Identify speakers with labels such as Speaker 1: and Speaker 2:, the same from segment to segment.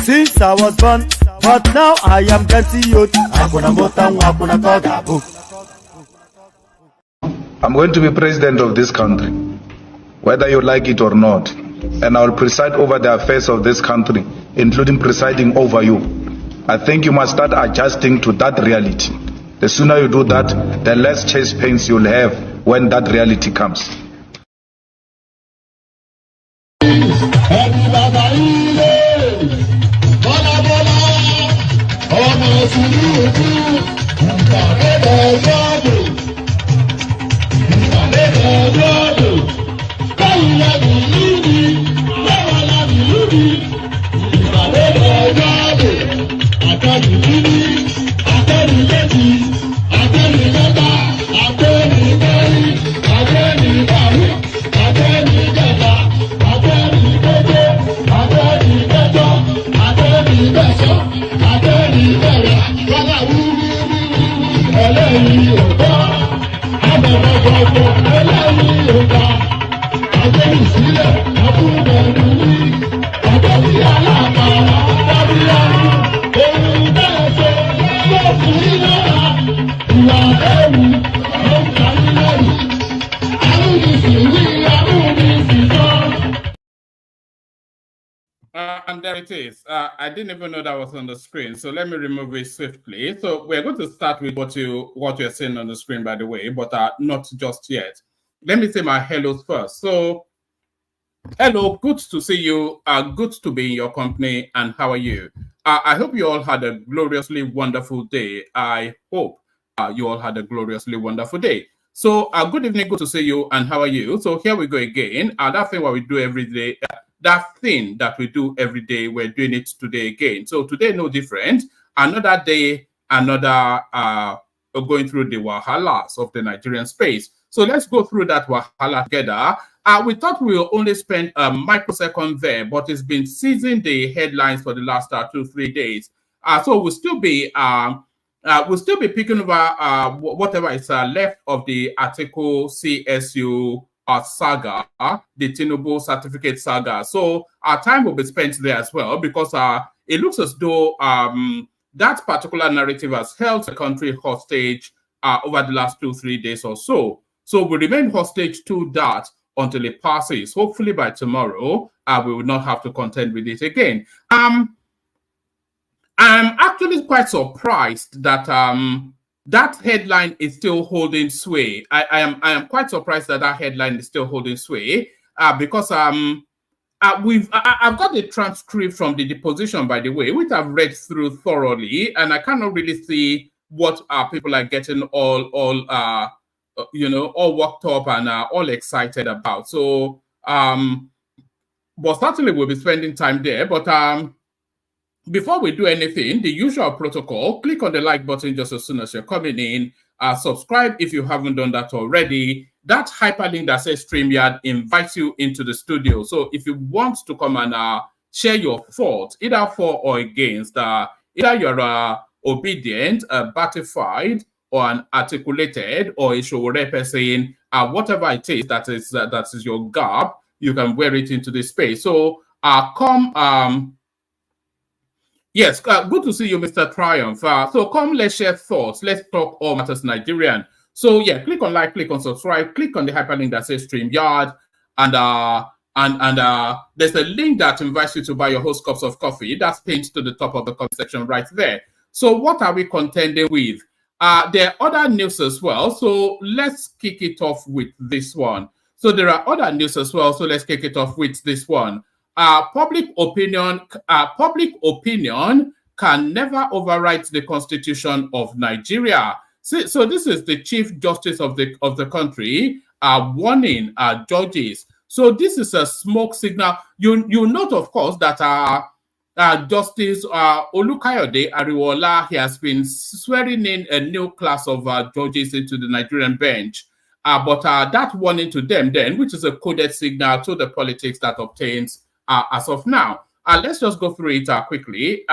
Speaker 1: Since I was born, but now I am getting youth.
Speaker 2: I'm going to be president of this country, whether you like it or not, and I will preside over the affairs of this country, including presiding over you. I think you must start adjusting to that reality. The sooner you do that, the less chest pains you'll have when that reality comes.
Speaker 3: And there it is. I didn't even know that was on the screen, so let me remove it swiftly. So we're going to start with what you're seeing on the screen, by the way, but not just yet. Let me say my hellos first. So, hello, good to see you. Good to be in your company. And how are you? I hope you all had a gloriously wonderful day. I hope you all had a gloriously wonderful day. So good evening, good to see you, and how are you? So here we go again. That thing what we do every day, that thing that we do every day, we're doing it today again. So today no different. Another day, another going through the wahalas of the Nigerian space. So let's go through that wahala together. We thought we will only spend a microsecond there, but it's been seizing the headlines for the last 2-3 days. So we'll still be picking over whatever is left of the Atiku'S Csu saga, the Tinubu certificate saga. So our time will be spent there as well, because it looks as though that particular narrative has held the country hostage over the last 2-3 days or so. So we remain hostage to that until it passes. Hopefully by tomorrow, we will not have to contend with it again. I'm actually quite surprised that that headline is still holding sway. I am quite surprised that that headline is still holding sway because I've got the transcript from the deposition, by the way, which I've read through thoroughly, and I cannot really see what people are getting all worked up and all excited about. So, but certainly we'll be spending time there. But before we do anything, the usual protocol, click on the like button just as soon as you're coming in. Subscribe if you haven't done that already. That hyperlink that says StreamYard invites you into the studio. So if you want to come and share your thoughts, either for or against, either you're obedient, batified, or an articulated, or a showore person, whatever it is that is your garb, you can wear it into the space. So come. Yes, good to see you, Mr. Triumph. So come, let's share thoughts. Let's talk all matters Nigerian. So yeah, click on like, click on subscribe, click on the hyperlink that says StreamYard, and there's a link that invites you to buy your host cups of coffee. That's pinned to the top of the comment section right there. So what are we contending with? There are other news as well. So let's kick it off with this one. So there are other news as well. So let's kick it off with this one. Public opinion can never overwrite the Constitution of Nigeria. So this is the Chief Justice of the country warning judges. So this is a smoke signal. You note, of course, that Justice Olukayode Ariwola, he has been swearing in a new class of judges into the Nigerian bench. But that warning to them then, which is a coded signal to the politics that obtains as of now. Let's just go through it quickly.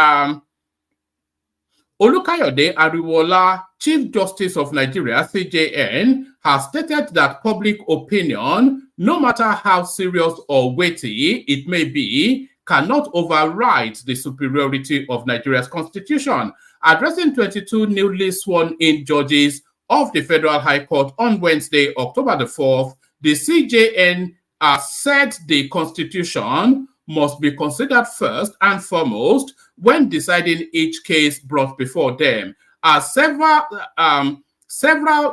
Speaker 3: Olukayode Ariwola, Chief Justice of Nigeria, CJN, has stated that public opinion, no matter how serious or weighty it may be, cannot override the superiority of Nigeria's constitution. Addressing 22 newly sworn-in judges of the Federal High Court on Wednesday, October the 4th, the CJN said the constitution must be considered first and foremost when deciding each case brought before them. Several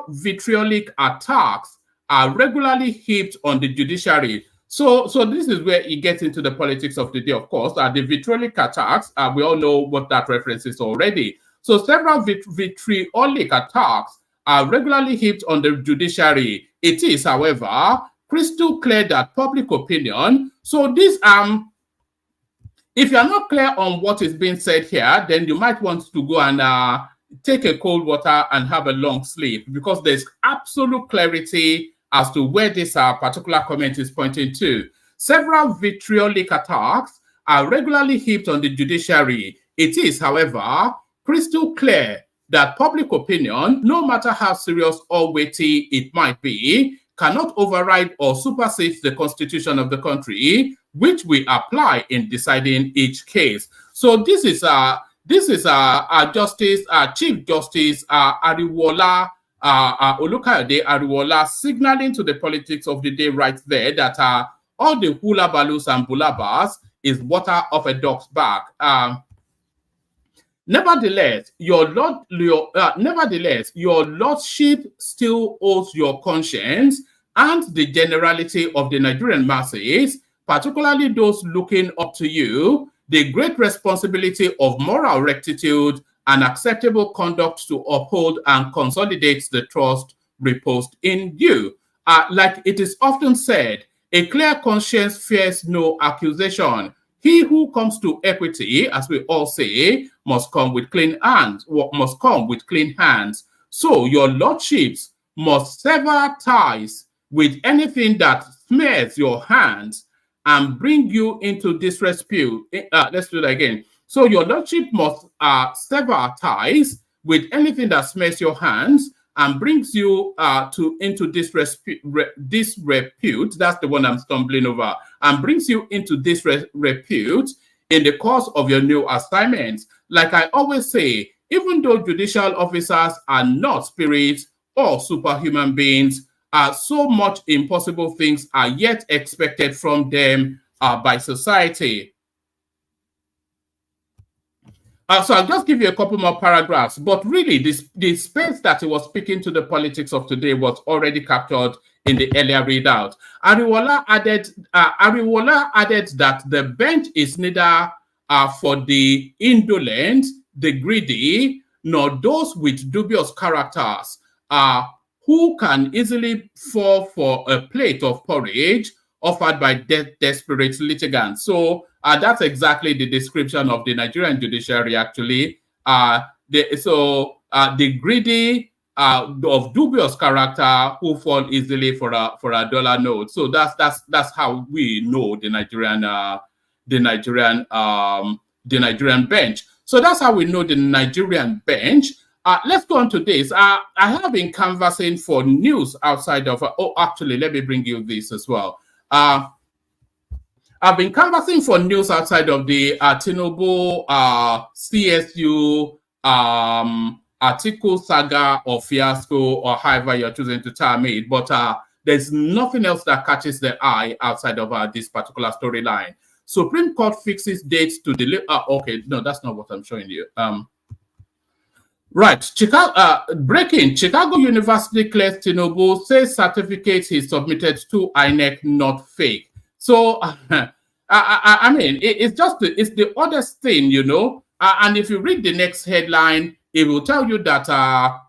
Speaker 3: vitriolic attacks are regularly heaped on the judiciary. So this is where it gets into the politics of the day, of course. The vitriolic attacks, we all know what that reference is already. So several vitriolic attacks are regularly heaped on the judiciary. It is, however, crystal clear that public opinion. So this if you're not clear on what is being said here, then you might want to go and take a cold water and have a long sleep, because there's absolute clarity as to where this particular comment is pointing to. Several vitriolic attacks are regularly heaped on the judiciary. It is, however, crystal clear that public opinion, no matter how serious or weighty it might be, cannot override or supersede the constitution of the country, which we apply in deciding each case. So this is Chief Justice Ariwola, Olukayode Ariwola, signaling to the politics of the day right there that all the hula balloons and bulabas is water off a duck's back. Nevertheless, your lordship still owes your conscience and the generality of the Nigerian masses, particularly those looking up to you, the great responsibility of moral rectitude and acceptable conduct to uphold and consolidate the trust reposed in you. Like it is often said, a clear conscience fears no accusation. He who comes to equity, as we all say, must come with clean hands. Must come with clean hands. So your lordships must sever ties with anything that smears your hands and bring you into disrepute. Let's do that again. So your lordship must sever ties with anything that smears your hands and brings you into disrepute. That's the one I'm stumbling over. And brings you into disrepute in the course of your new assignments. Like I always say, even though judicial officers are not spirits or superhuman beings, so much impossible things are yet expected from them by society. So I'll just give you a couple more paragraphs, but really the space that he was speaking to the politics of today was already captured in the earlier readout. Ariwola added that the bench is neither for the indolent, the greedy, nor those with dubious characters who can easily fall for a plate of porridge offered by desperate litigants. So that's exactly the description of the Nigerian judiciary, actually. The greedy of dubious character who fall easily for a dollar note. So that's how we know the Nigerian bench. So that's how we know the Nigerian bench. Let's go on to this. I have been canvassing for news outside of. Actually, let me bring you this as well. I've been canvassing for news outside of the Tinubu'S CSU Atiku'S saga or fiasco, or however you're choosing to term it, but there's nothing else that catches the eye outside of this particular storyline. Supreme Court fixes dates to deliver. Okay, no, that's not what I'm showing you. Right, breaking. Chicago University clears Tinubu, says certificate he submitted to INEC not fake. So, I mean, it's the oddest thing, you know. And if you read the next headline, it will tell you that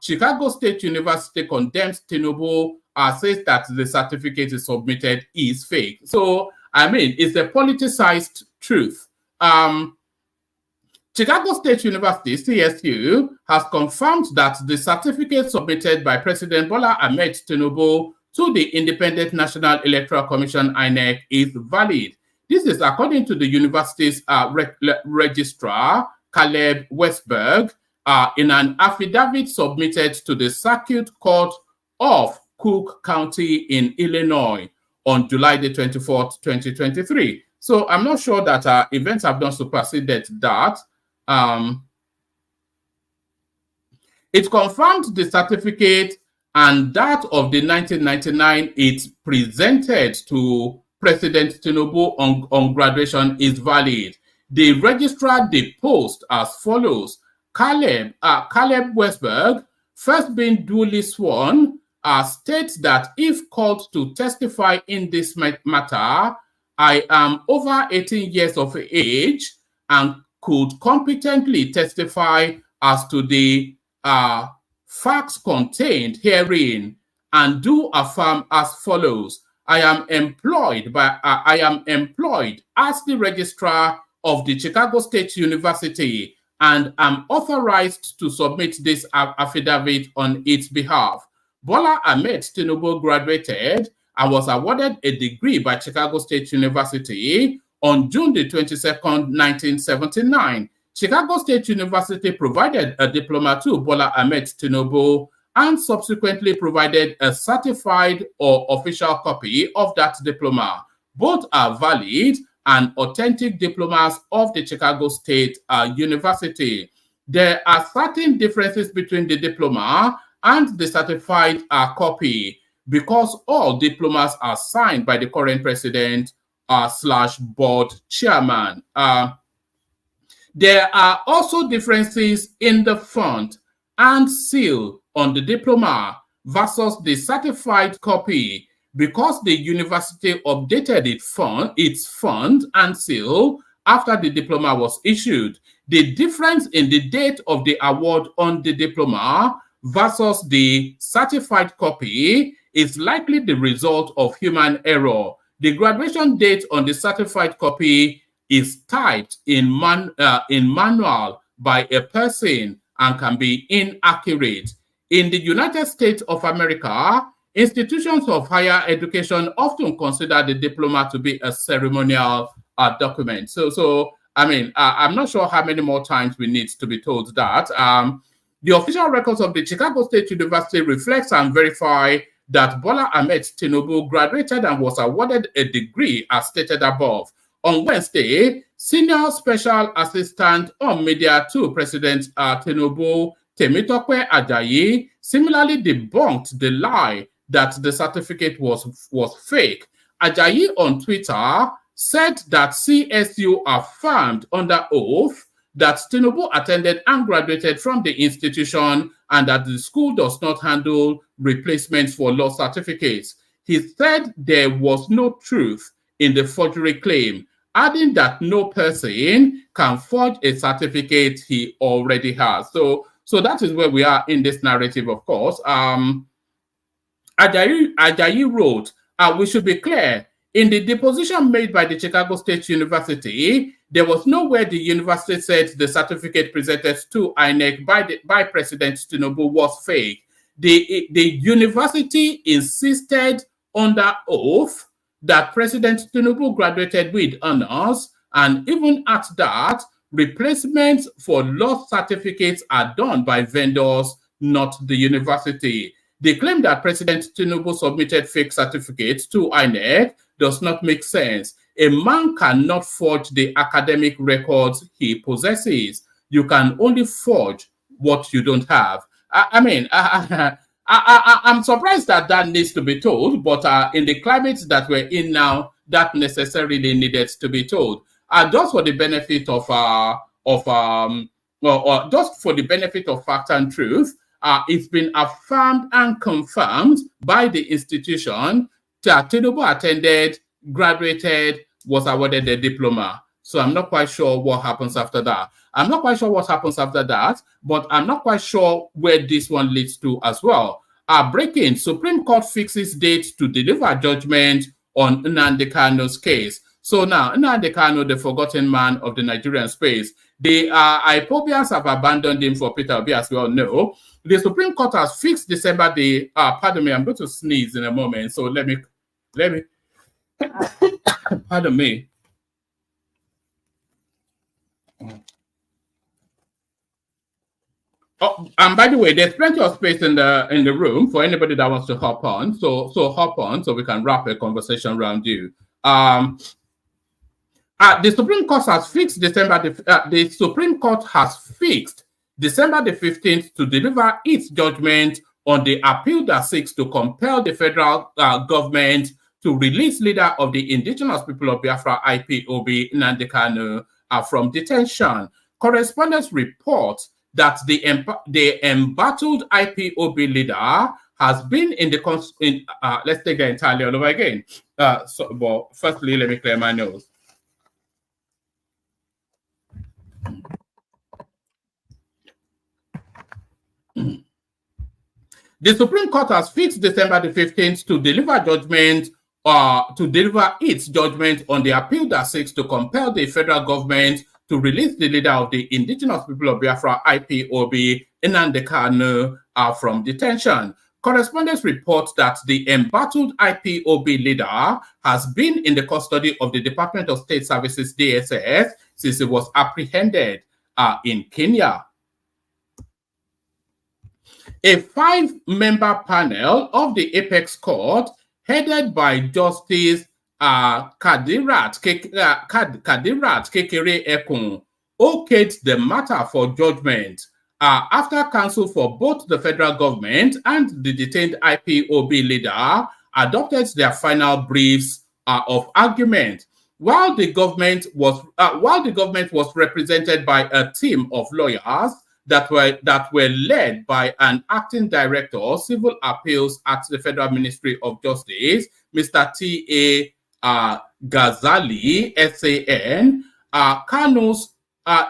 Speaker 3: Chicago State University condemns Tinubu, says that the certificate is submitted is fake. So, I mean, it's a politicized truth. Chicago State University, CSU, has confirmed that the certificate submitted by President Bola Ahmed Tinubu to the Independent National Electoral Commission, INEC, is valid. This is according to the university's registrar, Caleb Westberg, in an affidavit submitted to the Circuit Court of Cook County in Illinois on July the 24th, 2023. So I'm not sure that events have not superseded that. It confirmed the certificate and that of the 1999 it presented to President Tinubu on graduation is valid. The registrar deposed as follows. Caleb Westberg, first being duly sworn, states that if called to testify in this matter, I am over 18 years of age and could competently testify as to the facts contained herein, and do affirm as follows. I am employed as the registrar of the Chicago State University and am authorized to submit this affidavit on its behalf. Bola Ahmed Tinubu graduated and was awarded a degree by Chicago State University on June the 22nd, 1979. Chicago State University provided a diploma to Bola Ahmed Tinubu and subsequently provided a certified or official copy of that diploma. Both are valid and authentic diplomas of the Chicago State University. There are certain differences between the diploma and the certified copy because all diplomas are signed by the current president / board chairman. There are also differences in the font and seal on the diploma versus the certified copy because the university updated its font and seal after the diploma was issued. The difference in the date of the award on the diploma versus the certified copy is likely the result of human error. The graduation date on the certified copy is typed in manual by a person and can be inaccurate. In the United States of America, institutions of higher education often consider the diploma to be a ceremonial document. So I mean, I'm not sure how many more times we need to be told that. The official records of the Chicago State University reflects and verify that Bola Ahmed Tinubu graduated and was awarded a degree as stated above. On Wednesday, Senior Special Assistant on Media to President Tinubu, Temitope Ajayi, similarly debunked the lie that the certificate was fake. Ajayi on Twitter said that CSU affirmed under oath that Tinubu attended and graduated from the institution and that the school does not handle replacements for lost certificates. He said there was no truth in the forgery claim, adding that no person can forge a certificate he already has. So that is where we are in this narrative, of course. Ajayi wrote, we should be clear, in the deposition made by the Chicago State University, there was nowhere the university said the certificate presented to INEC by President Tinubu was fake. The university insisted under oath that President Tinubu graduated with honors, and even at that, replacements for lost certificates are done by vendors, not the university. The claim that President Tinubu submitted fake certificates to INEC does not make sense. A man cannot forge the academic records he possesses. You can only forge what you don't have. I'm surprised that needs to be told, but in the climate that we're in now, that necessarily needed to be told. Just for the benefit of just for the benefit of fact and truth, it's been affirmed and confirmed by the institution that Tinubu attended, graduated, was awarded a diploma. So I'm not quite sure what happens after that. I'm not quite sure what happens after that, but I'm not quite sure where this one leads to as well. Breaking, Supreme Court fixes date to deliver judgment on Nnamdi Kanu's case. So now, Nnamdi Kanu, the forgotten man of the Nigerian space, the IPOBians have abandoned him for Peter Obi, as we all know. The Supreme Court has fixed December the, pardon me, I'm going to sneeze in a moment, so let me, pardon me. Oh, and by the way, there's plenty of space in the room for anybody that wants to hop on. So hop on so we can wrap a conversation around you. The Supreme Court has fixed December the 15th to deliver its judgment on the appeal that seeks to compel the federal government to release leader of the indigenous people of Biafra, IPOB, Nnamdi Kanu, from detention. Correspondents report that the embattled IPOB leader has been in the let's take that entirely all over again. Well, firstly, let me clear my nose. The Supreme Court has fixed December the 15th to deliver its judgment on the appeal that seeks to compel the federal government to release the leader of the indigenous people of Biafra, IPOB, Nnamdi Kanu, from detention. Correspondents report that the embattled IPOB leader has been in the custody of the Department of State Services, DSS, since he was apprehended in Kenya. A 5-member panel of the Apex Court, headed by Justice Kadirat Kekere Ekun, okayed the matter for judgment after counsel for both the federal government and the detained IPOB leader adopted their final briefs of argument. While the government was represented by a team of lawyers that were led by an acting director of civil appeals at the Federal Ministry of Justice, Mr. T.A. Ghazali, SAN, Kanu's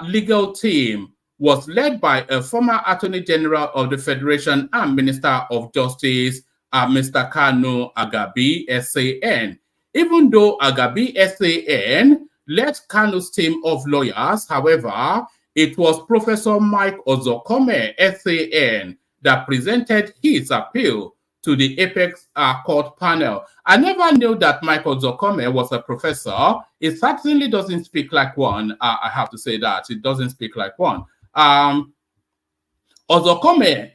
Speaker 3: legal team was led by a former Attorney General of the Federation and Minister of Justice, Mr. Kanu Agabi, SAN. Even though Agabi, SAN, led Kanu's team of lawyers, however, it was Professor Mike Ozokome, SAN, that presented his appeal to the Apex Court panel. I never knew that Michael Zokome was a professor. It certainly doesn't speak like one. I have to say that. It doesn't speak like one. Ozokome,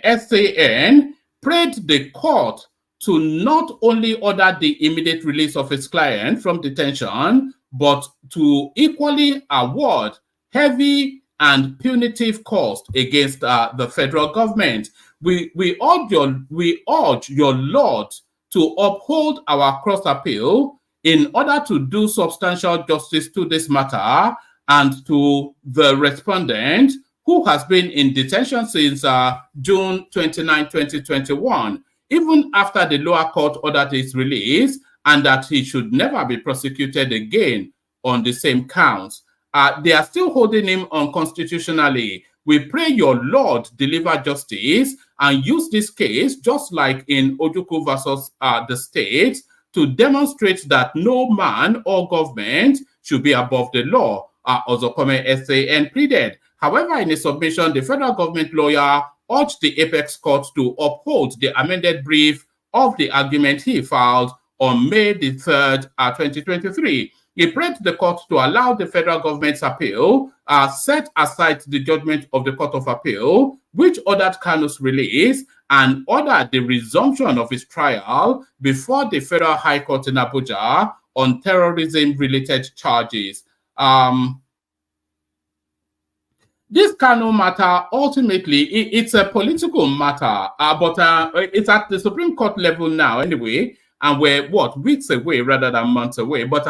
Speaker 3: SAN, prayed the court to not only order the immediate release of his client from detention, but to equally award heavy and punitive cost against the federal government. We urge your Lord to uphold our cross appeal in order to do substantial justice to this matter and to the respondent who has been in detention since June 29, 2021, even after the lower court ordered his release, and that he should never be prosecuted again on the same counts. They are still holding him unconstitutionally. We pray your Lord deliver justice and use this case, just like in Ojukwu versus the state, to demonstrate that no man or government should be above the law, Ozokome SAN pleaded. However, in a submission, the federal government lawyer urged the Apex Court to uphold the amended brief of the argument he filed on May the 3rd, 2023. He prayed the court to allow the federal government's appeal, set aside the judgment of the Court of Appeal, which ordered Kanu's release, and ordered the resumption of his trial before the Federal High Court in Abuja on terrorism-related charges. This Kanu matter, ultimately, it's a political matter, but it's at the Supreme Court level now anyway, and we're, weeks away rather than months away. But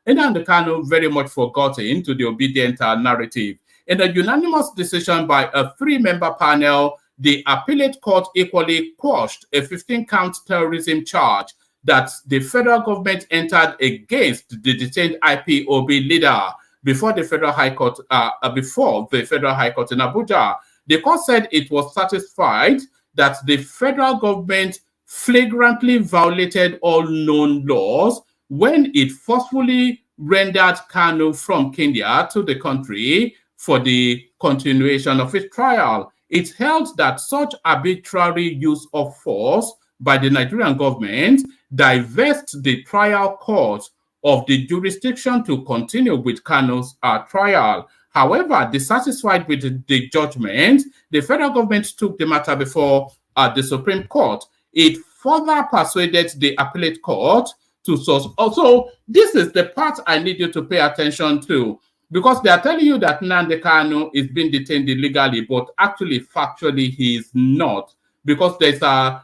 Speaker 3: Nnamdi Kanu very much forgotten to the obedient narrative. In a unanimous decision by a 3-member panel, the appellate court equally quashed a 15-count terrorism charge that the federal government entered against the detained IPOB leader before the Federal High Court in Abuja. The court said it was satisfied that the federal government flagrantly violated all known laws when it forcefully rendered Kanu from Kenya to the country for the continuation of its trial. It held that such arbitrary use of force by the Nigerian government divests the trial court of the jurisdiction to continue with Kanu's trial. However, dissatisfied with the judgment, the federal government took the matter before the Supreme Court. It further persuaded the appellate court to source. Also, this is the part I need you to pay attention to, because they are telling you that Nnamdi Kanu is being detained illegally, but actually, factually, he is not, because there's a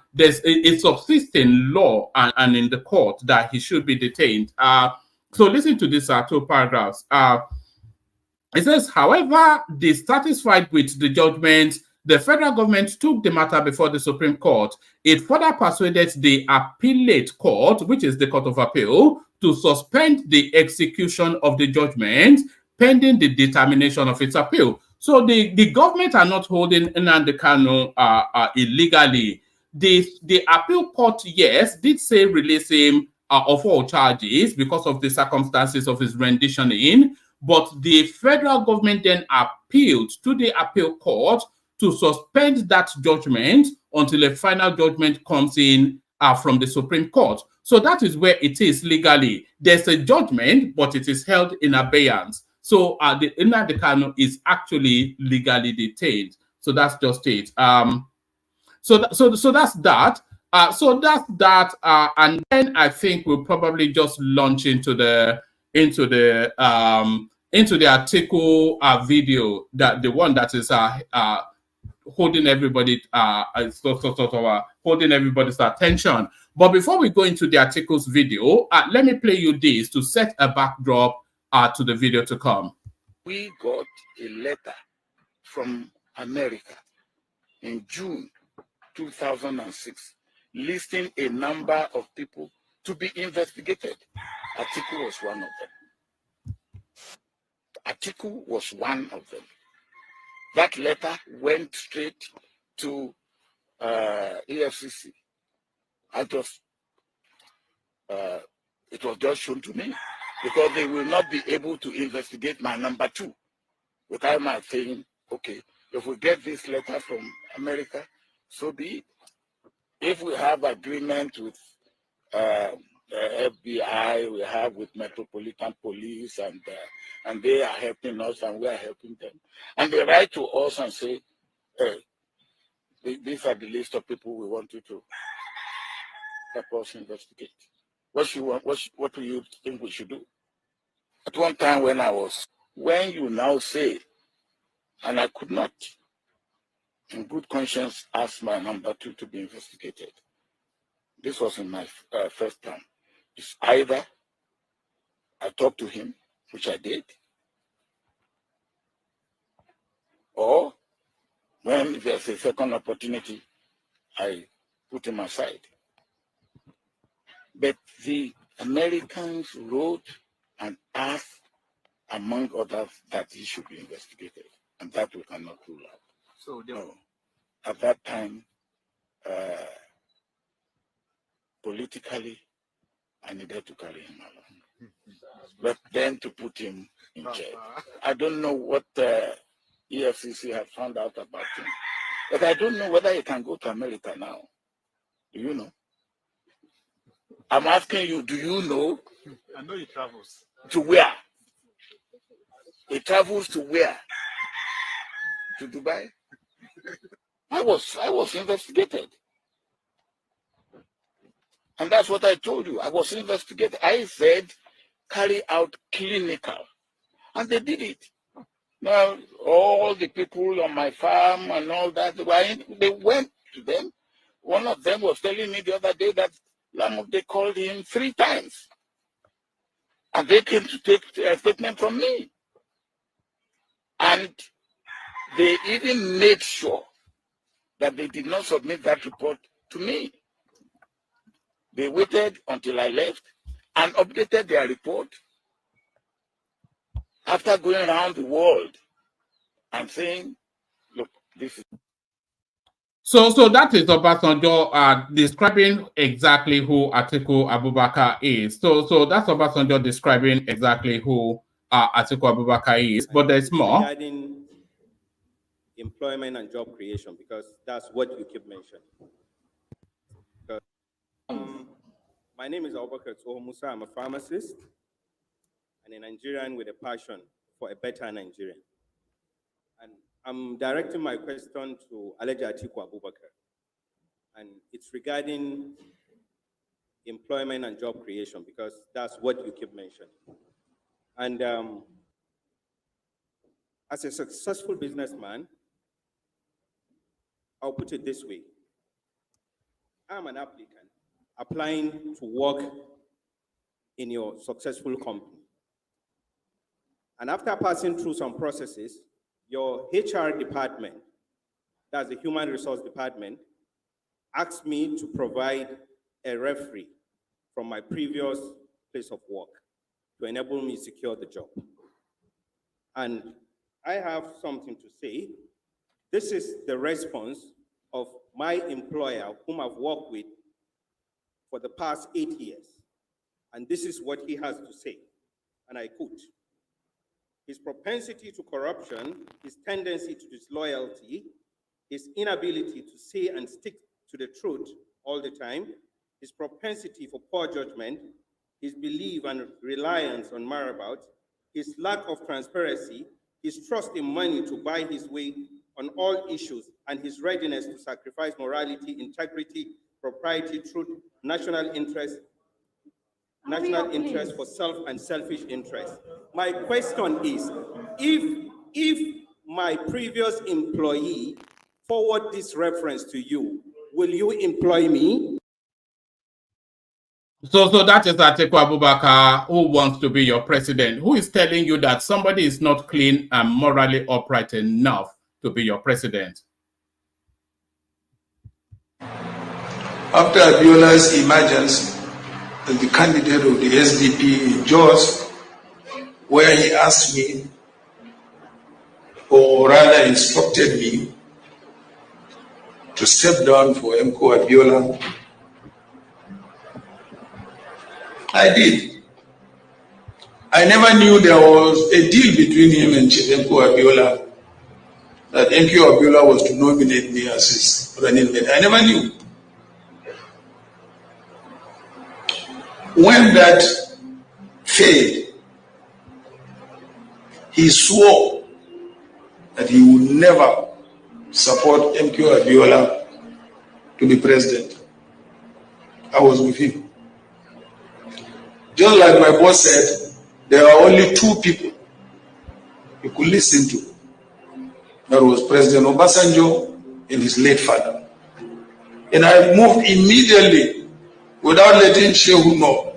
Speaker 3: subsisting law and in the court that he should be detained. So listen to these 2 paragraphs. It says, however, dissatisfied with the judgment, the federal government took the matter before the Supreme Court. It further persuaded the appellate court, which is the Court of Appeal, to suspend the execution of the judgment pending the determination of its appeal. So the government are not holding Nnamdi Kanu illegally. The appeal court, yes, did say release him of all charges because of the circumstances of his rendition in, but the federal government then appealed to the appeal court to suspend that judgment until a final judgment comes in from the Supreme Court. So that is where it is legally. There's a judgment, but it is held in abeyance. So the Nnamdi Kanu is actually legally detained. So that's just it. So that's that. And then I think we'll probably just launch into the Atiku video, that the one that is holding everybody holding everybody's attention. But before we go into the Atiku'S video, let me play you this to set a backdrop to the video to come.
Speaker 4: We got a letter from America in June 2006 listing a number of people to be investigated. Atiku was one of them. Atiku was one of them. That letter went straight to EFCC. It was just shown to me because they will not be able to investigate my number 2 without my saying, okay, if we get this letter from America, so be it. If we have agreement with FBI, we have with Metropolitan Police, and they are helping us and we are helping them, and they write to us and say, hey, these are the list of people we want you to help us investigate. What do you think we should do? At one time when you now say, and I could not, in good conscience, ask my number 2 to be investigated. This was in my first term. It's either I talk to him, which I did, or when there's a second opportunity, I put him aside. But the Americans wrote and asked, among others, that he should be investigated, and that we cannot rule out. So no. At that time, politically, I needed to carry him along. But then to put him in jail. I don't know what the EFCC has found out about him. But I don't know whether he can go to America now. Do you know? I'm asking you, do you know?
Speaker 1: I know he travels.
Speaker 4: To where? He travels to where? To Dubai? I was investigated. And that's what I told you. I was investigated. I said, carry out clinical. And they did it. Now, all the people on my farm and all that, they went to them. One of them was telling me the other day that they called him 3 times. And they came to take a statement from me. And they even made sure that they did not submit that report to me. They waited until I left and updated their report after going around the world and saying, look, this is...
Speaker 3: So that is Obasanjo describing exactly who Atiku Abubakar is. So that's Obasanjo describing exactly who Atiku Abubakar is. But there's more.
Speaker 5: Regarding employment and job creation, because that's what you keep mentioning. My name is Abubakar Musa. I'm a pharmacist and a Nigerian with a passion for a better Nigerian. And I'm directing my question to Alhaji Atiku Abubakar. And it's regarding employment and job creation, because that's what you keep mentioning. And as a successful businessman, I'll put it this way. I'm an applicant applying to work in your successful company. And after passing through some processes, your HR department, that's the human resource department, asked me to provide a referee from my previous place of work to enable me to secure the job. And I have something to say. This is the response of my employer, whom I've worked with for the past 8 years. And this is what he has to say, and I quote: his propensity to corruption, his tendency to disloyalty, his inability to say and stick to the truth all the time, his propensity for poor judgment, his belief and reliance on marabout, his lack of transparency, his trust in money to buy his way on all issues, and his readiness to sacrifice morality, integrity, propriety, truth, national interest for self and selfish interest. My question is, if my previous employee forward this reference to you, will you employ me?
Speaker 3: So that is Atiku Abubakar, who wants to be your president, who is telling you that somebody is not clean and morally upright enough to be your president.
Speaker 6: After Abiola's emergence as the candidate of the SDP in Jos, where he asked me or rather instructed me to step down for MKO Abiola, I did. I never knew there was a deal between him and Chief MKO Abiola, that MKO Abiola was to nominate me as his running mate. I never knew. When that failed, he swore that he would never support MKO Abiola to be president. I was with him. Just like my boss said, there are only two people you could listen to. That was President Obasanjo and his late father. And I moved immediately, without letting Shehu know.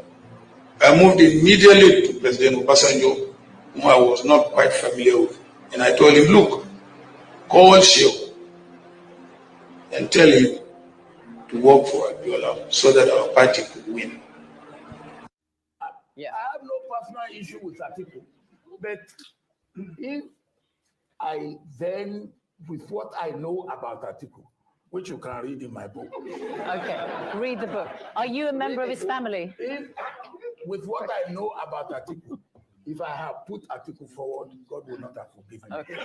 Speaker 6: I moved immediately to President Obasanjo, whom I was not quite familiar with. And I told him, look, call Shehu and tell him to work for Abiola so that our party could win.
Speaker 7: Yeah. I have no personal issue with Atiku, but if I then, with what I know about Atiku, which you can read in my book.
Speaker 8: Okay, read the book. Are you a member of his family?
Speaker 7: With what I know about Atiku, if I have put Atiku forward, God will not have forgiven me.
Speaker 8: Okay.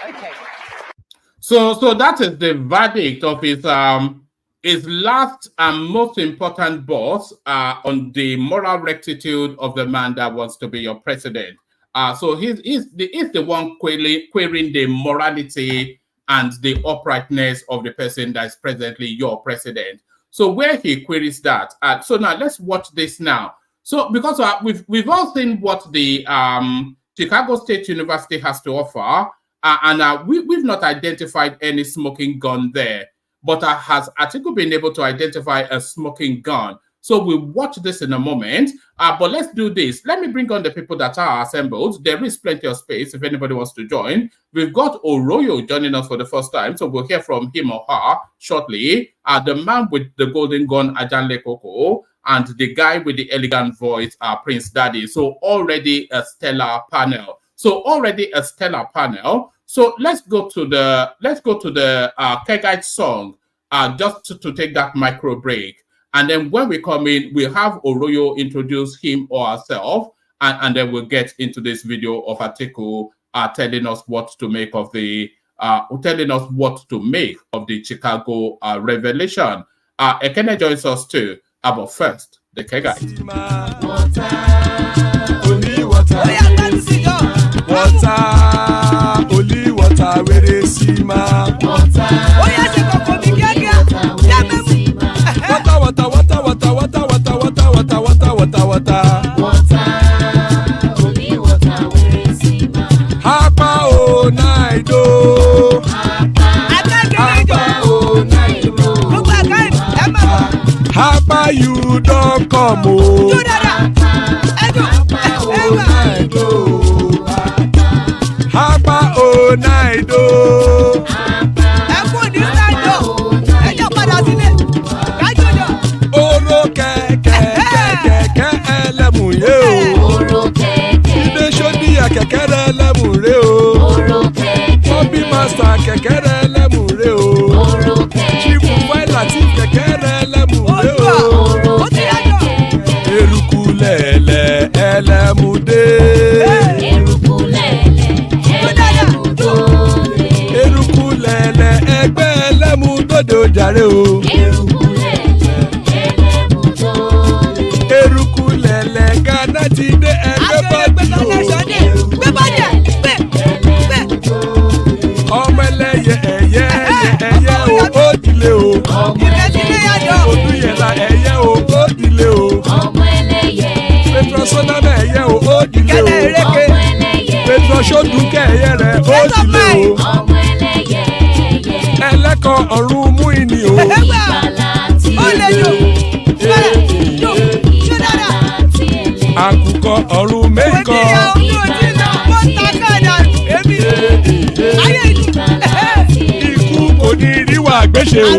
Speaker 8: Okay.
Speaker 3: So that is the verdict of his last and most important boss on the moral rectitude of the man that wants to be your president. So he's the one querying the morality and the uprightness of the person that is presently your president. So where he queries that. So now let's watch this now. So because we've all seen what the Chicago State University has to offer, and we've not identified any smoking gun there. But has Atiku been able to identify a smoking gun? So we'll watch this in a moment. But let's do this. Let me bring on the people that are assembled. There is plenty of space if anybody wants to join. We've got Oroyo joining us for the first time. So we'll hear from him or her shortly. The man with the golden gun, Ajanle Koko, and the guy with the elegant voice, Prince Daddy. So already a stellar panel. So let's go to the Kegite song just to take that micro break. And then when we come in, we'll have Oroyo introduce him or herself, and then we'll get into this video of Atiku telling us what to make of the Chicago revelation. Ekene joins us too. But first, the Kegite.
Speaker 1: Water, only water, where they see ma. Water, only water, where they see ma. Hapa o naido. Hapa o naido. Hapa you don't come o. Hapa o naido. Hapa o naido. Oro kẹ̀kẹ́ ẹlẹ́mù yé o. Ilé sọ́dí kẹ̀kẹ́ ẹlẹ́mù ré o. Bobby master kẹ̀kẹ́ ẹlẹ́mù ré o. Chifu Faila ti kẹ̀kẹ́ ẹlẹ́mù ré o. Eruku lẹ̀lẹ̀ ẹlẹ́mù dé. Eruku lẹ̀lẹ̀ ẹgbẹ́ ẹlẹ́mù dòde ojàre o. Eruku lẹ̀lẹ̀ Ghana ti dé ẹgbẹ́ bọ́dì o. Ọmọ ẹlẹ́yẹ ẹyẹ o ó dilé o. Odúyẹ̀lá ẹyẹ o ó dilé o. Petrosonama ẹyẹ o ó dilé o. Petrosodúnkẹ́ ẹyẹ rẹ̀ ó dilé o. Ẹlẹ́kọ̀ ọ̀run mú ìní o. Àkùkọ ọ̀run méjìkọ. Ikú kò ní ríwà gbéṣe o.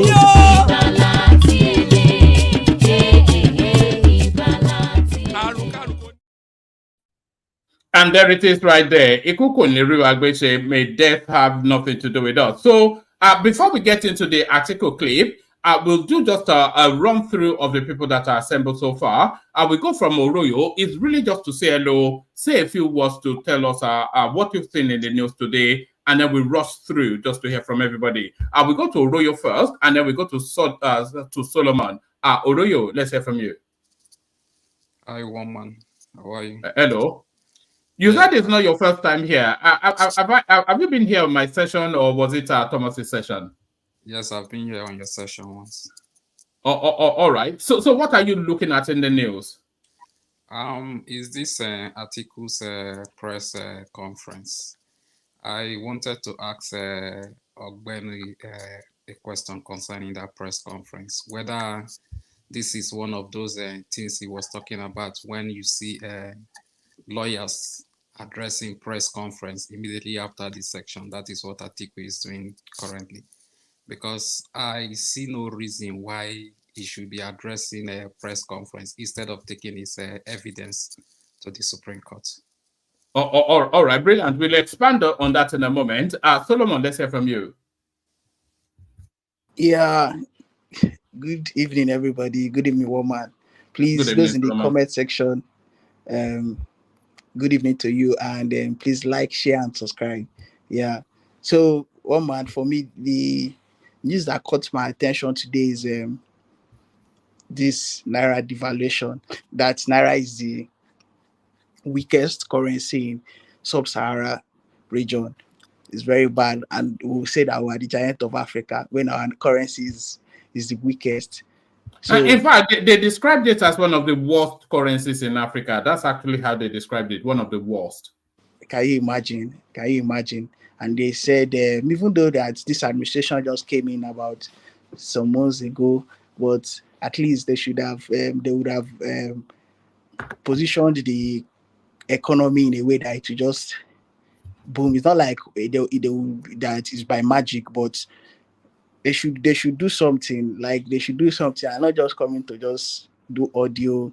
Speaker 3: And there it is right there. May death have nothing to do with us. So before we get into the article clip, we'll do just a run through of the people that are assembled so far. We go from Oroyo. It's really just to say hello, say a few words to tell us what you've seen in the news today, and then we rush through just to hear from everybody. We go to Oroyo first, and then we go to Solomon. Oroyo, let's hear from you.
Speaker 9: Hi, woman. How are you?
Speaker 3: Hello. You said it's not your first time here. Have you been here on my session, or was it Thomas's session?
Speaker 9: Yes, I've been here on your session once.
Speaker 3: All right. So what are you looking at in the news?
Speaker 9: Is this Atiku'S press conference? I wanted to ask Ogbeni a question concerning that press conference, whether this is one of those things he was talking about when you see lawyers addressing press conference immediately after this section. That is what Atiku is doing currently, because I see no reason why he should be addressing a press conference instead of taking his evidence to the Supreme Court.
Speaker 3: All right, brilliant. We'll expand on that in a moment. Solomon, let's hear from you.
Speaker 10: Yeah. Good evening, everybody. Good evening, woman. Please, those in the comment section, good evening to you, and please like, share, and subscribe. Yeah. So, woman, for me, the news that caught my attention today is this Naira devaluation. That Naira is the weakest currency in sub-Sahara region. It's very bad, and we'll say that we're the giant of Africa when our currency is the weakest. So,
Speaker 3: in fact, they described it as one of the worst currencies in Africa. That's actually how they described it, one of the worst.
Speaker 10: Can you imagine? Can you imagine? And they said, even though that this administration just came in about some months ago, but at least they should have, they would have positioned the economy in a way that it will just boom. It's not like that is by magic, but they should do something. Like they should do something, and not just coming to just do audio.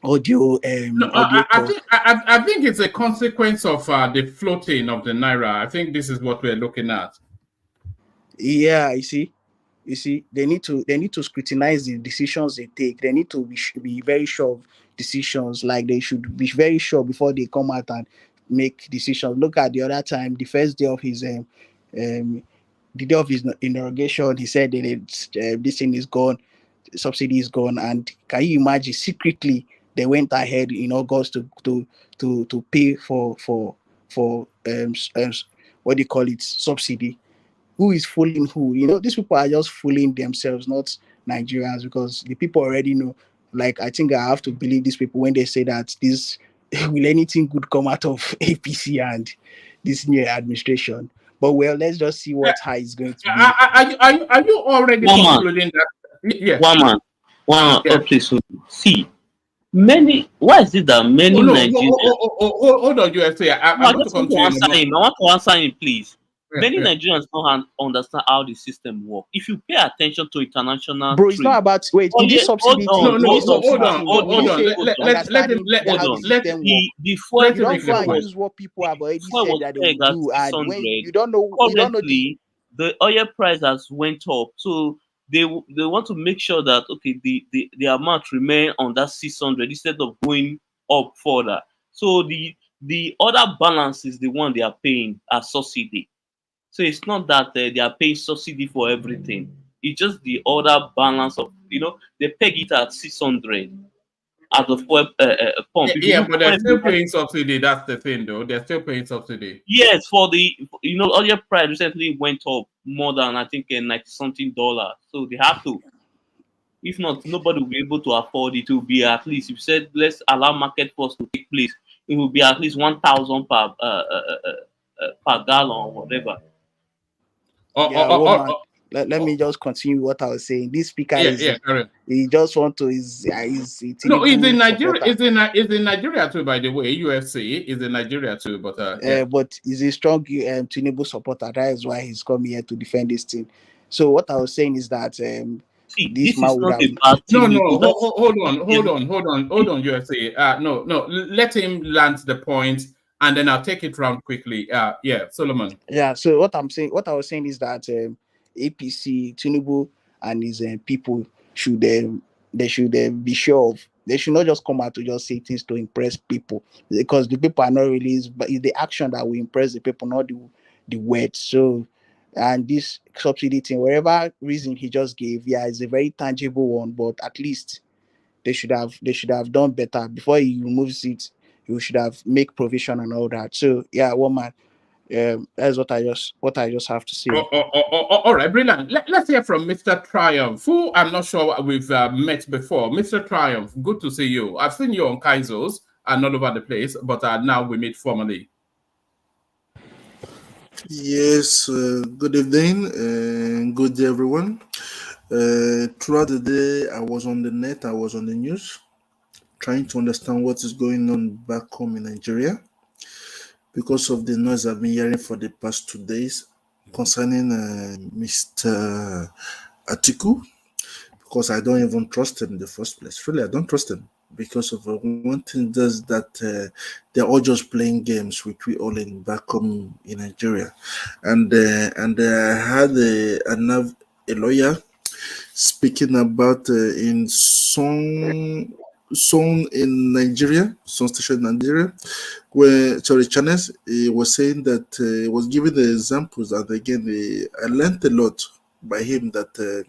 Speaker 3: No, I think it's a consequence of the floating of the Naira. I think this is what we're looking at.
Speaker 10: Yeah, you see, they need to scrutinize the decisions they take. They need to be very sure of decisions. Like they should be very sure before they come out and make decisions. Look at the other time, the first day of his the day of his inauguration, he said that this thing is gone, the subsidy is gone, and can you imagine? Secretly, they went ahead in August to pay for what do you call it, subsidy. Who is fooling who? You know, these people are just fooling themselves, not Nigerians, because the people already know. Like, I think I have to believe these people when they say that this will anything good come out of APC and this new administration. But well, let's just see what high is going to be.
Speaker 3: Are you already concluding that? Yeah.
Speaker 11: One man. Yeah. Oh, please see. Why is it that many Nigerians?
Speaker 3: Hold on, USA. I want
Speaker 11: to answer him, please. Many Nigerians don't understand how the system works. If you pay attention to international
Speaker 10: bro, it's not about this subsidy.
Speaker 3: Hold on. Let him
Speaker 11: before
Speaker 10: you don't go and use what people have already said that they will do, and when you don't know
Speaker 11: the oil price has went up, so they want to make sure that the amount remain on that 600 instead of going up further. So the other balance is the one they are paying as subsidy. So it's not that they are paying subsidy for everything. It's just the other balance of, they peg it at 600 at the pump.
Speaker 3: But they're still paying subsidy. That's the thing, though. They're still paying subsidy.
Speaker 11: Yes, for the, oil price recently went up more than, I think, $90-something. So they have to. If not, nobody will be able to afford it. It will be at least, if you said, let's allow market force to take place, it will be at least 1,000 per gallon or whatever.
Speaker 10: Let me just continue what I was saying. This speaker he just want to is
Speaker 3: no, he's in Nigeria. Is in Nigeria too, by the way. UFC is in Nigeria too, but
Speaker 10: but he's a strong Tinubu supporter. That is why he's coming here to defend this thing. So what I was saying is that
Speaker 11: See,
Speaker 10: this
Speaker 11: this
Speaker 10: man
Speaker 11: is
Speaker 10: would
Speaker 11: not
Speaker 10: have.
Speaker 11: a bad
Speaker 3: No,
Speaker 11: thing.
Speaker 3: no,
Speaker 11: That's
Speaker 3: hold on, USA. No, no, let him land the point, and then I'll take it round quickly. Yeah, Solomon.
Speaker 10: Yeah. So what I was saying is that APC, Tinubu, and his people should they should be sure of. They should not just come out to just say things to impress people, because the people are not really. But it's the action that will impress the people, not the words. So, and this subsidy thing, whatever reason he just gave, yeah, is a very tangible one. But at least they should have done better before he removes it. You should have make provision and all that. So yeah, one man. That's what I just have to say.
Speaker 3: All right, brilliant. Let's hear from Mr. Triumph, who I'm not sure we've met before. Mr. Triumph, good to see you. I've seen you on Kaizo's and all over the place, but now we meet formally.
Speaker 12: Yes, good evening and good day, everyone. Throughout the day, I was on the net, I was on the news, trying to understand what is going on back home in Nigeria because of the noise I've been hearing for the past 2 days concerning Mr. Atiku, because I don't even trust him in the first place. Really, I don't trust him because of one thing does that they're all just playing games with we all in back home in Nigeria, and I had a lawyer speaking about in song in Nigeria, some station in Nigeria, where channels, he was saying that he was giving the examples, and again I learned a lot by him that.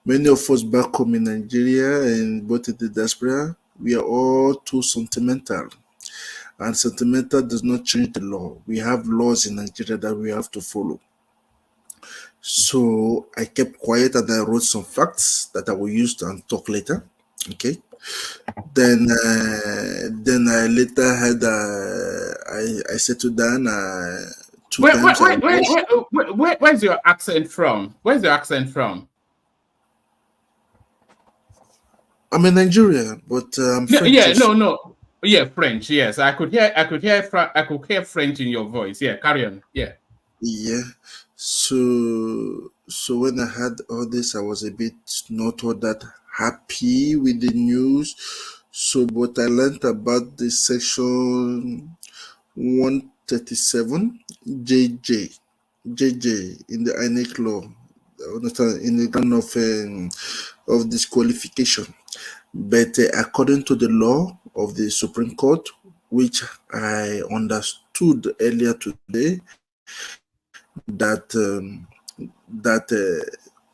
Speaker 12: Many of us back home in Nigeria and both in the diaspora, we are all too sentimental. And sentimental does not change the law. We have laws in Nigeria that we have to follow. So I kept quiet and I wrote some facts that I will use and talk later. Okay. Then I later had I settled down
Speaker 3: Where's your accent from? Where's your accent from?
Speaker 12: I'm in Nigeria, but I'm French.
Speaker 3: Yeah, no. Yeah, French. Yes, I could hear French in your voice. Yeah, carry on. Yeah.
Speaker 12: Yeah. So when I had all this, I was a bit not all that happy with the news. So, but I learned about the section 137 JJ in the INEC law, understand, in the ground of disqualification. But according to the law of the Supreme Court, which I understood earlier today, that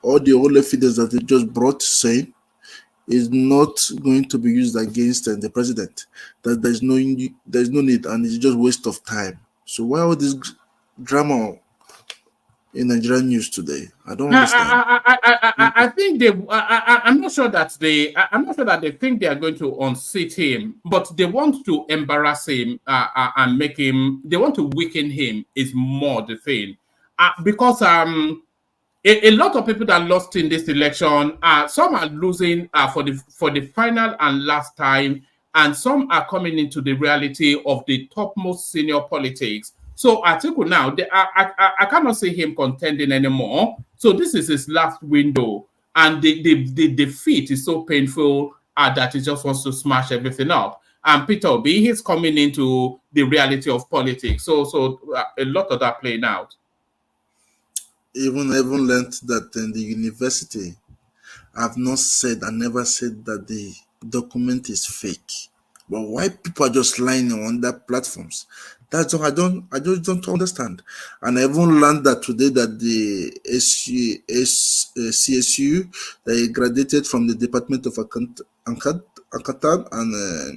Speaker 12: all the old evidence that they just brought saying is not going to be used against the president. That there's no need, and it's just waste of time. So why all this drama in Nigerian news today? I don't understand.
Speaker 3: I think I'm not sure that I'm not sure that they think they are going to unseat him, but they want to embarrass him and make him. They want to weaken him. Is more the thing, because a lot of people that lost in this election, some are losing for the final and last time, and some are coming into the reality of the topmost senior politics. So Atiku now, I cannot see him contending anymore. So this is his last window, and the defeat is so painful that he just wants to smash everything up. And Peter Obi, he's coming into the reality of politics. So a lot of that playing out.
Speaker 12: Even learned that in the university, I've not said, I never said that the document is fake. But why people are just lying on that platforms? That's what I just don't understand. And I even learned that today that the CSU, they graduated from the Department of Accounting, and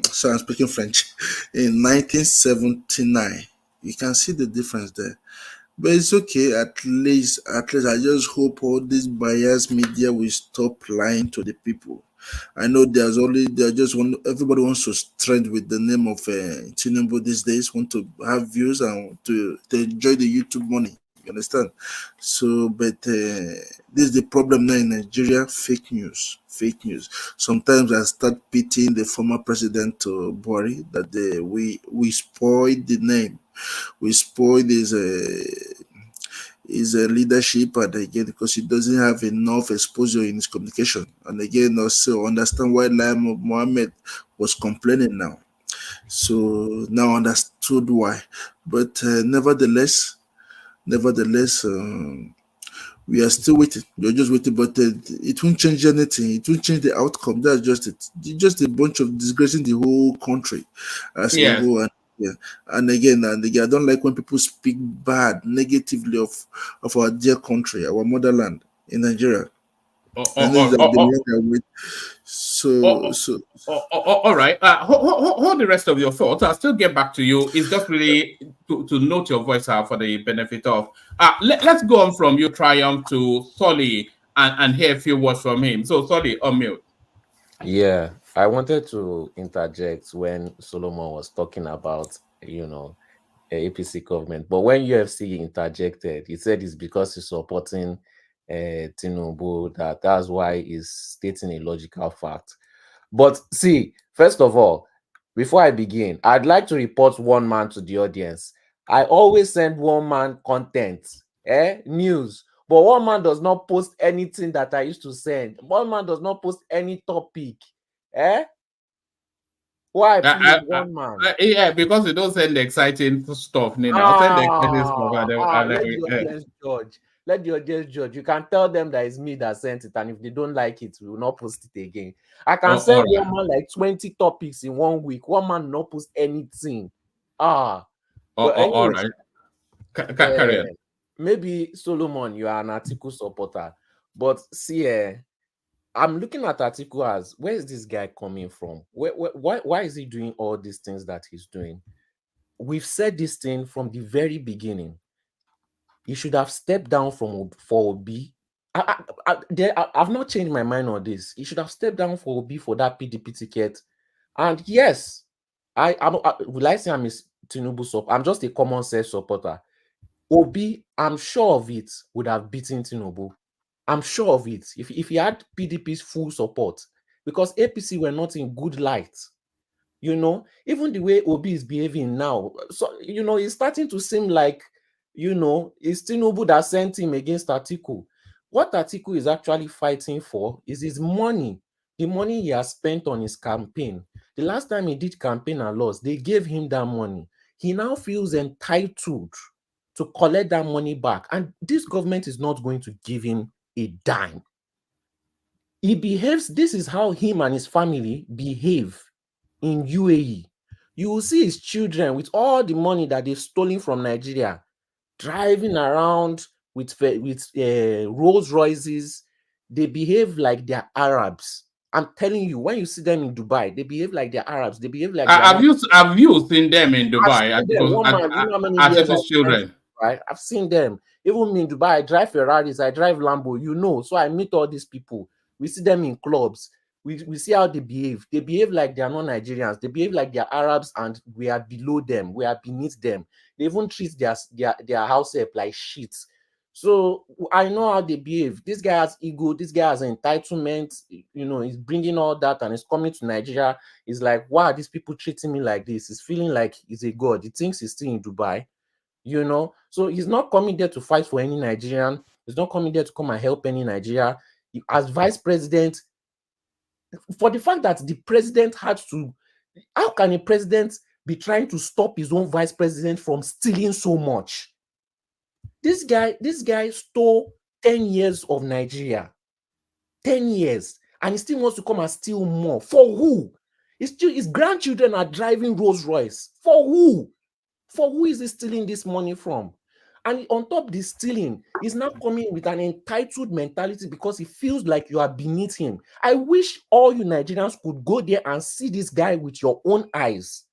Speaker 12: sorry, I'm speaking French, in 1979. You can see the difference there. But it's okay. At least, I just hope all this biased media will stop lying to the people. I know everybody wants to trend with the name of Tinubu these days, want to have views and to enjoy the YouTube money. You understand? So, but this is the problem now in Nigeria: fake news. Sometimes I start pitying the former president Buhari that we spoiled the name. We spoiled his leadership, and again, because he doesn't have enough exposure in his communication. And again, also understand why Lai Mohammed was complaining now. So now understood why. But nevertheless, we are still waiting. We're just waiting, but it won't change anything. It won't change the outcome. That's just it. It's just a bunch of disgracing the whole country as a
Speaker 3: Yes.
Speaker 12: whole. And, yeah. And again, I don't like when people speak bad, negatively of our dear country, our motherland in Nigeria. And this is the long await.
Speaker 3: All right. Hold the rest of your thoughts. I'll still get back to you. It's just really to note your voice out for the benefit of. Let's go on from you, Triumph, to Solly and hear a few words from him. So, Solly, unmute.
Speaker 13: Yeah, I wanted to interject when Solomon was talking about, APC government. But when UFC interjected, he said it's because he's supporting Tinubu, that's why he's stating a logical fact. But see, first of all, before I begin, I'd like to report one man to the audience. I always send one man content, news, but one man does not post anything that I used to send. One man does not post any topic. Why, please, one man?
Speaker 3: Yeah, because you don't send the exciting stuff, Nina. I'll send the exciting stuff.
Speaker 13: Let the audience judge. Let the audience judge. You can tell them that it's me that sent it, and if they don't like it, we will not post it again. I can send one man like 20 topics in 1 week. One man not post anything. But
Speaker 3: all right. Carry on.
Speaker 13: Maybe Solomon, you are an Atiku supporter, but see, I'm looking at Atiku as, where is this guy coming from? Why is he doing all these things that he's doing? We've said this thing from the very beginning. He should have stepped down for Obi. I've not changed my mind on this. He should have stepped down for Obi for that PDP ticket. And yes, will I say I'm a Tinubu supporter? I'm just a common sense supporter. Obi, I'm sure of it, would have beaten Tinubu. I'm sure of it. If he had PDP's full support, because APC were not in good light. Even the way Obi is behaving now, so it's starting to seem like, it's Tinubu that sent him against Atiku. What Atiku is actually fighting for is his money, the money he has spent on his campaign. The last time he did campaign and lost, they gave him that money. He now feels entitled to collect that money back, and this government is not going to give him a dime. He behaves, this is how him and his family behave in UAE. You will see his children with all the money that they've stolen from Nigeria, driving around with Rolls Royces. They behave like they're Arabs. I'm telling you, when you see them in Dubai, they behave like they're Arabs. They behave like
Speaker 3: have you seen them in Dubai? Atiku's children.
Speaker 13: Right? I've seen them. Even me in Dubai, I drive Ferraris, I drive Lambo, so I meet all these people. We see them in clubs. We see how they behave. They behave like they are not Nigerians. They behave like they are Arabs, and we are below them. We are beneath them. They even treat their house help like shit. So I know how they behave. This guy has ego. This guy has entitlement. He's bringing all that, and he's coming to Nigeria. He's like, why are these people treating me like this? He's feeling like he's a god. He thinks he's still in Dubai. So he's not coming there to fight for any Nigerian. He's not coming there to come and help any Nigeria. As vice president, for the fact that the president had to, how can a president be trying to stop his own vice president from stealing so much? This guy stole 10 years of Nigeria. 10 years. And he still wants to come and steal more. For who? His grandchildren are driving Rolls Royce. For who? For who is he stealing this money from? And on top of this stealing, he's now coming with an entitled mentality because he feels like you are beneath him. I wish all you Nigerians could go there and see this guy with your own eyes.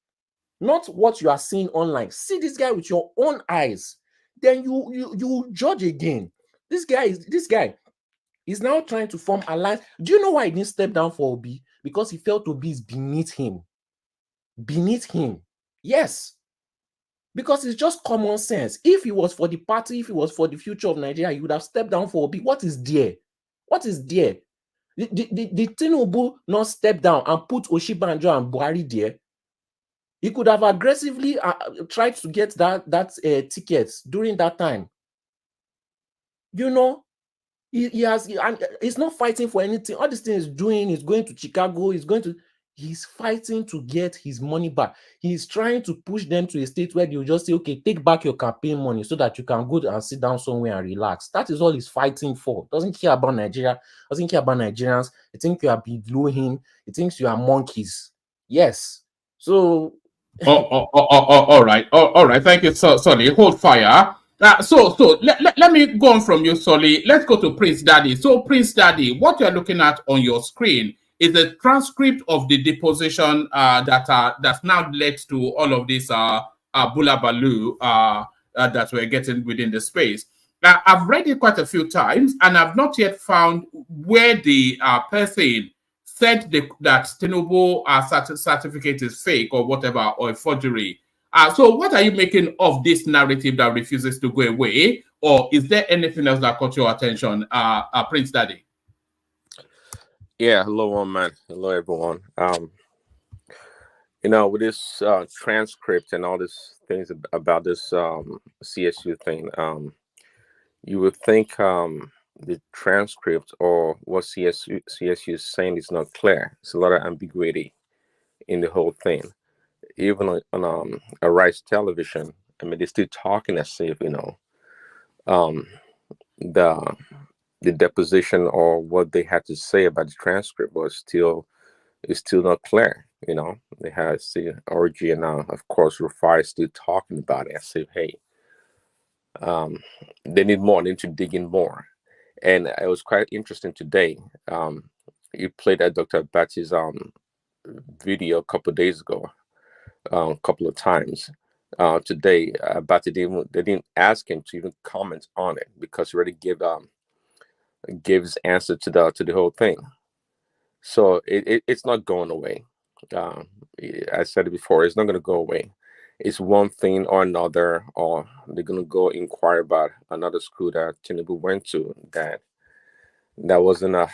Speaker 13: Not what you are seeing online. See this guy with your own eyes. Then you judge again. This guy is now trying to form alliance. Do you know why he didn't step down for Obi? Because he felt Obi is beneath him. Beneath him. Yes. Because it's just common sense. If he was for the party, if he was for the future of Nigeria, he would have stepped down for Obi. What is there? What is there? Did Tinubu not step down and put Oshibanjo and Buhari there? He could have aggressively tried to get that ticket during that time. You know, and he's not fighting for anything. All this thing is doing is going to Chicago, he's fighting to get his money back. He's trying to push them to a state where they'll just say, okay, take back your campaign money so that you can go and sit down somewhere and relax. That is all he's fighting for. Doesn't care about Nigeria, doesn't care about Nigerians. He thinks you are below him, he thinks you are monkeys. Yes. So
Speaker 3: All right. All right. Thank you, Solly. Hold fire. Let me go on from you, Solly. Let's go to Prince Daddy. So, Prince Daddy, what you're looking at on your screen is a transcript of the deposition that's now led to all of this bullabaloo that we're getting within the space. I've read it quite a few times, and I've not yet found where the person said that Tinubu certificate is fake or whatever, or a forgery. So what are you making of this narrative that refuses to go away? Or is there anything else that caught your attention, Prince Daddy?
Speaker 14: Yeah, hello, man. Hello, everyone. With this transcript and all these things about this CSU thing, you would think the transcript or what CSU is saying is not clear. It's a lot of ambiguity in the whole thing. Even on a Rice television, I mean, they're still talking as if, the deposition or what they had to say about the transcript is still not clear. They had still Orgy and of course Rufai still talking about it as if, hey, they need more, they need to dig in more. And it was quite interesting today. You played that Dr. Batty's video a couple of days ago, a couple of times. Today, Batty they didn't ask him to even comment on it because he already gave his answer to the whole thing. So it's not going away. I said it before, it's not going to go away. It's one thing or another, or they're going to go inquire about another school that Tinubu went to that wasn't a.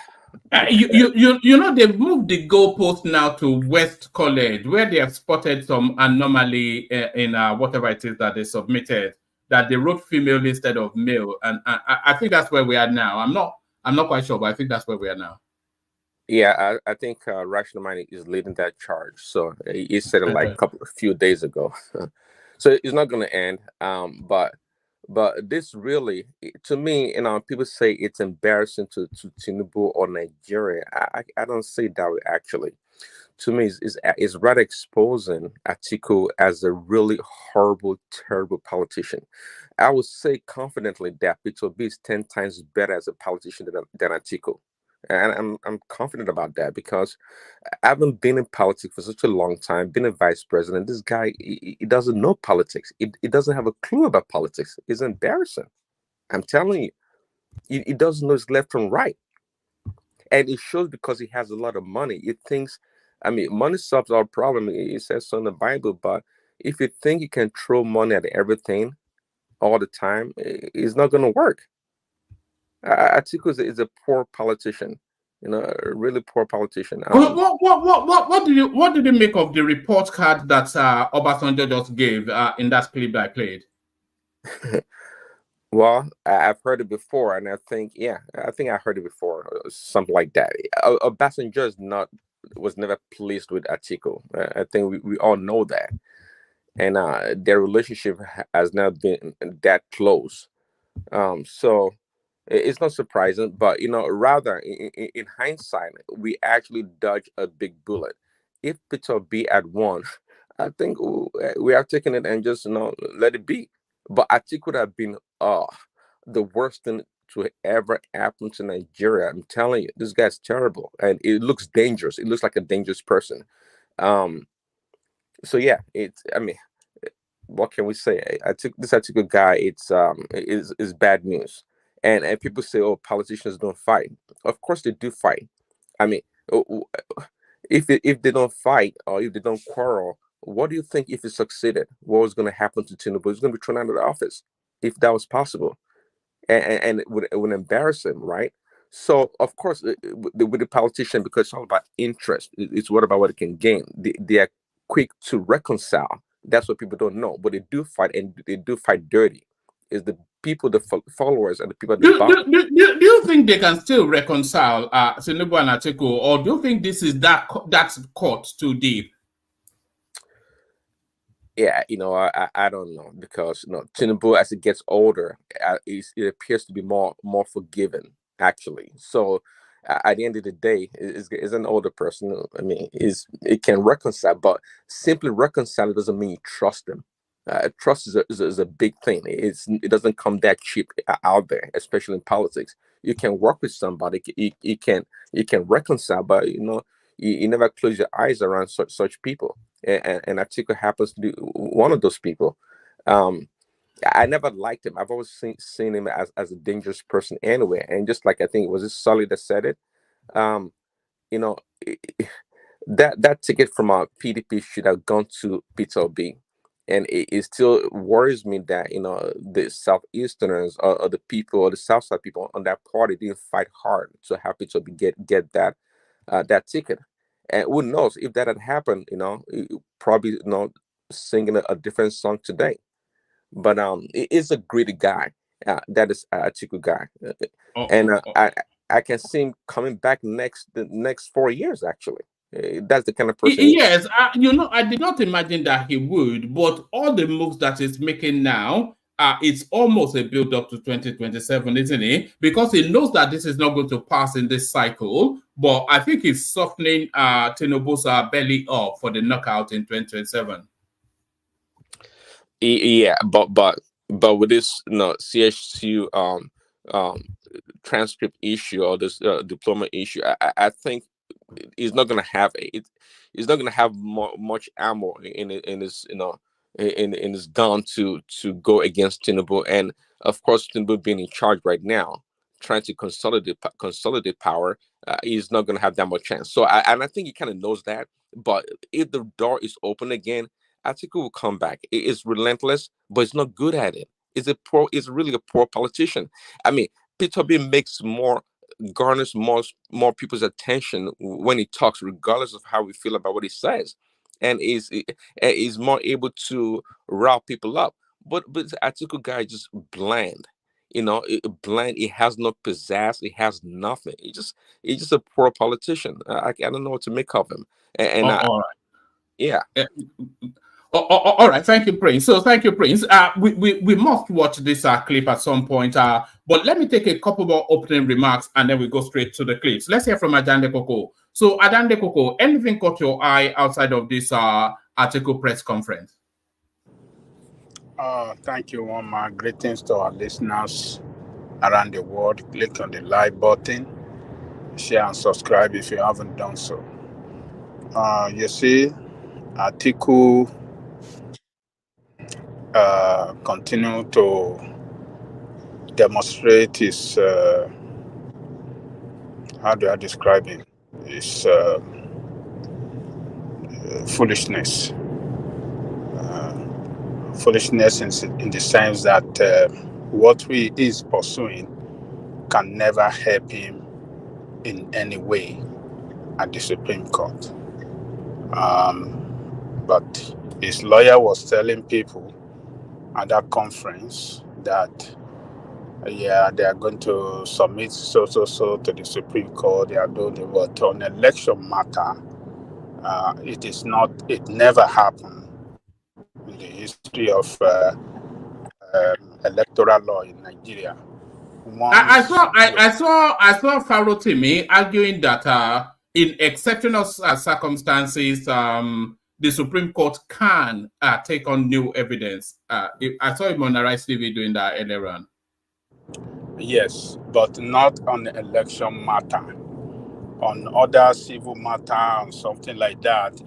Speaker 3: They've moved the goalpost now to West College, where they have spotted some anomaly in whatever it is that they submitted, that they wrote female instead of male, and I think that's where we are now. I'm not quite sure, but I think that's where we are now.
Speaker 14: Yeah, I think Rational Mind is leading that charge. So he said it like a few days ago. So it's not going to end. But this really, to me, people say it's embarrassing to Tinubu or Nigeria. I don't say that way, actually. To me, it's rather exposing Atiku as a really horrible, terrible politician. I would say confidently that Peter Obi is 10 times better as a politician than Atiku. And I'm confident about that because I haven't been in politics for such a long time, been a vice president. This guy, he doesn't know politics. He doesn't have a clue about politics. It's embarrassing. I'm telling you, he doesn't know his left from right. And it shows because he has a lot of money. He thinks, money solves our problem. It says so in the Bible, but if you think you can throw money at everything all the time, it's not going to work. Atiku is a poor politician, a really poor politician.
Speaker 3: What did you make of the report card that Obasanjo just gave in that clip that I played?
Speaker 14: Well, I've heard it before, and I think I heard it before, something like that. Obasanjo was never pleased with Atiku. I think we all know that, and their relationship has not been that close. So it's not surprising, but rather in hindsight, we actually dodged a big bullet. If Peter B had won, I think we have taken it and just let it be. But Atiku would have been the worst thing to ever happen to Nigeria. I'm telling you, this guy's terrible, and it looks dangerous. It looks like a dangerous person. So yeah, what can we say? This Atiku guy. Is bad news. And people say, oh, politicians don't fight. Of course they do fight. If they don't fight or if they don't quarrel, what do you think if he succeeded? What was going to happen to Tinubu? He's going to be thrown out of the office if that was possible. And it would embarrass him, right? So, of course, with the politician, because it's all about interest, it's what about what it can gain. They are quick to reconcile. That's what people don't know. But they do fight, and they do fight dirty. Is the people, the followers, and the people at the
Speaker 3: Do
Speaker 14: bottom.
Speaker 3: you think they can still reconcile Tinubu and Atiku, or do you think this is that's cut too deep?
Speaker 14: Yeah, I don't know, because Tinubu, as it gets older, it appears to be more forgiving, actually. So at the end of the day, is an older person. I mean, it can reconcile, but simply reconcile doesn't mean you trust them. Trust is a big thing. It doesn't come that cheap out there, especially in politics. You can work with somebody, you can reconcile, but you never close your eyes around such people. And Atiku happens to be one of those people. I never liked him. I've always seen him as a dangerous person anyway. And just like, I think it was Sully that said it, you know, that ticket from our PDP should have gone to Peter Obi. And it still worries me that the Southeasterners or the people, or the Southside people on that party, didn't fight hard to have Peter Obi get that ticket. And who knows, if that had happened, probably singing a different song today. But it is a greedy guy. That is Atiku guy, and I can see him coming back the next 4 years. Actually, that's the kind of person.
Speaker 3: Yes, I did not imagine that he would, but all the moves that he's making now, it's almost a build up to 2027, isn't it? Because he knows that this is not going to pass in this cycle, but I think he's softening Tinubu's belly up for the knockout in 2027.
Speaker 14: Yeah, but with this CSU transcript issue, or this diploma issue, I think he's not going to have he's not going to have much ammo in his in his gun to go against Tinubu. And of course, Tinubu being in charge right now, trying to consolidate power, he's not going to have that much chance. So I think he kind of knows that. But if the door is open again, Atiku will come back. It's relentless, but it's not good at it. It's really a poor politician. I mean, Peter Obi garners more people's attention when he talks, regardless of how we feel about what he says, and is more able to rile people up. But Atiku guy is just bland. Bland. He has no pizzazz. He has nothing. He's just a poor politician. I don't know what to make of him. And
Speaker 3: all right.
Speaker 14: Yeah.
Speaker 3: All right, thank you, Prince. So thank you, Prince. We must watch this clip at some point, but let me take a couple more opening remarks and then we go straight to the clips. Let's hear from Adande Koko. So Adande Koko, anything caught your eye outside of this Atiku press conference?
Speaker 15: Thank you, Oma. Greetings to our listeners around the world. Click on the like button, share and subscribe if you haven't done so. You see, Atiku continue to demonstrate his how do I describe it? His foolishness. Foolishness in the sense that what he is pursuing can never help him in any way at the Supreme Court. But his lawyer was telling people at that conference that they are going to submit so to the Supreme Court. They are doing it, but on election matter, it never happened in the history of electoral law in Nigeria.
Speaker 3: I saw Farotimi arguing that in exceptional circumstances, the Supreme Court can take on new evidence. I saw him on Arise TV doing that earlier on.
Speaker 15: Yes, but not on the election matter. On other civil matter and something like that,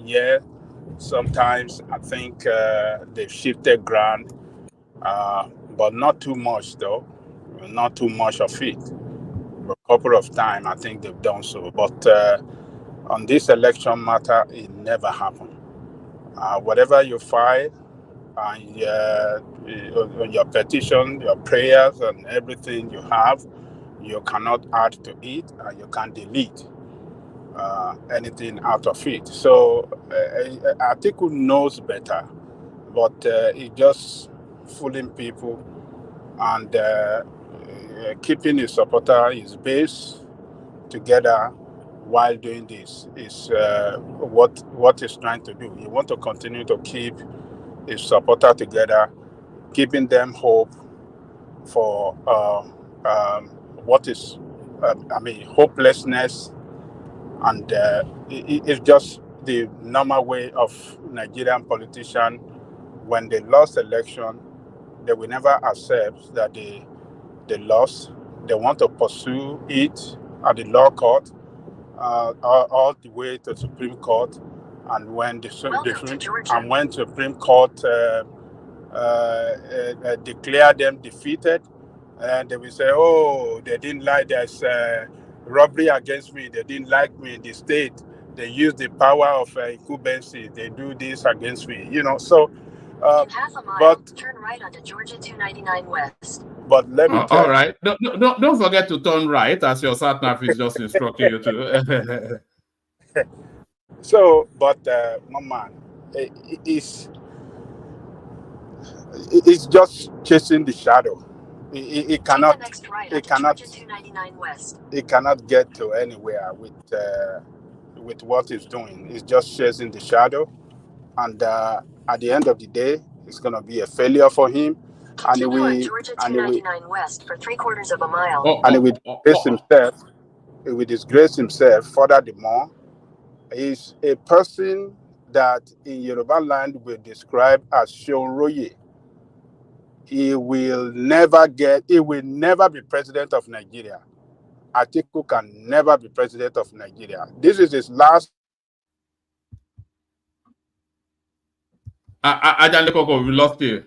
Speaker 15: sometimes I think they've shifted ground, but not too much though. Not too much of it. A couple of times I think they've done so, but on this election matter, it never happened. Whatever you file, your petition, your prayers, and everything you have, you cannot add to it, and you can't delete anything out of it. So Atiku knows better, but he just fooling people and keeping his supporter, his base together while doing this is what he's trying to do. He wants to continue to keep his supporter together, giving them hope for what is, hopelessness, and it's just the normal way of Nigerian politicians. When they lost election, they will never accept that they lost. They want to pursue it at the law court, all the way to Supreme Court, and when the Supreme Court declare them defeated, and they will say, "Oh, they didn't like there's robbery against me. They didn't like me in the state. They use the power of incumbency. They do this against me." You know, so.
Speaker 16: In half a mile, turn right onto Georgia 299 West.
Speaker 15: But let me tell
Speaker 3: all right. Don't forget to turn right, as your sat nav is just instructing you to.
Speaker 15: So, but my man, it's just chasing the shadow. It cannot.
Speaker 16: Next right
Speaker 15: It cannot.
Speaker 16: Georgia 299 West.
Speaker 15: It cannot get to anywhere with what it's doing. It's just chasing the shadow, and at the end of the day, it's gonna be a failure for him.
Speaker 16: Continue on Georgia 299 West for 3/4 of a mile.
Speaker 15: And he will disgrace himself. He will disgrace himself further the more. He's a person that in Yoruba land will describe as Shonroye. He will never be president of Nigeria. Atiku can never be president of Nigeria. This is his last.
Speaker 3: Ajanlekoko, we lost you.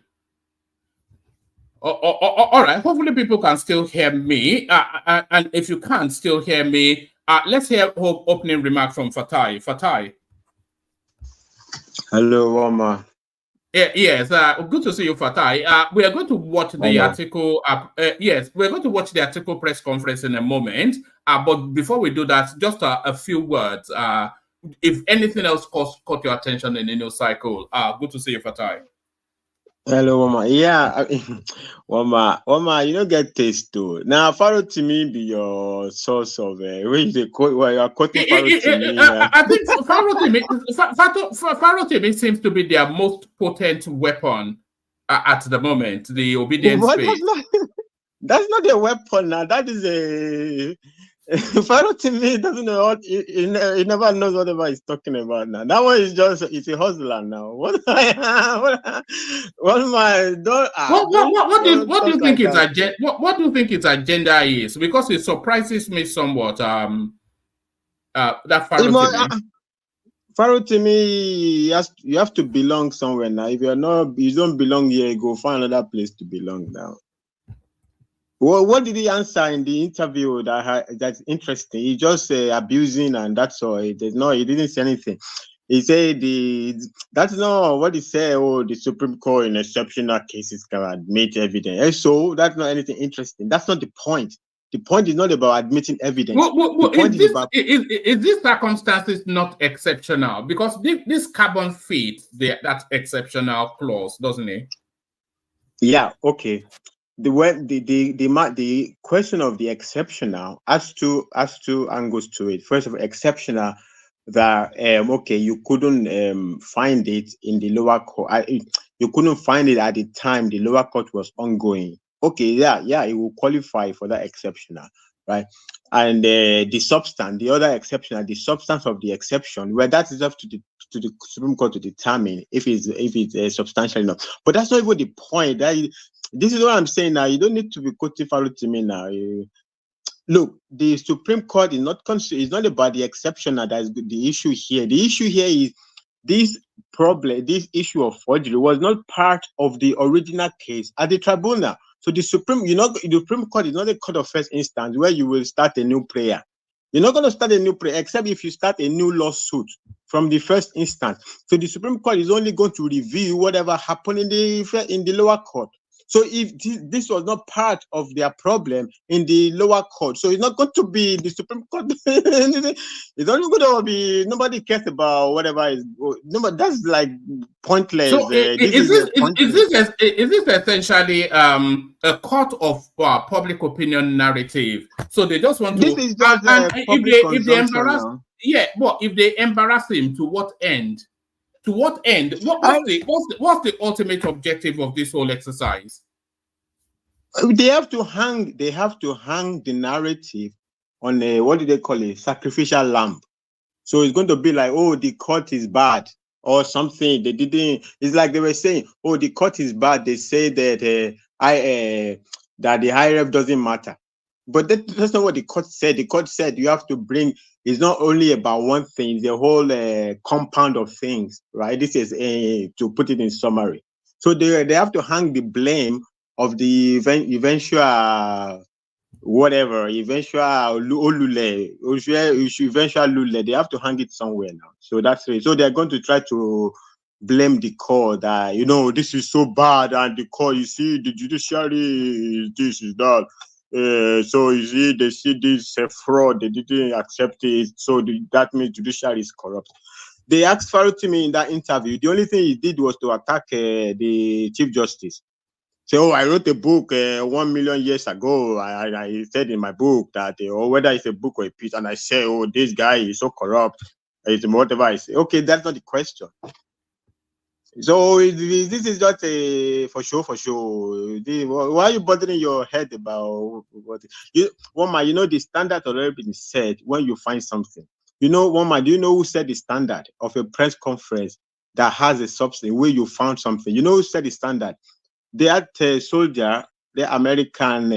Speaker 3: All right. Hopefully, people can still hear me. And if you can't still hear me, let's hear opening remark from Fatai. Fatai.
Speaker 17: Hello, Wama.
Speaker 3: Yes, good to see you, Fatai. We are going to watch the article. Yes, we're going to watch the article press conference in a moment. But before we do that, just a few words. If anything else caught your attention in the news cycle, good to see you, Fatai.
Speaker 17: Hello, Wama. Yeah, Wama, you don't get taste too. Now, Pharaoh to me be your source of where you are quoting Pharaoh to me.
Speaker 3: I think Pharaoh to me seems to be their most potent weapon at the moment. The obedience space.
Speaker 17: That's not a weapon now. That is a. Pharaoh to me doesn't know what he never knows whatever he's talking about now. That one is it's a hustler now. What do
Speaker 3: you think his agenda? What do you think his agenda is? Because it surprises me somewhat. That
Speaker 17: Pharaoh to me, you have to belong somewhere now. If you don't belong here, go find another place to belong now. Well, what did he answer in the interview that's interesting? He just abusing and that's all. He didn't say anything. He said that's not what he said. Oh, the Supreme Court in exceptional cases can admit evidence. So that's not anything interesting. That's not the point. The point is not about admitting evidence.
Speaker 3: Is this circumstances not exceptional? Because this carbon fits that exceptional clause, doesn't it?
Speaker 17: Yeah. Okay. The question of the exceptional has two angles to it. First of all, exceptional that okay, you couldn't find it in the lower court. You couldn't find it at the time the lower court was ongoing. Okay, yeah, it will qualify for that exceptional, right? And the other exceptional, the substance of the exception, where that is up to the Supreme Court to determine if it's substantial enough. But that's not even the point. This is what I'm saying now. You don't need to be quoting Pharaoh to me now. Look, the Supreme Court is not about the exceptional. That is the issue here. The issue here is this issue of forgery was not part of the original case at the tribunal. So the Supreme Court is not a court of first instance where you will start a new prayer. You're not going to start a new prayer except if you start a new lawsuit from the first instance. So the Supreme Court is only going to review whatever happened in the lower court. So if this was not part of their problem in the lower court, so it's not going to be the Supreme Court. It's only going to be, nobody cares about whatever is. No, that's like pointless.
Speaker 3: So is this essentially a court of public opinion narrative? So they just want to.
Speaker 17: This is just
Speaker 3: if they embarrass, but if they embarrass him, to what end? To what end? What's the ultimate objective of this whole exercise?
Speaker 17: They have to hang the narrative on a, what do they call it, sacrificial lamb. So it's going to be like, oh, the court is bad or something. They didn't. It's like they were saying, oh, the court is bad. They say that that the high rep doesn't matter, but that's not what the court said. The court said you have to bring. It's not only about one thing, the whole compound of things, right? This is to put it in summary. So they have to hang the blame of the eventual Lule. They have to hang it somewhere now. So that's it. So they're going to try to blame the court that, this is so bad, and the court, you see, the judiciary, this is that. So you see, they see this fraud, they didn't accept it, so that means judiciary is corrupt. They asked Farutimi in that interview, the only thing he did was to attack the Chief Justice. Say, oh, I wrote a book 1 million years ago. I said in my book that, or whether it's a book or a piece, and I say, oh, this guy is so corrupt, it's whatever I say. Okay, that's not the question. So this is just a for sure. Why are you bothering your head about what? The standard already been said when you find something. Do you know who said the standard of a press conference that has a substance where you found something? You know who said the standard? That soldier, the American,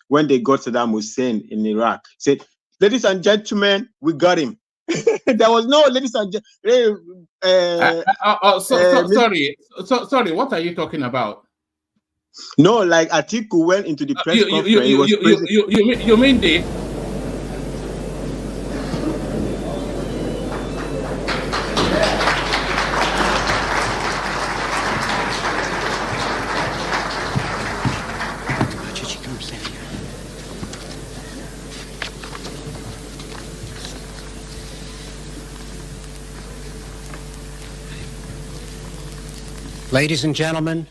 Speaker 17: when they got Saddam Hussein in Iraq, said, "Ladies and gentlemen, we got him." There was no ladies and gentlemen.
Speaker 3: Sorry. What are you talking about?
Speaker 17: No, like Atiku went into the press conference.
Speaker 3: You mean the?
Speaker 18: Ladies and gentlemen,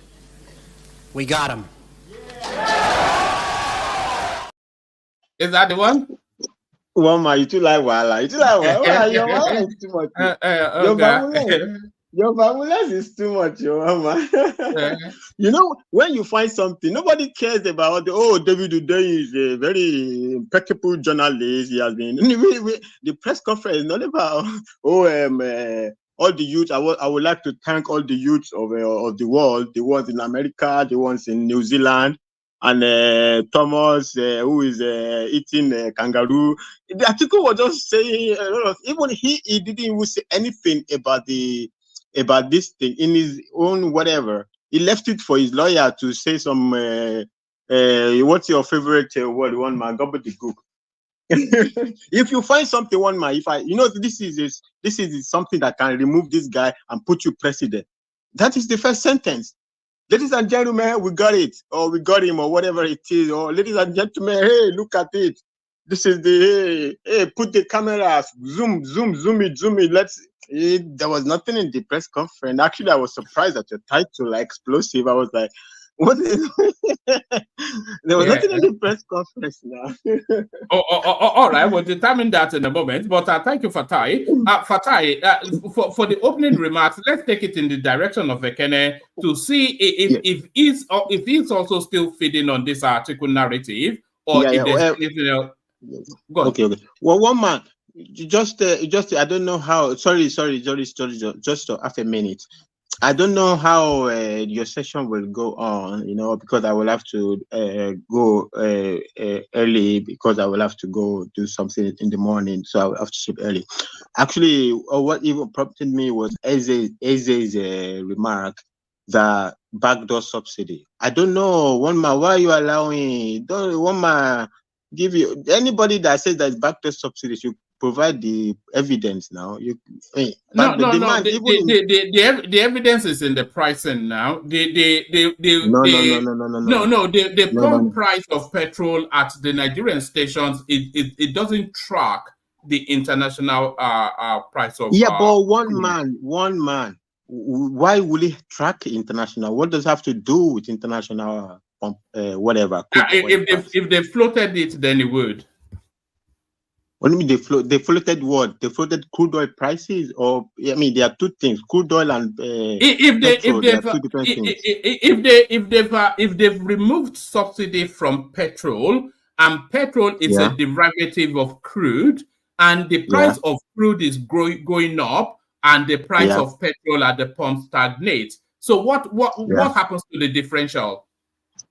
Speaker 18: we got him.
Speaker 3: Is that the one?
Speaker 17: Woman, you too like Wala. Your Wala is too much. Your Bamulas is too much, your mama. When you find something, nobody cares about David Uday is a very impeccable journalist. He has been. The press conference is not about all the youth. I would like to thank all the youths of the world, the ones in America, the ones in New Zealand, and Thomas, who is eating kangaroo. The article was just saying a lot of. Even he didn't even say anything about this thing in his own whatever. He left it for his lawyer to say some. What's your favorite word? One man, gobbledygook. If you find something, one man, this is something that can remove this guy and put you president. That is the first sentence. Ladies and gentlemen, we got it, or we got him, or whatever it is. Or ladies and gentlemen, hey, look at it. This is the hey, put the cameras, zoom it. There was nothing in the press conference. Actually, I was surprised at your title, like explosive. I was like, what is there was nothing in the press conference now.
Speaker 3: All right, we'll determine that in a moment. But thank you, Fatai. Fatai, for the opening remarks, let's take it in the direction of Ekene to see if he's also still feeding on this article narrative, or if there's anything else.
Speaker 17: Okay. Well, one man, just I don't know how. Sorry, just half a minute. I don't know how your session will go on, because I will have to go early, because I will have to go do something in the morning, so I will have to sleep early. Actually, what even prompted me was Eze's remark, the backdoor subsidy. I don't know, one man, why are you allowing? Don't one man give you anybody that says that backdoor subsidy should provide the evidence now.
Speaker 3: The evidence is in the pricing now. The pump price of petrol at the Nigerian stations, it doesn't track the international price of.
Speaker 17: Yeah, but one man. Why will he track international? What does it have to do with international whatever?
Speaker 3: If they floated it, then it would.
Speaker 17: What do you mean they floated what? They floated crude oil prices, or I mean there are two things: crude oil and petrol. They are two different things.
Speaker 3: If they've removed subsidy from petrol, and petrol is a derivative of crude, and the price of crude is going up, and the price of petrol at the pump stagnates. So what happens to the differential?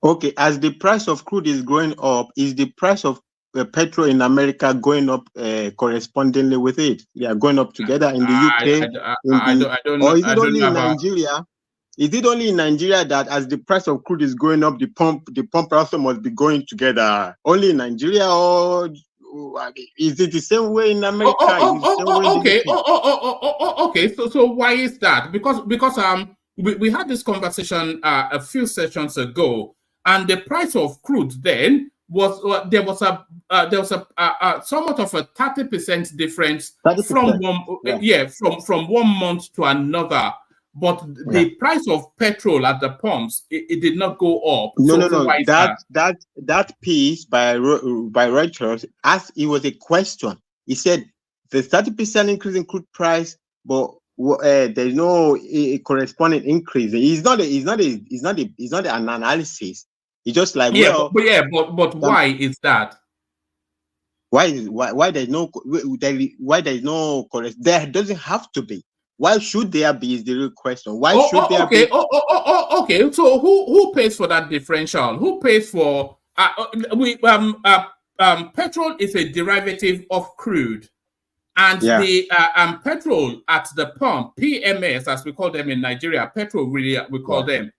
Speaker 17: Okay, as the price of crude is going up, is the price of petrol in America going up correspondingly with it? They are going up together in the UK. Or is it only in Nigeria? Is it only in Nigeria that as the price of crude is going up, the pump also must be going together? Only in Nigeria, or is it the same way in America?
Speaker 3: Okay. So why is that? Because we had this conversation a few sessions ago, and the price of crude then was there was a somewhat of a 30% difference from one month to another. But the price of petrol at the pumps, it did not go up.
Speaker 17: That piece by Reuters, as it was a question. He said the 30% increase in crude price, but there's no corresponding increase. It's not an analysis. It's just like
Speaker 3: but why is that?
Speaker 17: Why there's no corresponding? There doesn't have to be. Why should there be is the real question. Why should there be?
Speaker 3: Okay. So who pays for that differential? Who pays for petrol is a derivative of crude, and the petrol at the pump, PMS as we call them in Nigeria, petrol really we call them.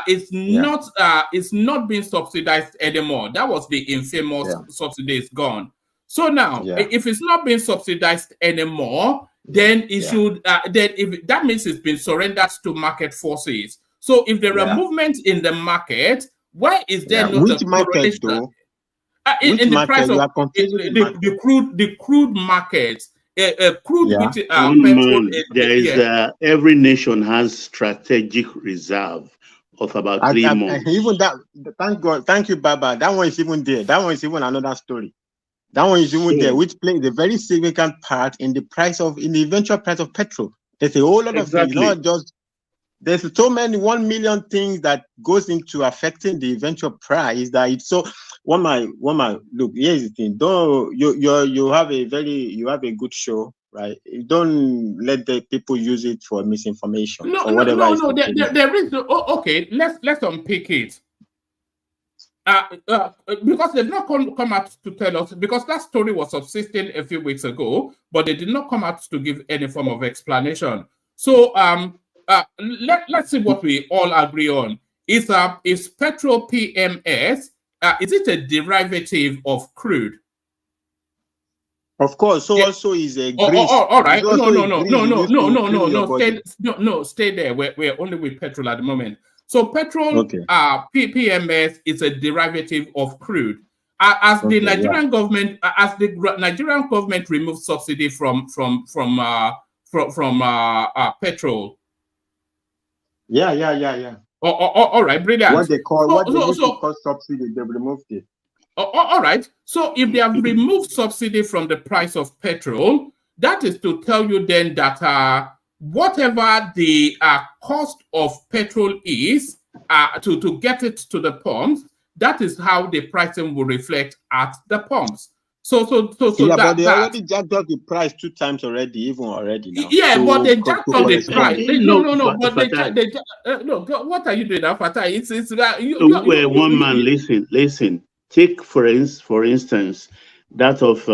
Speaker 3: It's not being subsidized anymore. That was the infamous subsidy is gone. So now, if it's not being subsidized anymore, then it should. Then if that means it's been surrendered to market forces. So if there are movements in the market, why is there not a correlation in the price of the crude market?
Speaker 19: Every nation has strategic reserve of about 3 months.
Speaker 17: Even that, thank you, Baba. That one is even there. That one is even another story. That one is even there, which plays a very significant part in the eventual price of petrol. There's a whole lot of things, not just. There's so many 1 million things that goes into affecting the eventual price that it's so. One might look. Here's the thing. You have a good show, right? Don't let the people use it for misinformation or whatever.
Speaker 3: There is okay. Let's unpick it. Because they've not come out to tell us, because that story was subsisting a few weeks ago, but they did not come out to give any form of explanation. So let's see what we all agree on. Is petrol PMS, is it a derivative of crude?
Speaker 17: Of course. So also is a grease.
Speaker 3: All right. No. Stay there. We're only with petrol at the moment. So petrol, PMS is a derivative of crude. As the Nigerian government removed subsidy from petrol.
Speaker 17: Yeah.
Speaker 3: All right, brilliant.
Speaker 17: What they call subsidy, they removed it.
Speaker 3: All right. So if they have removed subsidy from the price of petrol, that is to tell you then that whatever the cost of petrol is to get it to the pumps, that is how the pricing will reflect at the pumps. So
Speaker 17: but they already jacked up the price 2 times already now.
Speaker 3: Yeah, but they jacked up the price. What are you doing now, Fatai? It's
Speaker 19: one man. Listen. Take for instance that of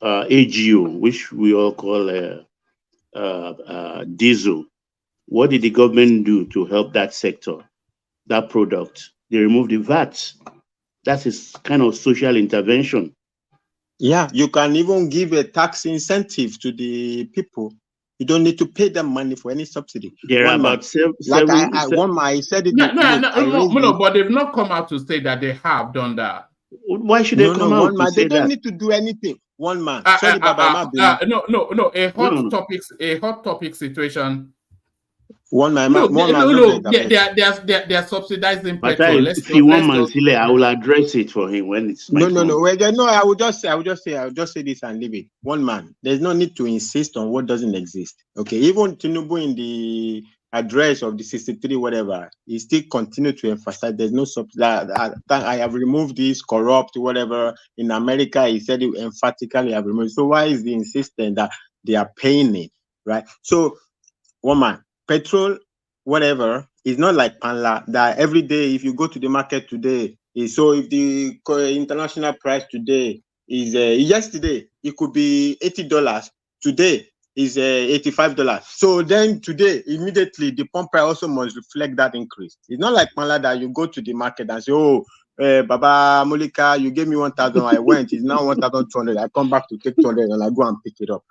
Speaker 19: AGO, which we all call diesel. What did the government do to help that sector, that product? They removed the VAT. That is kind of social intervention.
Speaker 17: Yeah, you can even give a tax incentive to the people. You don't need to pay them money for any subsidy.
Speaker 19: There are
Speaker 17: One man,
Speaker 19: about seven,
Speaker 17: like
Speaker 19: seven,
Speaker 17: one man, I said it.
Speaker 3: No, no,
Speaker 17: Look,
Speaker 3: no,
Speaker 17: I raised
Speaker 3: no,
Speaker 17: it.
Speaker 3: but they've not come out to say that they have done that.
Speaker 19: Why should they come out
Speaker 17: one
Speaker 19: to
Speaker 17: man. They
Speaker 19: say
Speaker 17: don't
Speaker 19: that?
Speaker 17: need to do anything. One man. Sorry, Baba,
Speaker 3: No. A
Speaker 19: No.
Speaker 3: hot topic situation.
Speaker 17: One man,
Speaker 3: Look,
Speaker 17: one man. No,
Speaker 3: they're subsidizing
Speaker 19: But
Speaker 3: petrol.
Speaker 19: if you want Mansile, I will address it for him when it's my turn.
Speaker 17: No. I will just say this and leave it. One man. There's no need to insist on what doesn't exist. Okay, even Tinubu in the address of the 63 whatever, he still continue to emphasize there's no subsidy. I have removed this corrupt whatever. In America, he said it emphatically have removed. So why is he insisting that they are paying it, right? So one man, petrol, whatever, is not like Panla that every day if you go to the market today, so if the international price today is yesterday, it could be $80. Today is $85. So then today, immediately the pump price also must reflect that increase. It's not like Panla that you go to the market and say, oh, Baba Molika, you gave me 1,000, I went, it's now 1,200. I come back to take 200 and I go and pick it up.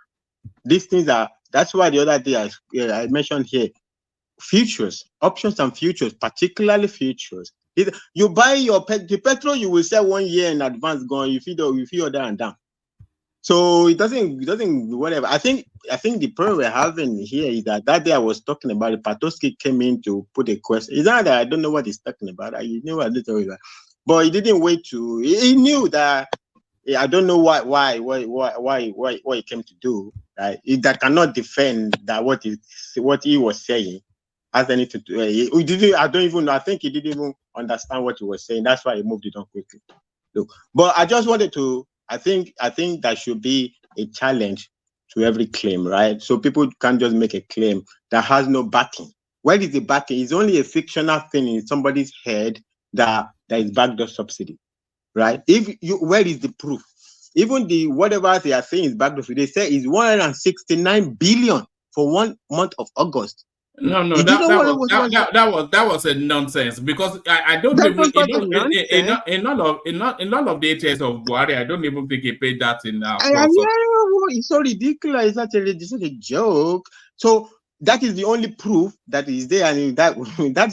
Speaker 17: These things that's why the other day I mentioned here, futures, options and futures, particularly futures. You buy the petrol, you will sell 1 year in advance, gone, you feel order and down. So it doesn't whatever. I think the problem we're having here is that day I was talking about it, Patoski came in to put a question. It's not that I don't know what he's talking about. I knew what it was, but he didn't wait to. He knew that. I don't know why he came to do. Right? That cannot defend that what he was saying has anything to do. He didn't. I don't even know. I think he didn't even understand what he was saying. That's why he moved it on quickly. Look, but I just wanted to. I think that should be a challenge to every claim, right? So people can't just make a claim that has no backing. Where is the backing? It's only a fictional thing in somebody's head that is backdoor subsidy, right? Where is the proof? Even the whatever they are saying is backdoor, they say is 169 billion for 1 month of August.
Speaker 3: No, that was a nonsense because I don't even in none of the ATS of Buhari, I don't even think he paid that in
Speaker 17: it's so ridiculous. It's not a joke. So that is the only proof that is there, and that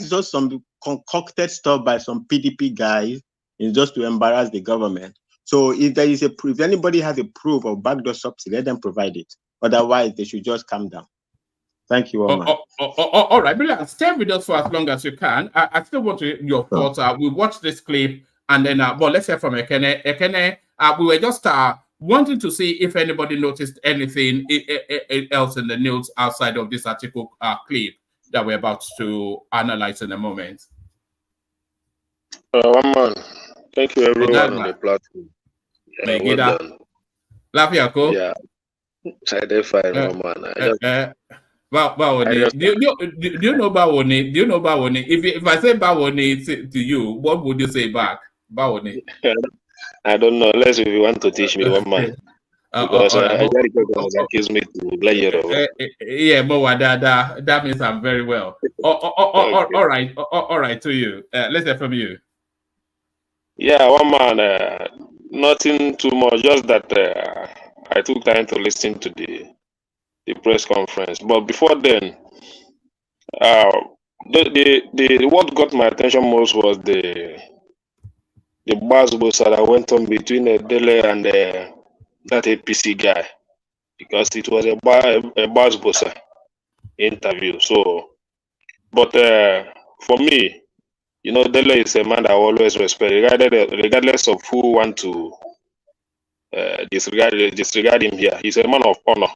Speaker 17: is just some concocted stuff by some PDP guys. It's just to embarrass the government. So if there is a proof, if anybody has a proof of backdoor subsidy, let them provide it. Otherwise, they should just calm down. Thank you, Omar.
Speaker 3: All right, brilliant. Stay with us for as long as you can. I still want your thoughts. We watch this clip and then, but let's hear from Ekene. Ekene, we were just wanting to see if anybody noticed anything else in the news outside of this article clip that we're about to analyze in a moment.
Speaker 20: One man. Thank you, everyone on the platform.
Speaker 3: Yeah, well done. Lafiako?
Speaker 20: Yeah, I did fine, man.
Speaker 3: Do you know Bawoni? Do you know Bawoni? If I say Bawoni to you, what would you say back? Bawoni?
Speaker 20: I don't know, unless if you want to teach me, one man. Because I accuse me to play Yoruba.
Speaker 3: Yeah, that means I'm very well. All right, to you. Let's hear from you.
Speaker 20: Yeah, one man, nothing too much, just that I took time to listen to the press conference. But before then, the what got my attention most was the buzzbuzz that went on between Dele and that APC guy, because it was a buzzbuzz interview. So, but for me, you know, Dele is a man that I always respect, regardless of who want to disregard him here. He's a man of honor.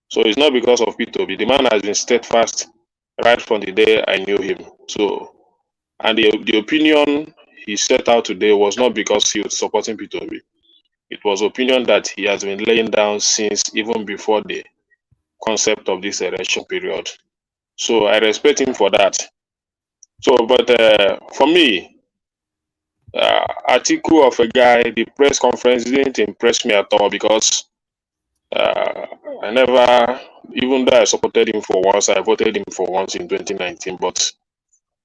Speaker 20: So it's not because of P2B. The man has been steadfast right from the day I knew him. So, and the opinion he set out today was not because he was supporting P2B. It was opinion that he has been laying down since even before the concept of this election period. So I respect him for that. So, but for me, article of a guy, the press conference didn't impress me at all, because I never, even though I supported him for once, I voted him for once in 2019, but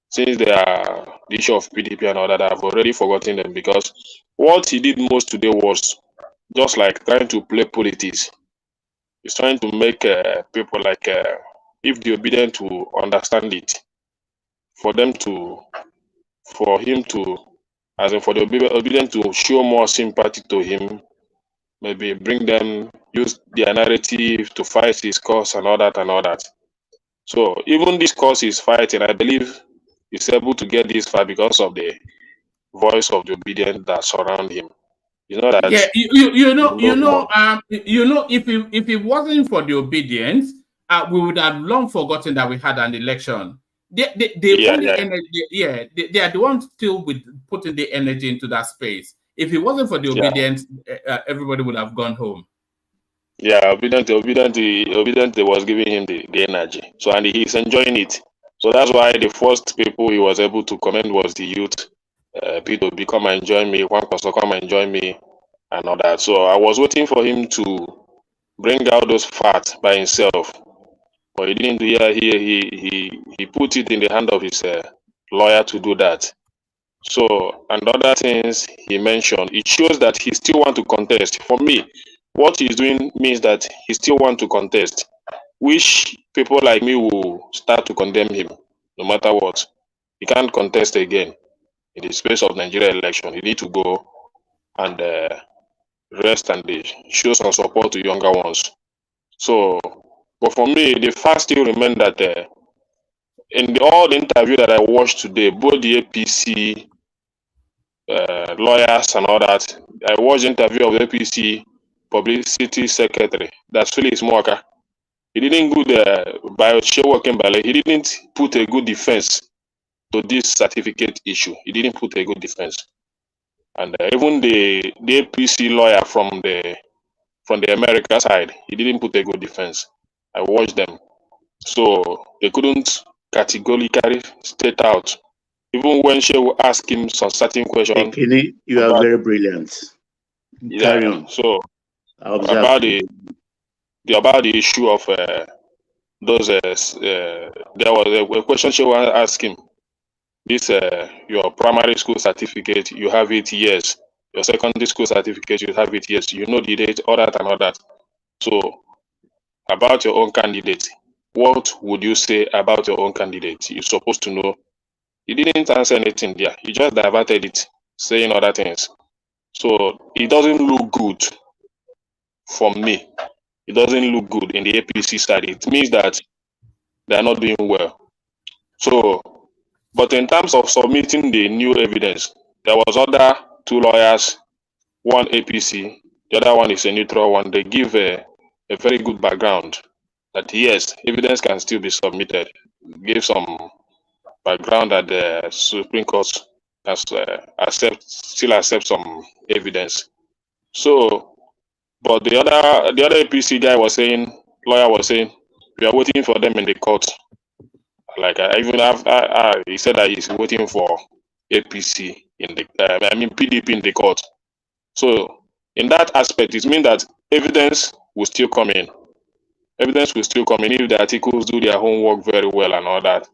Speaker 20: since the issue of PDP and all that, I've already forgotten them, because what he did most today was just like trying to play politics. He's trying to make people like, if the obedient to understand it, for him to, as in for the obedient to show more sympathy to him, maybe bring them, use their narrative to fight his cause and all that and all that. So even this cause he's fighting, I believe he's able to get this far because of the voice of the obedient that surround him. You know that.
Speaker 3: Yeah, you know, if it wasn't for the obedience, we would have long forgotten that we had an election. They only energy, they are the ones still with putting the energy into that space. If it wasn't for the obedience, everybody would have gone home.
Speaker 20: Yeah, obedient was giving him the energy. So, and he's enjoying it. So that's why the first people he was able to commend was the youth. People come and join me, one person come and join me, and all that. So I was waiting for him to bring out those facts by himself, but he didn't. He put it in the hand of his lawyer to do that. So, and other things he mentioned, it shows that he still want to contest. For me, what he's doing means that he still want to contest, which people like me will start to condemn him, no matter what. He can't contest again in the space of Nigeria election. He need to go and rest and show some support to younger ones. So, but for me, the fact still remain that in all the interview that I watched today, both the APC lawyers and all that, I watched the interview of the APC publicity secretary, that's Felix Mwaka. He didn't go there by working ballet. He didn't put a good defense to this certificate issue. He didn't put a good defense. And even the APC lawyer from the America side, he didn't put a good defense. I watched them. So they couldn't categorically state out. Even when she will ask him some certain questions.
Speaker 19: Ekene, you are very brilliant. Carry on.
Speaker 20: So about the issue of those, there was a question she will ask him. This your primary school certificate, you have it, yes. Your secondary school certificate, you have it, yes. You know the date, all that and all that. So about your own candidate, what would you say about your own candidate? You're supposed to know. He didn't answer anything there. He just diverted it, saying other things. So it doesn't look good for me. It doesn't look good in the APC side. It means that they are not doing well. So, but in terms of submitting the new evidence, there was other two lawyers, one APC, the other one is a neutral one. They give a very good background that yes, evidence can still be submitted. Give some background that the Supreme Court has still accept some evidence. So, but the other APC guy was saying, lawyer was saying, we are waiting for them in the court. Like even after he said that he's waiting for APC in the, PDP in the court. So in that aspect, it means that evidence will still come in. Evidence will still come in if the articles do their homework very well and all that.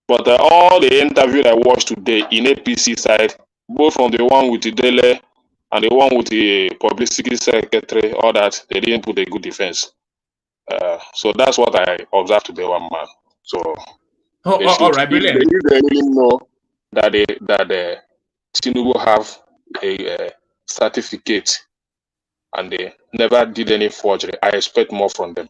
Speaker 20: But all the interview I watched today in APC side, both from the one with the Dele and the one with the publicity secretary, all that, they didn't put a good defense. So that's what I observed today, one man. So
Speaker 3: all right, brilliant.
Speaker 20: If they really know that the Tinubu have a certificate and they never did any forgery, I expect more from them.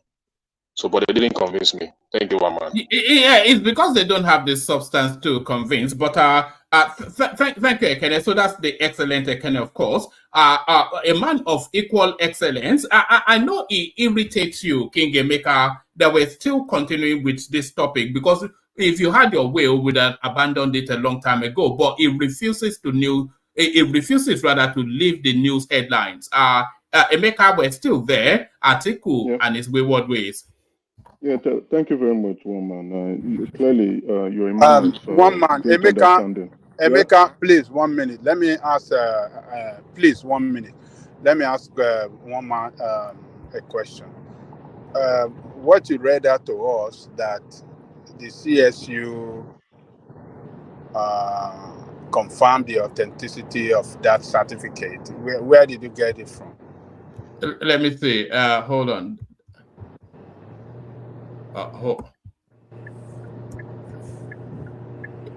Speaker 20: So, but they didn't convince me. Thank you, one man.
Speaker 3: Yeah, it's because they don't have the substance to convince. But thank you, Ekene. So that's the excellent Ekene, of course. A man of equal excellence. I know it irritates you, King Emeka, that we're still continuing with this topic, because if you had your way, we would have abandoned it a long time ago. But it refuses to rather to leave the news headlines. Emeka, we're still there. Atiku and his wayward ways.
Speaker 21: Yeah, thank you very much, one man. Clearly, you're a man of
Speaker 15: one man,
Speaker 21: great understanding.
Speaker 15: Emeka, please 1 minute. Let me ask. Please 1 minute. Let me ask one man a question. What you read out to us that the CSU confirmed the authenticity of that certificate. Where did you get it from?
Speaker 3: Let me see. Hold on.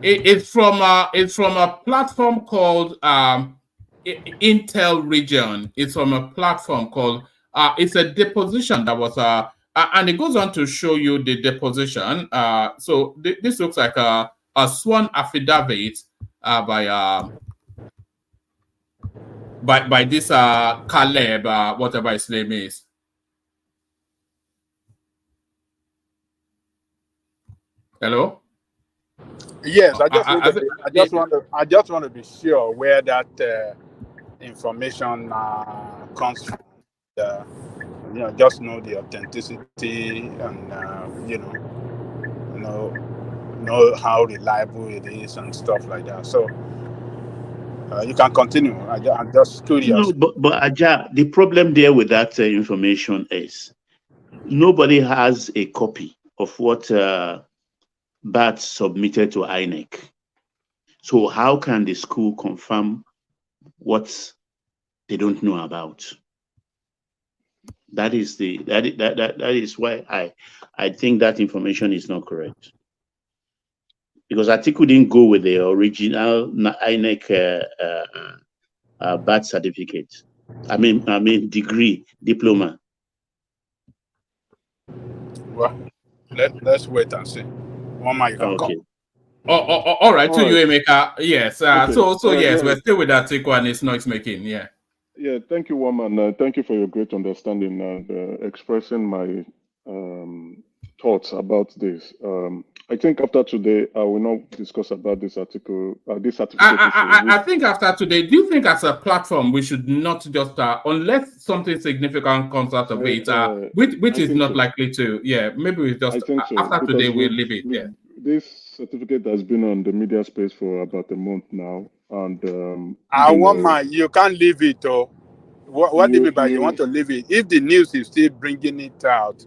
Speaker 3: It's from a platform called Intel Region. It's from a platform called it's a deposition that was and it goes on to show you the deposition. So this looks like a sworn affidavit by this Caleb, whatever his name is. Hello.
Speaker 15: Yes, I just want to be sure where that information comes from. Just know the authenticity and know how reliable it is and stuff like that. So you can continue. I'm just curious.
Speaker 19: No, but Aja, the problem there with that information is nobody has a copy of what BAT submitted to INEC. So how can the school confirm what they don't know about? That is why I think that information is not correct. Because Atiku didn't go with the original INEC BAT certificate. I mean diploma.
Speaker 15: Well, let's wait and see. One man, you can come.
Speaker 3: All right, to you, Emeka. Yes.
Speaker 21: Okay.
Speaker 3: Yes, we're still with Atiku and it's noise making. Yeah.
Speaker 21: Yeah, thank you, Woman. Thank you for your great understanding and expressing my thoughts about this. I think after today, I will not discuss about this article, this certificate issue.
Speaker 3: I think after today, do you think as a platform we should not just, unless something significant comes out of it, which is not likely to, maybe we just, after today, we'll leave it. Yeah.
Speaker 21: This certificate has been on the media space for about a month now. And
Speaker 15: one man, you can't leave it, though. What do you mean by you want to leave it? If the news is still bringing it out,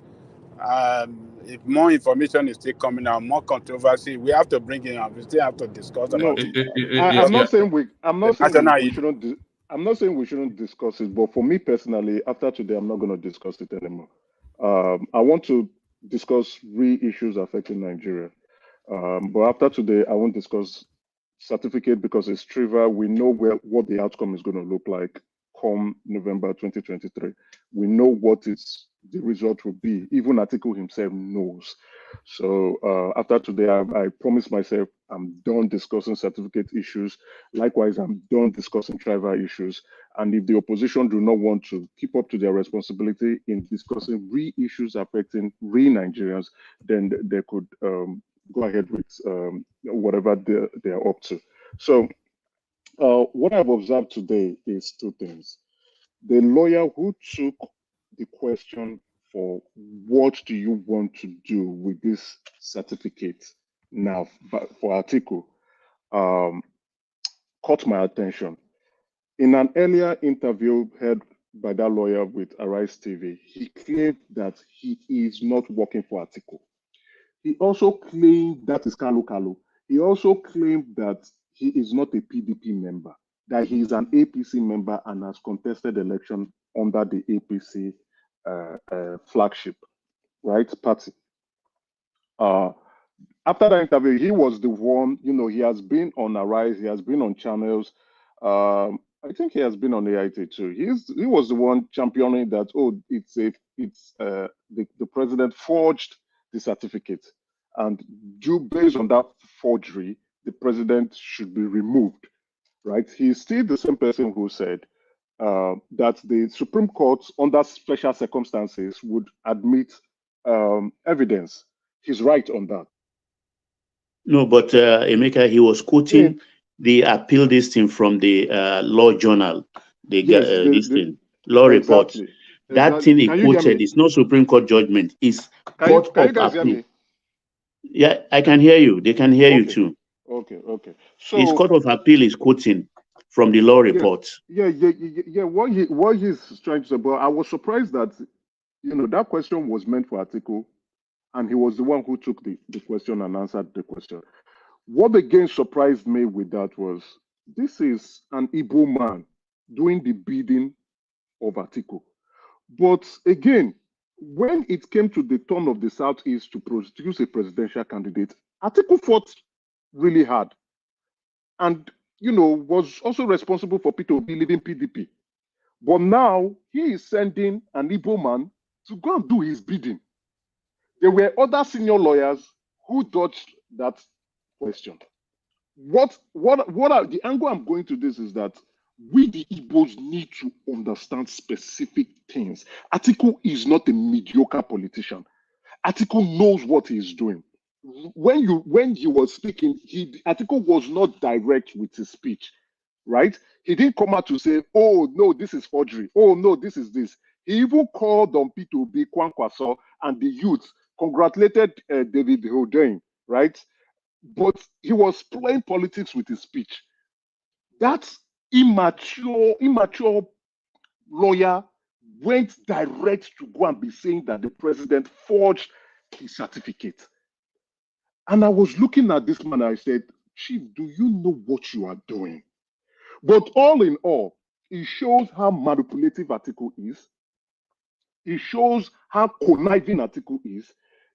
Speaker 15: if more information is still coming out, more controversy, we have to bring it up. We still have to discuss about it.
Speaker 21: I'm not saying we shouldn't discuss it, but for me personally, after today, I'm not going to discuss it anymore. I want to discuss real issues affecting Nigeria. But after today, I won't discuss certificate because it's trivial. We know what the outcome is going to look like come November 2023. We know what the result will be. Even Atiku himself knows. So after today, I promise myself I'm done discussing certificate issues. Likewise, I'm done discussing trivial issues. And if the opposition do not want to keep up to their responsibility in discussing real issues affecting real Nigerians, then they could go ahead with whatever they're up to. So what I've observed today is two things. The lawyer who took the question for what do you want to do with this certificate now for Atiku caught my attention. In an earlier interview held by that lawyer with Arise TV, he claimed that he is not working for Atiku. He also claimed that is Kalu. He also claimed that he is not a PDP member, that he is an APC member and has contested election under the APC flagship, right, party. After that interview, he was the one, he has been on Arise, he has been on channels. I think he has been on AIT too. He was the one championing that, the president forged the certificate. And based on that forgery, the president should be removed, right? He's still the same person who said that the Supreme Court, under special circumstances, would admit evidence. He's right on that.
Speaker 19: No, but Emeka, he was quoting the appeal listing from the law journal, law report. That thing he quoted is not Supreme Court judgment. It's Court of Appeal. Yeah, I can hear you. They can hear you too.
Speaker 21: Okay.
Speaker 19: So his Court of Appeal is quoting from the law report.
Speaker 21: Yeah. What he's trying to say, but I was surprised that that question was meant for Atiku, and he was the one who took the question and answered the question. What again surprised me with that was this is an Igbo man doing the bidding of Atiku. But again, when it came to the turn of the Southeast to produce a presidential candidate, Atiku fought really hard and, was also responsible for Peter Obi leaving PDP. But now he is sending an Igbo man to go and do his bidding. There were other senior lawyers who dodged that question. The angle I'm going to this is that we, the Igbos, need to understand specific things. Atiku is not a mediocre politician. Atiku knows what he's doing. When he was speaking, Atiku was not direct with his speech, right? He didn't come out to say, "Oh no, this is forgery. Oh no, this is this." He even called on P2B, Kwankwaso, and the youth, congratulated David Hodain, right? But he was playing politics with his speech. That immature lawyer went direct to go and be saying that the president forged his certificate. And I was looking at this man and I said, Chief, do you know what you are doing? But all in all, it shows how manipulative Atiku is. It shows how conniving Atiku is.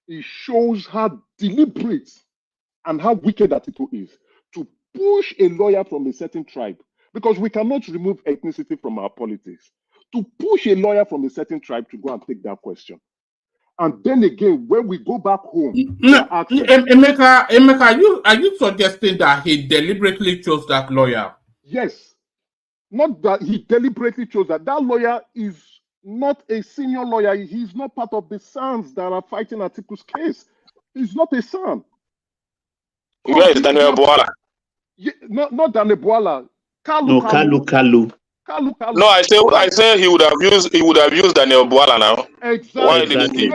Speaker 21: It shows how deliberate and how wicked Atiku is to push a lawyer from a certain tribe, because we cannot remove ethnicity from our politics, to push a lawyer from a certain tribe to go and take that question. And then again, when we go back home,
Speaker 3: Emeka, are you suggesting that he deliberately chose that lawyer?
Speaker 21: Yes. Not that he deliberately chose that. That lawyer is not a senior lawyer. He's not part of the sons that are fighting Atiku's case. He's not a son.
Speaker 20: Where is Daniel Boala?
Speaker 21: Yeah, not Daniel Boala.
Speaker 19: Kalu.
Speaker 20: No, I say he would have used Daniel Boala now.
Speaker 21: Exactly.
Speaker 20: Why didn't he?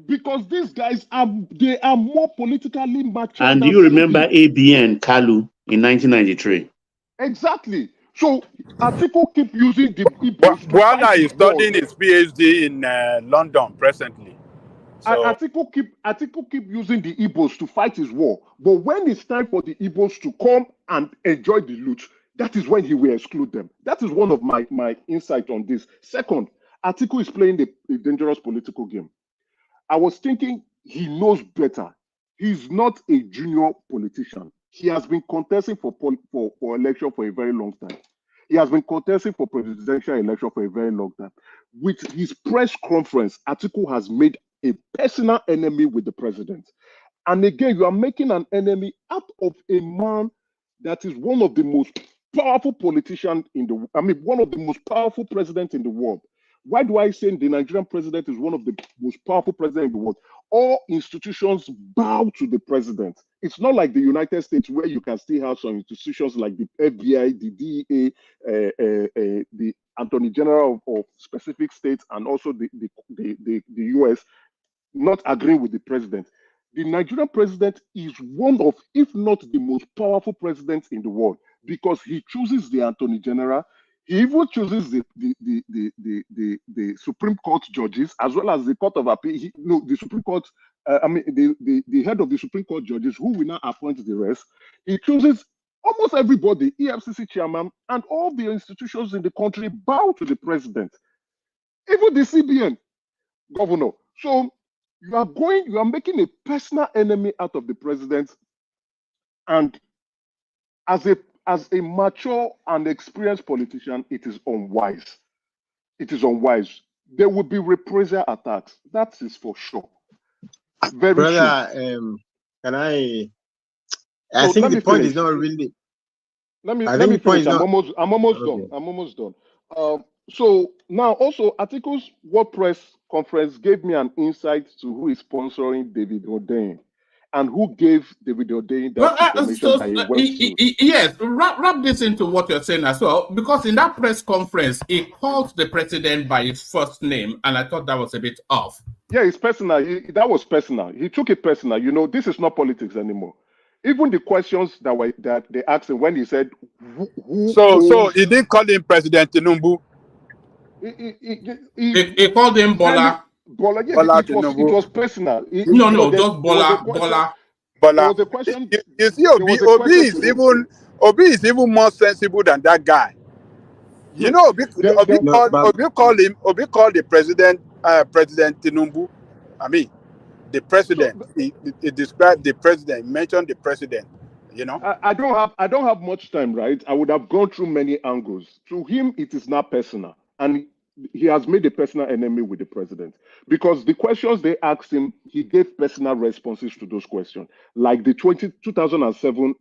Speaker 21: Because these guys are more politically mature.
Speaker 19: And do you remember ABN Kalu in 1993?
Speaker 21: Exactly. So Atiku keep using the Igbos.
Speaker 15: Boala is studying his PhD in London presently. So
Speaker 21: Atiku keep using the Igbos to fight his war. But when it's time for the Igbos to come and enjoy the loot, that is when he will exclude them. That is one of my insight on this. Second, Atiku is playing a dangerous political game. I was thinking he knows better. He's not a junior politician. He has been contesting for election for a very long time. He has been contesting for presidential election for a very long time. With his press conference, Atiku has made a personal enemy with the president. And again, you are making an enemy out of a man that is one of the most powerful politicians one of the most powerful presidents in the world. Why do I say the Nigerian president is one of the most powerful presidents in the world? All institutions bow to the president. It's not like the United States where you can still have some institutions like the FBI, the DEA, the Attorney General of specific states, and also the US not agreeing with the president. The Nigerian president is one of, if not the most powerful presidents in the world, because he chooses the Attorney General. He even chooses the Supreme Court judges, as well as the Court of Appeal. The Supreme Court, the head of the Supreme Court judges, who will now appoint the rest. He chooses almost everybody, EFCC chairman, and all the institutions in the country bow to the president, even the CBN governor. So you are making a personal enemy out of the president, and as a mature and experienced politician, it is unwise. It is unwise. There will be reprisal attacks. That is for sure. Very
Speaker 17: Brother,
Speaker 21: true.
Speaker 17: can I think the point is not really.
Speaker 21: Let me finish. I'm almost done. So now also Atiku's World Press Conference gave me an insight to who is sponsoring David Hodain and who gave David Hodain that information that he went to.
Speaker 3: Yes, wrap this into what you're saying as well, because in that press conference, he called the president by his first name, and I thought that was a bit off.
Speaker 21: Yeah, it's personal. That was personal. He took it personal. This is not politics anymore. Even the questions that they asked him when he said,
Speaker 15: So he didn't call him President Tinubu.
Speaker 3: He called him Bola.
Speaker 21: Bola, yeah, it was personal.
Speaker 3: Just Bola.
Speaker 21: Bola. There was a question.
Speaker 15: You see, Obi is even more sensible than that guy. You know,
Speaker 17: No, but
Speaker 15: Obi called the president, President Tinubu. I mean, the president. He described the president, mentioned the president. You know.
Speaker 21: I don't have much time, right? I would have gone through many angles. To him, it is not personal, and he has made a personal enemy with the president because the questions they asked him, he gave personal responses to those questions, like the 2007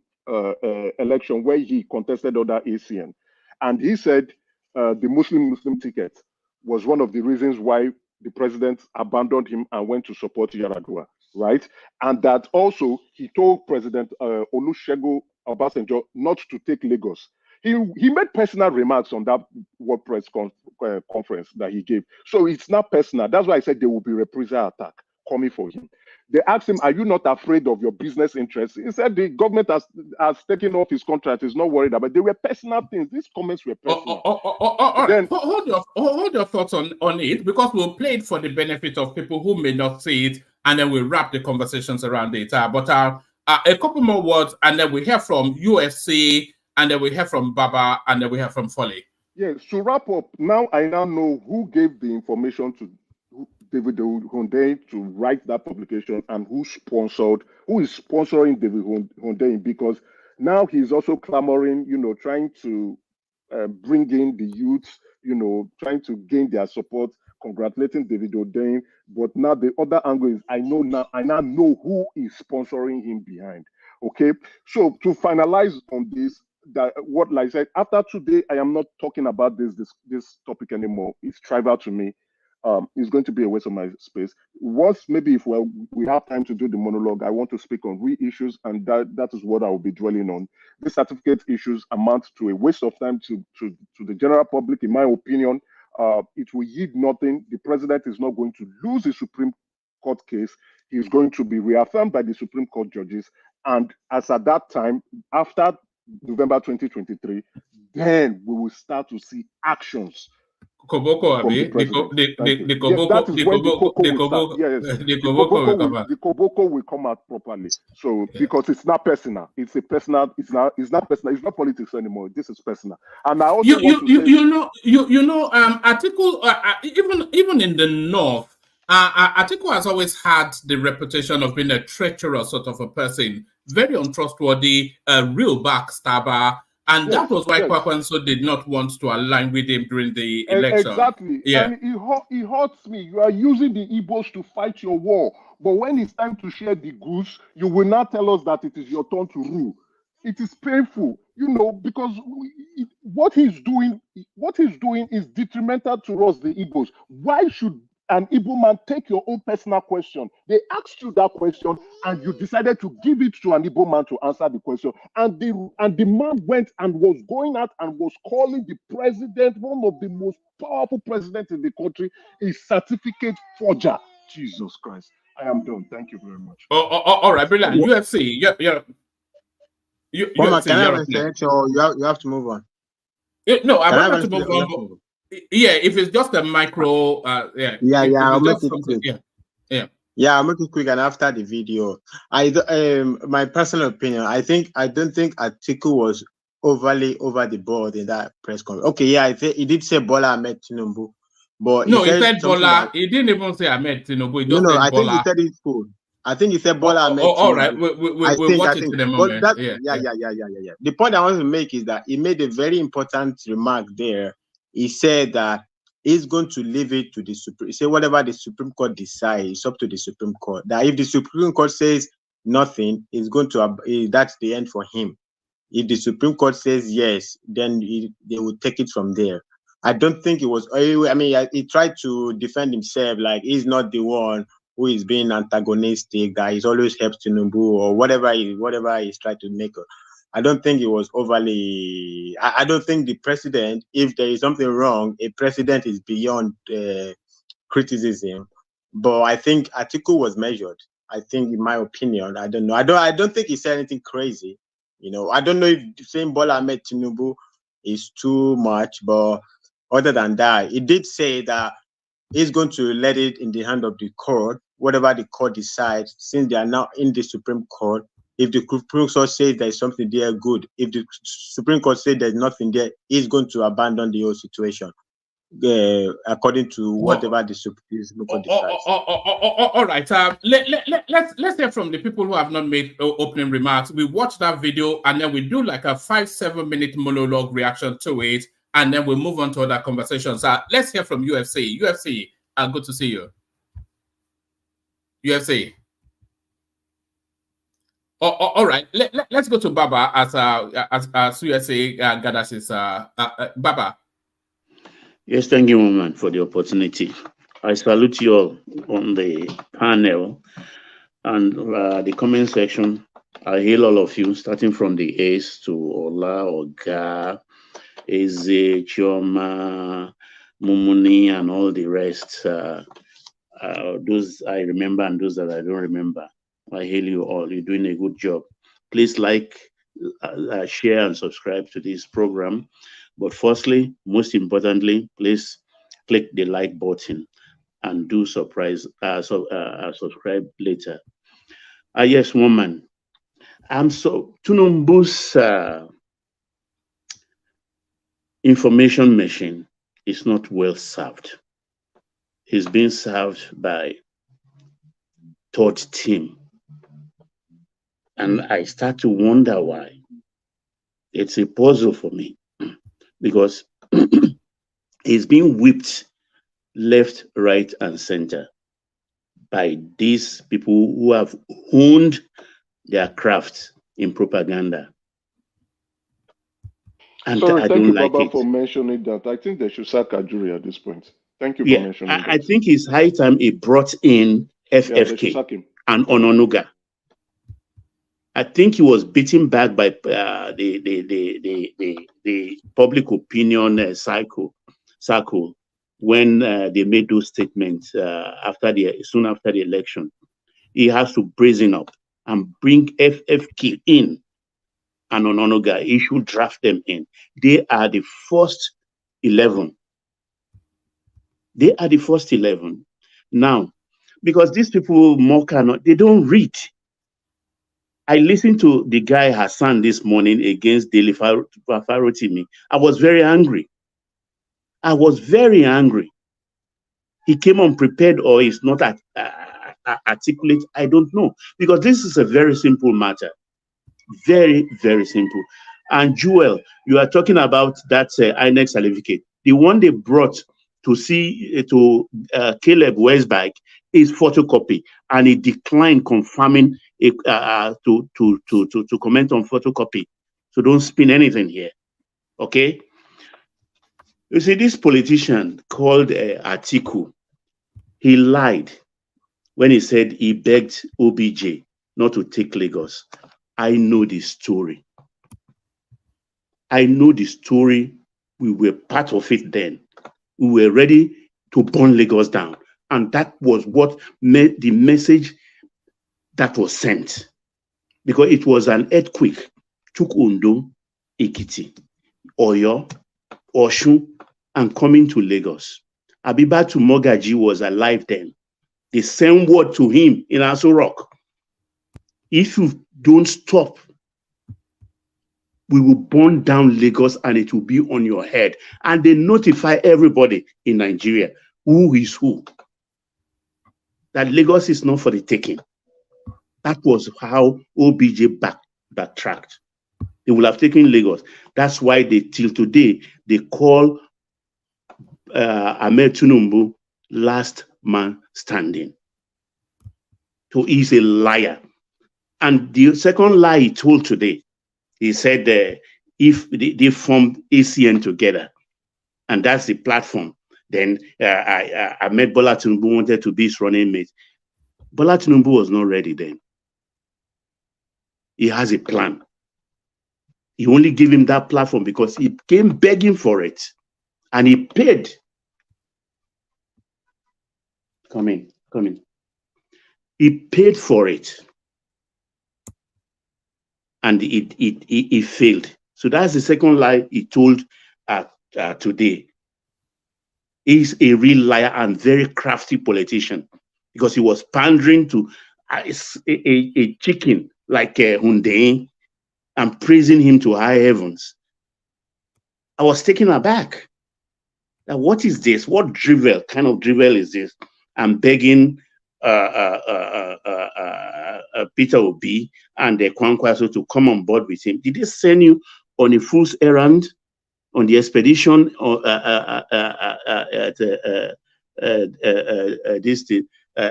Speaker 21: election where he contested other ACN, and he said the Muslim ticket was one of the reasons why the president abandoned him and went to support Yaradua, right? And that also he told President Olusegun Obasanjo not to take Lagos. He made personal remarks on that World Press conference that he gave. So it's not personal. That's why I said there will be reprisal attack coming for him. They asked him, "Are you not afraid of your business interests?" He said the government has taken off his contract. He's not worried about it. They were personal things. These comments were personal.
Speaker 3: All right. Hold your thoughts on it, because we'll play it for the benefit of people who may not see it, and then we'll wrap the conversations around it. But a couple more words, and then we hear from UFC, and then we hear from Baba, and then we hear from Foley.
Speaker 21: Yes, to wrap up, now I know who gave the information to David Hundeyin to write that publication and who is sponsoring David Hundeyin, because now he's also clamoring, trying to bring in the youths, trying to gain their support, congratulating David Hundeyin. But now the other angle is I now know who is sponsoring him behind. Okay, so to finalize on this, that what like I said, after today, I am not talking about this topic anymore. It's trivial to me. It's going to be a waste of my space. Once, maybe if we have time to do the monologue, I want to speak on real issues, and that is what I will be dwelling on. The certificate issues amount to a waste of time to the general public, in my opinion. It will yield nothing. The president is not going to lose the Supreme Court case. He's going to be reaffirmed by the Supreme Court judges. And as at that time, after November 2023, then we will start to see actions.
Speaker 3: Koboko,
Speaker 21: From the president. The Koboko will come out properly. So because it's not personal, it's not personal. It's not politics anymore. This is personal. And I also
Speaker 3: Atiku, even in the north, Atiku has always had the reputation of being a treacherous sort of a person, very untrustworthy, a real backstabber. And that was why Kwakwanso did not want to align with him during the election.
Speaker 21: Exactly.
Speaker 3: Yeah.
Speaker 21: And it hurts me. You are using the Igbos to fight your war. But when it's time to share the goods, you will not tell us that it is your turn to rule. It is painful, because what he's doing is detrimental to us, the Igbos. Why should an Igbo man take your own personal question? They asked you that question, and you decided to give it to an Igbo man to answer the question. And the man went and was going out and was calling the president, one of the most powerful presidents in the country, a certificate forger. Jesus Christ. I am done. Thank you very much.
Speaker 3: All right, brilliant. UFC,
Speaker 17: Mama, can I have a selection, or you have to move on?
Speaker 3: No, I want to move on. Yeah, if it's just a micro,
Speaker 17: I'll make it quick. I'll make it quick. And after the video, my personal opinion, I don't think Atiku was overly over the board in that press conference. Okay, he did say Bola Ahmed Tinubu, but
Speaker 3: no, he said Bola. He didn't even say Ahmed Tinubu.
Speaker 17: I think he said it full. I think he said Bola Ahmed Tinubu.
Speaker 3: All right, we'll watch it in a moment.
Speaker 17: Yeah. The point I want to make is that he made a very important remark there. He said that he's going to leave it to the Supreme. He said whatever the Supreme Court decides, it's up to the Supreme Court. That if the Supreme Court says nothing, that's the end for him. If the Supreme Court says yes, then they will take it from there. I don't think it was. I mean, he tried to defend himself, like he's not the one who is being antagonistic, that he's always helped Tinubu or whatever he's trying to make. I don't think it was overly. I don't think the president, if there is something wrong, a president is beyond criticism. But I think Atiku was measured. I think, in my opinion, I don't know. I don't think he said anything crazy. I don't know if saying Bola Ahmed Tinubu is too much, but other than that, he did say that he's going to let it in the hand of the court, whatever the court decides, since they are now in the Supreme Court. If the Supreme Court says there's something there, good. If the Supreme Court says there's nothing there, he's going to abandon the whole situation, according to whatever the Supreme Court decides.
Speaker 3: All right. Let's hear from the people who have not made opening remarks. We watch that video and then we do like a 5-7 minute monologue reaction to it, and then we move on to other conversations. Let's hear from UFC. UFC, good to see you. UFC. All right. Let's go to Baba as USA gathers his Baba.
Speaker 19: Yes, thank you, woman, for the opportunity. I salute you all on the panel and the comment section. I hail all of you, starting from the Ace to Ola, Oga, Eze, Chioma, Mumuni, and all the rest. Those I remember and those that I don't remember. I hail you all. You're doing a good job. Please like, share, and subscribe to this program. But firstly, most importantly, please click the like button and do subscribe later. Yes, woman. Tinubu'S information machine is not well served. He's being served by third team. And I start to wonder why. It's a puzzle for me because he's being whipped left, right, and center by these people who have honed their craft in propaganda. And
Speaker 21: Sorry,
Speaker 19: I
Speaker 21: thank
Speaker 19: don't
Speaker 21: you,
Speaker 19: like
Speaker 21: Baba,
Speaker 19: it.
Speaker 21: for mentioning that. I think they should sack Ajuri at this point. Thank you for
Speaker 19: Yeah,
Speaker 21: mentioning that.
Speaker 19: I think it's high time he brought in
Speaker 21: Yeah, they should
Speaker 19: FFK
Speaker 21: sack him.
Speaker 19: and Ononuga. I think he was beaten back by the public opinion cycle when they made those statements soon after the election. He has to brazen up and bring FFK in and Ononuga. He should draft them in. They are the first 11. They are the first 11. Now, because these people they don't read. I listened to the guy Hassan this morning against Daily Farotimi. I was very angry. I was very angry. He came unprepared or is not articulate. I don't know. Because this is a very simple matter. Very, very simple. And Joel, you are talking about that INEC certificate. The one they brought to see Caleb Westbike is photocopy, and he declined confirming to comment on photocopy. So don't spin anything here, okay? You see, this politician called Atiku, he lied when he said he begged OBJ not to take Lagos. I know the story. I know the story. We were part of it then. We were ready to burn Lagos down. And that was what made the message that was sent. Because it was an earthquake. Took Ondo, Ekiti, Oyo, Oshun, and coming to Lagos. Abibatu Mogaji was alive then. They sent word to him in Aso Rock. If you don't stop, we will burn down Lagos and it will be on your head. And they notify everybody in Nigeria who is who. That Lagos is not for the taking. That was how OBJ backtracked. They will have taken Lagos. That's why till today, they call Ahmed Tinubu last man standing. So he's a liar. And the second lie he told today, he said if they formed ACN together, and that's the platform, then Ahmed Bola Tinubu wanted to be his running mate. Bola Tinubu was not ready then. He has a plan. He only gave him that platform because he came begging for it. And he paid. Come in. He paid for it. And he failed. So that's the second lie he told today. He's a real liar and very crafty politician because he was pandering to a chicken like Hundein and praising him to high heavens. I was taken aback. Now, what is this? What drivel, kind of drivel is this? I'm begging Peter Obi and Kwankwaso to come on board with him. Did they send you on a fool's errand on the expedition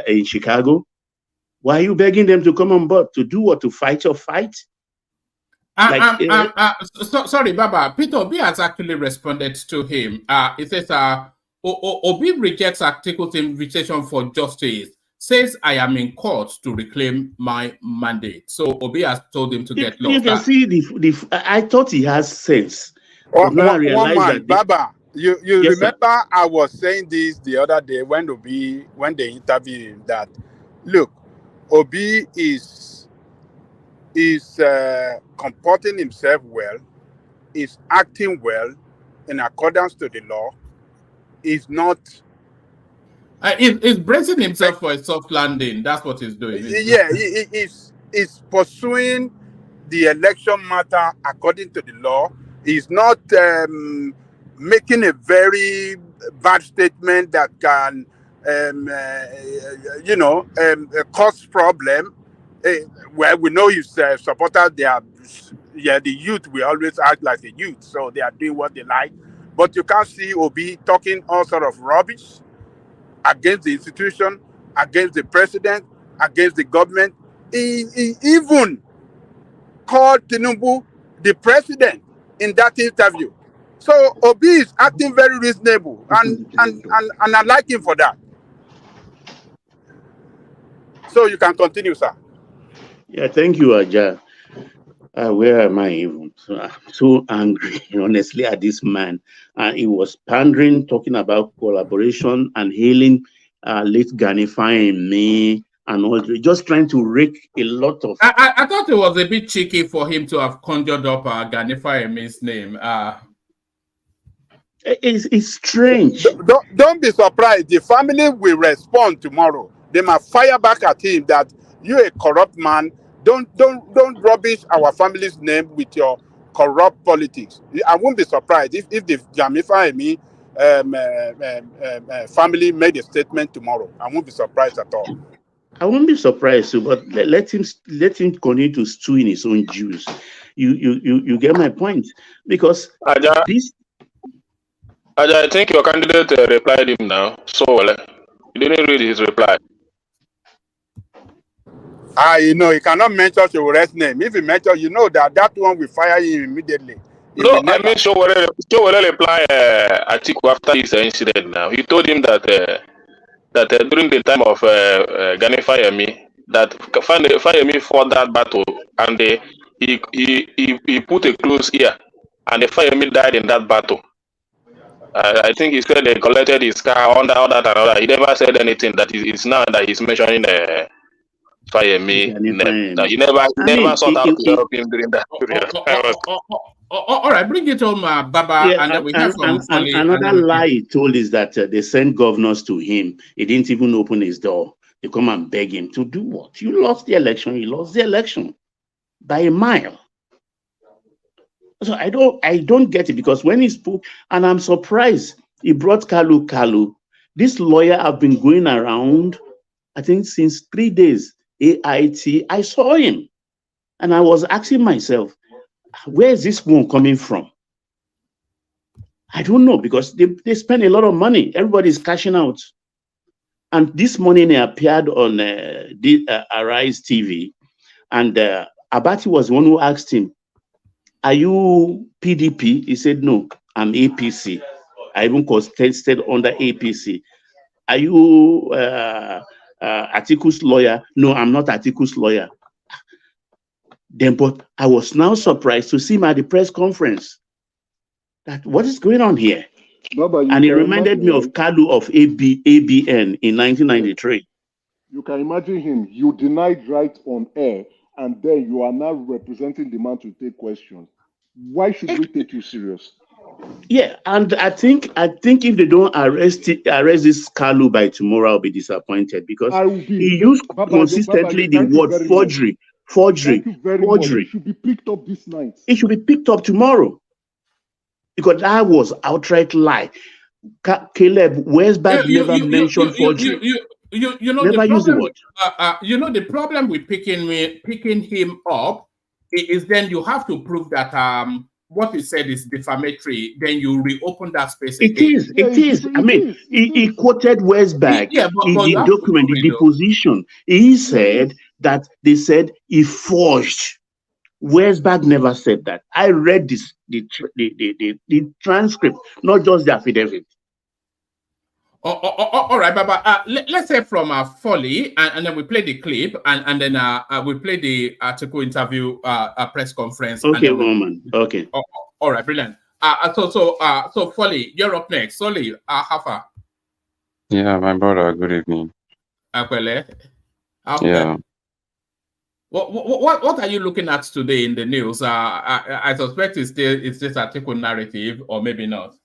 Speaker 19: in Chicago? Why are you begging them to come on board? To do what? To fight your fight?
Speaker 3: Sorry, Baba. Peter Obi has actually responded to him. He says, Obi rejects Atiku's invitation for justice, says I am in court to reclaim my mandate. So Obi has told him to get lost.
Speaker 19: You can see I thought he has sense. But now I realize that
Speaker 15: Baba, you
Speaker 19: yes,
Speaker 15: remember sir. I was saying this the other day when they interviewed him that, look, Obi is comporting himself well, is acting well in accordance to the law, is not...
Speaker 3: He's bracing himself for a soft landing. That's what he's doing.
Speaker 15: Yeah, he's pursuing the election matter according to the law. He's not making a very bad statement that can, cause problem. Well, we know his supporters, the youth will always act like the youth, so they are doing what they like. But you can't see Obi talking all sort of rubbish against the institution, against the president, against the government. He even called Tinubu the president in that interview. So Obi is acting very reasonable, and I like him for that. So you can continue, sir.
Speaker 19: Yeah, thank you, Aja. Where am I even? I'm so angry, honestly, at this man. He was pandering, talking about collaboration and hailing late Gani Fahimi and all, just trying to rake a lot of...
Speaker 3: I thought it was a bit cheeky for him to have conjured up Gani Fahimi's name.
Speaker 19: It's strange.
Speaker 15: Don't be surprised. The family will respond tomorrow. They might fire back at him that you're a corrupt man. Don't rubbish our family's name with your corrupt politics. I won't be surprised if the Gani Fahimi family made a statement tomorrow. I won't be surprised at all.
Speaker 19: I won't be surprised too, but let him continue to stew in his own juice. You get my point? Because
Speaker 20: Aja, I think your candidate replied him now. So well, you didn't read his reply.
Speaker 15: He cannot mention Showore's name. If he mentions, that one will fire him immediately.
Speaker 20: No, I mean Showore reply Atiku after this incident. Now he told him that during the time of Gani Fahimi, that Fahimi fought that battle, and he put a close ear, and the Fahimi died in that battle. I think he said they collected his car, all that and all that. He never said anything. That it's now that he's mentioning Fahimi. He never sought out to help him during that period.
Speaker 3: All right, bring it home, Baba, and then we have some funny.
Speaker 19: Another lie he told is that they sent governors to him. He didn't even open his door. They come and beg him to do what? You lost the election. You lost the election by a mile. So I don't get it, because when he spoke, and I'm surprised he brought Kalu. This lawyer have been going around, I think, since 3 days. AIT. I saw him, and I was asking myself, where is this one coming from? I don't know, because they spend a lot of money. Everybody's cashing out. And this morning he appeared on Arise TV, and Abati was the one who asked him, are you PDP? He said, no, I'm APC. I even contested under APC. Are you Atiku'S lawyer? No, I'm not Atiku'S lawyer. Then, but I was now surprised to see him at the press conference. That what is going on here? And it reminded me of Kalu of ABN in 1993.
Speaker 21: You can imagine him. You denied right on air, and then you are now representing the man to take questions. Why should we take you serious?
Speaker 19: Yeah, and I think if they don't arrest this Kalu by tomorrow, I'll be disappointed, because he used consistently the word forgery Forgery.
Speaker 21: Thank you very much. It should be picked up this night.
Speaker 19: It should be picked up tomorrow. Because that was outright lie. Caleb Westbag never mentioned forgery.
Speaker 3: You know
Speaker 19: Never
Speaker 3: the
Speaker 19: used the
Speaker 3: problem.
Speaker 19: word.
Speaker 3: The problem with picking him up is then you have to prove that what he said is defamatory. Then you reopen that space again.
Speaker 19: It is. I mean, he quoted Westbag in the document, the deposition. He said that they said he forged. Westbag never said that. I read this the transcript, not just the affidavit.
Speaker 3: All right, Baba. Let's say from Folly, and then we play the clip, and then we play the article interview press conference.
Speaker 19: Okay,
Speaker 3: and then
Speaker 19: woman. Okay.
Speaker 3: All right, brilliant. So Folly, you're up next. Solly, Hafa.
Speaker 2: Yeah, my brother. Good evening.
Speaker 3: Yeah. What are you looking at today in the news? I suspect it's this article narrative, or maybe not.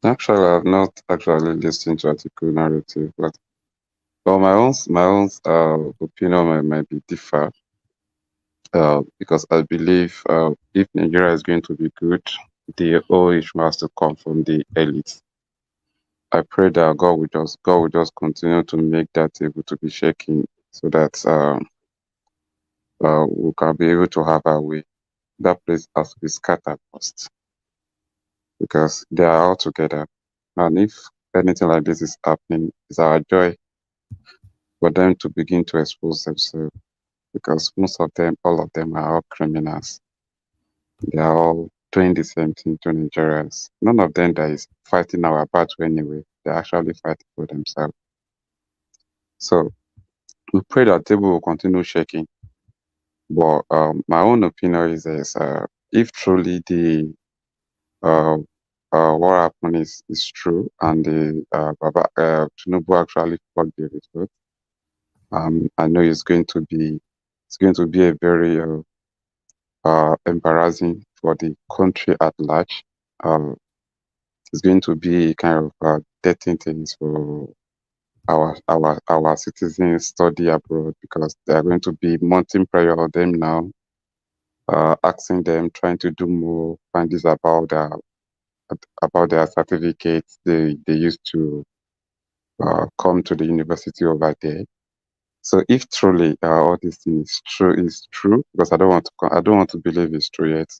Speaker 2: Actually, I've not actually listened to article narrative, but my own opinion might be different. Because I believe if Nigeria is going to be good, the whole issue has to come from the elite. I pray that God will just continue to make that able to be shaking, so that we can be able to have our way. That place has to be scattered first, because they are all together. And if anything like this is happening, it's our joy for them to begin to expose themselves, because all of them are all criminals. They are all doing the same thing to Nigerians. None of them that is fighting our battle anyway. They're actually fighting for themselves. So we pray that table will continue shaking. But my own opinion is this: if truly the what happened is true, and the Tinubu actually fought the result, I know it's going to be a very embarrassing for the country at large. It's going to be kind of dirty things for our citizens study abroad, because they are going to be mounting pressure on them now, asking them, trying to do more, find this about their certificates they used to come to the university over there. So if truly all these things is true, because I don't want to believe it's true yet.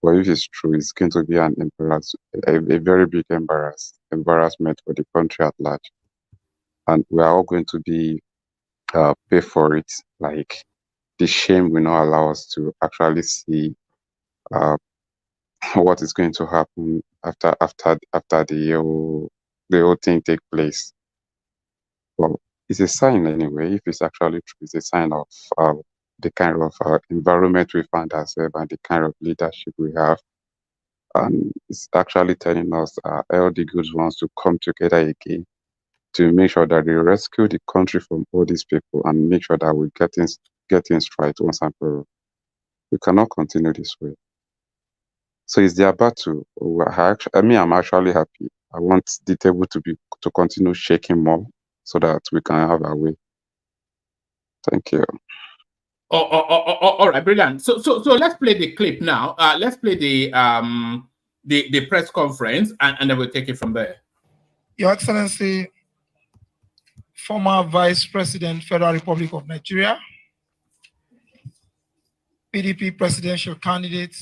Speaker 2: But if it's true, it's going to be a very big embarrassment for the country at large, and we are all going to be pay for it. Like, the shame will not allow us to actually see what is going to happen after the whole thing take place. Well, it's a sign anyway. If it's actually true, it's a sign of the kind of environment we find ourselves and the kind of leadership we have. And it's actually telling us all the good ones to come together again to make sure that we rescue the country from all these people and make sure that we get things right once and for all. We cannot continue this way. So it's their battle. I'm actually happy. I want the table to continue shaking more, so that we can have our way. Thank you.
Speaker 3: All right, brilliant. So let's play the clip now. Let's play the press conference, and then we'll take it from there.
Speaker 22: Your Excellency, former Vice President, Federal Republic of Nigeria, PDP presidential candidate,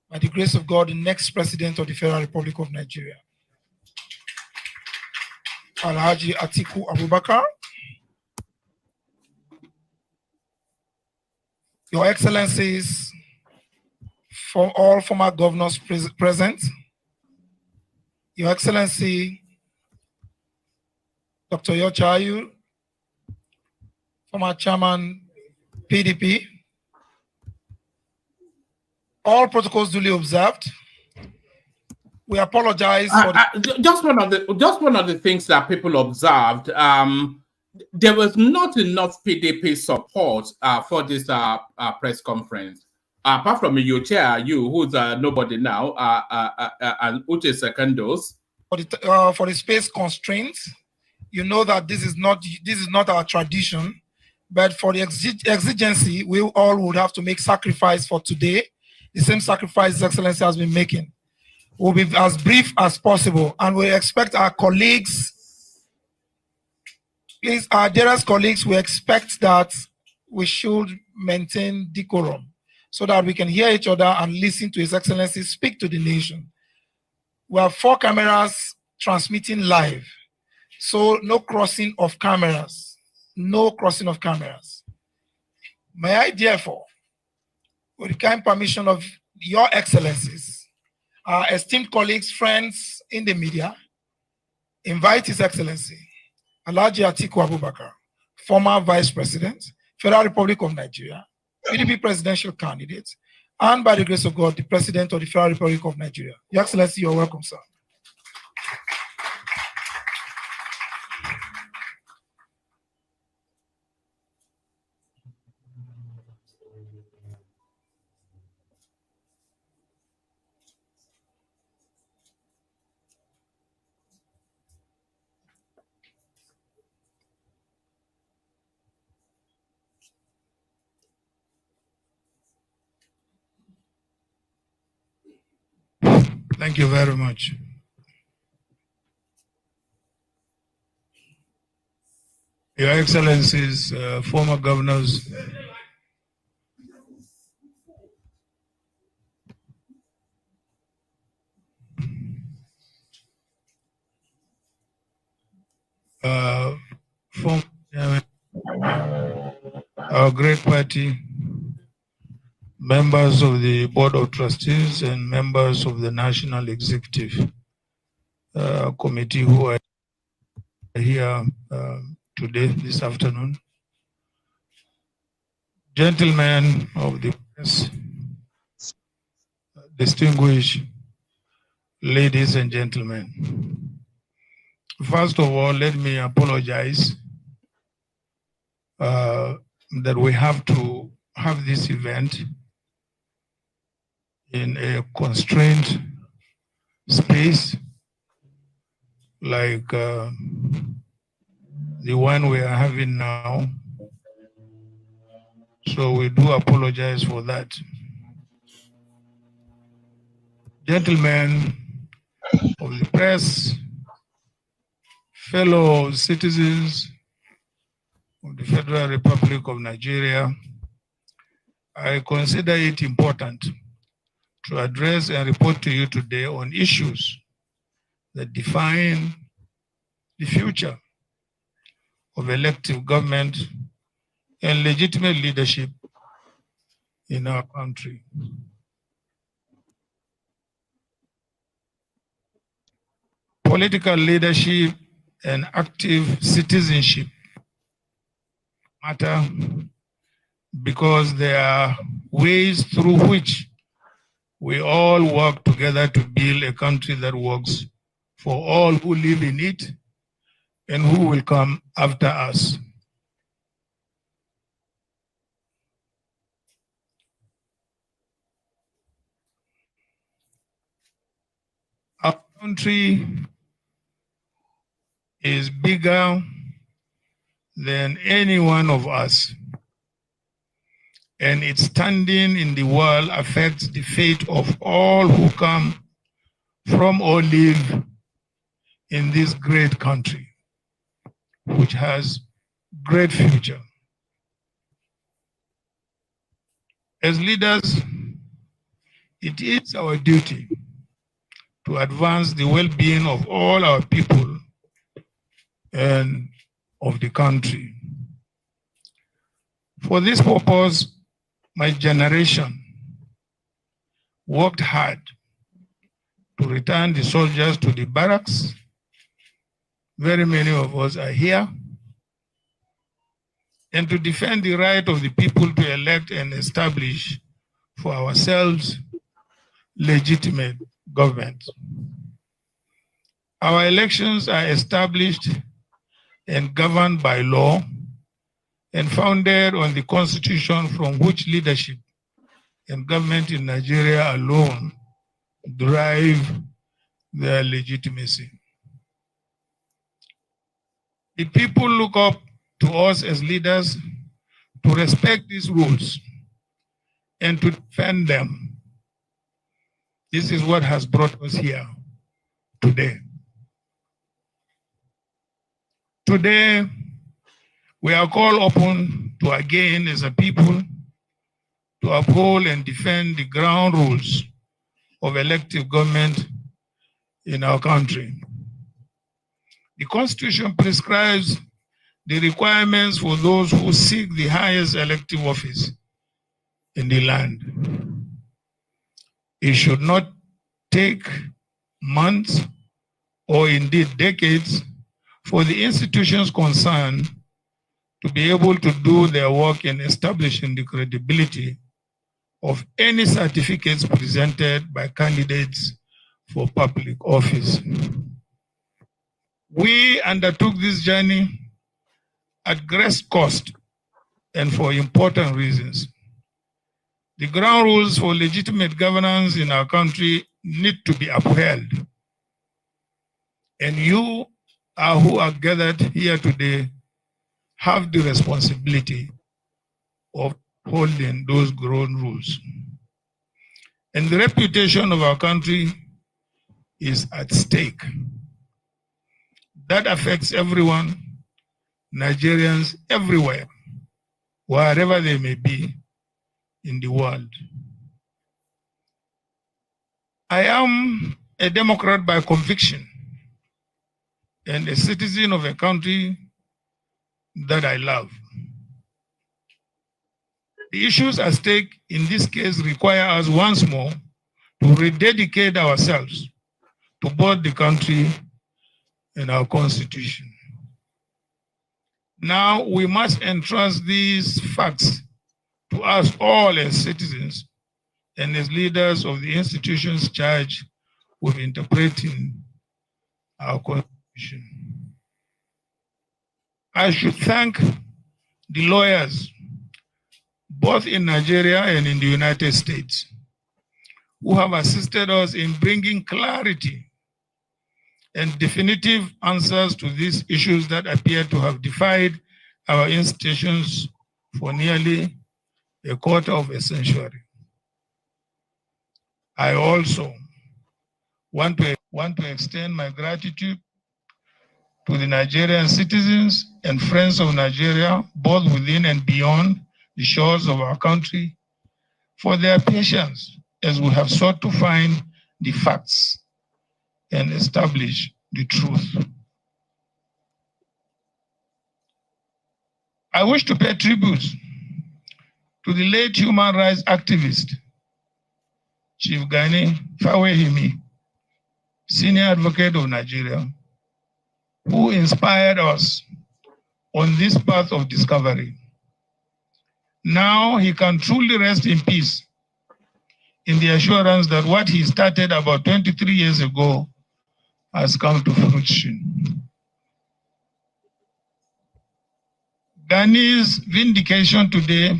Speaker 22: by the grace of God, the next president of the Federal Republic of Nigeria, Alhaji Atiku Abubakar. Your Excellencies, for all former governors present, Your Excellency, Dr. Yochayu, former chairman, PDP, all protocols duly observed. We apologize for
Speaker 3: just one of the things that people observed. There was not enough PDP support for this press conference. Apart from your chair, who's nobody now, and Uche Secondos.
Speaker 22: For the space constraints, you know that this is not our tradition But for the exigency, we all would have to make sacrifice for today. The same sacrifice His Excellency has been making. We'll be as brief as possible, and we expect our colleagues, please, our dearest colleagues, we expect that we should maintain decorum so that we can hear each other and listen to His Excellency speak to the nation. We have 4 cameras transmitting live, so no crossing of cameras. No crossing of cameras. May I therefore, with the kind permission of Your Excellencies, our esteemed colleagues, friends in the media, invite His Excellency Alhaji Atiku Abubakar, former Vice President, Federal Republic of Nigeria, PDP presidential candidate, and by the grace of God, the President of the Federal Republic of Nigeria. Your Excellency, you're welcome, sir. Thank you very much. Your Excellencies, former governors, former our great party, members of the Board of Trustees, and members of the National Executive Committee who are here today, this afternoon. Gentlemen of the press, distinguished ladies and gentlemen. First of all, let me apologize that we have to have this event in a constrained space like the one we are having now. So we do apologize for that. Gentlemen of the press, fellow citizens of the Federal Republic of Nigeria, I consider it important to address and report to you today on issues that define the future of elective government and legitimate leadership in our country. Political leadership and active citizenship matter because there are ways through which we all work together to build a country that works for all who live in it and who will come after us. Our country is bigger than any one of us, and its standing in the world affects the fate of all who come from or live in this great country, which has great future. As leaders, it is our duty to advance the well-being of all our people and of the country. For this purpose, my generation worked hard to return the soldiers to the barracks. Very many of us are here. And to defend the right of the people to elect and establish for ourselves legitimate government. Our elections are established and governed by law and founded on the Constitution, from which leadership and government in Nigeria alone derive their legitimacy. The people look up to us as leaders to respect these rules and to defend them. This is what has brought us here today. Today, we are called upon to again, as a people, to uphold and defend the ground rules of elective government in our country. The Constitution prescribes the requirements for those who seek the highest elective office in the land. It should not take months or indeed decades for the institutions concerned to be able to do their work in establishing the credibility of any certificates presented by candidates for public office. We undertook this journey at great cost and for important reasons. The ground rules for legitimate governance in our country need to be upheld. And you who are gathered here today have the responsibility of holding those ground rules. And the reputation of our country is at stake. That affects everyone, Nigerians everywhere, wherever they may be in the world. I am a Democrat by conviction and a citizen of a country that I love. The issues at stake in this case require us once more to rededicate ourselves to both the country and our Constitution. Now we must entrust these facts to us all as citizens and as leaders of the institutions charged with interpreting our Constitution. I should thank the lawyers, both in Nigeria and in the United States, who have assisted us in bringing clarity and definitive answers to these issues that appear to have defied our institutions for nearly a quarter of a century. I also want to extend my gratitude to the Nigerian citizens and friends of Nigeria, both within and beyond the shores of our country, for their patience as we have sought to find the facts and establish the truth. I wish to pay tribute to the late human rights activist, Chief Gani Fawehimi, senior advocate of Nigeria, who inspired us on this path of discovery. Now he can truly rest in peace in the assurance that what he started about 23 years ago has come to fruition. Gani's vindication today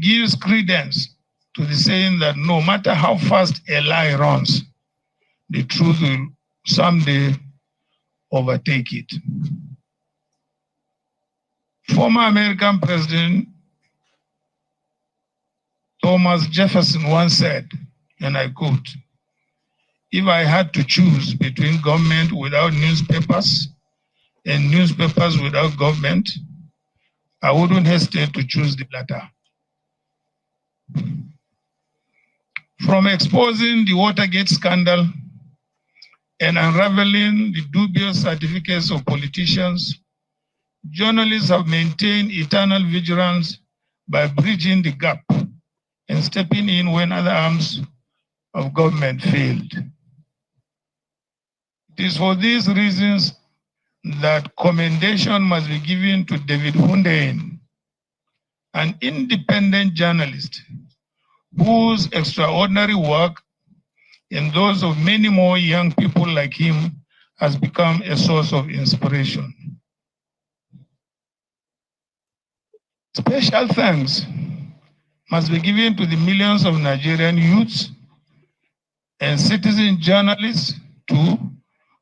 Speaker 22: gives credence to the saying that no matter how fast a lie runs, the truth will someday overtake it. Former American President Thomas Jefferson once said, and I quote, "If I had to choose between government without newspapers and newspapers without government, I wouldn't hesitate to choose the latter." From exposing the Watergate scandal and unraveling the dubious certificates of politicians, journalists have maintained eternal vigilance by bridging the gap and stepping in when other arms of government failed. It is for these reasons that commendation must be given to David Hundeyin, an independent journalist whose extraordinary work and those of many more young people like him has become a source of inspiration. Special thanks must be given to the millions of Nigerian youths and citizen journalists too,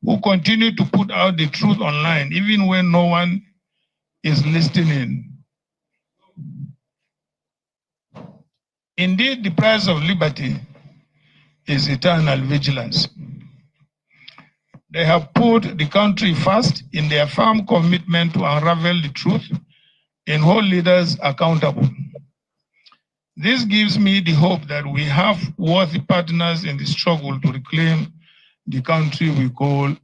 Speaker 22: who continue to put out the truth online even when no one is listening. Indeed, the price of liberty is eternal vigilance. They have put the country first in their firm commitment to unravel the truth and hold leaders accountable. This gives me the hope that we have worthy partners in the struggle to reclaim the country we call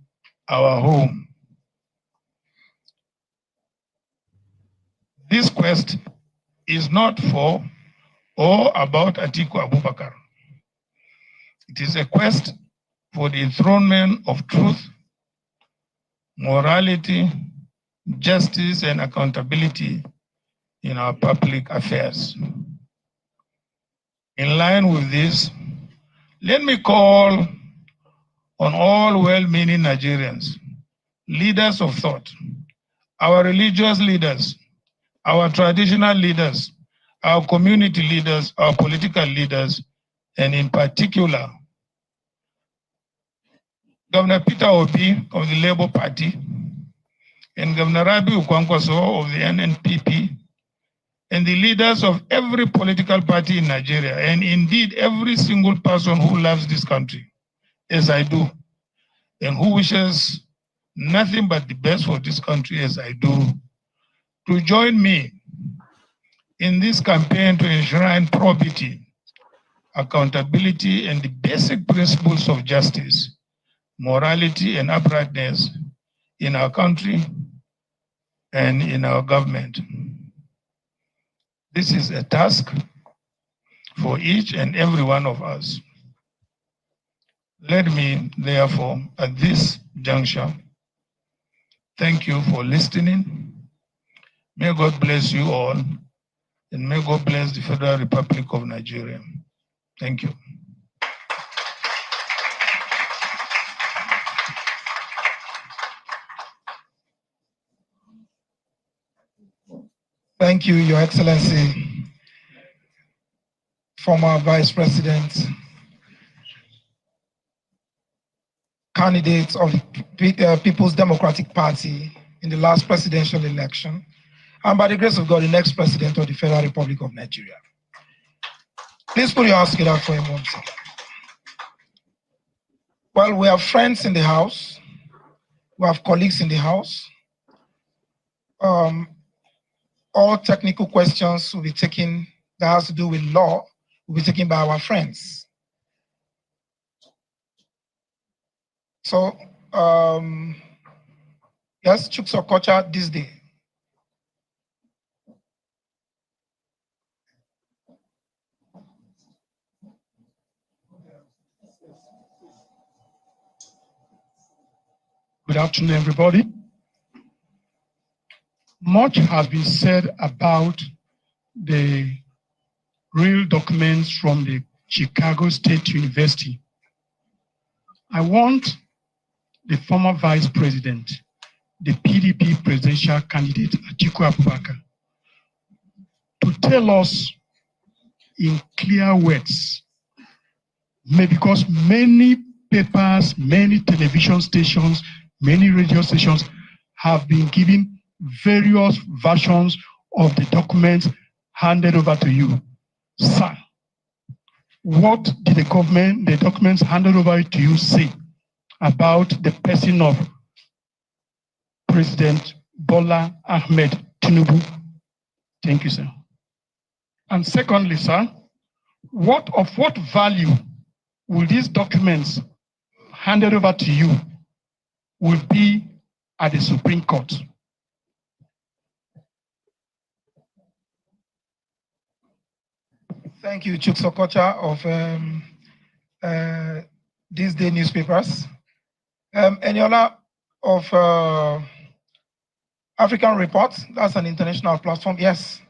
Speaker 22: our home. This quest is not for or about Atiku Abubakar. It is a quest for the enthronement of truth, morality, justice, and accountability in our public affairs. In line with this, let me call on all well-meaning Nigerians, leaders of thought, our religious leaders, our traditional leaders, our community leaders, our political leaders, and in particular, Governor Peter Obi of the Labour Party and Governor Rabi Ukwankwaso of the NNPP, and the leaders of every political party in Nigeria, and indeed every single person who loves this country, as I do, and who wishes nothing but the best for this country as I do, to join me in this campaign to enshrine probity, accountability, and the basic principles of justice, morality, and uprightness in our country and in our government. This is a task for each and every one of us. Let me, therefore, at this juncture, thank you for listening. May God bless you all, and may God bless the Federal Republic of Nigeria. Thank you. Thank you, Your Excellency, former Vice President, candidate of the People's Democratic Party in the last presidential election, and by the grace of God, the next president of the Federal Republic of Nigeria. Please put your hands together for him once again. Well, we have friends in the house. We have colleagues in the house. All technical questions will be taken that has to do with law will be taken by our friends. So, yes, Chukso Kocha this day.
Speaker 4: Good afternoon, everybody. Much has been said about the real documents from the Chicago State University. I want the former Vice President, the PDP presidential candidate, Atiku Abubakar, to tell us in clear words, because many papers, many television stations, many radio stations have been giving various versions of the documents handed over to you. Sir, what did the documents handed over to you say about the person of President Bola Ahmed Tinubu? Thank you, sir. And secondly, sir, what value will these documents handed over to you will be at the Supreme Court?
Speaker 22: Thank you, Chukso Kocha of these day newspapers. Eniola of African Report, that's an international platform, yes.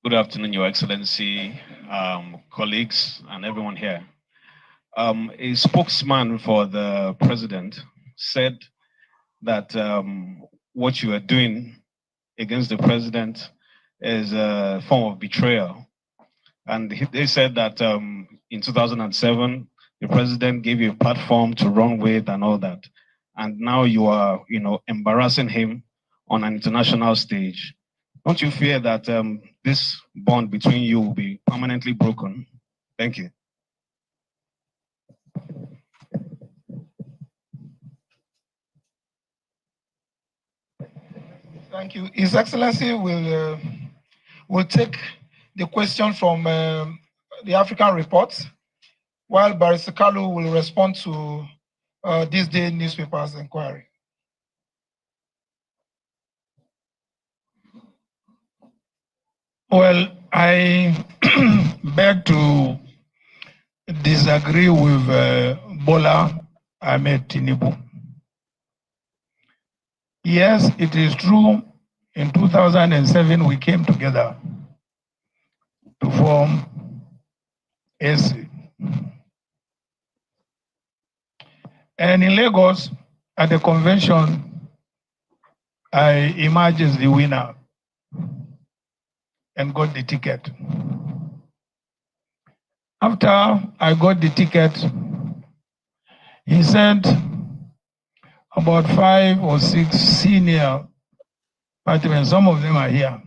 Speaker 5: Good afternoon, Your Excellency, colleagues, and everyone here. A spokesman for the president said that what you are doing against the president is a form of betrayal. And they said that in 2007, the president gave you a platform to run with and all that. and now you are, embarrassing him on an international stage. Don't you fear that this bond between you will be permanently broken? Thank you.
Speaker 22: Thank you. His Excellency will take the question from the African Report, while Barrister Kalu will respond to this day newspaper's inquiry. Well, I beg to disagree with Bola Ahmed Tinubu. Yes, it is true. In 2007, we came together to form AC. And in Lagos, at the convention, I emerged as the winner and got the ticket. After I got the ticket, he sent about 5 or 6 senior partymen. Some of them are here.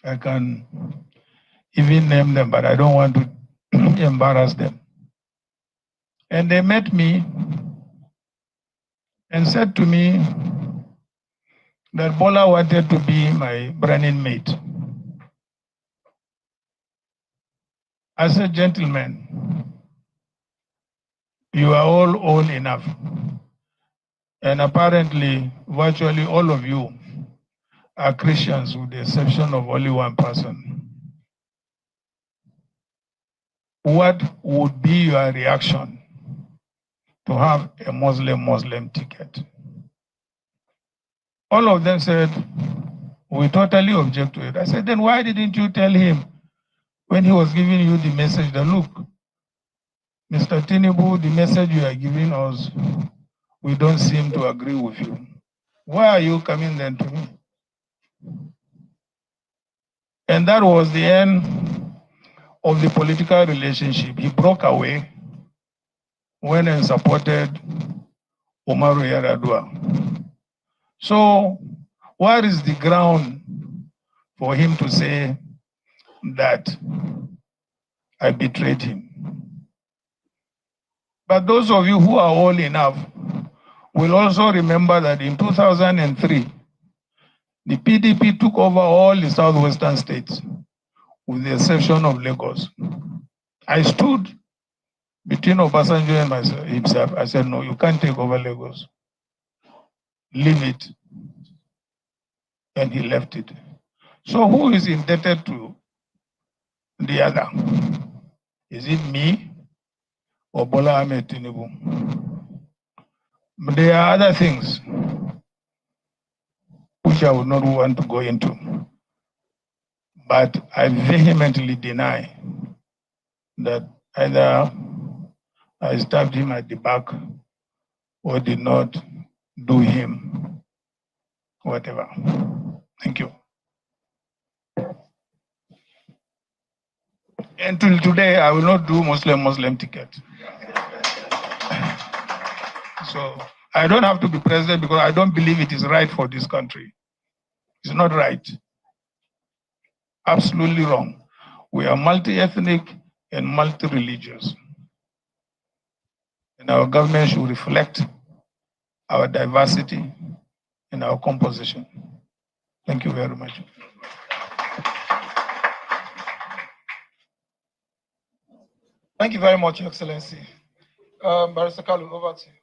Speaker 22: I can even name them, but I don't want to embarrass them. And they met me and said to me that Bola wanted to be my running mate. I said, gentlemen, you are all old enough. And apparently, virtually all of you are Christians with the exception of only one person. What would be your reaction to have a Muslim ticket? All of them said, we totally object to it. I said, then why didn't you tell him when he was giving you the message that, look, Mr. Tinubu, the message you are giving us, we don't seem to agree with you. Why are you coming then to me? And that was the end of the political relationship. He broke away when he supported Umaru Yar'Adua. So, what is the ground for him to say that I betrayed him? But those of you who are old enough will also remember that in 2003, the PDP took over all the southwestern states, with the exception of Lagos. I stood between Obasanjo and himself. I said, no, you can't take over Lagos. Leave it. And he left it. So who is indebted to the other? Is it me or Bola Ahmed Tinubu? But there are other things which I would not want to go into. But I vehemently deny that either I stabbed him at the back or did not do him whatever. Thank you. Until today, I will not do Muslim ticket. So I don't have to be president because I don't believe it is right for this country. It's not right. Absolutely wrong. We are multi-ethnic and multi-religious. And our government should reflect our diversity and our composition. Thank you very much. Thank you very much, Your Excellency. Barrister Kalu, over to you.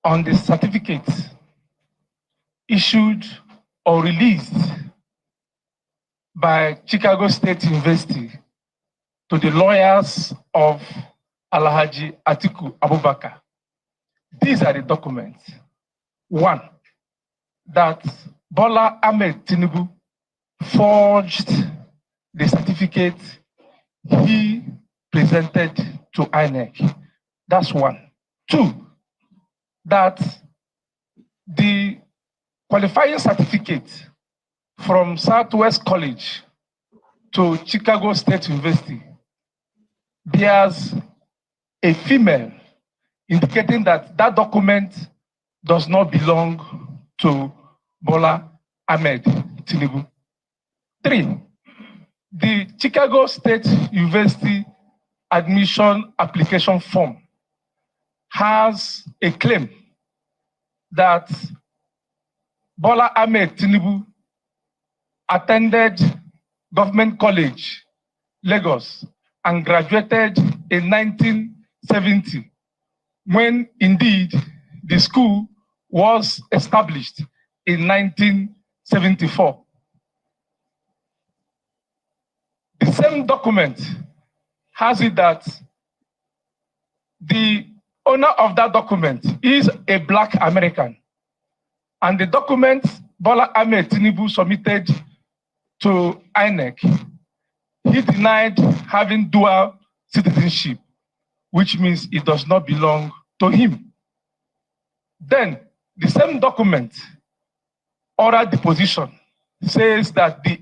Speaker 22: On the certificates issued or released by Chicago State University to the lawyers of Alhaji Atiku Abubakar. These are the documents. One, that Bola Ahmed Tinubu forged the certificate he presented to INEC. That's one. Two, that the qualifying certificate from Southwest College to Chicago State University bears a female, indicating that that document does not belong to Bola Ahmed Tinubu. 3, the Chicago State University admission application form has a claim that Bola Ahmed Tinubu attended Government College, Lagos, and graduated in 1970, when indeed the school was established in 1974. The same document has it that the owner of that document is a Black American, and the document Bola Ahmed Tinubu submitted to INEC, he denied having dual citizenship, which means it does not belong to him. Then the same document, oral deposition, says that the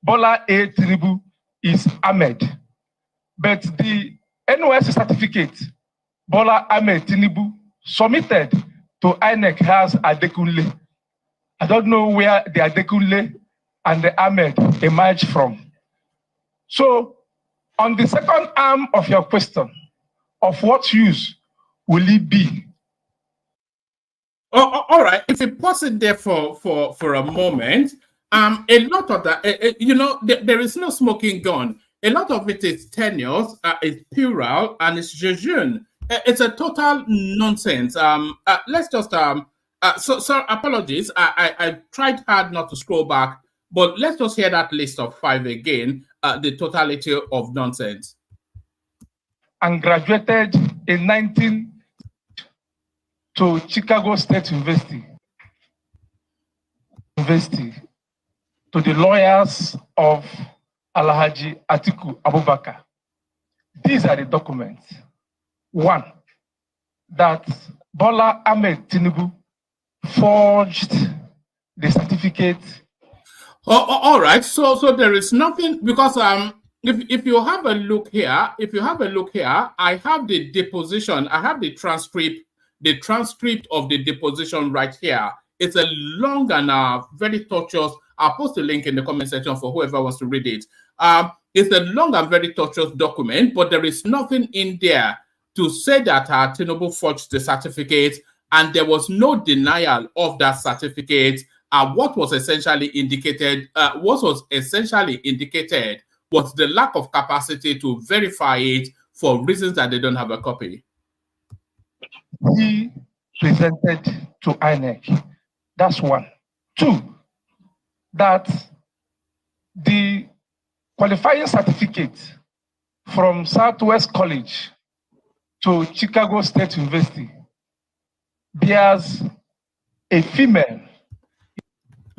Speaker 22: Bola A. Tinubu is Ahmed, but the NYC certificate Bola Ahmed Tinubu submitted to INEC has Adekunle. I don't know where the Adekunle and the Ahmed emerged from. So, on the second arm of your question, of what use will it be?
Speaker 3: Oh, all right. If you pause it there for a moment, a lot of that, you know, there is no smoking gun. A lot of it is tenuous, it's plural, and it's jejune. It's a total nonsense. Let's just so apologies. I tried hard not to scroll back, but let's just hear that list of 5 again. The totality of nonsense.
Speaker 22: And graduated in 19 to Chicago State University, to the lawyers of Alhaji Atiku Abubakar. These are the documents. 1, that Bola Ahmed Tinubu forged the certificate.
Speaker 3: All right. So there is nothing, because if you have a look here, I have the deposition, I have the transcript of the deposition right here. It's a long and very tortuous. I'll post a link in the comment section for whoever wants to read it. It's a long and very tortuous document, but there is nothing in there to say that Tinubu forged the certificate, and there was no denial of that certificate. What was essentially indicated was the lack of capacity to verify it for reasons that they don't have a copy.
Speaker 22: He presented to INEC. That's 1. 2, that the qualifying certificate from Southwest College to Chicago State University bears a female.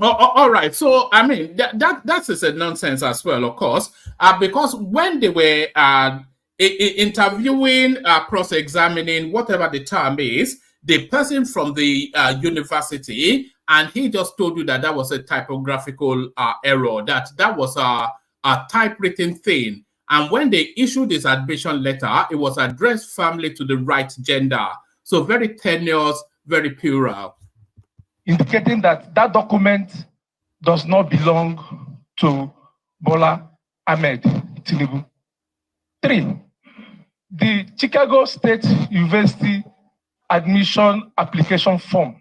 Speaker 3: All right. So, I mean, that is a nonsense as well, of course, because when they were interviewing, cross-examining, whatever the term is, the person from the university, and he just told you that that was a typographical error, that was a typewritten thing. And when they issued this admission letter, it was addressed firmly to the right gender. So very tenuous, very plural.
Speaker 22: Indicating that that document does not belong to Bola Ahmed Tinubu. 3, the Chicago State University admission application form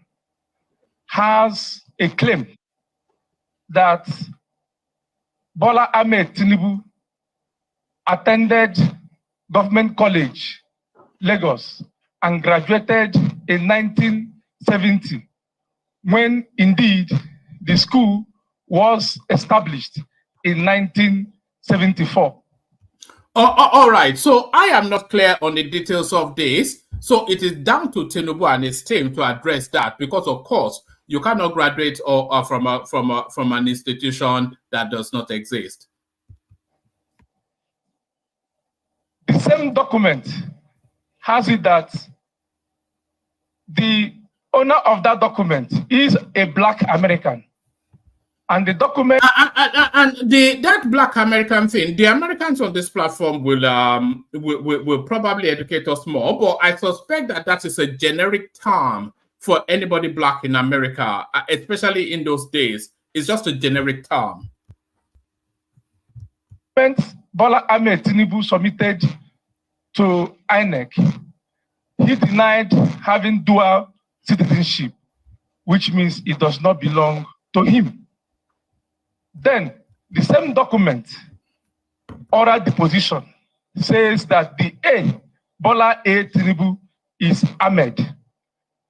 Speaker 22: has a claim that Bola Ahmed Tinubu attended Government College, Lagos, and graduated in 1970, when indeed the school was established in 1974.
Speaker 3: All right. So I am not clear on the details of this. So it is down to Tinubu and his team to address that, because of course you cannot graduate from an institution that does not exist. The
Speaker 22: same document has it that the owner of that document is a Black American. And the document
Speaker 3: and that Black American thing, the Americans on this platform will probably educate us more, but I suspect that that is a generic term for anybody Black in America, especially in those days. It's just a generic term.
Speaker 22: Bola Ahmed Tinubu submitted to INEC, he denied having dual citizenship, which means it does not belong to him. Then the same document, oral deposition, says that the Bola A. Tinubu is Ahmed,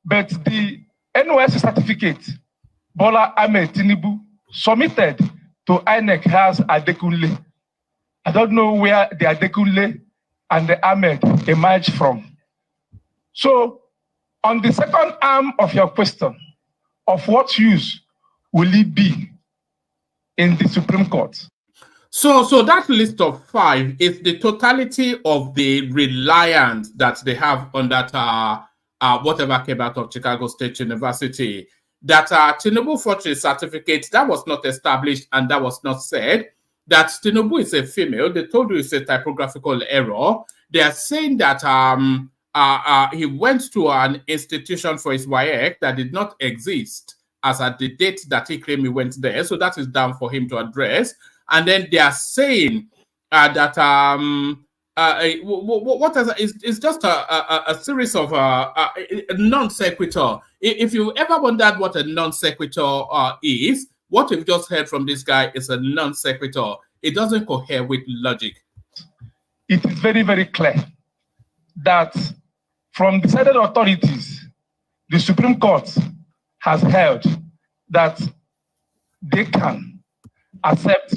Speaker 22: but the NOS certificate Bola Ahmed Tinubu submitted to INEC has Adekunle. I don't know where the Adekunle and the Ahmed emerged from. So, on the second arm of your question, of what use will it be in the Supreme Court?
Speaker 3: So that list of 5 is the totality of the reliance that they have on that whatever came out of Chicago State University. That Tinubu forgery certificate, that was not established and that was not said. That Tinubu is a female. They told you it's a typographical error. They are saying that he went to an institution for his WAEC that did not exist as at the date that he claimed he went there. So that is down for him to address. And then they are saying that what is just a series of non sequitur. If you ever wondered what a non sequitur is, what we've just heard from this guy is a non sequitur. It doesn't cohere with logic.
Speaker 22: It is very, very clear that from decided authorities, the Supreme Court has held that they can accept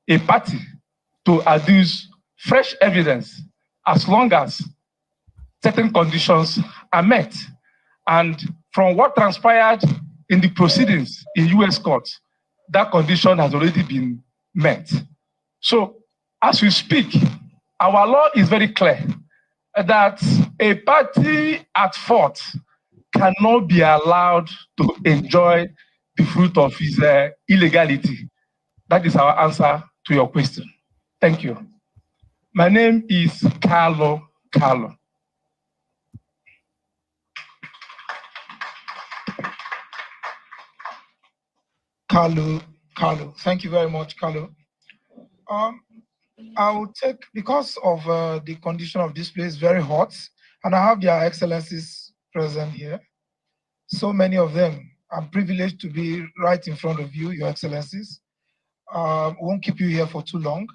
Speaker 22: a party to adduce fresh evidence as long as certain conditions are met. And from what transpired in the proceedings in U.S. courts, that condition has already been met. So, as we speak, our law is very clear that a party at fault cannot be allowed to enjoy the fruit of his illegality. That is our answer to your question. Thank you. My name is Carlo. Carlo, thank you very much, Carlo. I will take, because of the condition of this place, very hot, and I have their excellencies present here. So many of them. I'm privileged to be right in front of you, your excellencies. Won't keep you here for too long.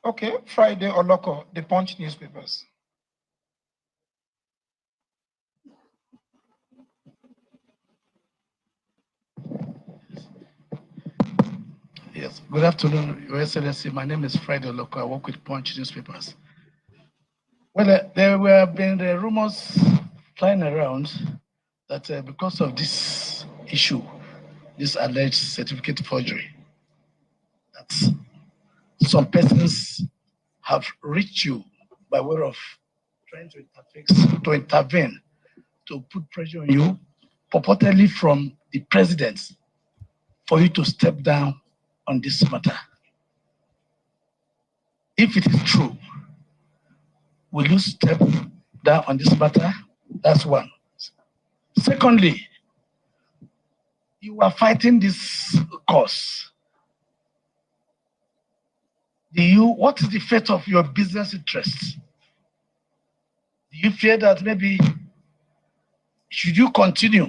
Speaker 22: Okay, Friday or Loco, the Punch newspapers.
Speaker 6: Yes, good afternoon, Your Excellency. My name is Friday Loco. I work with Punch newspapers. Well, there were been the rumors flying around that because of this issue, this alleged certificate forgery, that some persons have reached you by way of trying to intervene, to put pressure on you, purportedly from the president, for you to step down on this matter. If it is true, will you step down on this matter? That's one. Secondly, you are fighting this cause. What is the fate of your business interests? Do you fear that maybe, should you continue,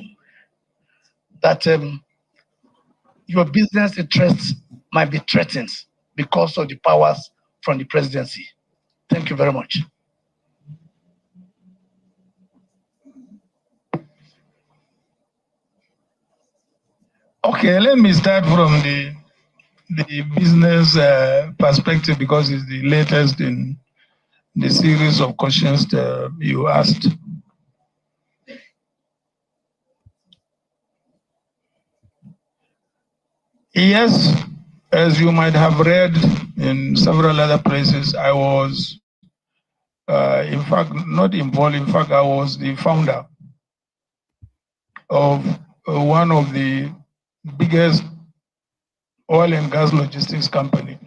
Speaker 6: that your business interests might be threatened because of the powers from the presidency? Thank you very much.
Speaker 22: Okay, let me start from the business perspective, because it's the latest in the series of questions that you asked. Yes, as you might have read in several other places, I was
Speaker 4: In fact, not involved. In fact, I was the founder of one of the biggest oil and gas logistics company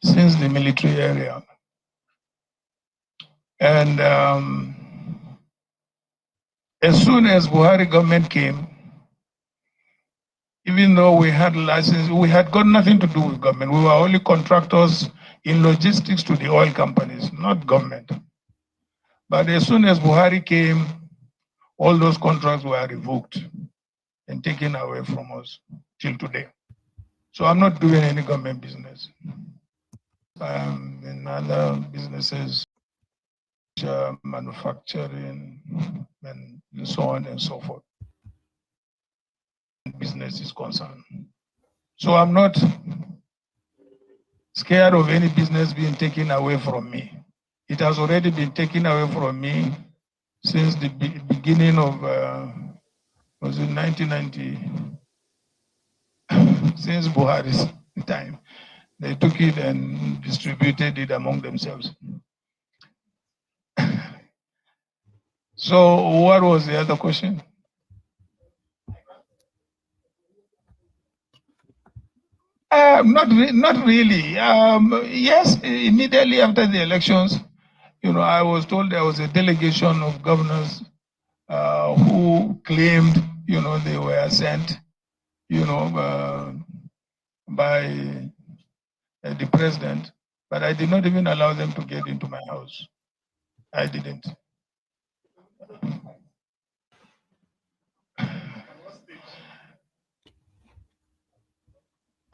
Speaker 4: since the military area. And as soon as Buhari government came, even though we had license, we had got nothing to do with government. We were only contractors in logistics to the oil companies, not government. But as soon as Buhari came, all those contracts were revoked and taken away from us till today. So I'm not doing any government business. I'm in other businesses, manufacturing, and so on and so forth. Business is concerned. So I'm not scared of any business being taken away from me. It has already been taken away from me since the beginning of, was it 1990? Since Buhari's time. They took it and distributed it among themselves. So what was the other question? Not really. Yes, immediately after the elections, I was told there was a delegation of governors who claimed, they were sent, by the president, but I did not even allow them to get into my house. I didn't.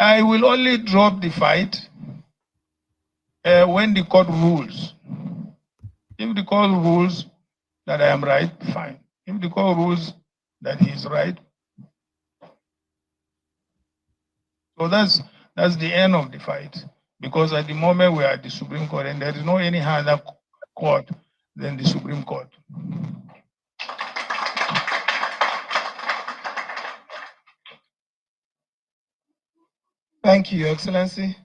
Speaker 4: I will only drop the fight when the court rules. If the court rules that I am right, fine. If the court rules that he is right, so that's the end of the fight. Because at the moment we are at the Supreme Court, and there is no any other court than the Supreme Court. Thank you, Your Excellency.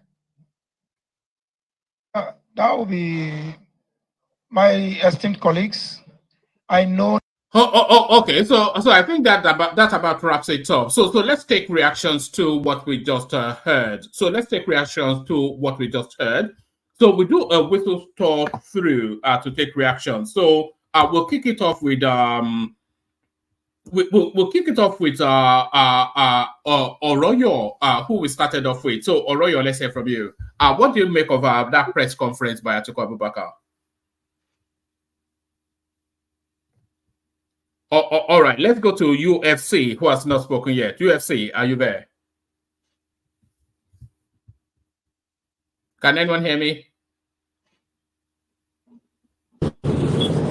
Speaker 4: That will be my esteemed colleagues. I know.
Speaker 3: Okay. So I think that about wraps it up. So let's take reactions to what we just heard. So we do a whistle stop through to take reactions. So we'll kick it off with we'll kick it off with Oroyo, who we started off with. So Oroyo, let's hear from you. What do you make of that press conference by Atiku Abubakar? All right, let's go to UFC, who has not spoken yet. UFC, are you there? Can anyone hear me?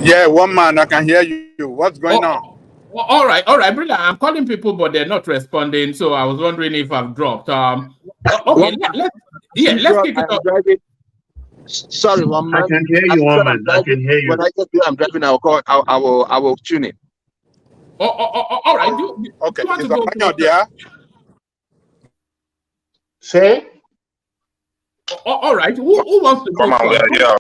Speaker 15: Yeah, one man, I can hear you. What's going on?
Speaker 3: All right, brilliant. I'm calling people, but they're not responding, so I was wondering if I've dropped. Okay, let's kick it off.
Speaker 7: Sorry, one man.
Speaker 19: I can hear you, one man. I can hear you.
Speaker 7: When I get there, I'm driving. I will tune in.
Speaker 3: All right.
Speaker 15: Okay, is the there?
Speaker 19: Say?
Speaker 3: All right. Who wants to go first?
Speaker 20: Yeah.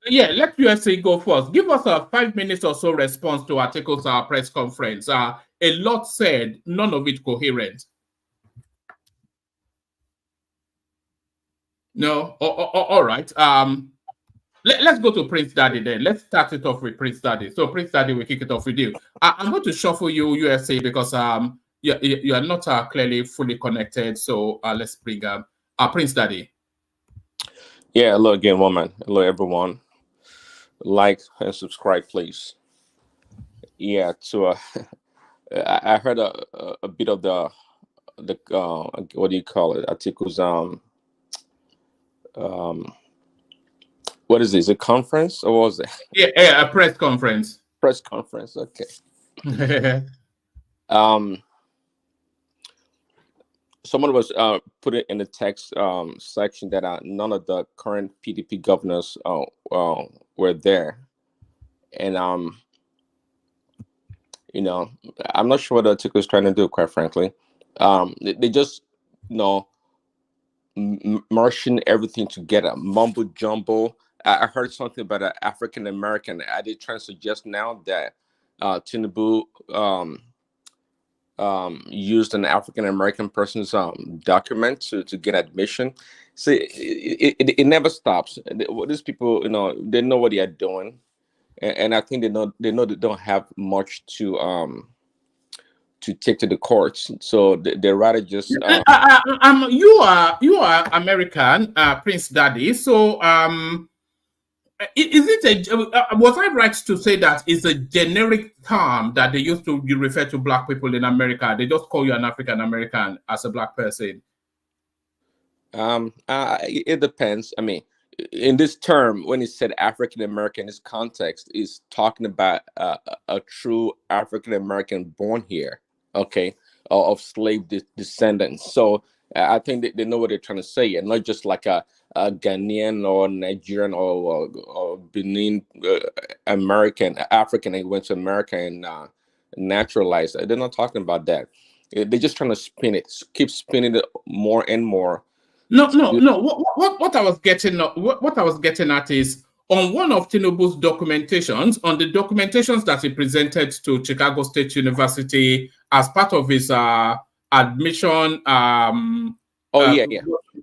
Speaker 3: Yeah, let UFC go first. Give us a 5 minutes or so response to Atiku's press conference. A lot said, none of it coherent. No? All right. Let's go to Prince Daddy then. Let's start it off with Prince Daddy. So Prince Daddy, we kick it off with you. I'm going to shuffle you, UFC, because you are not clearly fully connected. So let's bring Prince Daddy.
Speaker 14: Yeah, hello again, woman. Hello, everyone. Like and subscribe, please. Yeah, so I heard a bit of the what do you call it? Atiku's what is this? A conference or what was it?
Speaker 3: Yeah, a press conference.
Speaker 14: Press conference. Okay. Someone was put it in the text section that none of the current PDP governors were there, and I'm not sure what Atiku is trying to do. Quite frankly, they just marching everything together, mumbo jumbo. I heard something about an African American. I did try to suggest now that Tinubu used an African American person's document to get admission. See, it never stops. These people, they know what they are doing, and I think they know they don't have much to take to the courts, so they rather just.
Speaker 3: You are American, Prince Daddy. So is it was I right to say that it's a generic term that they used to refer to black people in America? They just call you an African American as a black person.
Speaker 14: It depends. I mean, in this term, when it said African American, this context is talking about a true African American born here, okay, of slave descendants. So I think they know what they're trying to say, and not just like a Ghanaian or Nigerian or Benin American, African that went to America and naturalized. They're not talking about that. They're just trying to spin it, keep spinning it more and more.
Speaker 3: No. What I was getting at is on one of Tinubu's documentations, on the documentations that he presented to Chicago State University as part of his admission.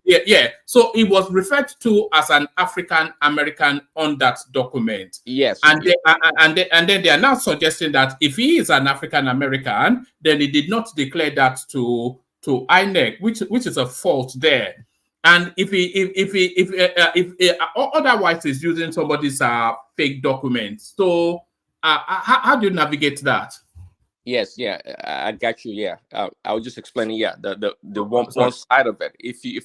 Speaker 3: Yeah. So he was referred to as an African American on that document.
Speaker 14: Yes.
Speaker 3: And then they are now suggesting that if he is an African American, then he did not declare that to INEC, which is a fault there. And if otherwise he's using somebody's fake document. So how do you navigate that?
Speaker 14: Yes, yeah, I got you. Yeah, I was just explaining. Yeah, the one side of it. If you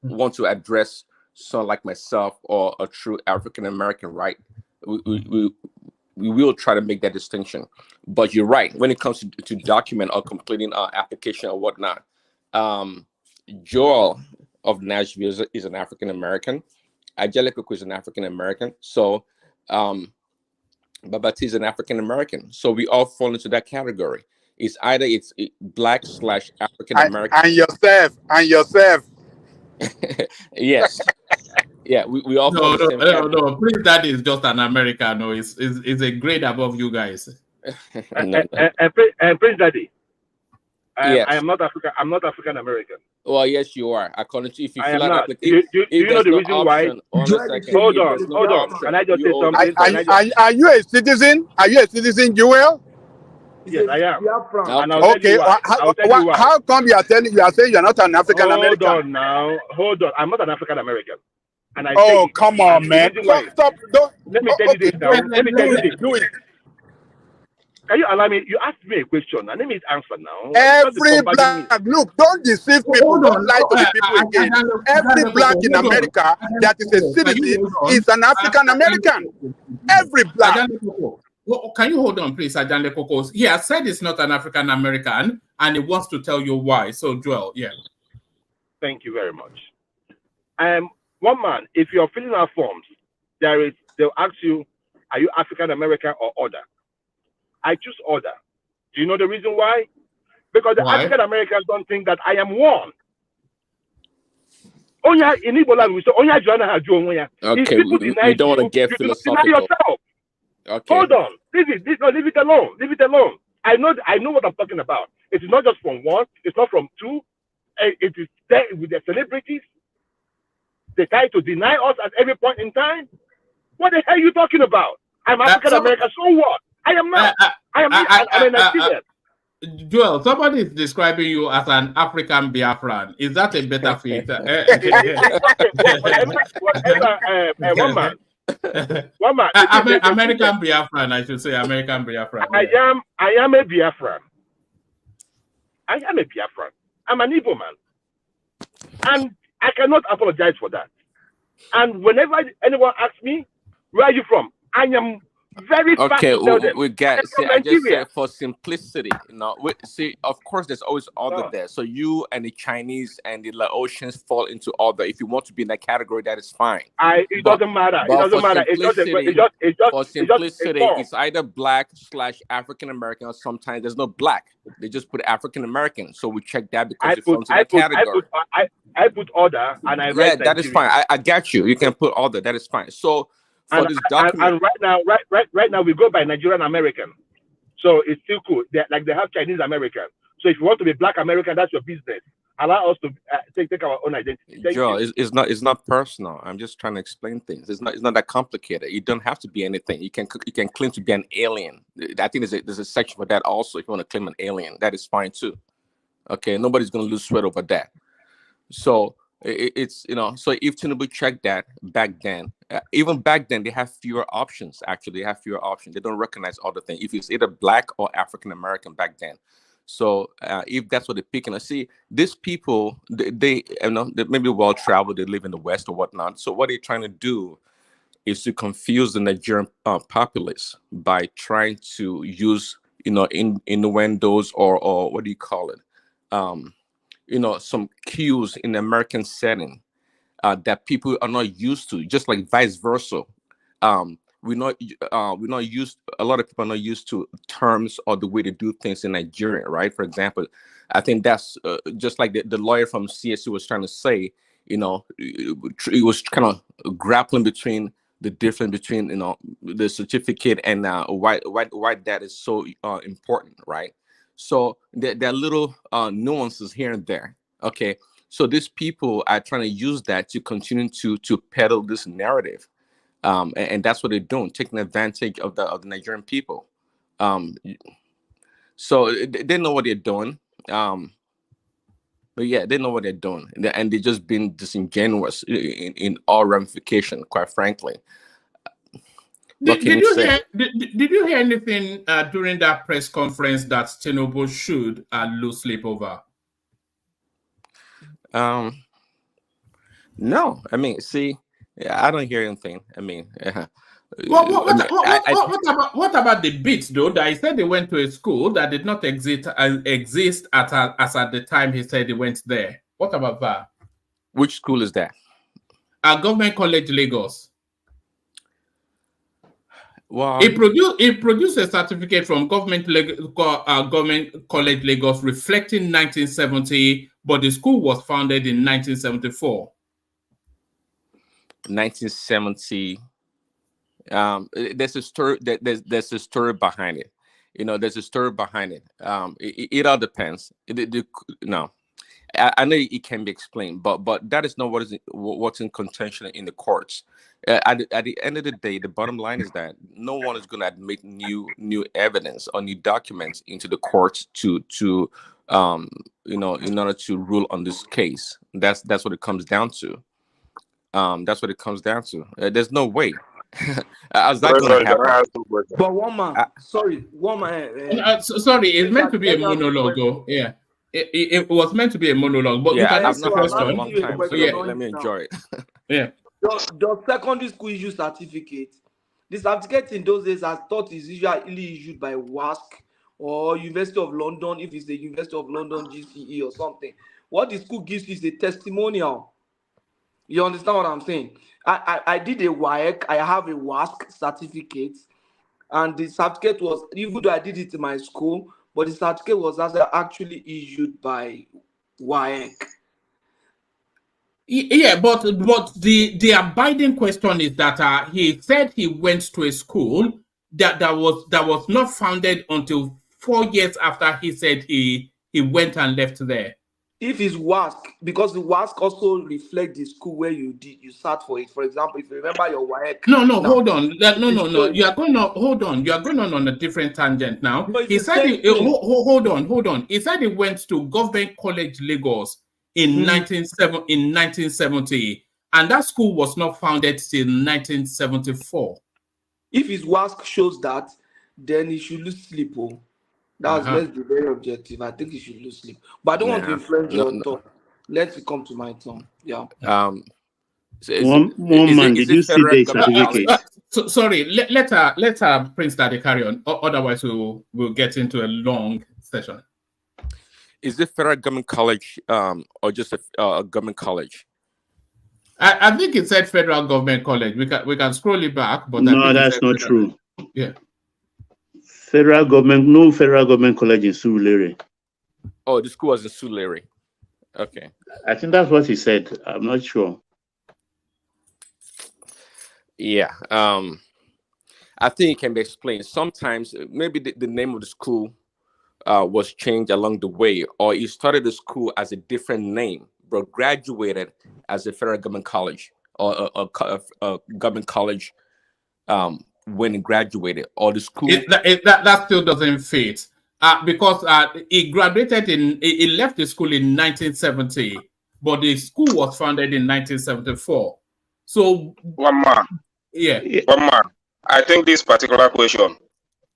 Speaker 14: want to address someone like myself or a true African American, right? We will try to make that distinction. But you're right when it comes to document or completing an application or whatnot. Joel of Nashville is an African American. Atiku'S is an African American. So Babati is an African American. So we all fall into that category. It's either it's black / African American.
Speaker 7: And yourself.
Speaker 14: Yes. Yeah, we all fall in the same category.
Speaker 3: No. Prince Daddy is just an American. No, it's a grade above you guys.
Speaker 1: Prince Daddy.
Speaker 14: Yes.
Speaker 1: I am not African. I'm not African American.
Speaker 14: Well, yes, you are. According to if you fill out
Speaker 1: do you know the reason why? Hold on. Can I just say something?
Speaker 7: Are you a citizen? Are you a citizen, Joel?
Speaker 1: Yes, I am.
Speaker 7: Okay. How come you are saying you are not an African American?
Speaker 1: Hold on. I'm not an African American. And
Speaker 7: come on, man. Stop.
Speaker 1: Let me tell you this now. Let me tell you this. Can you allow me? You asked me a question, and let me answer now.
Speaker 7: Every black, look, don't deceive people. Don't lie to the people again. Every black in America that is a citizen is an African American. Every black.
Speaker 3: Can you hold on, please, Ajanle Kokos? He has said he's not an African American, and he wants to tell you why. So, Joel, yeah.
Speaker 1: Thank you very much. One man, if you're filling out forms, they'll ask you, are you African American or other? I choose other. Do you know the reason why? Because the African Americans don't think that I am one. In Igbo land, we say,
Speaker 14: okay, we don't want to get philosophical.
Speaker 1: Deny yourself.
Speaker 14: Okay.
Speaker 1: Hold on. Leave it alone. Leave it alone. I know what I'm talking about. It is not just from one. It's not from two. It is there with the celebrities. They try to deny us at every point in time. What the hell are you talking about? I'm African American. So what? I am not. I'm a Nigerian.
Speaker 3: Joel, somebody is describing you as an African Biafran. Is that a better fit?
Speaker 1: One man.
Speaker 3: American Biafran, I should say. American Biafran.
Speaker 1: I am a Biafran. I am a Biafran. I'm an Igbo man. And I cannot apologize for that. And whenever anyone asks me, where are you from? I am very fast to tell them.
Speaker 14: We get. See, I just said for simplicity, see, of course, there's always other there. So you and the Chinese and the Laotians fall into other. If you want to be in that category, that is fine.
Speaker 1: It doesn't matter. It doesn't matter.
Speaker 14: For simplicity, it's either black / African American, or sometimes there's no black. They just put African American. So we check that because it falls into that category.
Speaker 1: I put order and I
Speaker 14: Yeah,
Speaker 1: write
Speaker 14: that is
Speaker 1: Nigeria.
Speaker 14: fine. I got you. You can put all that. That is fine. So for
Speaker 1: And,
Speaker 14: this document,
Speaker 1: and right now we go by Nigerian American. So it's still cool. Like they have Chinese American. So if you want to be Black American, that's your business. Allow us to take our own identity. Thank
Speaker 14: Joe,
Speaker 1: you.
Speaker 14: it's not personal. I'm just trying to explain things. It's not that complicated. You don't have to be anything. You can claim to be an alien. I think there's a section for that also. If you want to claim an alien, that is fine too. Okay, nobody's gonna lose sweat over that. So it's so if Tinubu checked that back then, even back then they have fewer options. Actually, they have fewer options. They don't recognize other things. If it's either Black or African American back then. So if that's what they're picking, I see these people, they maybe well traveled, they live in the West or whatnot. So what they're trying to do is to confuse the Nigerian populace by trying to use innuendos or what do you call it? Some cues in the American setting that people are not used to, just like vice versa. We're not used. A lot of people are not used to terms or the way to do things in Nigeria, right? For example, I think that's just like the lawyer from CSU was trying to say. It was kind of grappling between the difference between the certificate and why that is so important, right? So there are little nuances here and there. Okay, so these people are trying to use that to continue to peddle this narrative. And that's what they're doing, taking advantage of the Nigerian people. So they know what they're doing. But yeah, they know what they're doing, and they're just being disingenuous in all ramification, quite frankly.
Speaker 3: Did you hear anything during that press conference that Tinubu should lose sleep over?
Speaker 14: No, I mean, see, I don't hear anything. I mean,
Speaker 3: what about the bits though? That he said he went to a school that did not exist as at the time he said he went there. What about that?
Speaker 14: Which school is that?
Speaker 3: Government College Lagos.
Speaker 14: Well,
Speaker 3: He produced a certificate from Government College Lagos reflecting 1970, but the school was founded in 1974.
Speaker 14: 1970. There's a story. There's a story behind it. There's a story behind it. It all depends. I know it can be explained, but that is not what's in contention in the courts. At the end of the day, the bottom line is that no one is going to admit new evidence or new documents into the courts to in order to rule on this case. That's what it comes down to. That's what it comes down to. There's no way. How's that going to happen?
Speaker 8: But one man, sorry,
Speaker 3: sorry, it's meant to be a monologue. Yeah. It was meant to be a monologue, but
Speaker 14: yeah,
Speaker 3: you can ask the question.
Speaker 14: For a long time, so let me enjoy it.
Speaker 3: Yeah.
Speaker 8: The secondary school issue certificate. The certificate in those days, I thought is usually issued by WASC or University of London, if it's the University of London GCE or something. What the school gives you is a testimonial. You understand what I'm saying? I did a WAEC, I have a WASC certificate, and the certificate was, even though I did it in my school, but the certificate was actually issued by WAEC.
Speaker 3: Yeah, but the abiding question is that he said he went to a school that was not founded until 4 years after he said he went and left there.
Speaker 8: If it's WASC, because the WASC also reflects the school where you sat for it. For example, if you remember your WAEC.
Speaker 3: Hold on. No. You are going on a different tangent now. He said hold on. He said he went to Government College Lagos in 1970, and that school was not founded till 1974.
Speaker 8: If his WASC shows that, then he should lose sleep. Let's be very objective. I think he should lose sleep. But I don't want to influence your thought. Let's come to my turn. Yeah.
Speaker 19: One man, did you see the certificate?
Speaker 3: Sorry, let Prince Daddy carry on. Otherwise, we'll get into a long session.
Speaker 14: Is it federal government college or just a government college?
Speaker 3: I think it said federal government college. We can scroll it back, but
Speaker 19: no, that's not true.
Speaker 3: Yeah.
Speaker 19: No federal government college in Surulere.
Speaker 14: Oh, the school was in Surulere. Okay.
Speaker 19: I think that's what he said. I'm not sure.
Speaker 14: Yeah. I think it can be explained. Sometimes maybe the name of the school was changed along the way, or he started the school as a different name, but graduated as a federal government college or a government college when he graduated, or the school.
Speaker 3: That still doesn't fit. Because he graduated he left the school in 1970, but the school was founded in 1974. So
Speaker 20: One man.
Speaker 3: yeah.
Speaker 20: One man. I think this particular question,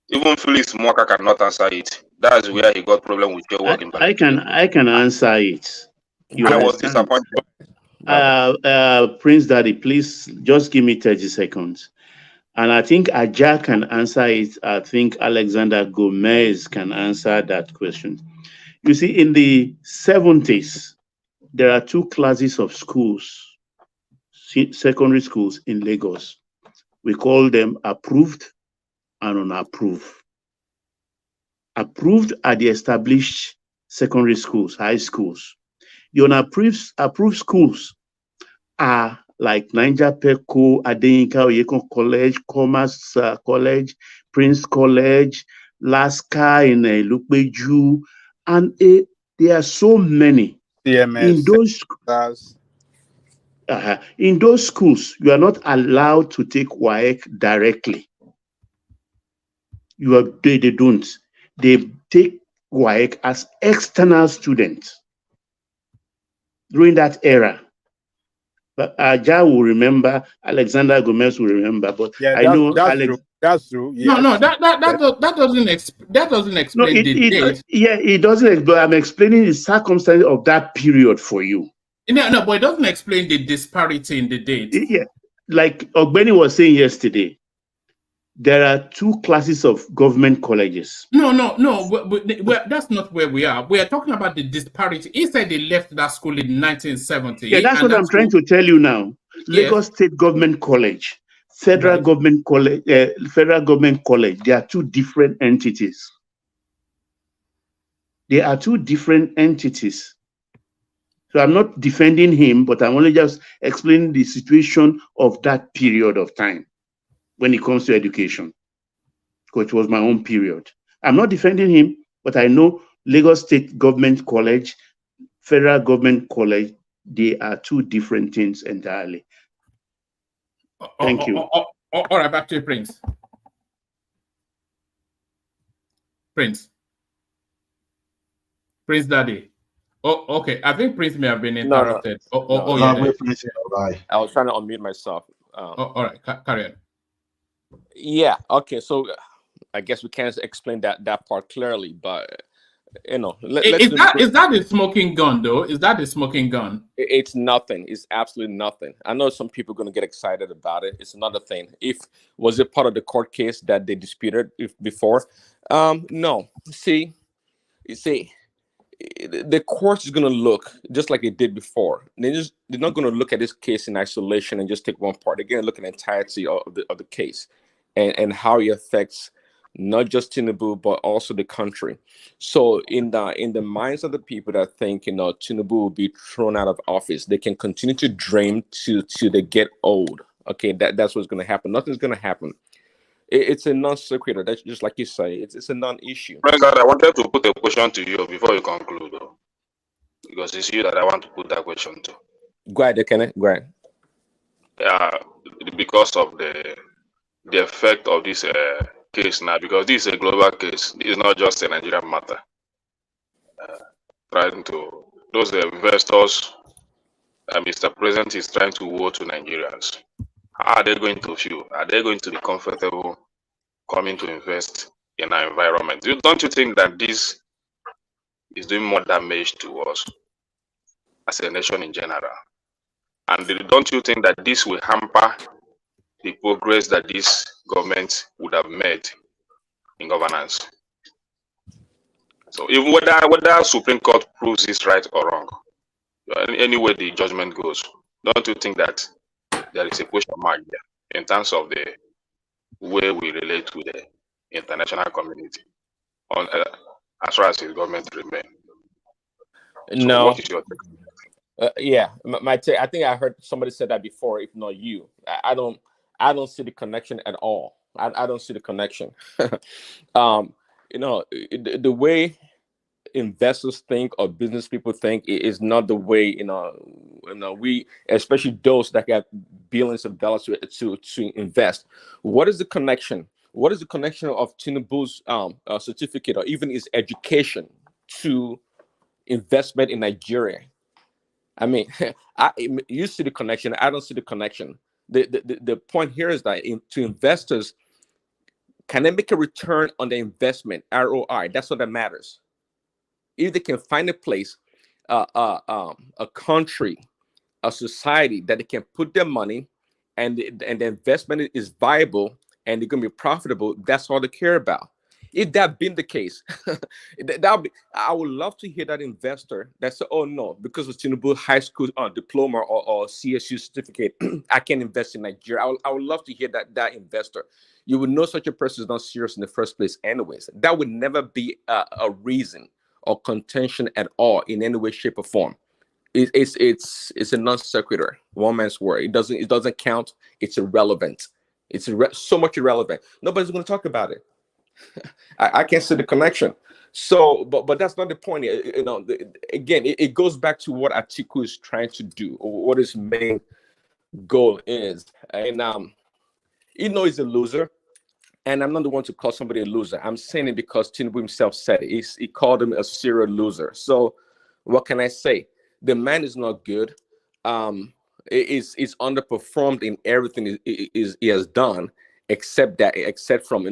Speaker 20: even Felix Mwaka cannot answer it. That's where he got problem with your work
Speaker 19: I can answer it. You
Speaker 20: I was
Speaker 19: understand?
Speaker 20: disappointed.
Speaker 19: Prince Daddy, please just give me 30 seconds. And I think Aja can answer it. I think Alexander Gomez can answer that question. You see, in the 70s, there are two classes of schools, secondary schools in Lagos. We call them approved and unapproved. Approved are the established secondary schools, high schools. The approved schools are like Niger Peco, Adeyinka Oyekon College, Commerce College, Prince College, Lascar in Lupeju, and there are so many.
Speaker 15: CMS,
Speaker 19: In those schools, you are not allowed to take WAEC directly. They don't. They take WAEC as external students during that era. But Aja will remember, Alexander Gomez will remember, but
Speaker 15: yeah,
Speaker 19: I know
Speaker 15: that's
Speaker 19: Alex.
Speaker 15: true. That's true. Yes.
Speaker 3: No, that doesn't explain the date.
Speaker 19: Yeah, it doesn't. But I'm explaining the circumstance of that period for you.
Speaker 3: No, but it doesn't explain the disparity in the date.
Speaker 19: Yeah, like Ogbeni was saying yesterday, there are two classes of government colleges.
Speaker 3: No, that's not where we are. We are talking about the disparity. He said they left that school in 1970.
Speaker 19: Yeah, that's what I'm trying to tell you now.
Speaker 3: Yes.
Speaker 19: Lagos State Government College, Federal Government College, They are two different entities. They are two different entities. So I'm not defending him, but I'm only just explaining the situation of that period of time when it comes to education, which was my own period. I'm not defending him, but I know Lagos State Government College, Federal Government College, they are two different things entirely. Thank you.
Speaker 3: All right, back to you, Prince. Prince Daddy. Oh, okay. I think Prince may have been interrupted.
Speaker 14: Yeah. I was trying to unmute myself.
Speaker 3: All right, carry on.
Speaker 14: Yeah. Okay. So I guess we can't explain that part clearly, but you know,
Speaker 3: is that a smoking gun though? Is that a smoking gun?
Speaker 14: It's nothing. It's absolutely nothing. I know some people are going to get excited about it. It's another thing. Was it part of the court case that they disputed before? No. You see, the court is going to look just like it did before. They're not going to look at this case in isolation and just take one part. They're going to look at the entirety of the case and how it affects not just Tinubu but also the country. So in the minds of the people that think Tinubu will be thrown out of office, they can continue to dream till they get old. Okay, that's what's going to happen. Nothing's going to happen. It's a non-sequitur. That's just like you say. It's a non-issue.
Speaker 20: I wanted to put a question to you before you conclude, though, because it's you that I want to put that question to.
Speaker 14: Go ahead, Kenneth. Go ahead.
Speaker 20: Yeah, because of the effect of this case now, because this is a global case. It's not just a Nigerian matter. Those investors, Mr. President is trying to war to Nigerians. How are they going to feel? Are they going to be comfortable coming to invest in our environment? Don't you think that this is doing more damage to us as a nation in general? And don't you think that this will hamper the progress that this government would have made in governance? So even whether Supreme Court proves this right or wrong, any way the judgment goes, don't you think that there is a question mark there in terms of the way we relate to the international community as far as the government remains? So
Speaker 14: No.
Speaker 20: what is your take?
Speaker 14: Yeah, my take. I think I heard somebody said that before, if not you. I don't see the connection at all. I don't see the connection. You know, the way investors think or business people think is not the way, we, especially those that got billions of dollars to invest. What is the connection? What is the connection of Tinubu's certificate or even his education to investment in Nigeria? I mean, you see the connection. I don't see the connection. The point here is that to investors, can they make a return on the investment, ROI? That's what that matters. If they can find a place, a country, a society that they can put their money, and the investment is viable and they're going to be profitable, that's all they care about. If that been the case, I would love to hear that investor that said, "Oh no, because of Tinubu high school diploma or CSU certificate, I can't invest in Nigeria." I would love to hear that investor. You would know such a person is not serious in the first place, anyways. That would never be a reason or contention at all in any way, shape, or form. It's a non sequitur, one man's word. It doesn't count. It's irrelevant. It's so much irrelevant. Nobody's going to talk about it. I can't see the connection. So, but that's not the point. Again, it goes back to what Atiku is trying to do, or what his main goal is. And he's a loser. And I'm not the one to call somebody a loser. I'm saying it because Tinubu himself said it. He called him a serial loser. So, what can I say? The man is not good. Is underperformed in everything he has done, except from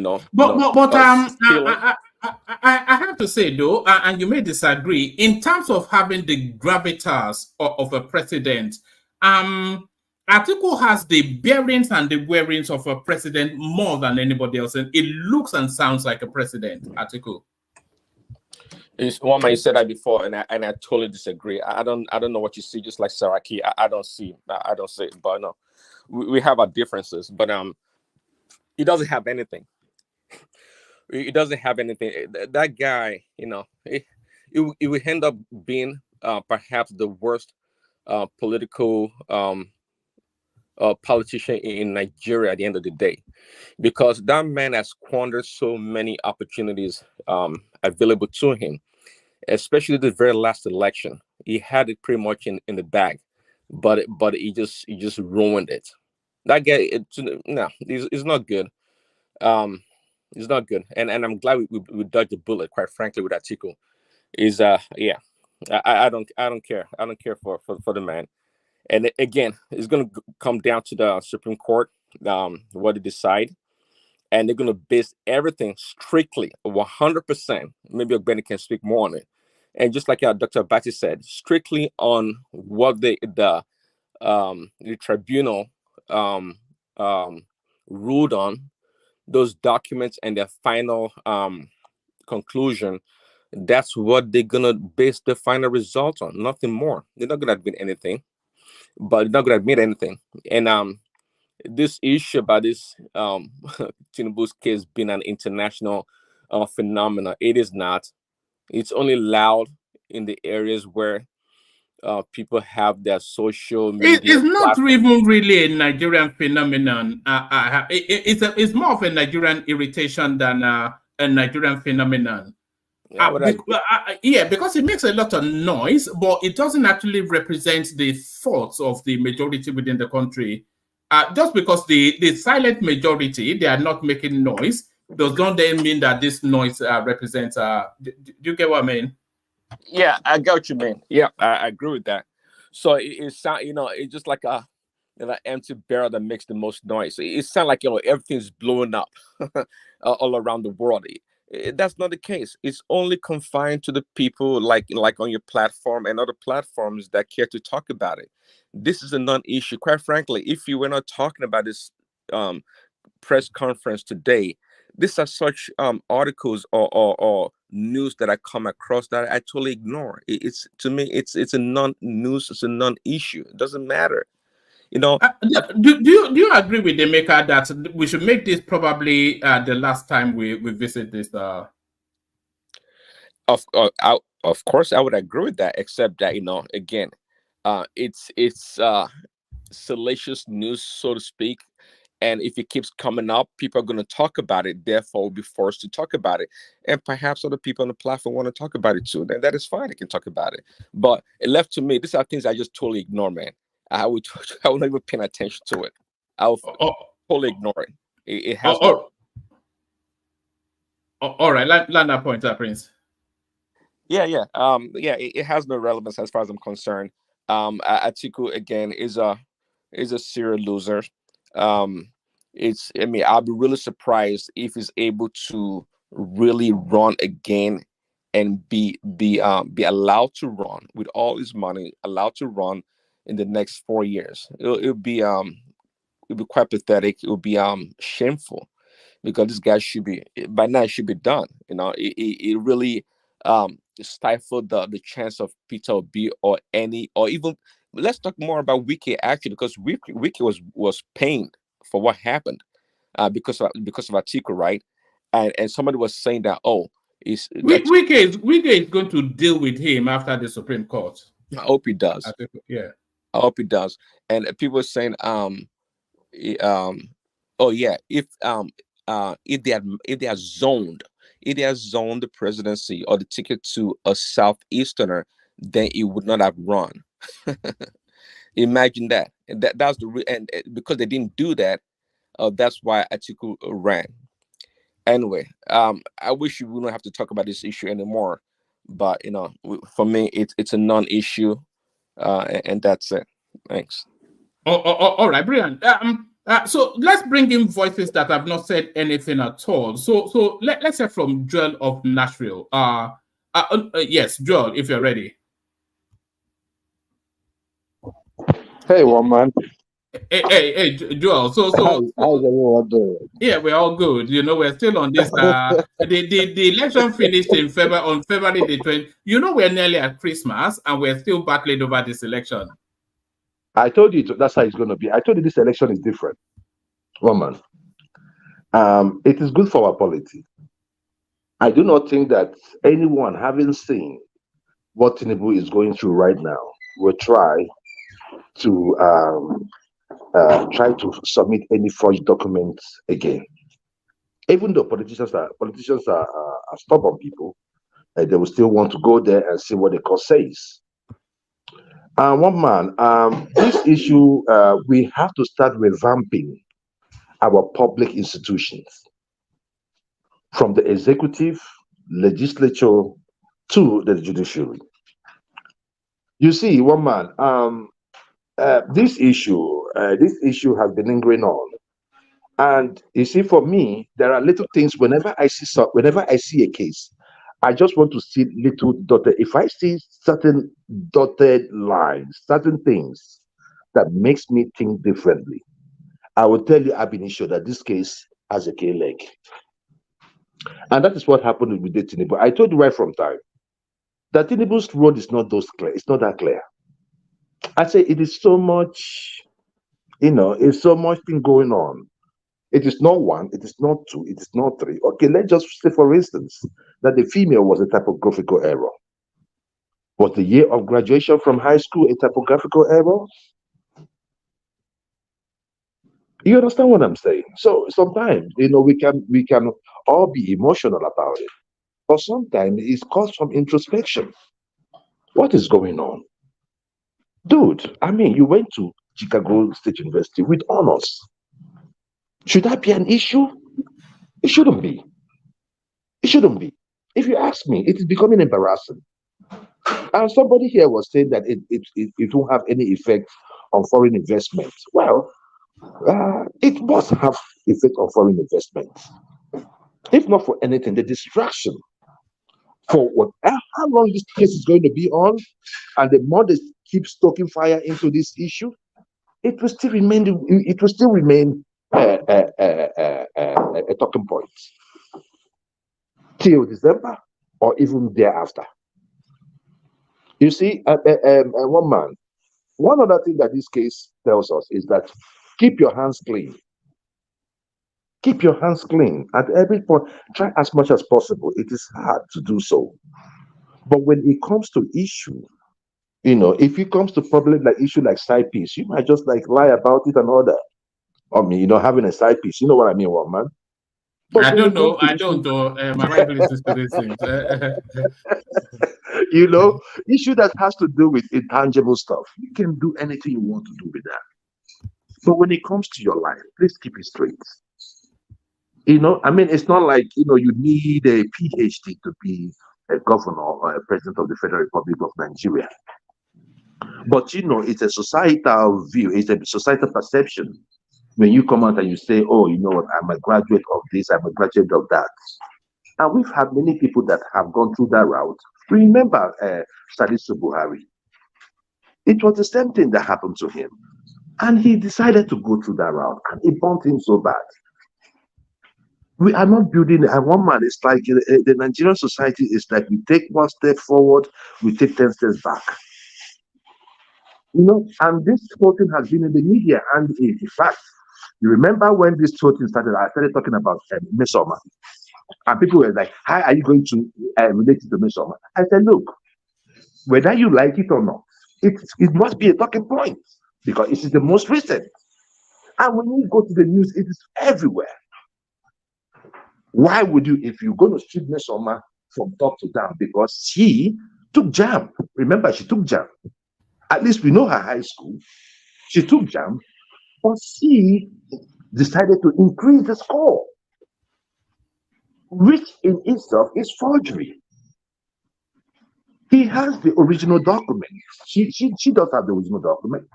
Speaker 3: I have to say though, and you may disagree, in terms of having the gravitas of a president, Atiku has the bearings and the wearings of a president more than anybody else, and it looks and sounds like a president. Atiku.
Speaker 14: One man, you said that before, and I totally disagree. I don't know what you see. Just like Saraki, I don't see it. But no, we have our differences. But he doesn't have anything. He doesn't have anything. That guy, it will end up being perhaps the worst political politician in Nigeria at the end of the day, because that man has squandered so many opportunities available to him, especially the very last election. He had it pretty much in the bag, but he just ruined it. That guy, he's not good. It's not good, and I'm glad we dodged the bullet. Quite frankly, with Atiku, I don't care. I don't care for the man. And again, it's going to come down to the Supreme Court, what they decide, and they're going to base everything strictly 100%. Maybe Ogbeni can speak more on it, and just like Dr. Abati said, strictly on what the tribunal ruled on, those documents and their final conclusion. That's what they're gonna base the final result on. Nothing more. They're not gonna admit anything, And this issue about this Tinubu's case being an international phenomenon, it is not. It's only loud in the areas where people have their social media.
Speaker 3: It's not even really a Nigerian phenomenon. It's more of a Nigerian irritation than a Nigerian phenomenon. Because it makes a lot of noise, but it doesn't actually represent the thoughts of the majority within the country. Just because the silent majority, they are not making noise, does not then mean that this noise represents. Do you get what I mean?
Speaker 14: Yeah, I get what you mean. Yeah, I agree with that. So it's just like a empty barrel that makes the most noise. It sounds like everything's blowing up all around the world. That's not the case. It's only confined to the people like on your platform and other platforms that care to talk about it. This is a non-issue. Quite frankly, if you were not talking about this press conference today, these are such articles or news that I come across that I totally ignore. To me, it's a non-news. It's a non-issue. It doesn't matter.
Speaker 3: Do you agree with Emeka that we should make this probably the last time we visit this?
Speaker 14: Of course, I would agree with that, except that, again, it's salacious news, so to speak. And if it keeps coming up, people are going to talk about it. Therefore, we'll be forced to talk about it. And perhaps other people on the platform want to talk about it too. Then that is fine. They can talk about it. But it left to me, these are things I just totally ignore, man. I would not even pay attention to it. I would totally ignore it. It has no.
Speaker 3: All right, land that point, Prince.
Speaker 14: Yeah. It has no relevance as far as I'm concerned. Atiku again is a serial loser. I'll be really surprised if he's able to really run again and be allowed to run with all his money, allowed to run in the next 4 years. It'll be quite pathetic. It will be shameful, because this guy should be, by now, it should be done. It really stifled the chance of Peter Obi or even, let's talk more about Wiki, actually, because Wiki was pained for what happened because of Atiku, right? And somebody was saying that,
Speaker 3: Wiki is going to deal with him after the Supreme Court.
Speaker 14: I hope he does.
Speaker 3: Yeah,
Speaker 14: I hope he does. And people are saying, if they are zoned the presidency or the ticket to a southeasterner, then it would not have run. Imagine that. And that's and because they didn't do that, that's why Atiku ran. Anyway, I wish we wouldn't have to talk about this issue anymore, but for me, it's a non-issue, and that's it. Thanks.
Speaker 3: All right, brilliant. So let's bring in voices that have not said anything at all. So let's hear from Joel of Nashville. Yes, Joel, if you're ready.
Speaker 9: Hey, one man.
Speaker 3: Hey, Joel.
Speaker 9: How's everyone doing?
Speaker 3: Yeah, we're all good. We're still on this. The election finished on February the 20th. We're nearly at Christmas, and we're still battling over this election.
Speaker 9: I told you that's how it's going to be. I told you this election is different. One man. It is good for our polity. I do not think that anyone, having seen what Tinubu is going through right now, will try to submit any forged documents again. Even though politicians are stubborn people, they will still want to go there and see what the court says. One man, this issue, we have to start revamping our public institutions, from the executive, legislature, to the judiciary. You see, one man, this issue has been lingering on, and you see, for me, there are little things. Whenever I see a case, I just want to see little dotted. If I see certain dotted lines, certain things that makes me think differently, I will tell you ab initio that this case has a K-leg. And that is what happened with the Tinubu. I told you right from time that Tinubu's road is not clear. It's not that clear. I say it is so much, it's so much thing going on. It is not one, it is not two, it is not three. Okay, let's just say, for instance, that the female was a typographical error. Was the year of graduation from high school a typographical error? You understand what I'm saying? So sometimes, we can all be emotional about it, but sometimes it's caused from introspection. What is going on? Dude, I mean, you went to Chicago State University with honors. Should that be an issue? It shouldn't be. It shouldn't be. If you ask me, it is becoming embarrassing. And somebody here was saying that it won't have any effect on foreign investment. Well, it must have effect on foreign investment. If not for anything, the distraction for how long this case is going to be on, and the more they keep stoking fire into this issue, it will still remain a talking point till December or even thereafter. You see, one man, one other thing that this case tells us is that keep your hands clean. Keep your hands clean at every point. Try as much as possible. It is hard to do so. But when it comes to issue, if it comes to problem like issue like side piece, you might just like lie about it and all that. I mean, having a side piece, you know what I mean, one man. But
Speaker 3: I
Speaker 9: when
Speaker 3: don't
Speaker 9: it comes
Speaker 3: know.
Speaker 9: to
Speaker 3: I
Speaker 9: issue,
Speaker 3: don't know. My wife listens to these things.
Speaker 9: issue that has to do with intangible stuff, you can do anything you want to do with that. But when it comes to your life, please keep it straight. I mean, it's not like you need a PhD to be a governor or a president of the Federal Republic of Nigeria. But it's a societal view, it's a societal perception. When you come out and you say, oh, you know what, I'm a graduate of this, I'm a graduate of that. And we've had many people that have gone through that route. Remember Salisu Buhari. It was the same thing that happened to him. And he decided to go through that route, and it burnt him so bad. We are not building one man. It's like the Nigerian society is like we take one step forward, we take 10 steps back. And this whole thing has been in the media. And in fact, you remember when this whole thing started, I started talking about Mesoma. And people were like, how are you going to relate it to Mesoma? I said, look, whether you like it or not, it must be a talking point because it is the most recent. And when you go to the news, it is everywhere. Why would you, if you're going to strip Mesoma from top to down? Because she took JAMB. Remember, she took JAMB. At least we know her high school. She took JAMB, but she decided to increase the score, which in itself is forgery. He has the original document. She does have the original document.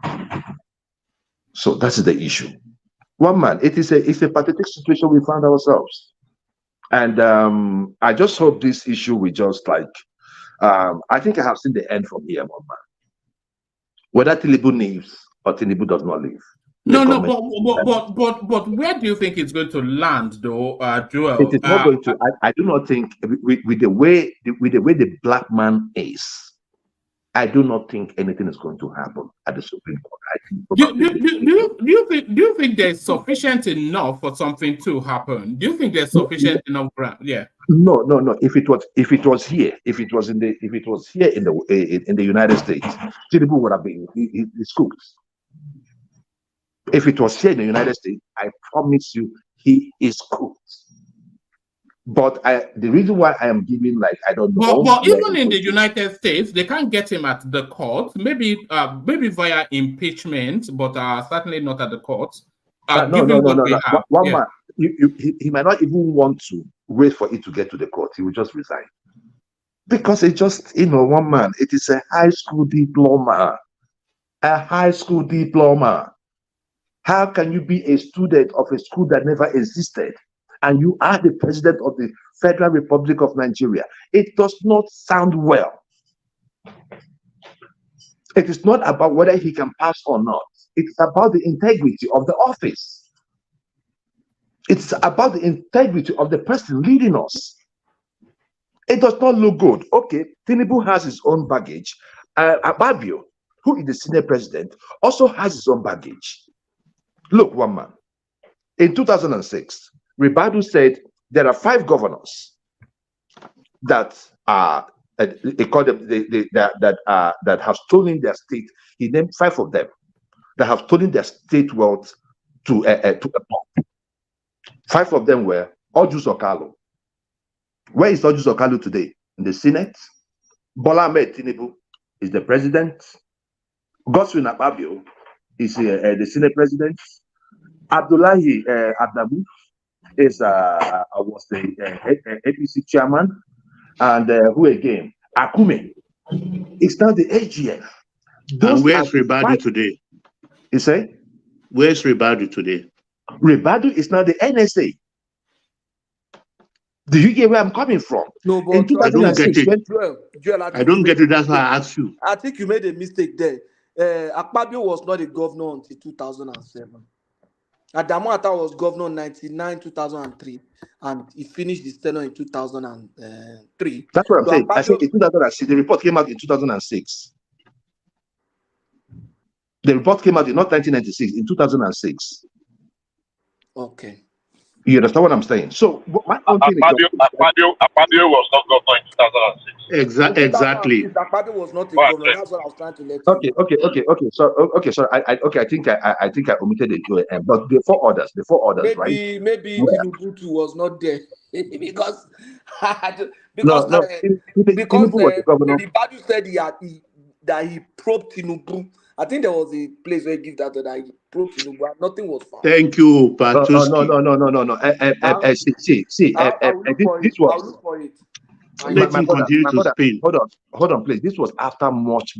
Speaker 9: So that's the issue. One man, it's a pathetic situation we found ourselves. And I just hope this issue will just I think I have seen the end from here, one man. Whether Tinubu leaves or Tinubu does not leave.
Speaker 3: No, but where do you think it's going to land, though, Joel?
Speaker 9: It is not going to. I do not think with the way the black man is, I do not think anything is going to happen at the Supreme Court. I think
Speaker 3: do you think there's sufficient enough for something to happen? Do you think there's sufficient enough ground? Yeah.
Speaker 9: No. If it was here in the United States, Tinubu would have been he's cooked. If it was here in the United States, I promise you, he is cooked. But the reason why I am giving I don't know.
Speaker 3: But even in the United States, they can't get him at the court. Maybe via impeachment, but certainly not at the court.
Speaker 9: No. One man, he might not even want to wait for it to get to the court. He will just resign because it just one man. It is a high school diploma. A high school diploma. How can you be a student of a school that never existed and you are the president of the Federal Republic of Nigeria? It does not sound well. It is not about whether he can pass or not. It's about the integrity of the office. It's about the integrity of the person leading us. It does not look good. Okay, Tinubu has his own baggage. Ababio, who is the senior president, also has his own baggage. Look, one man. In 2006, Ribadu said there are 5 governors that are that have stolen their state. He named 5 of them that have stolen their state wealth to a pump. 5 of them were Ojus Okalo. Where is Ojus Okalo today? In the Senate. Bola Ahmed Tinubu is the president. Godswin Akpabio is the Senate president. Abdullahi Adamu was the APC chairman. And who again? Akume is now the AGF.
Speaker 19: And where's Ribadu today?
Speaker 9: You say?
Speaker 19: Where's Ribadu today?
Speaker 9: Ribadu is now the NSA. Do you get where I'm coming from?
Speaker 8: No, but
Speaker 19: I don't get it.
Speaker 8: Joel,
Speaker 19: I don't get it. That's why I asked you.
Speaker 8: I think you made a mistake there. Akpabio was not a governor until 2007. Adamu Atta was governor in 1999-2003, and he finished his tenure in 2003.
Speaker 9: That's what I'm saying.
Speaker 8: Akpabio,
Speaker 9: I said in 2006. The report came out in 2006. The report came out in not 1996, in 2006.
Speaker 8: Okay.
Speaker 9: You understand what I'm saying? So my own thing is
Speaker 1: Akpabio was not governor in 2006.
Speaker 19: Exactly.
Speaker 8: Akpabio was not a governor. That's what I was trying to let you know.
Speaker 9: Okay. So I think I omitted it, but the four orders, right?
Speaker 8: Maybe
Speaker 9: Yeah.
Speaker 8: Tinubu too was not there because
Speaker 9: No, Tinubu was the governor.
Speaker 8: the Badu said that he probed Tinubu. I think there was a place where he gave that he probed Tinubu and nothing was found.
Speaker 19: Thank you, Patuski.
Speaker 9: No. See.
Speaker 8: I'll look for it. I'll look for it.
Speaker 19: Let him continue to spin.
Speaker 9: Hold on, please. This was after much.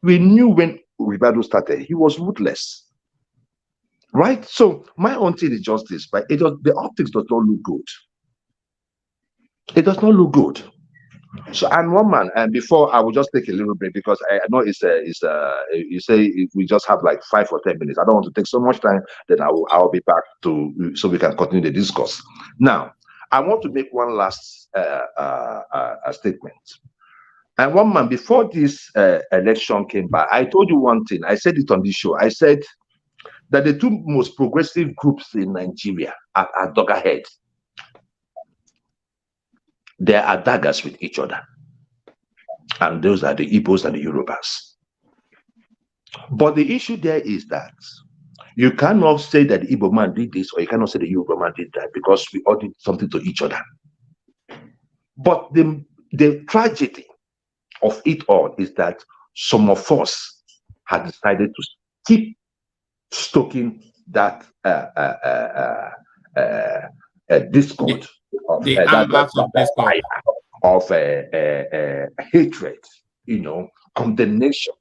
Speaker 9: We knew when Ribadu started, he was ruthless, right? So my own thing is just this, right? The optics does not look good. It does not look good. So, and one man, and before I will just take a little break because I know you say we just have like 5 or 10 minutes. I don't want to take so much time. Then I'll be back so we can continue the discourse. Now, I want to make one last statement. And one man, before this election came by, I told you one thing. I said it on this show. I said that the two most progressive groups in Nigeria are doggerheads. They are daggers with each other. And those are the Igbos and the Yorubas. But the issue there is that you cannot say that the Igbo man did this or you cannot say the Yoruba man did that because we all did something to each other. But the tragedy of it all is that some of us had decided to keep stoking that discord of hatred, condemnation,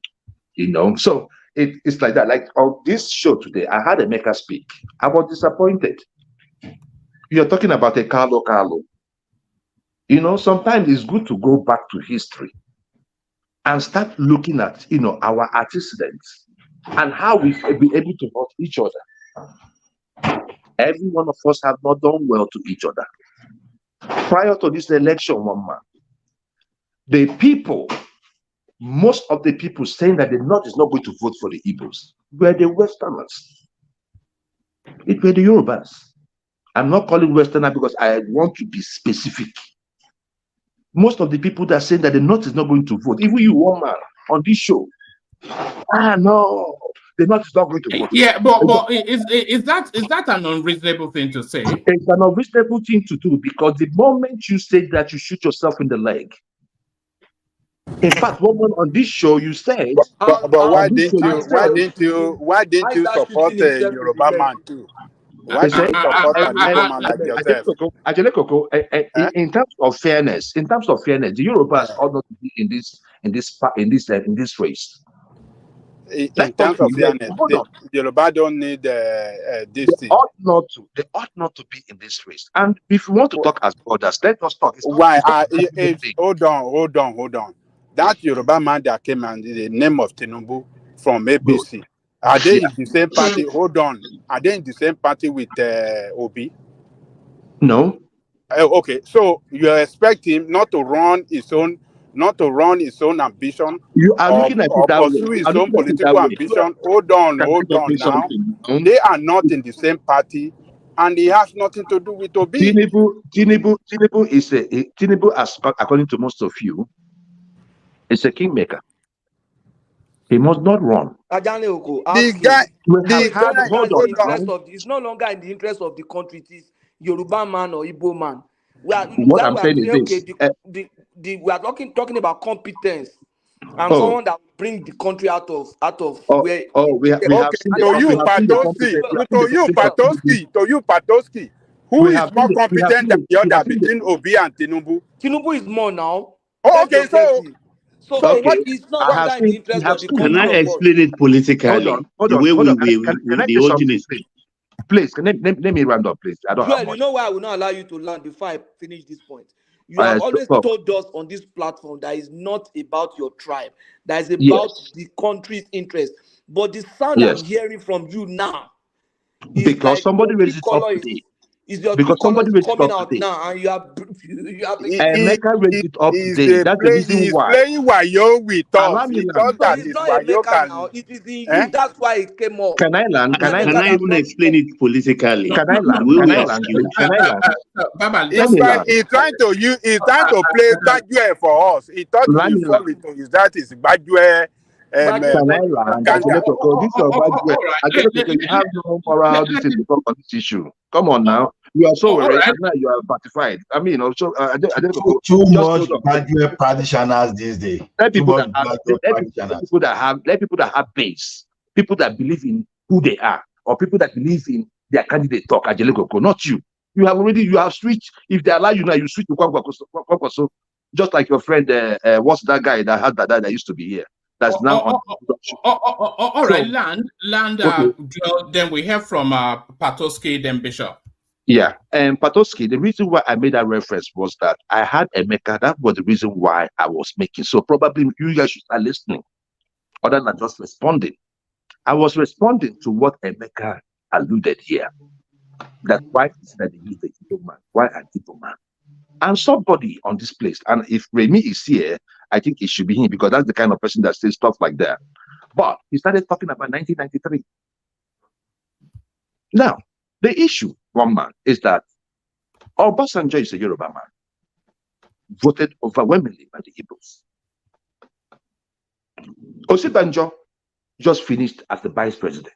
Speaker 9: So it's like that. Like on this show today, I had Emeka speak. I was disappointed. You're talking about a Carlo. Sometimes it's good to go back to history and start looking at, our antecedents and how we can be able to help each other. Every one of us have not done well to each other. Prior to this election, one man, most of the people saying that the North is not going to vote for the Igbos were the Westerners. It were the Yorubas. I'm not calling Westerner because I want to be specific. Most of the people that are saying that the North is not going to vote, even you, one man, on this show, no, the North is not going to vote.
Speaker 3: Yeah, but is that an unreasonable thing to say?
Speaker 9: It's an unreasonable thing to do because the moment you say that, you shoot yourself in the leg. In fact, one man on this show, you said,
Speaker 15: but why didn't you support a Yoruba man too? Why did you support a Yoruba man like yourself?
Speaker 9: In terms of fairness, the Yorubas ought not to be in this race.
Speaker 15: In terms of fairness, the Yoruba don't need this thing.
Speaker 9: They ought not to be in this race. And if we want to talk as brothers, let us talk.
Speaker 15: Why? Hold on. That Yoruba man that came and the name of Tinubu from APC. Are they in the same party? Hold on. Are they in the same party with Obi?
Speaker 9: No.
Speaker 15: Okay, so you expect him not to run his own ambition.
Speaker 9: You are looking at it that way.
Speaker 15: Pursue his own political ambition. Hold on now. They are not in the same party, and he has nothing to do with Obi.
Speaker 9: Tinubu, according to most of you, is a kingmaker. He must not run.
Speaker 8: It's no longer in the interest of the country. It is Yoruba man or Igbo man. We are talking about competence and someone that bring the country out of where.
Speaker 15: To you, Patoski, who is more competent than the other between Obi and Tinubu?
Speaker 8: Tinubu is more now.
Speaker 15: Okay,
Speaker 8: so it's not longer in the interest of the country.
Speaker 19: Can I explain it politically?
Speaker 9: Hold on.
Speaker 19: The origin is.
Speaker 9: Please, let me round up, please. I don't have much.
Speaker 8: You know why I will not allow you to land before I finish this point. You have always told us on this platform that is not about your tribe, that is about the country's interest. But the sound I'm hearing from you now is
Speaker 9: because somebody raised it up today.
Speaker 8: Is your
Speaker 9: Because
Speaker 8: true colors
Speaker 9: somebody raised it
Speaker 8: coming
Speaker 9: up
Speaker 8: out
Speaker 9: today.
Speaker 8: now, and you are
Speaker 9: Emeka raised it up today. That's the reason
Speaker 7: He's
Speaker 9: why.
Speaker 7: playing wayo with
Speaker 9: Allow
Speaker 7: us.
Speaker 9: me
Speaker 7: He
Speaker 9: land,
Speaker 7: thought that
Speaker 8: it's
Speaker 7: is
Speaker 8: not
Speaker 7: wayo
Speaker 8: Emeka now.
Speaker 7: can.
Speaker 8: It is in you. That's why it came up.
Speaker 9: Can I land?
Speaker 19: Can I even explain it politically?
Speaker 9: Can I land?
Speaker 19: Will
Speaker 9: Can
Speaker 19: we
Speaker 9: I land,
Speaker 19: excuse?
Speaker 9: please? Can I land?
Speaker 3: Baba,
Speaker 9: Let me land.
Speaker 7: He's trying to play Gbajue for us. He thought
Speaker 9: Let
Speaker 7: we
Speaker 9: me
Speaker 7: fall
Speaker 9: land.
Speaker 7: into his that is Gbajue.
Speaker 9: Can I land?
Speaker 7: Ganga.
Speaker 9: This is about you have no moral this to talk on this issue. Come on now. You are so worried, and now you are partified. I mean, also,
Speaker 10: too much graduate practitioners these days.
Speaker 9: Let people that have base, people that believe in who they are, or people that believe in their candidate talk. Ajelekoko, not you. You have switched. If they allow you now, you switch to Kwankwaso. Just like your friend, what's that guy that had that used to be here? That's now on.
Speaker 3: All right, land.
Speaker 9: Okay.
Speaker 3: Then we hear from Patoski, then Bishop.
Speaker 9: Yeah, and Patoski, the reason why I made that reference was that I had Emeka. That was the reason why I was making. So probably you guys should start listening, other than just responding. I was responding to what Emeka alluded here. That why is that he is the Igbo man? Why an Igbo man? And somebody on this place, and if Remy is here, I think it should be him, because that's the kind of person that says stuff like that. But he started talking about 1993. Now, the issue, one man, is that Obasanjo is a Yoruba man, voted overwhelmingly by the Igbos. Osibanjo just finished as the vice president.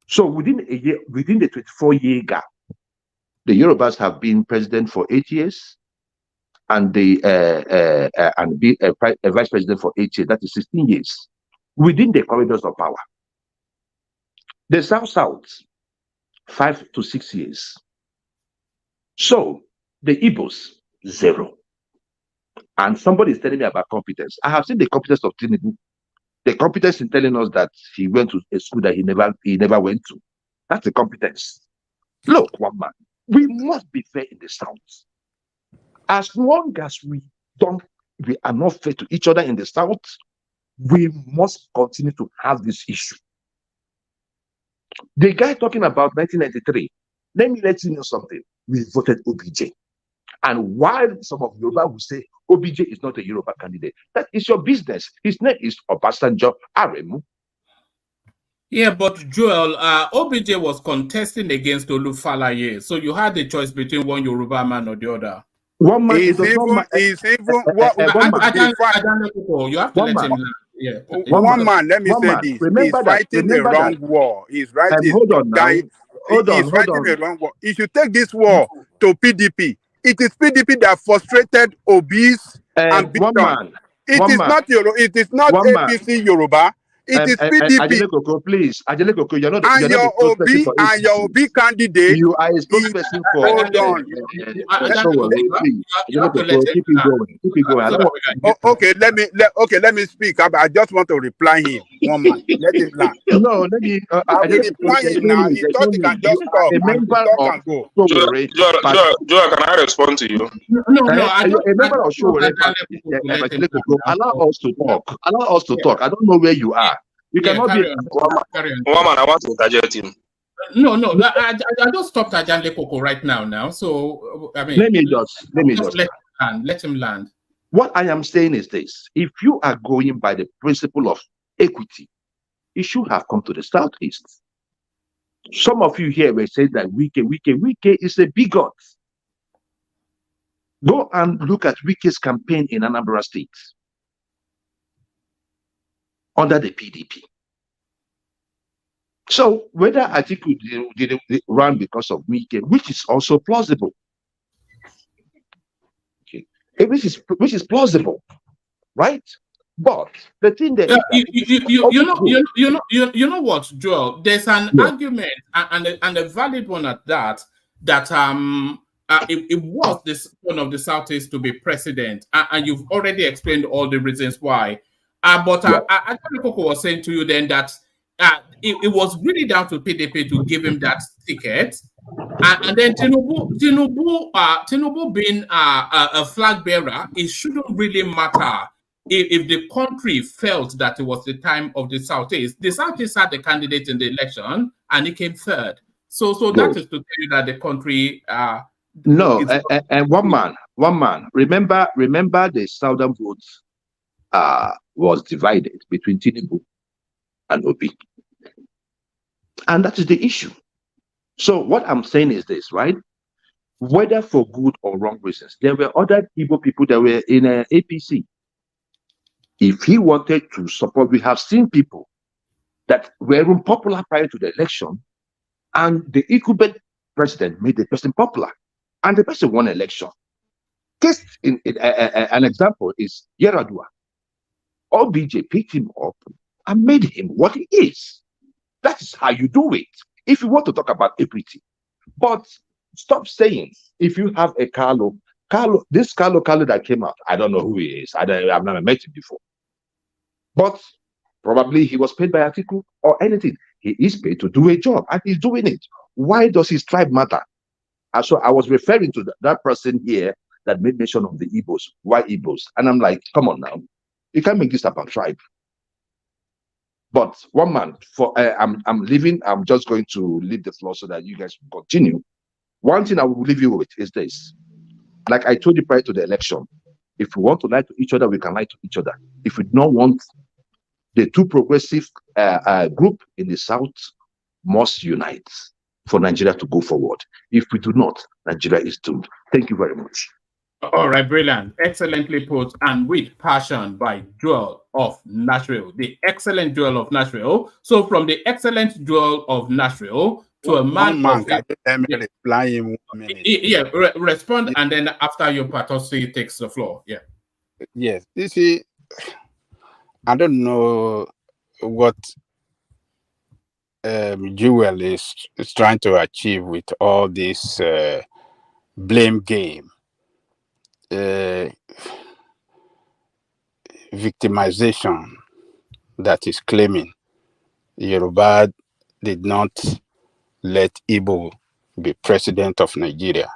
Speaker 9: So within a year, within the 24-year gap, the Yorubas have been president for 8 years, and be a vice president for 8 years. That is 16 years within the corridors of power. The South, 5 to 6 years. So the Igbos, 0. And somebody is telling me about competence. I have seen the competence of Tinubu. The competence in telling us that he went to a school that he never went to. That's the competence. Look, one man, we must be fair in the South. As long as we are not fair to each other in the South, we must continue to have this issue. The guy talking about 1993, let me let you know something. We voted OBJ. And while some of Yoruba will say OBJ is not a Yoruba candidate, that is your business. His name is Obasanjo Aremu.
Speaker 3: Yeah, but Joel, OBJ was contesting against Olufalaye, so you had the choice between one Yoruba man or the other.
Speaker 9: One man
Speaker 7: is even what
Speaker 3: you have to let him learn. Yeah.
Speaker 7: One man, let me say this. He's fighting a wrong war. He's right. He's fighting a wrong war. If you take this war to PDP, it is PDP that frustrated Obis and Biton. It is not APC Yoruba. It is PDP.
Speaker 9: Ajelekoko, please. Ajelekoko, you're not.
Speaker 7: And your OB candidate.
Speaker 9: You are a spokesperson for.
Speaker 7: Hold on.
Speaker 9: Keep it going.
Speaker 7: Okay, let me speak. I just want to reply him. One man. Let him land.
Speaker 9: No, let me.
Speaker 7: I will reply him now. He thought he can just talk and go.
Speaker 20: Joel, can I respond to you?
Speaker 3: No.
Speaker 9: A member of Showore, allow us to talk. Allow us to talk. I don't know where you are. You cannot be
Speaker 20: one man. I want to interject him.
Speaker 3: No. I just stopped Ajande Koko right now. So I mean,
Speaker 9: let me just
Speaker 3: let him land.
Speaker 9: What I am saying is this: if you are going by the principle of equity, it should have come to the Southeast. Some of you here were saying that Wike is a bigot. Go and look at Wike's campaign in Anambra State under the PDP. So whether Atiku did run because of Wike, which is also plausible, okay, which is plausible, right? But the thing that
Speaker 3: you know what, Joel? There's an argument and a valid one at that. That it was this one of the Southeast to be president, and you've already explained all the reasons why. But Koko was saying to you then that it was really down to PDP to give him that ticket, and then Tinubu being a flag bearer, it shouldn't really matter if the country felt that it was the time of the Southeast. The Southeast had the candidate in the election, and he came third. So that is to tell you that the country
Speaker 9: no, and one man. Remember the southern votes was divided between Tinubu and Obi. And that is the issue. So what I'm saying is this, right? Whether for good or wrong reasons, there were other Igbo people that were in APC. If he wanted to support, we have seen people that were unpopular prior to the election, and the incumbent president made the person popular, and the person won election. Case an example is Yaradua. OBJ picked him up and made him what he is. That is how you do it. If you want to talk about equity, but stop saying if you have a Carlo that came out. I don't know who he is. I've never met him before, but probably he was paid by Atiku or anything. He is paid to do a job, and he's doing it. Why does his tribe matter? And so I was referring to that person here that made mention of the Igbos. Why Igbos? And I'm like, come on now, you can't make this up a tribe. But one man, I'm leaving. I'm just going to leave the floor so that you guys will continue. One thing I will leave you with is this. Like I told you prior to the election, if we want to lie to each other, we can lie to each other. If we don't want the two progressive group in the South must unite for Nigeria to go forward. If we do not, Nigeria is doomed. Thank you very much.
Speaker 3: All right, brilliant. Excellently put and with passion by Joel of Nashville, the excellent Joel of Nashville. So from the excellent Joel of Nashville to a man of... respond, and then after your Patosi takes the floor. Yeah.
Speaker 15: Yes. You see, I don't know what Joel is trying to achieve with all this blame game. Victimization that is claiming Yoruba did not let Igbo be president of Nigeria.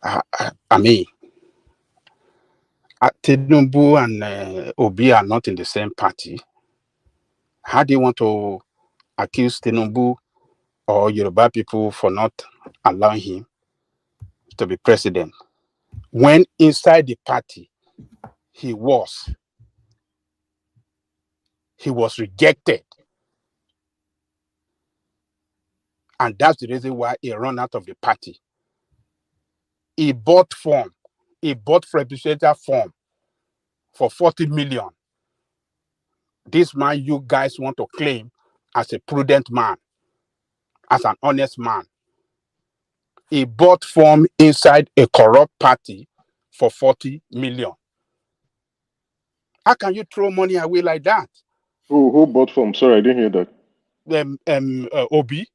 Speaker 15: I mean, Tinubu and Obi are not in the same party. How do you want to accuse Tinubu or Yoruba people for not allowing him to be president, when inside the party he was rejected, and that's the reason why he ran out of the party. He bought representative form for 40 million. This man you guys want to claim as a prudent man, as an honest man. He bought form inside a corrupt party for 40 million. How can you throw money away like that?
Speaker 21: Who bought form? Sorry, I didn't hear
Speaker 15: that. Obi.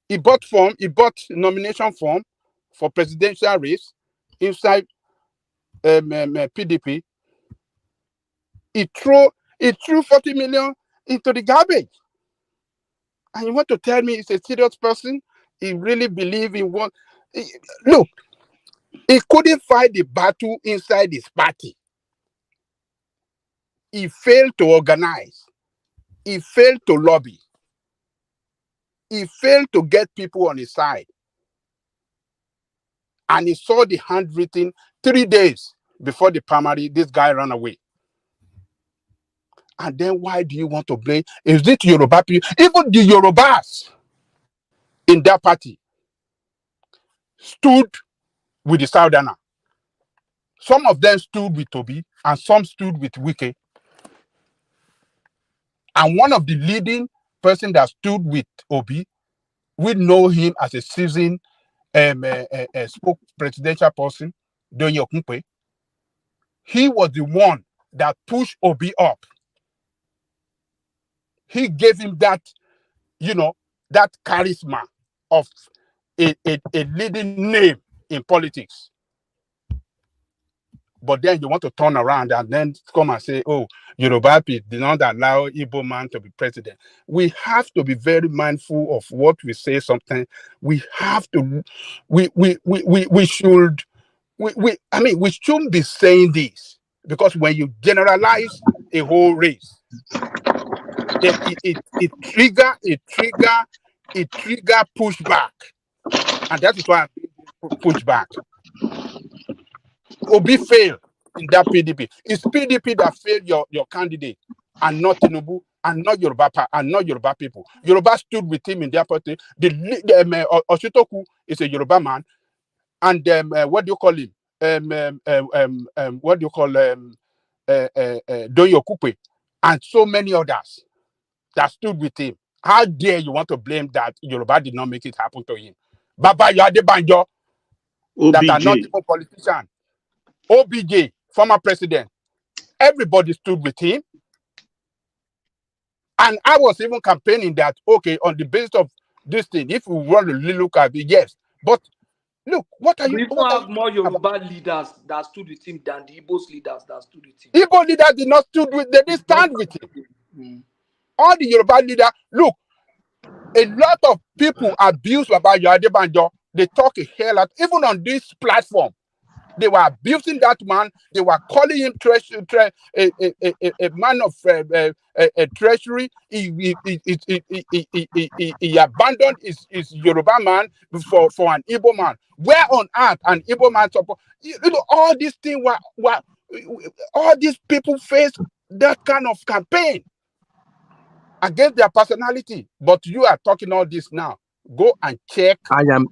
Speaker 15: He bought nomination form for presidential race inside PDP. He threw 40 million into the garbage. And you want to tell me he's a serious person? He really believes in what? Look, he couldn't fight the battle inside his party. He failed to organize. He failed to lobby. He failed to get people on his side. And he saw the handwritten 3 days before the primary, this guy ran away. And then why do you want to blame? Is it Yoruba people? Even the Yorubas in that party stood with the Southerner. Some of them stood with Toby and some stood with Wike. And one of the leading person that stood with Obi, we know him as a seasoned presidential person, Donyo Kumpe. He was the one that pushed Obi up. He gave him that, that charisma of a leading name in politics. But then you want to turn around and then come and say, oh, Yoruba people did not allow Igbo man to be president. We have to be very mindful of what we say sometimes. We have to, we shouldn't be saying this, because when you generalize a whole race, then it trigger
Speaker 7: it triggered pushback, and that is why I pushback. Obi failed in that PDP. It's PDP that failed your candidate, and not Tinubu, and not Yoruba, and not Yoruba people. Yoruba stood with him in their party. Oshitoku is a Yoruba man, and what do you call him? What do you call Doyo Kupe, and so many others that stood with him. How dare you want to blame that Yoruba did not make it happen to him? Baba Yade Banjo, that are not even politicians. OBJ, former president, everybody stood with him. And I was even campaigning that, okay, on the basis of this thing, if we want to look at it, yes. But look, what are you...
Speaker 8: We don't have more Yoruba leaders that stood with him than the Igbo's leaders that stood with him.
Speaker 7: Igbo leaders did not stood with, they didn't stand with him. All the Yoruba leaders, look, a lot of people abuse Baba Yade Banjo. They talk a hell lot, even on this platform. They were abusing that man. They were calling him a man of treasury. He abandoned his Yoruba man for an Igbo man. Where on earth an Igbo man support? You know, all these things were all these people face that kind of campaign against their personality. But you are talking all this now. Go and check.
Speaker 9: Babaja,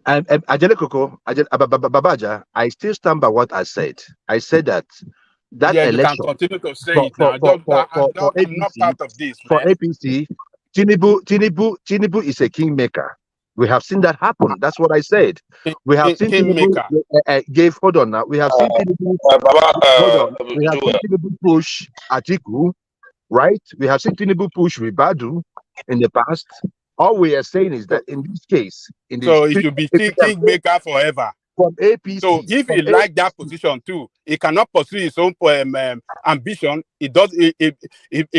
Speaker 9: I still stand by what I said. I said that
Speaker 7: election.
Speaker 9: You can
Speaker 7: continue to say it now. I'm not part of this.
Speaker 9: For APC, Tinubu is a kingmaker. We have seen that happen. That's what I said. We have seen Tinubu hold on now. We have seen Tinubu. We have seen Tinubu push Atiku, right? We have seen Tinubu push Ribadu in the past. All we are saying is that in this case, it
Speaker 7: should be kingmaker forever.
Speaker 9: From APC.
Speaker 7: So if he like that position too, he cannot pursue his own ambition. He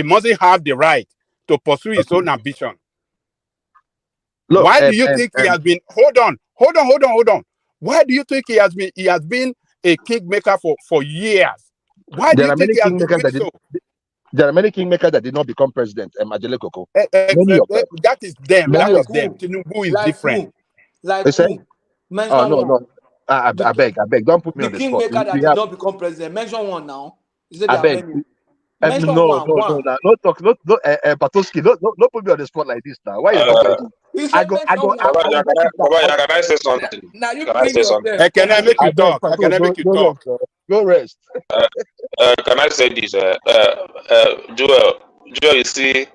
Speaker 7: mustn't have the right to pursue his own ambition. Look, why do you think he has been? Hold on. Why do you think he has been a kingmaker for years? Why do you think he has been so?
Speaker 9: There are many kingmakers that did not become president. Many of them.
Speaker 7: That is them. That is them. Tinubu is different.
Speaker 9: No. I beg. Don't put me on the spot.
Speaker 8: The kingmaker that did not become president. Mention one now. Is it I beg. Mention one.
Speaker 9: No. Patoski, don't put me on the spot like this now. Why is it?
Speaker 20: Can I say something?
Speaker 8: Now you bring yourself.
Speaker 7: Can I make you talk? Can I make you talk?
Speaker 9: Go rest.
Speaker 20: Can I say this? Joel, you see,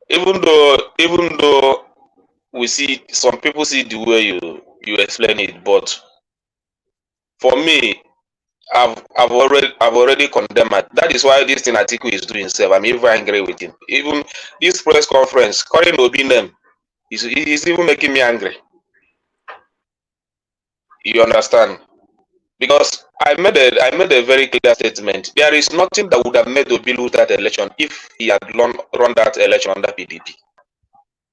Speaker 20: even though we see some people see the way you explain it, but for me, I've already condemned it. That is why this thing Atiku is doing himself. I'm even angry with him. Even this press conference, calling Obi name, he's even making me angry. You understand? Because I made a very clear statement. There is nothing that would have made Obi lose that election if he had run that election under PDP.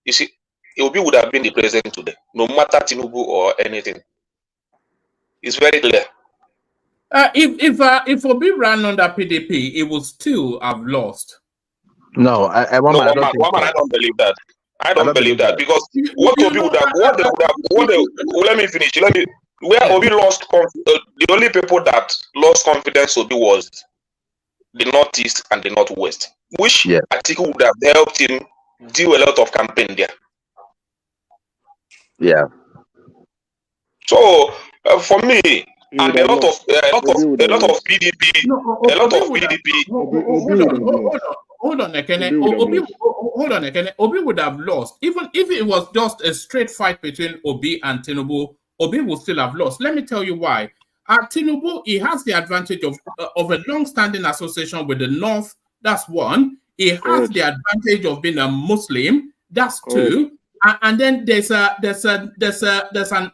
Speaker 20: You see, Obi would have been the president today, no matter Tinubu or anything. It's very clear.
Speaker 3: If Obi ran under PDP, it would still have lost.
Speaker 9: No, I
Speaker 20: don't believe that. I don't believe that because what Obi would have, let me finish. Where Obi lost, the only people that lost confidence Obi was the Northeast and the Northwest, which Atiku would have helped him do a lot of campaign there.
Speaker 9: Yeah.
Speaker 20: So for me, and a lot of PDP,
Speaker 3: Hold on, Ekene. Obi would have lost. Even if it was just a straight fight between Obi and Tinubu, Obi would still have lost. Let me tell you why. Tinubu, he has the advantage of a long-standing association with the North. That's one. He has the advantage of being a Muslim. That's two. And then there's an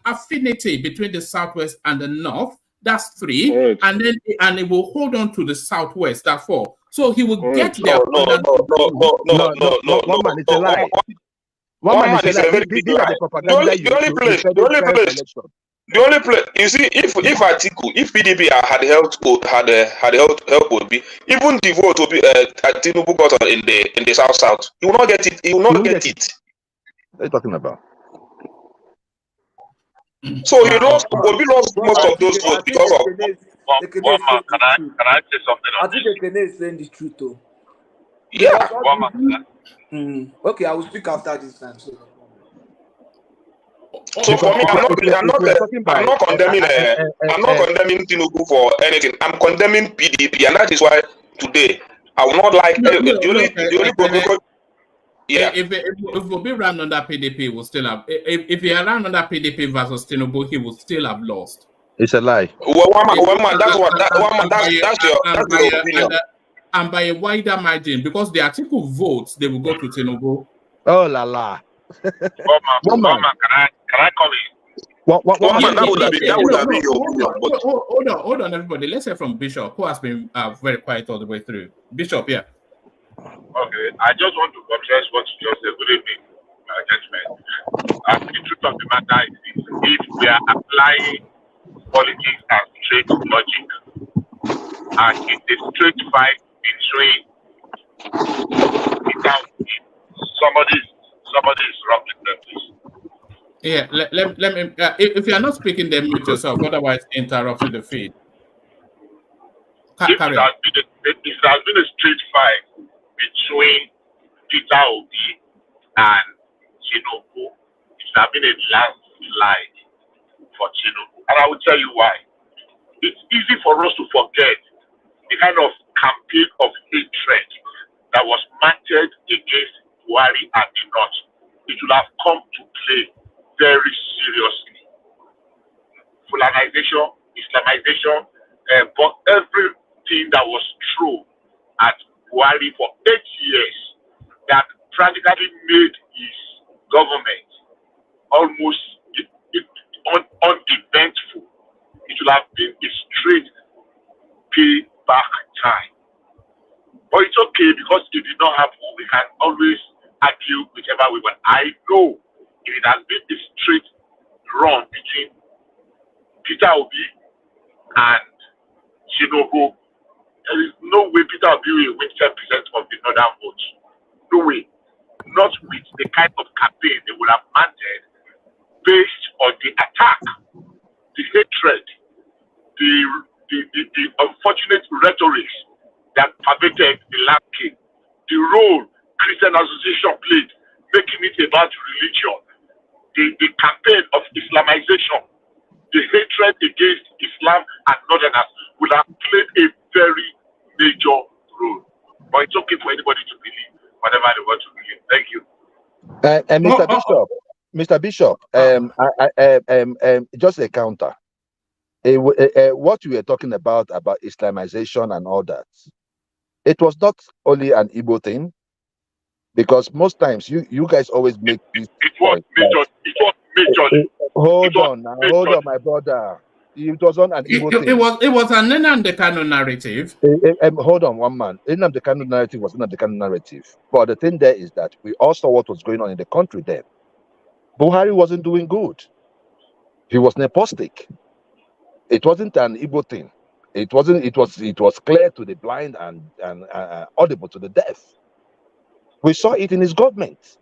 Speaker 3: affinity between the Southwest and the North. That's three. And then it will hold on to the Southwest. That's four. So he will get there.
Speaker 20: No.
Speaker 9: One man, it's a lie. One man is a lie.
Speaker 20: The only place you see, if Atiku, if PDP had helped Obi, even the vote Obi Tinubu got in the South, he will not get it. He will not get it.
Speaker 9: What are you talking about?
Speaker 20: So he lost. Obi lost most of those votes because of.
Speaker 1: One man, can I say something on
Speaker 8: I think Ekene is saying the truth, though.
Speaker 20: Yeah.
Speaker 1: One man.
Speaker 8: Okay, I will speak after this time. So.
Speaker 20: So for me, I'm not condemning Tinubu for anything. I'm condemning PDP, and that is why today I will not like the only protocol. Yeah.
Speaker 3: If Obi ran under PDP, he will still have. If he ran under PDP versus Tinubu, he would still have lost.
Speaker 9: It's a lie.
Speaker 20: Well, that's your opinion.
Speaker 3: And by a wider margin, because the Atiku votes, they will go to Tinubu.
Speaker 9: Oh la la.
Speaker 1: One man, can I come in?
Speaker 20: That would have been your opinion.
Speaker 3: Hold on, everybody. Let's hear from Bishop, who has been very quiet all the way through. Bishop, yeah.
Speaker 1: Okay, I just want to confess what you just said. Good evening, gentlemen. The truth of the matter is, if we are applying politics as straight logic, and it's a straight fight between somebody is wrong with them, please.
Speaker 3: Yeah, let me. If you are not speaking, then mute yourself. Otherwise, interrupting the feed.
Speaker 1: If it has been a straight fight between Peter Obi and Tinubu, it has been a landslide for Tinubu. And I will tell you why. It's easy for us to forget the kind of campaign of hatred that was mounted against Buhari and the North. It will have come to play very seriously. Fulanization, Islamization, but everything that was true at Buhari for 8 years that practically made his government almost uneventful. It should have been a straight payback time. But it's okay because it did not happen. We can always argue whichever way. But I know if it has been a straight run between Peter Obi and Tinubu, there is no way Peter Obi will win 10% of the northern votes. No way. Not with the kind of campaign they would have mounted based on the attack, the hatred, the unfortunate rhetoric that pervaded the landscape, the role Christian Association played, making it about religion, the campaign of Islamization, the hatred against Islam and Northerners would have played a very major role. But it's okay for anybody to believe whatever they want to believe. Thank you.
Speaker 9: Mr. Bishop, just a counter. What you were talking about Islamization and all that, it was not only an Igbo thing, because most times you guys always make this point. Hold on, my brother. It wasn't an Igbo thing.
Speaker 3: It was an Nnamdi Kanu narrative.
Speaker 9: Hold on, one man. Nnamdi Kanu narrative was Nnamdi Kanu narrative. But the thing there is that we all saw what was going on in the country then. Buhari wasn't doing good. He was nepotistic. It wasn't an Igbo thing. It wasn't. It was clear to the blind and audible to the deaf. We saw it in his government.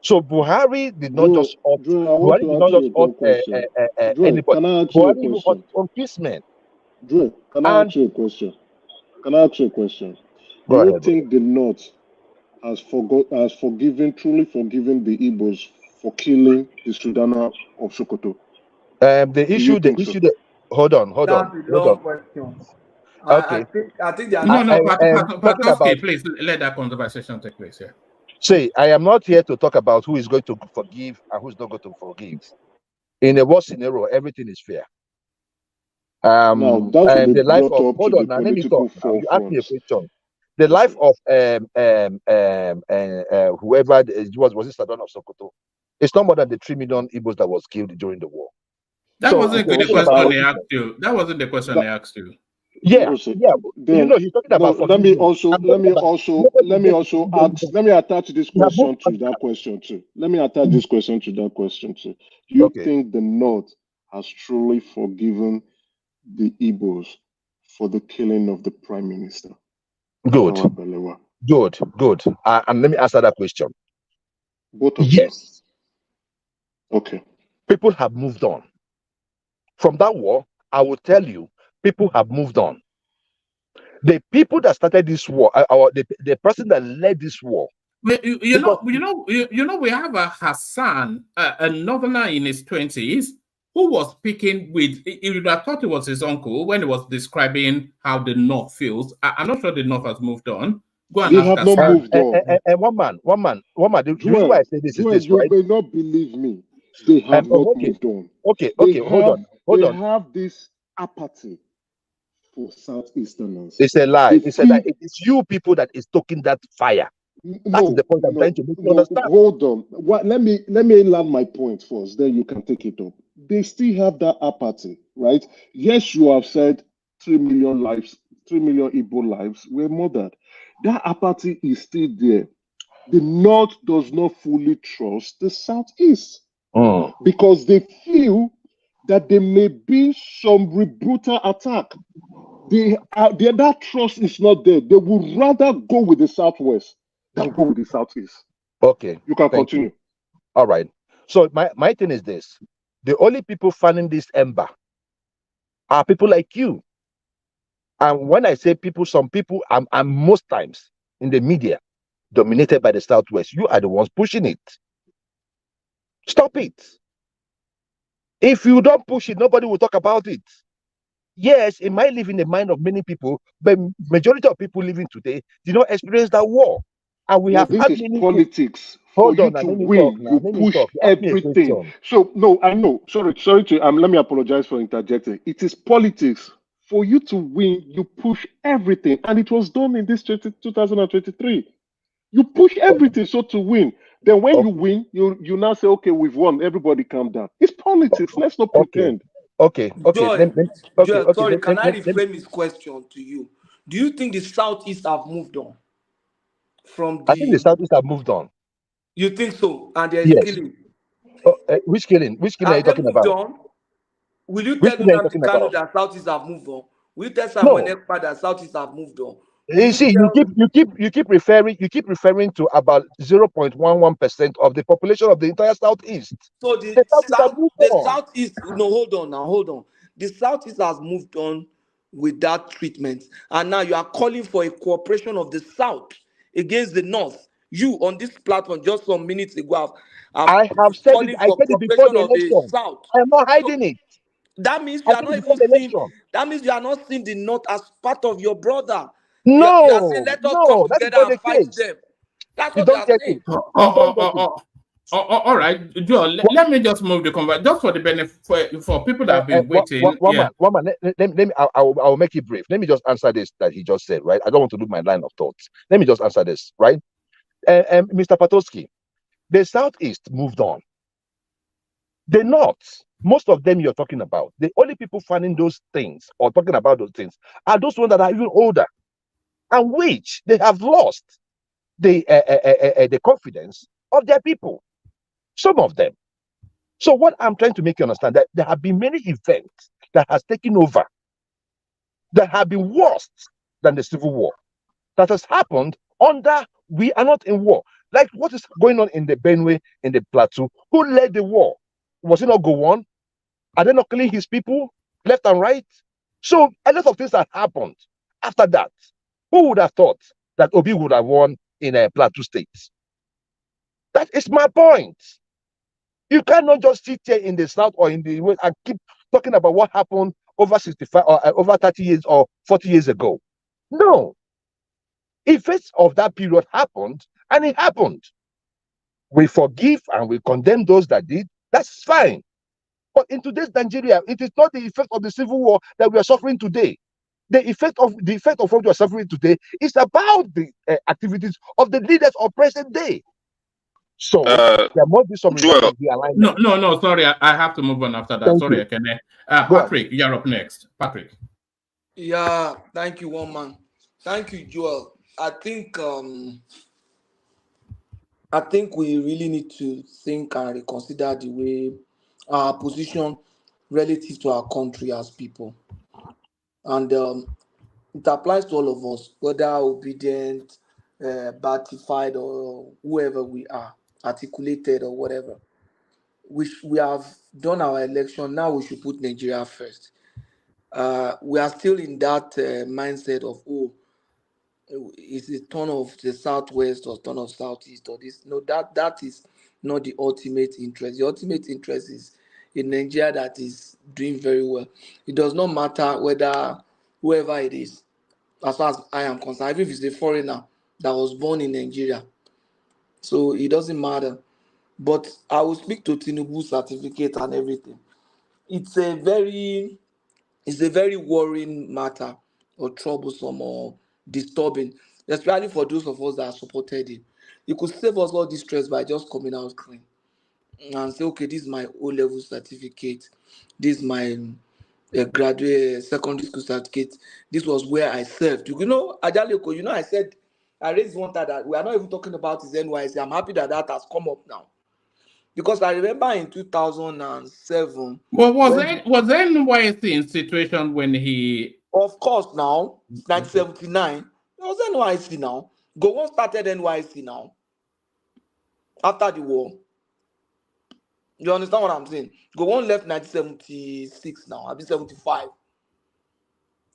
Speaker 9: So Buhari did not just opt. Buhari did not just opt anybody. Buhari was on peacemen.
Speaker 21: Drew, can I ask you a question? Do you think the North has truly forgiven the Igbos for killing the Sudanese of Sokoto?
Speaker 9: Hold on. Okay.
Speaker 8: I think they are
Speaker 3: Patowski, please let that conversation take place here.
Speaker 9: See, I am not here to talk about who is going to forgive and who's not going to forgive. In a worst scenario, everything is fair. The life of hold on, now let me talk. You asked me a question. The life of whoever was it Saddam of Sokoto? It's not more than the 3 million Igbos that was killed during the war.
Speaker 3: That wasn't the question they asked you. That wasn't the question they asked you.
Speaker 9: Yeah. Then, he's talking about.
Speaker 21: Let me attach this question to that question too. Do you think the North has truly forgiven the Igbos for the killing of the Prime Minister?
Speaker 9: Good. And let me answer that question.
Speaker 21: Both of
Speaker 9: yes.
Speaker 21: Okay.
Speaker 9: People have moved on. From that war, I will tell you, people have moved on. The people that started this war, or the person that led this war.
Speaker 3: You know, we have a Hassan, a northerner in his 20s, who was speaking with, you would have thought it was his uncle when he was describing how the North feels. I'm not sure the North has moved on. Go and
Speaker 21: they
Speaker 3: ask
Speaker 21: have not
Speaker 3: Hassan.
Speaker 21: moved on.
Speaker 9: And one man. The reason why I say this is this,
Speaker 21: you
Speaker 9: right?
Speaker 21: may not believe me. They have not moved on.
Speaker 9: Okay,
Speaker 21: Hold on.
Speaker 9: They
Speaker 21: have this apathy for Southeasterners.
Speaker 9: It's a lie. It's a lie. It is you people that is stoking that fire. That is the point I'm trying to make you understand.
Speaker 21: Hold on. Let me land my point first. Then you can take it up. They still have that apathy, right? Yes, you have said 3 million lives, 3 million Igbo lives were murdered. That apathy is still there. The North does not fully trust the Southeast because they feel that there may be some rebuttal attack. That trust is not there. They would rather go with the Southwest than go with the Southeast.
Speaker 9: Okay.
Speaker 21: You can continue.
Speaker 9: You. All right. So my thing is this. The only people fanning this ember are people like you. And when I say people, some people, I'm most times in the media dominated by the Southwest. You are the ones pushing it. Stop it. If you don't push it, nobody will talk about it. Yes, it might live in the mind of many people, but majority of people living today did not experience that war. And we have
Speaker 21: this
Speaker 9: had
Speaker 21: is
Speaker 9: many
Speaker 21: politics.
Speaker 9: Hold
Speaker 21: For
Speaker 9: on,
Speaker 21: you to win, you push everything. So no, I know. Sorry to let me apologize for interjecting. It is politics. For you to win, you push everything, and it was done in this 2023. You push everything so to win. Then when you win, you now say, okay, we've won. Everybody calm down. It's politics. Let's not pretend.
Speaker 9: Okay.
Speaker 8: Joel, sorry, can I reframe his question to you? Do you think the Southeast have moved on from the?
Speaker 9: I think the Southeast have moved on.
Speaker 8: You think so? And there is killing.
Speaker 9: Which killing? Which killing are you talking about?
Speaker 8: On? Will you tell Nnamdi Kanu that Southeast have moved on? Will you tell Simon Ekpa that Southeast have moved on?
Speaker 9: You see, you keep referring to about 0.11% of the population of the entire Southeast.
Speaker 8: So the Southeast. No, hold on. The Southeast has moved on with that treatment, and now you are calling for a cooperation of the South against the North. You on this platform just some minutes ago,
Speaker 9: I have said it. I said it before the election.
Speaker 8: South.
Speaker 9: I'm not hiding it.
Speaker 8: That means you are not even seeing. That means you are not seeing the North as part of your brother.
Speaker 9: No,
Speaker 8: you are saying, let us come together and fight them. That's what you are saying.
Speaker 3: All right, Joel. Let me just move the conversation just for the benefit for people that have been waiting.
Speaker 9: One man. Let me. I will make it brief. Let me just answer this that he just said. Right. I don't want to lose my line of thoughts. Let me just answer this. Right. Mr. Patoski, the Southeast moved on. The North, most of them you're talking about, the only people finding those things or talking about those things are those ones that are even older, and which they have lost the confidence of their people. Some of them. So what I'm trying to make you understand that there have been many events that has taken over that have been worse than the Civil War that has happened under we are not in war. Like what is going on in the Benue, in the Plateau? Who led the war? Was it not Gowon? Are they not killing his people left and right? So a lot of things have happened after that. Who would have thought that Obi would have won in a Plateau state? That is my point. You cannot just sit here in the South or in the West and keep talking about what happened over 65 or over 30 years or 40 years ago. No. Effects of that period happened, and it happened. We forgive and we condemn those that did. That's fine. But in today's Nigeria, it is not the effect of the Civil War that we are suffering today. The effect of what we are suffering today is about the activities of the leaders of present day. So there must be some realignment.
Speaker 3: No, sorry, I have to move on after that. Sorry, Ekene. Patrick, you're up next. Patrick.
Speaker 8: Yeah, thank you, one man. Thank you, Joel. I think we really need to think and reconsider the way our position relative to our country as people. And it applies to all of us, whether obedient, batified, or whoever we are, articulated or whatever. we have done our election. Now we should put Nigeria first. We are still in that mindset of, oh, is it turn of the southwest or turn of southeast or this? No, that is not the ultimate interest. The ultimate interest is in Nigeria that is doing very well. It does not matter whether whoever it is, as far as I am concerned, even if it's a foreigner that was born in Nigeria. So it doesn't matter. But I will speak to Tinubu's certificate and everything. It's a very worrying matter, or troublesome, or disturbing, especially for those of us that supported him. He could save us all this stress by just coming out clean and say, okay, this is my O-level certificate, this is my graduate secondary school certificate, this was where I served. You know, Ajaleko, you know, I raised one that we are not even talking about his NYC. I'm happy that has come up now. Because I remember in 2007.
Speaker 3: Well, was NYC in situation when he?
Speaker 8: Of course, now 1979. It was NYC now. Gowon started NYC now. After the war. You understand what I'm saying? Gowon left 1976 now. I've been 75.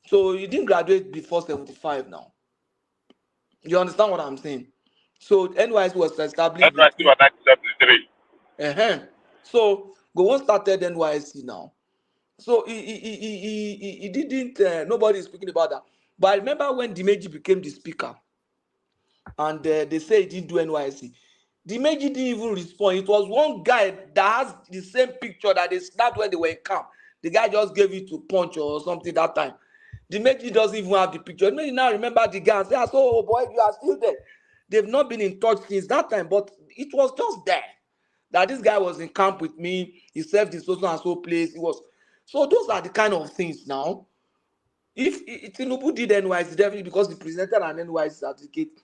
Speaker 8: So you didn't graduate before 75 now. You understand what I'm saying? So NYC was established.
Speaker 1: NYC was 1973.
Speaker 8: So Gowon started NYC now. So he didn't, nobody is speaking about that. But I remember when Dimeji became the speaker and they say he didn't do NYC. Dimeji didn't even respond. It was one guy that has the same picture that they snapped when they were in camp. The guy just gave it to Punch or something that time. Dimeji doesn't even have the picture. Maybe now remember the guy and say, oh boy, you are still there. They've not been in touch since that time, but it was just there. That this guy was in camp with me. He served in so and so place. He was. So those are the kind of things now. If Tinubu did NYC, definitely because he presented an NYC certificate,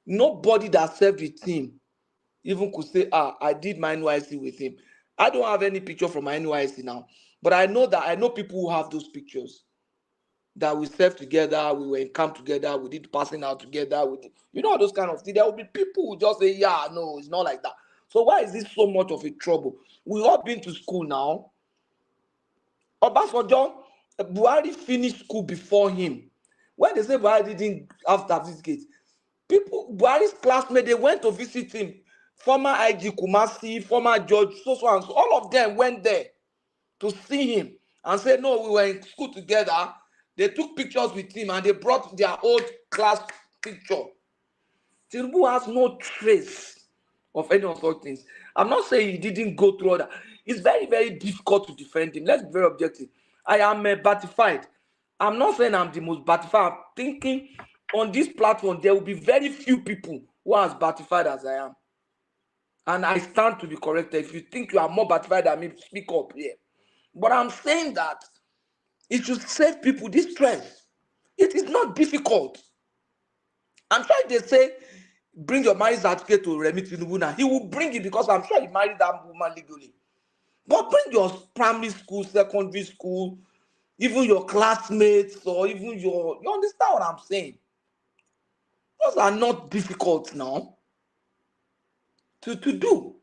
Speaker 8: nobody that served with him even could say, I did my NYC with him. I don't have any picture from my NYC now, but I know people who have those pictures. That we served together, we were in camp together, we did passing out together, you know, those kind of things. There will be people who just say, yeah, no, it's not like that. So why is this so much of a trouble? We've all been to school now. Obasanjo, Buhari finished school before him. When they say Buhari didn't have certificate, Buhari's classmates, they went to visit him. Former IG Kumasi, former George, so and so, all of them went there to see him and say, no, we were in school together. They took pictures with him and they brought their old class picture. Tinubu has no trace of any of those things. I'm not saying he didn't go through all that. It's very, very difficult to defend him. Let's be very objective. I am batified. I'm not saying I'm the most batified. I'm thinking on this platform, there will be very few people who are as batified as I am. And I stand to be corrected. If you think you are more batified than me, speak up here. But I'm saying that it should save people this stress. It is not difficult. I'm sure they say, bring your marriage certificate to Remi Tinubu now. He will bring it because I'm sure he married that woman legally. But bring your primary school, secondary school, even your classmates, or even you understand what I'm saying? Those are not difficult now to do.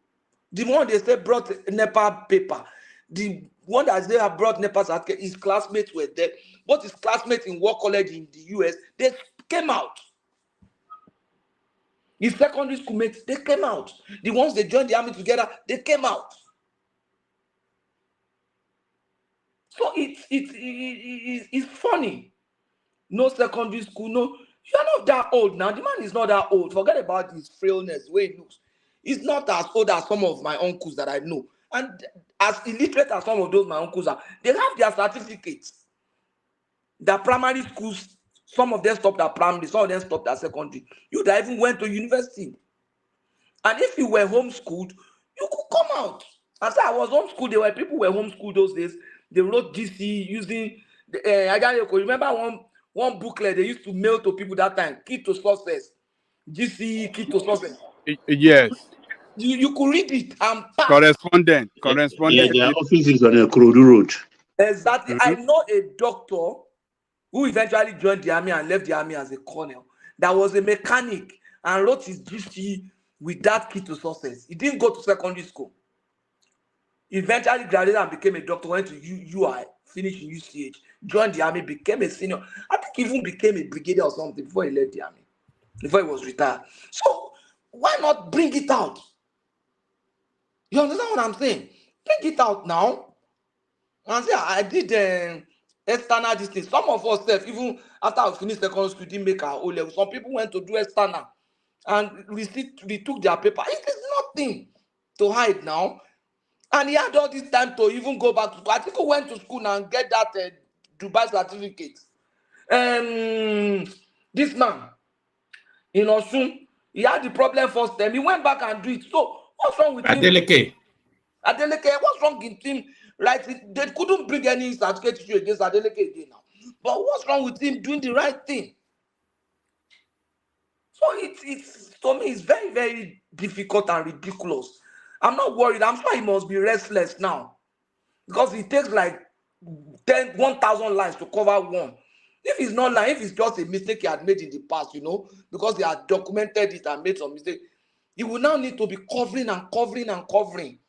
Speaker 8: The one they say brought NEPA paper, the one that they have brought NEPA certificate, his classmates were there. Both his classmates in War College in the US, they came out. His secondary school mates, they came out. The ones they joined the army together, they came out. So it's funny. No secondary school, no. You're not that old now. The man is not that old. Forget about his frailness, the way he looks. He's not as old as some of my uncles that I know. And as illiterate as some of those my uncles are, they have their certificates. Their primary schools, some of them stopped at primary, some of them stopped at secondary. You that even went to university. And if you were homeschooled, you could come out. And so I was homeschooled. There were people who were homeschooled those days. They wrote GC using remember one booklet they used to mail to people that time, Key to Success. GC, Key to Success.
Speaker 7: Yes.
Speaker 8: You could read it and pass.
Speaker 7: Correspondent.
Speaker 19: Yeah, their office is on a Krodu Road.
Speaker 8: Exactly. I know a doctor who eventually joined the army and left the army as a colonel. That was a mechanic and wrote his GC with that Key to Success. He didn't go to secondary school. Eventually graduated and became a doctor, went to UI, finished in UCH, joined the army, became a senior. I think even became a brigadier or something before he left the army, before he was retired. So why not bring it out? You understand what I'm saying? Bring it out now. And say, I did external this thing. Some of us, even after I finished secondary school, didn't make our O level. Some people went to do external and we took their paper. It is nothing to hide now. And he had all this time to even go back to school. I think he went to school now and get that Dubai certificate. This man, in Osun, he had the problem first time. He went back and do it. So what's wrong with him? Adeleke, what's wrong with him? Right? They couldn't bring any certificate issue against Adeleke again now. But what's wrong with him doing the right thing? So it's to me, it's very, very difficult and ridiculous. I'm not worried. I'm sure he must be restless now because it takes like 1,000 lines to cover one. If it's not lying, if it's just a mistake he had made in the past, because he had documented it and made some mistake, he will now need to be covering and covering and covering.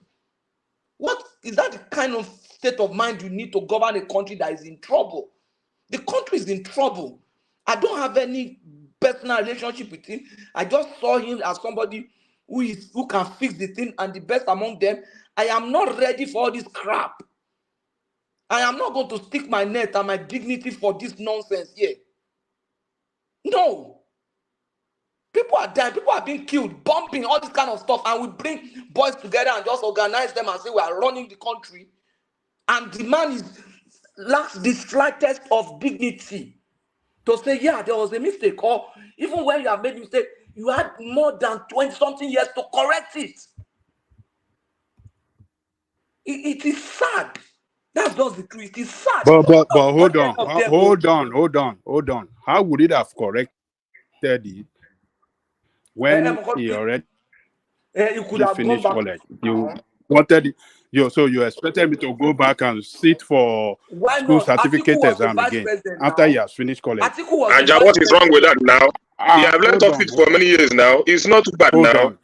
Speaker 8: What is that the kind of state of mind you need to govern a country that is in trouble? The country is in trouble. I don't have any personal relationship with him. I just saw him as somebody who can fix the thing and the best among them. I am not ready for all this crap. I am not going to stick my neck and my dignity for this nonsense here. No. People are dying, people are being killed, bumping, all this kind of stuff, and we bring boys together and just organize them and say we are running the country. And the man lacks the slightest of dignity to say, yeah, there was a mistake, or even when you have made a mistake, you had more than 20-something years to correct it. It is sad. That's just the truth. It is sad.
Speaker 15: But hold on. How would it have corrected it when he already finished college? You wanted it, so you expected me to go back and sit for school certificate exam again after he has finished college.
Speaker 20: And what is wrong with that now? He have learned of it for many years now. It's not too bad now.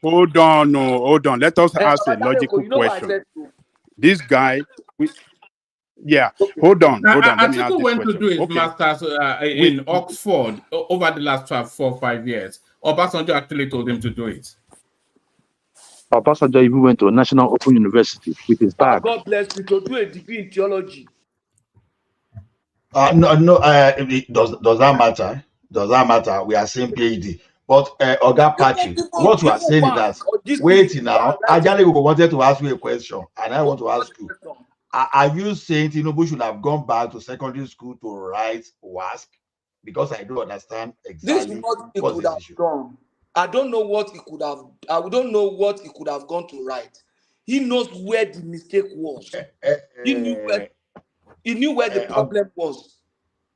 Speaker 15: Hold on. Let us ask a logical question. This guy, hold on. Let me ask
Speaker 3: Atiku
Speaker 15: this
Speaker 3: went
Speaker 15: question.
Speaker 3: to do his master's in Oxford over the last 4 or 5 years. Obasanjo actually told him to do it.
Speaker 9: Obasanjo even went to a national open university with his bag.
Speaker 8: God bless you to do a degree in theology.
Speaker 10: No. Does that matter? Does that matter? We are saying PhD. But Oga Patrick, what you are saying is that wait now. Ajali wanted to ask you a question, and I want to ask you: are you saying Tinubu should have gone back to secondary school to write WASC? Because I don't understand exactly what this issue.
Speaker 8: Done. I don't know what he could have. I don't know what he could have gone to write. He knows where the mistake was. He knew where the problem was.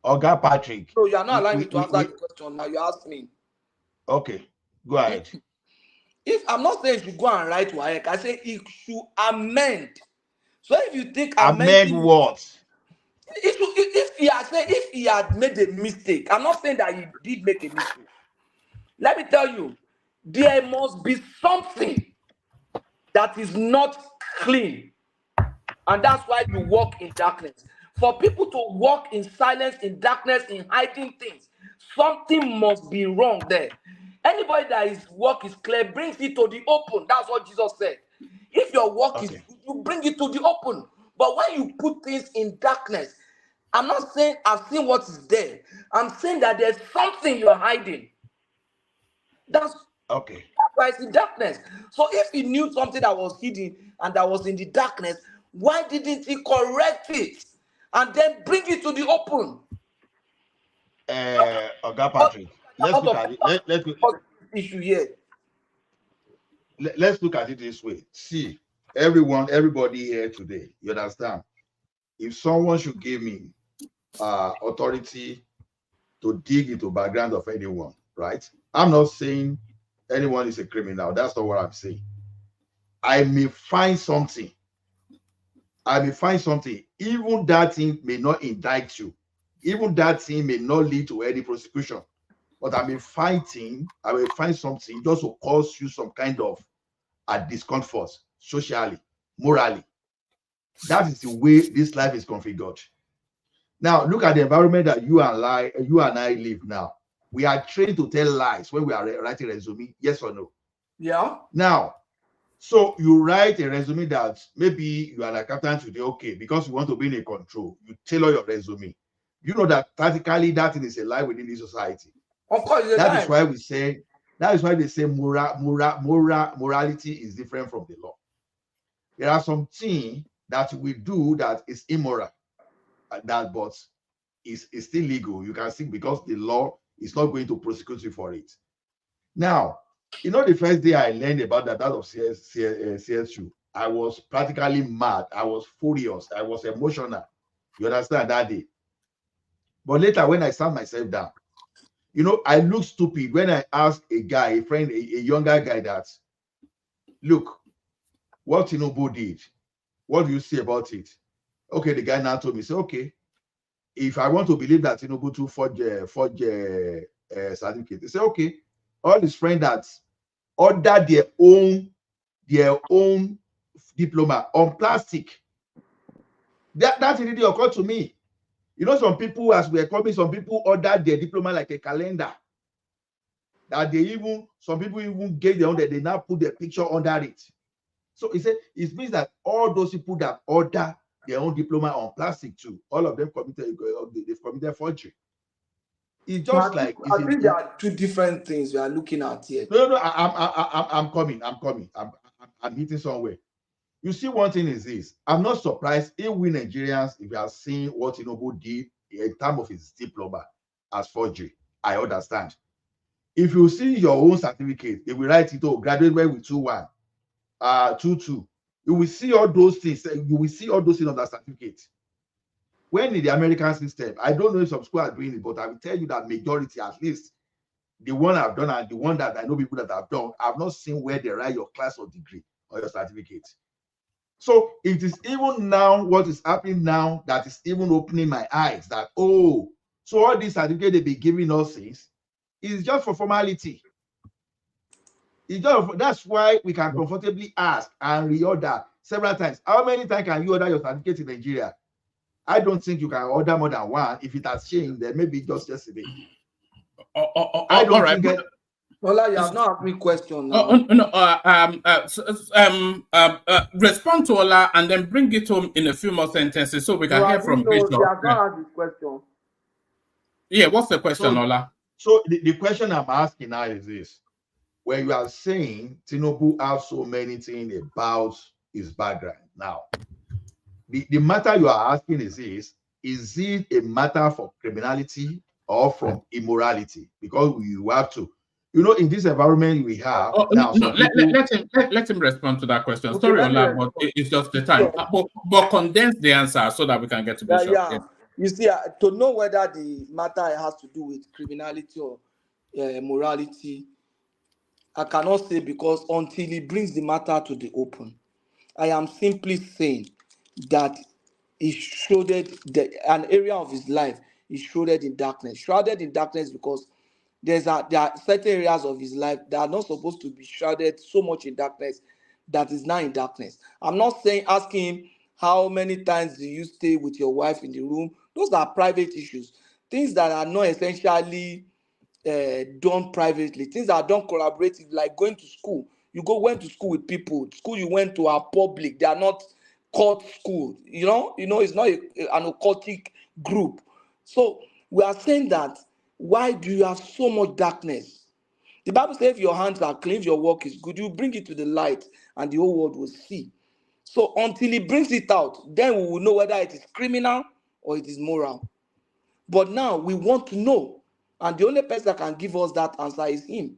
Speaker 10: Oga Patrick.
Speaker 8: So you are not allowing me to answer the question now. You asked me.
Speaker 10: Okay, go ahead.
Speaker 8: If I'm not saying you should go and write WAEC, I say he should amend. So if you think
Speaker 10: amend what?
Speaker 8: If he had made a mistake, I'm not saying that he did make a mistake. Let me tell you, there must be something that is not clean, and that's why you walk in darkness. For people to walk in silence, in darkness, in hiding things, something must be wrong there. Anybody that his work is clear brings it to the open. That's what Jesus said. If your work is good, you bring it to the open. But when you put things in darkness, I'm not saying I've seen what is there. I'm saying that there's something you're hiding. That's why it's in darkness. So if he knew something that was hidden and that was in the darkness, why didn't he correct it and then bring it to the open?
Speaker 10: Oga Patrick, let's look at it. Let's look at it this way. See, everybody here today, you understand? If someone should give me authority to dig into background of anyone, right? I'm not saying anyone is a criminal. That's not what I'm saying. I may find something. Even that thing may not indict you. Even that thing may not lead to any prosecution. But I may find something just to cause you some kind of are discomfort socially, morally. That is the way this life is configured. Now, look at the environment that you and I live now. We are trained to tell lies when we are writing a resume, yes or no?
Speaker 8: Yeah.
Speaker 10: Now, so you write a resume that maybe you are an accountant today, okay, because you want to be in a control, you tailor your resume. You know that practically that thing is a lie within this society.
Speaker 8: Of course,
Speaker 10: that is why we say, that is why they say morality is different from the law. There are some things that we do that is immoral, that but is still legal. You can see because the law is not going to prosecute you for it. Now, you know, the first day I learned about that of CSU, I was practically mad. I was furious. I was emotional. You understand that day? But later, when I sat myself down, you know, I look stupid when I asked a guy, a friend, a younger guy that, look, what Tinubu did, what do you say about it? Okay, the guy now told me, say, okay, if I want to believe that Tinubu to forge certificate, they say, okay, all his friends that order their own diploma on plastic. That really occurred to me. You know, some people, as we are coming, some people ordered their diploma like a calendar. That some people even get their own, that they now put their picture under it. So he said, it means that all those people that order their own diploma on plastic too, all of them they've committed forgery. It's just
Speaker 8: I think there are two different things we are looking at here.
Speaker 10: No, I'm coming. I'm hitting somewhere. You see, one thing is this. I'm not surprised if we Nigerians, if we are seeing what Tinubu did in terms of his diploma as forgery. I understand. If you see your own certificate, if we write it, oh, graduate with 2-1, 2-2, you will see all those things. You will see all those things on that certificate. When in the American system, I don't know if some schools are doing it, but I will tell you that majority, at least the one I've done and the one that I know people that have done, I've not seen where they write your class or degree or your certificate. So it is even now what is happening now that is even opening my eyes that, oh, so all these certificates they be giving us is just for formality. It's just, that's why we can comfortably ask and reorder several times. How many times can you order your certificate in Nigeria? I don't think you can order more than one. If it has changed, then maybe just yesterday.
Speaker 3: I don't think that.
Speaker 8: Well, you have not asked me question now.
Speaker 3: Respond to Ola and then bring it home in a few more sentences so we can hear from Bishop.
Speaker 8: You have not asked this question.
Speaker 3: Yeah, what's the question, Ola?
Speaker 10: So the question I'm asking now is this. When you are saying Tinubu has so many things about his background now, the matter you are asking is this: is it a matter for criminality or from immorality? Because you have to, you know, in this environment we have now.
Speaker 3: No, let him respond to that question. Okay, sorry, Ola, but it's just the time. But condense the answer so that we can get to Bishop.
Speaker 8: Yeah. You see, to know whether the matter has to do with criminality or morality, I cannot say, because until he brings the matter to the open, I am simply saying that he shrouded an area of his life is shrouded in darkness. Shrouded in darkness because there are certain areas of his life that are not supposed to be shrouded so much in darkness that is now in darkness. I'm not saying asking him how many times do you stay with your wife in the room. Those are private issues. Things that are not essentially done privately. Things that are done collaboratively, like going to school. You went to school with people. School you went to are public. They are not cult school. You know, it's not an occultic group. So we are saying that, why do you have so much darkness? The Bible says if your hands are clean, if your work is good, you bring it to the light and the whole world will see. So until he brings it out, then we will know whether it is criminal or it is moral. But now we want to know. And the only person that can give us that answer is him.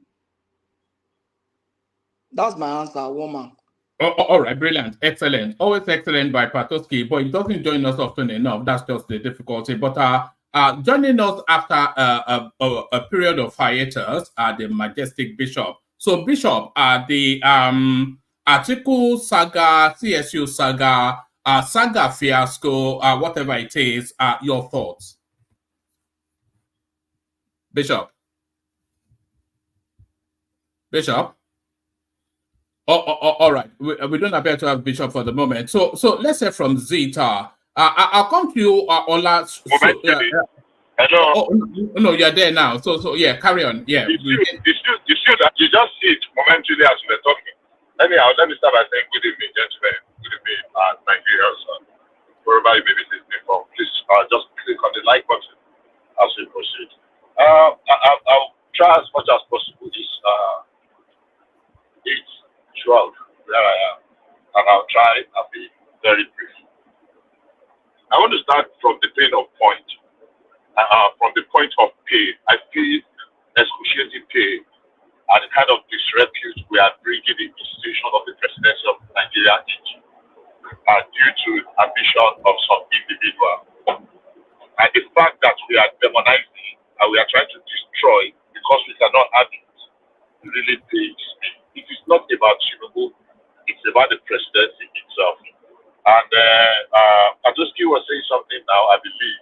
Speaker 8: That's my answer, woman.
Speaker 3: All right, brilliant, excellent, always excellent by Patoski, but it doesn't join us often enough. That's just the difficulty. But joining us after a period of hiatus are the majestic Bishop. So Bishop, the Atiku'S saga, CSU saga, saga fiasco, whatever it is, your thoughts, Bishop. All right. We don't appear to have Bishop for the moment. So let's hear from Zita. I'll come to you, Ola.
Speaker 1: Hello.
Speaker 3: No, you're there now. So yeah, carry on. Yeah.
Speaker 1: You see that you just see it momentarily as we were talking. Anyhow, let me start by saying good evening, gentlemen. Good evening, Nigerians. Wherever you may be listening from, please just click on the like button as we proceed. I'll try as much as possible this 8:12 where I am, and I'll try and be very brief. I want to start from the pain of point. From the point of pain, I feel excruciating pain and the kind of disrepute we are bringing the institution of the presidency of Nigeria into, due to ambition of some individuals. And the fact that we are demonizing and we are trying to destroy because we cannot have it really pains me. It is not about Tinubu, it's about the presidency itself. And Atiku'S was saying something now, I believe,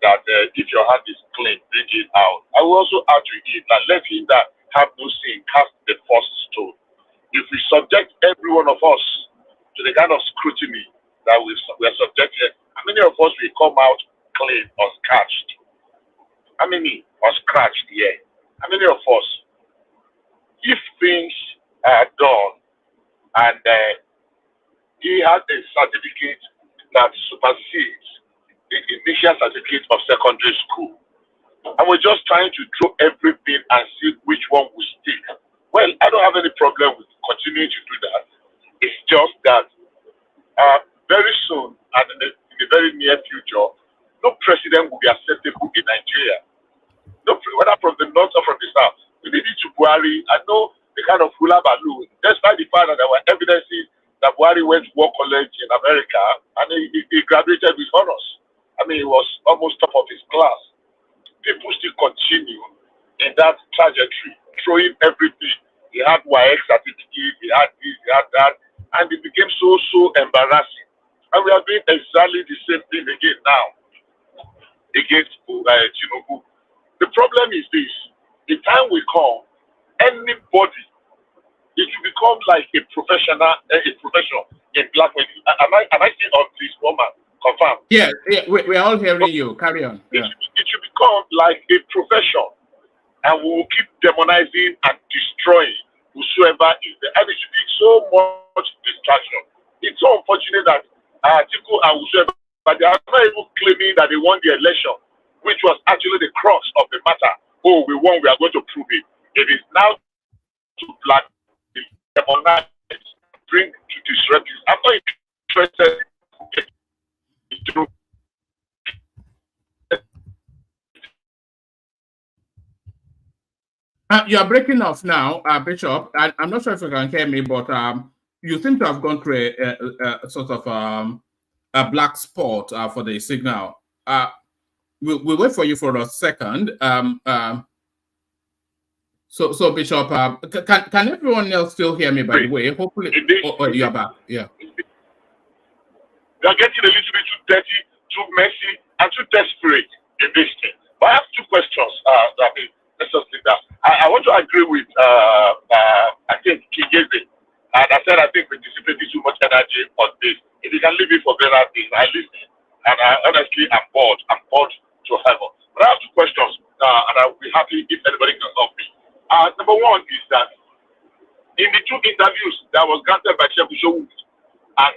Speaker 1: that if your hand is clean, bring it out. I will also add to it that let him that have no sin cast the first stone. If we subject every one of us to the kind of scrutiny that we are subjected, how many of us will come out clean, unscratched? How many unscratched here? How many of us, if things are done and he has a certificate that supersedes the initial certificate of secondary school, and we're just trying to throw everything and see which one will stick. Well, I don't have any problem with continuing to do that. It's just that very soon and in the very near future, no president will be acceptable in Nigeria. No, whether from the north or from the south. We need to Buhari. I know the kind of hula balloon, despite the fact that there were evidences that Buhari went to War College in America and he graduated with honors. I mean, he was almost top of his class. People still continue in that trajectory, throwing everything. He had YX certificate, he had this, he had that, and it became so embarrassing. And we are doing exactly the same thing again now against Tinubu. The problem is this: the time will come, anybody, it will become like a professional in blackmailing. Am I still on this woman? Confirm.
Speaker 3: Yeah, we're all hearing you. Carry on. Yeah.
Speaker 1: It should become like a profession, and we will keep demonizing and destroying whosoever is there. And it should be so much distraction. It's so unfortunate that Atiku and whosoever, but they are not even claiming that they won the election, which was actually the crux of the matter. Oh, we won, we are going to prove it. It is now to black, demonize, bring to disrepute. I'm not interested in
Speaker 3: you are breaking off now, Bishop. I'm not sure if you can hear me, but you seem to have gone through a sort of a black spot for the signal. We'll wait for you for a second. So Bishop, can everyone else still hear me? By the way, hopefully, you're back. Yeah.
Speaker 1: They are getting a little bit too dirty, too messy, and too desperate in this thing. But I have two questions. Let's just leave that. I want to agree with I think Kigeze. And I said I think we dissipated too much energy on this. If you can leave it for better things, I listen. And honestly, I'm bored. I'm bored to heaven. But I have two questions, and I'll be happy if anybody can help me. Number one is that in the two interviews that was granted by Sheikh Show and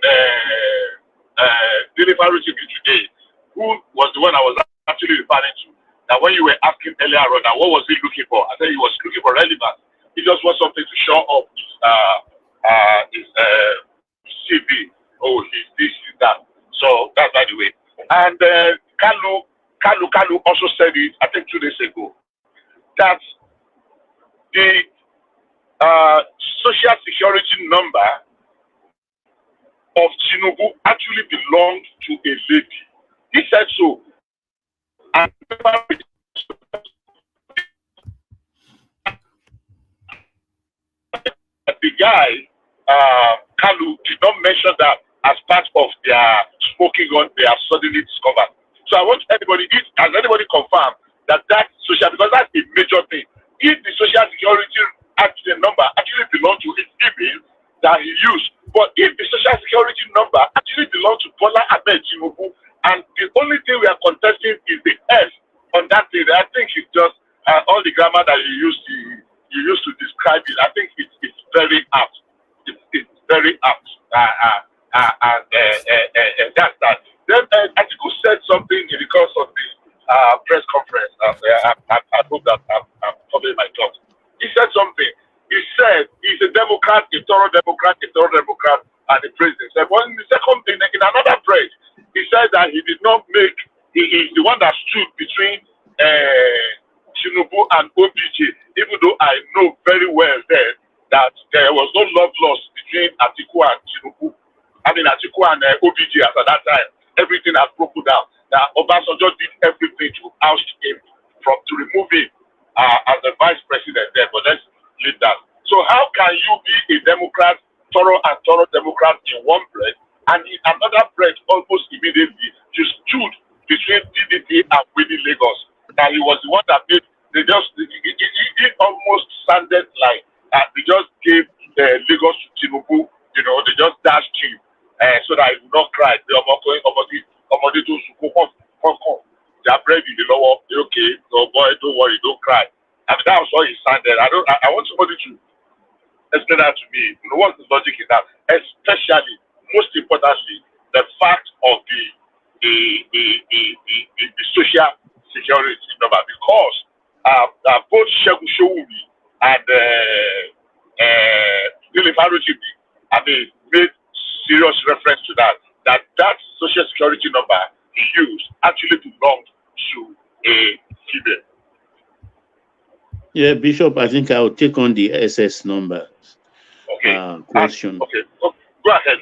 Speaker 1: delivery today, who was the one I was actually referring to, that when you were asking earlier on, now what was he looking for? I said he was looking for relevance. He just wants something to show off his CV. Oh, he's this, he's that. So that's by the way. And Kalu also said it, I think 2 days ago, that the social security number of Tinubu actually belonged to a lady. He said so. And the guy, Kalu, did not mention that as part of their smoking gun they have suddenly discovered. So I want anybody, has anybody confirmed that social, because that's a major thing. If the social security number actually belongs to a female, that he used. But if the social security number actually belongs to Bola Ahmed Tinubu, and the only thing we are contesting is the F on that thing, I think it's just all the grammar that you used to describe it. I think it's very apt. It's very apt. And that's that. Then Atiku said something in the course of the press conference. I hope that I'm following my thoughts. He said something. He said he's a Democrat, a thorough Democrat, and the president said, well, in the second thing, in another phrase, he said that he did not make, he is the one that stood between Tinubu and OBJ, even though I know very well then that there was no love lost between Atiku and Tinubu. I mean, Atiku and OBJ at that time. Everything has broken down. That Obasanjo did everything to oust him, to remove him as the vice president there, but let's leave that. So how can you be a Democrat, thorough Democrat in one breath, and in another breath, almost immediately, you stood between PDP and Winnie Lagos? That he was the one that made, it almost sounded like they just gave Lagos to Tinubu, they just dashed him so that he would not cry. They are ready, okay, so boy, don't worry, don't cry. I mean, that was how he sounded. I want somebody to explain that to me. What's the logic in that? Especially, most importantly, the fact of the social security number, because both Shegun Showumi and I mean, made serious reference to that social security number he used actually belonged to a female.
Speaker 19: Yeah, Bishop, I think I'll take on the SS number question.
Speaker 1: Okay, go ahead.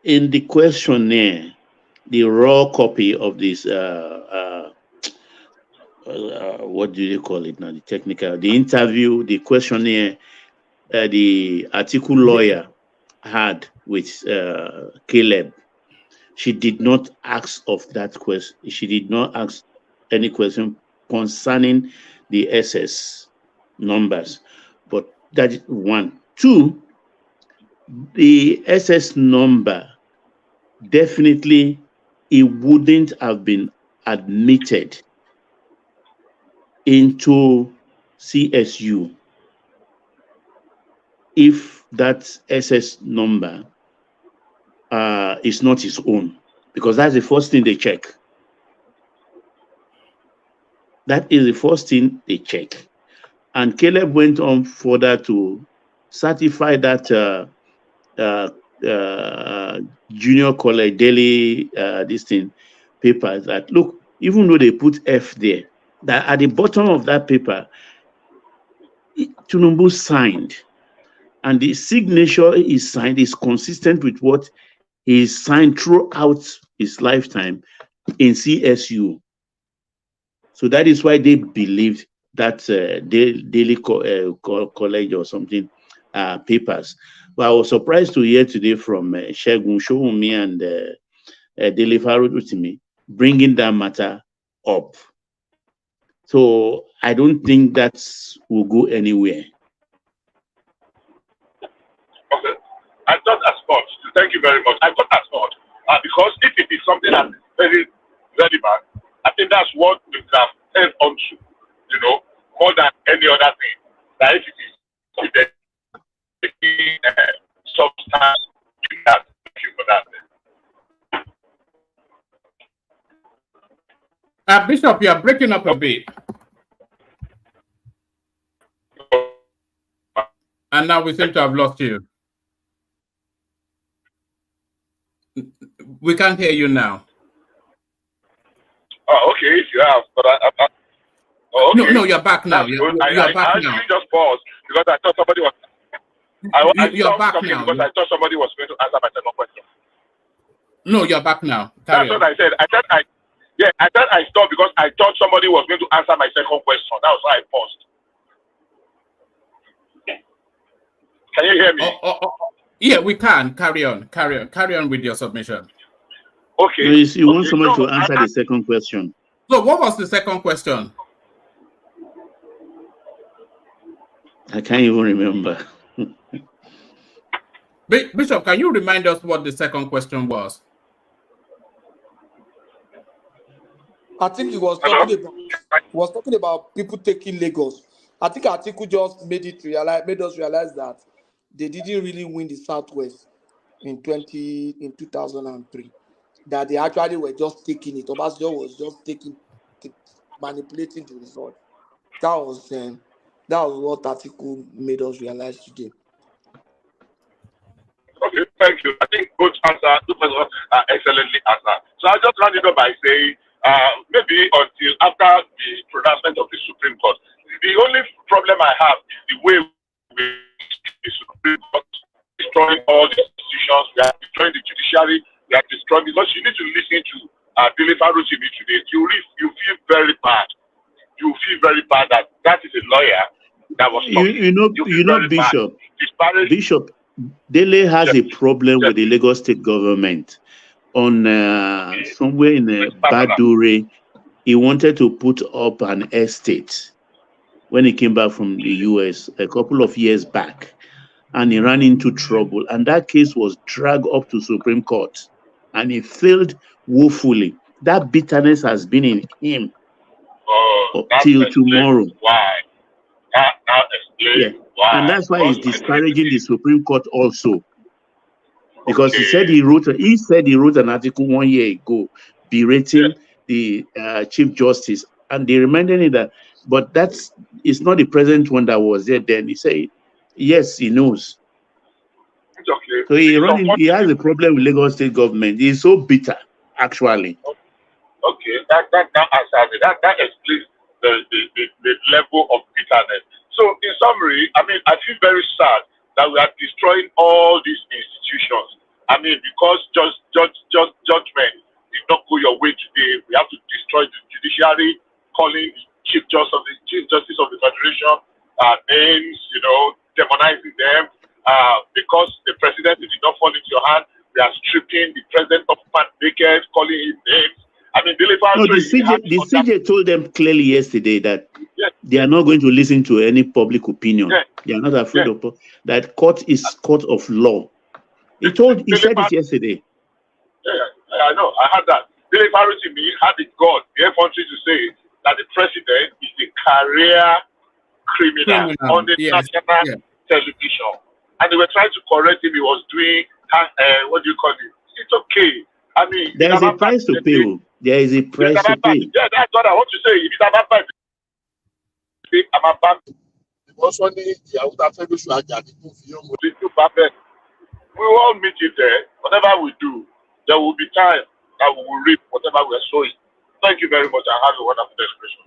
Speaker 19: In the questionnaire, the raw copy of this, what do you call it now? The technical, the interview, the questionnaire, the Atiku lawyer had with Caleb. She did not ask of that question. She did not ask any question concerning the SS numbers. But that is one. Two, the SS number, definitely it wouldn't have been admitted into CSU if that SS number is not his own, because that's the first thing they check. That is the first thing they check. And Caleb went on further to certify that junior college daily paper, that look, even though they put F there, that at the bottom of that paper, Tinubu signed, and the signature is signed is consistent with what he signed throughout his lifetime in CSU. So that is why they believed that daily college or something papers. But I was surprised to hear today from Shegun Showumi and Dele Farud bringing that matter up. So I don't think that will go anywhere.
Speaker 1: Okay, I thought as much. Thank you very much. I thought as much because if it is something that is very relevant, I think that's what we have held on to, more than any other thing. That if it is substance, thank you for that.
Speaker 3: Bishop, you are breaking up a bit. And now we seem to have lost you. We can't hear you now.
Speaker 1: Oh, okay, if you have, but okay.
Speaker 3: No, you're back now. You're back
Speaker 1: I
Speaker 3: now.
Speaker 1: actually just paused because I thought somebody was.
Speaker 3: You're back now.
Speaker 1: Because I thought somebody was going to answer my second question.
Speaker 3: No, you're back now.
Speaker 1: That's what I said. I thought I stopped because I thought somebody was going to answer my second question. That was why I paused. Can you hear me?
Speaker 3: Yeah, we can. Carry on with your submission.
Speaker 1: Okay.
Speaker 19: You want someone to answer the second question.
Speaker 3: So what was the second question?
Speaker 19: I can't even remember.
Speaker 3: Bishop, can you remind us what the second question was?
Speaker 8: I think he was talking about people taking Lagos. I think Atiku just made us realize that they didn't really win the Southwest in 2003. That they actually were just taking it. Obasanjo was just manipulating the result. That was what Atiku made us realize today.
Speaker 1: Okay, thank you. I think both questions are excellently answered. So I'll just round it up by saying maybe until after the pronouncement of the Supreme Court. The only problem I have is the way the Supreme Court is destroying all the institutions. We are destroying the judiciary. We are destroying, because you need to listen to Dele Farutimi today. You feel very bad. You feel very bad that is a lawyer that was talking.
Speaker 19: Bishop, Dele has a problem with the Lagos State government. On somewhere in Badure, he wanted to put up an estate when he came back from the US a couple of years back, and he ran into trouble, and that case was dragged up to Supreme Court, and he failed woefully. That bitterness has been in him till tomorrow.
Speaker 1: Why? Why?
Speaker 19: And that's why he's disparaging the Supreme Court also, because he said he wrote an article 1 year ago berating the Chief Justice, and they reminded him that, but it's not the present one that was there then. He said, yes, he knows.
Speaker 1: It's okay.
Speaker 19: So he has a problem with Lagos State government. He's so bitter, actually.
Speaker 1: Okay, that answers it. That explains the level of bitterness. So in summary, I mean, I feel very sad that we are destroying all these institutions. I mean, because judgment did not go your way today, we have to destroy the judiciary, calling Chief Justice of the Federation names, demonizing them. Because the presidency did not fall into your hand, we are stripping the president of man naked, calling him names. I mean, the
Speaker 19: CJ told them clearly yesterday that they are not going to listen to any public opinion. They are not afraid of that. Court is court of law. He said it yesterday.
Speaker 1: Yeah, I know. I heard that. Dele Farutimi had the God, the effrontery to say that the president is a career criminal on the national television, and they were trying to correct him. He was doing what do you call it? It's okay. I mean,
Speaker 19: there is a price to pay. There is a price to pay.
Speaker 1: Yeah, that's what I want to say. If it's about five, I'm about. Also, we will all meet you there. Whatever we do, there will be time that we will reap whatever we are sowing. Thank you very much, and have a wonderful expression.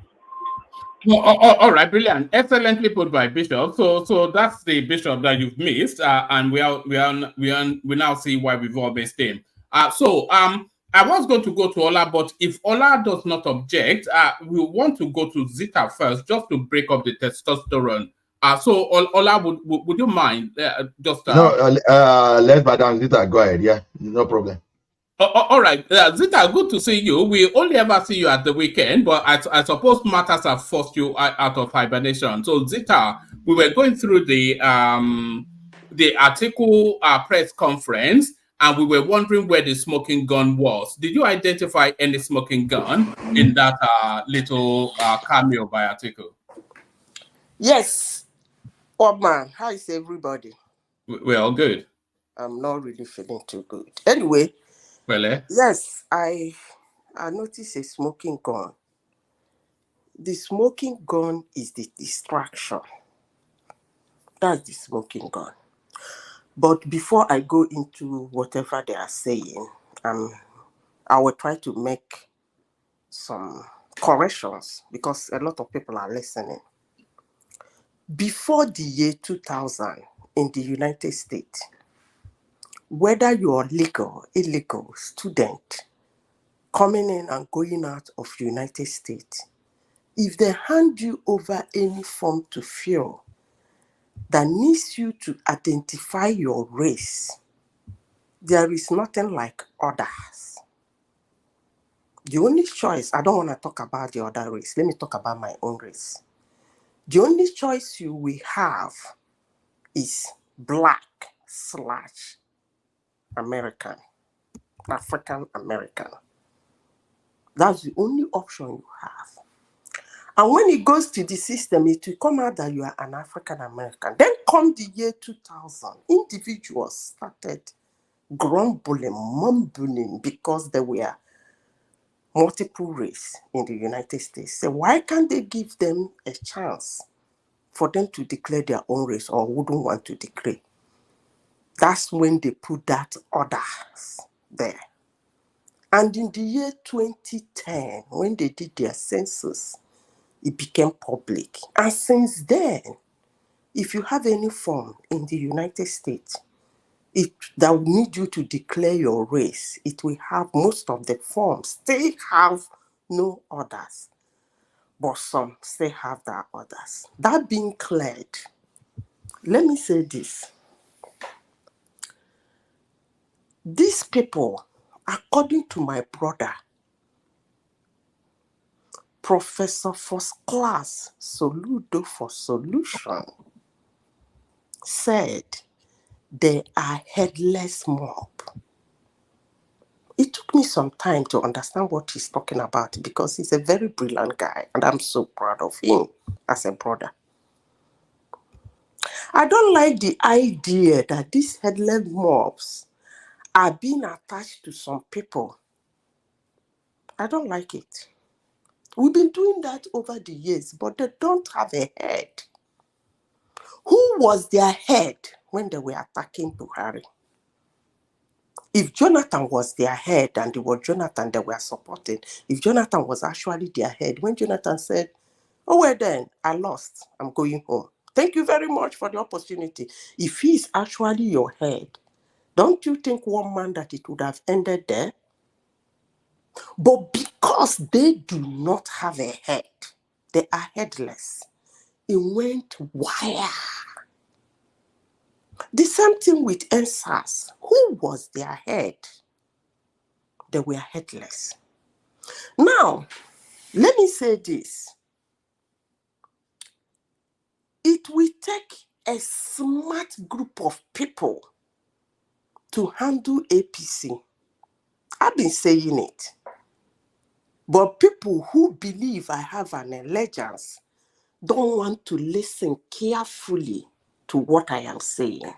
Speaker 3: Well, all right, brilliant, excellently put by Bishop. So that's the Bishop that you've missed, and we now see why we've all missed him. I was going to go to Ola, but if Ola does not object, we want to go to Zita first, just to break up the testosterone. So Ola, would you mind just?
Speaker 10: Let Madam Zita go ahead. Yeah, no problem.
Speaker 3: All right, Zita, good to see you. We only ever see you at the weekend, but I suppose matters have forced you out of hibernation. So Zita, we were going through the Atiku press conference, and we were wondering where the smoking gun was. Did you identify any smoking gun in that little cameo by Atiku?
Speaker 11: Yes. Oh man, how is everybody?
Speaker 3: We're all good.
Speaker 11: I'm not really feeling too good. Anyway.
Speaker 3: Well,
Speaker 11: yes, I noticed a smoking gun. The smoking gun is the distraction. That's the smoking gun. But before I go into whatever they are saying, I will try to make some corrections because a lot of people are listening. Before the year 2000 in the United States, whether you are legal, illegal, student, coming in and going out of the United States, if they hand you over any form to fill that needs you to identify your race, there is nothing like others. The only choice, I don't want to talk about the other race. Let me talk about my own race. The only choice you will have is Black/American, African American. That's the only option you have. And when it goes to the system, it will come out that you are an African American. Then come the year 2000, individuals started grumbling, mumbling, because there were multiple race in the United States. So why can't they give them a chance for them to declare their own race, or wouldn't want to declare? That's when they put that order there. And in the year 2010, when they did their census, it became public. And since then, if you have any form in the United States that will need you to declare your race, it will have most of the forms. They have no orders, but some still have their orders. That being cleared, let me say this. These people, according to my brother, Professor First Class Soludo for Solution, said they are headless mob. It took me some time to understand what he's talking about, because he's a very brilliant guy and I'm so proud of him as a brother. I don't like the idea that these headless mobs are being attached to some people. I don't like it. We've been doing that over the years, but they don't have a head. Who was their head when they were attacking Buhari? If Jonathan was their head and it was Jonathan they were supporting, if Jonathan was actually their head, when Jonathan said, oh, well then, I lost, I'm going home. Thank you very much for the opportunity. If he is actually your head, don't you think one man that it would have ended there? But because they do not have a head, they are headless. It went wire. The same thing with NSAS. Who was their head? They were headless. Now, let me say this. It will take a smart group of people to handle APC. I've been saying it. But people who believe I have an allegiance don't want to listen carefully to what I am saying.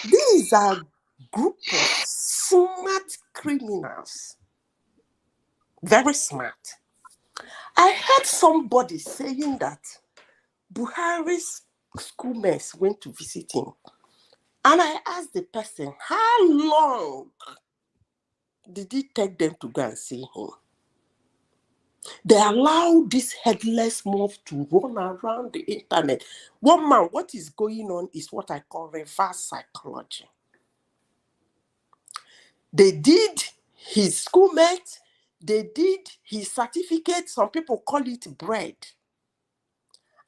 Speaker 11: These are a group of smart criminals. Very smart. I heard somebody saying that Buhari's schoolmates went to visit him. And I asked the person, how long did it take them to go and see him? They allow this headless mob to run around the internet. One man, what is going on is what I call reverse psychology. They did his schoolmate, they did his certificate, some people call it bread.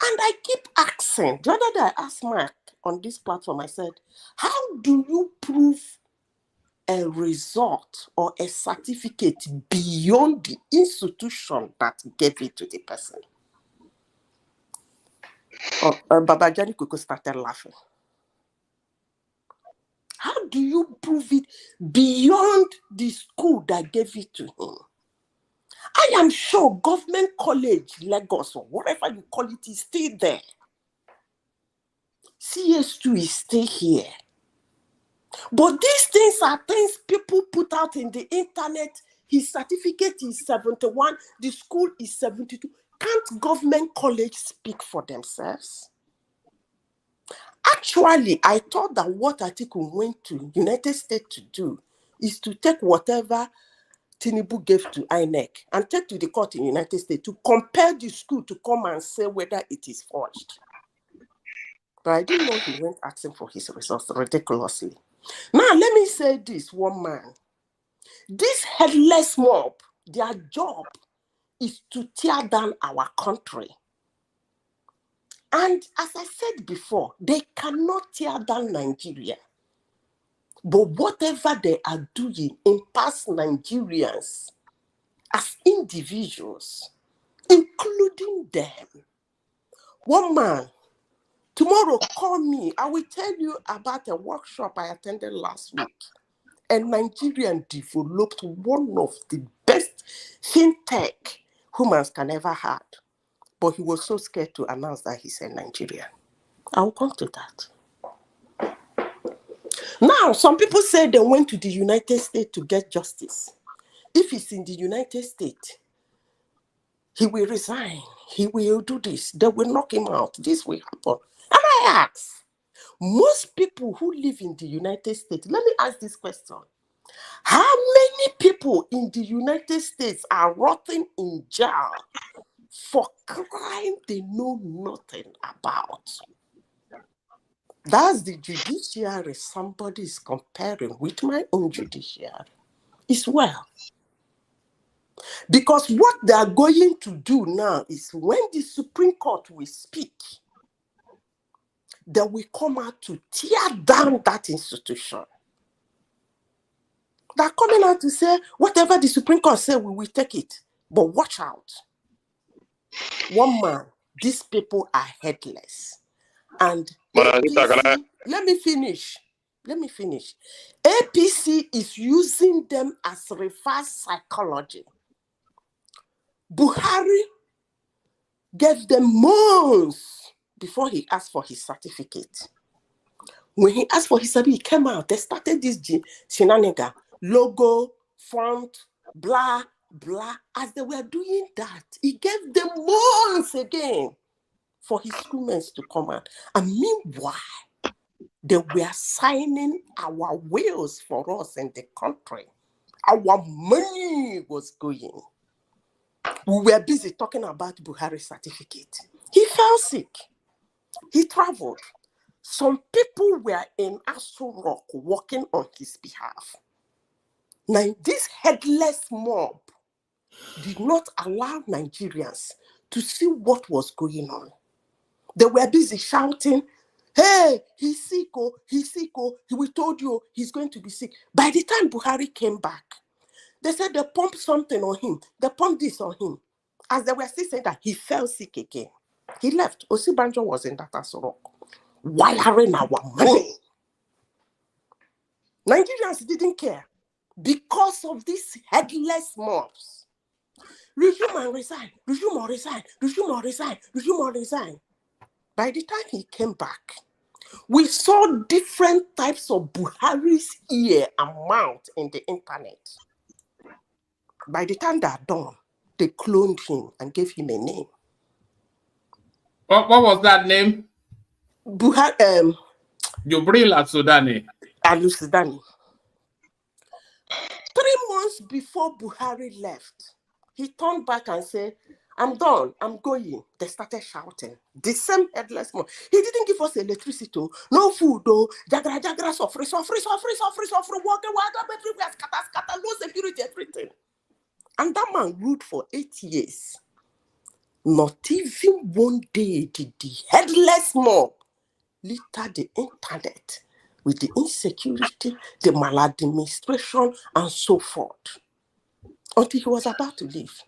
Speaker 11: And I keep asking, the other day I asked Mark on this platform, I said, how do you prove a result or a certificate beyond the institution that gave it to the person? Babajani Koko started laughing. How do you prove it beyond the school that gave it to him? I am sure Government College, Lagos, or whatever you call it, is still there. CS2 is still here. But these things are things people put out in the internet. His certificate is 71, the school is 72. Can't Government College speak for themselves? Actually, I thought that what Atiku went to United States to do is to take whatever Tinubu gave to INEC and take to the court in the United States to compel the school to come and say whether it is forged. But I didn't know he went asking for his results ridiculously. Now, let me say this, one man. This headless mob, their job is to tear down our country. And as I said before, they cannot tear down Nigeria. But whatever they are doing impacts Nigerians as individuals, including them. One man, tomorrow call me. I will tell you about a workshop I attended last week. A Nigerian developed one of the best fintech humans can ever had. But he was so scared to announce that he's a Nigerian. I will come to that. Now, some people say they went to the United States to get justice. If he's in the United States, he will resign. He will do this. They will knock him out. This will happen. And I ask, most people who live in the United States, let me ask this question. How many people in the United States are rotting in jail for crime they know nothing about? That's the judiciary somebody is comparing with my own judiciary. It's well. Because what they are going to do now is when the Supreme Court will speak, they will come out to tear down that institution. They're coming out to say, whatever the Supreme Court says, we will take it. But watch out. One man, these people are headless. And APC, let me finish. APC is using them as reverse psychology. Buhari gave them months before he asked for his certificate. When he asked for his certificate, he came out. They started this shenanigan, logo, font, blah, blah. As they were doing that, he gave them months again for his schoolmates to come out. And meanwhile, they were signing our wills for us in the country. Our money was going. We were busy talking about Buhari's certificate. He fell sick. He traveled. Some people were in Aso Rock working on his behalf. Now, this headless mob did not allow Nigerians to see what was going on. They were busy shouting, hey, he's sick, oh, we told you he's going to be sick. By the time Buhari came back, they said they pumped something on him. They pumped this on him. As they were still saying that, he fell sick again. He left. Osibanjo was in that Aso Rock, wiring our money. Nigerians didn't care because of these headless mobs. Resume and resign, resume or resign, resume or resign, resume or resign. By the time he came back, we saw different types of Buhari's ear and mouth in the internet. By the time they're done, they cloned him and gave him a name.
Speaker 3: What was that name?
Speaker 11: Buhari.
Speaker 3: Jubril Al-Sudani.
Speaker 11: Al-Sudani. 3 months before Buhari left, he turned back and said, I'm done, I'm going. They started shouting. The same headless man. He didn't give us electricity, no food, jagra, suffering, water, everywhere, scatter, no security, everything. And that man ruled for 8 years. Not even one day did the headless mob litter the internet with the insecurity, the maladministration, and so forth. Until he was about to leave.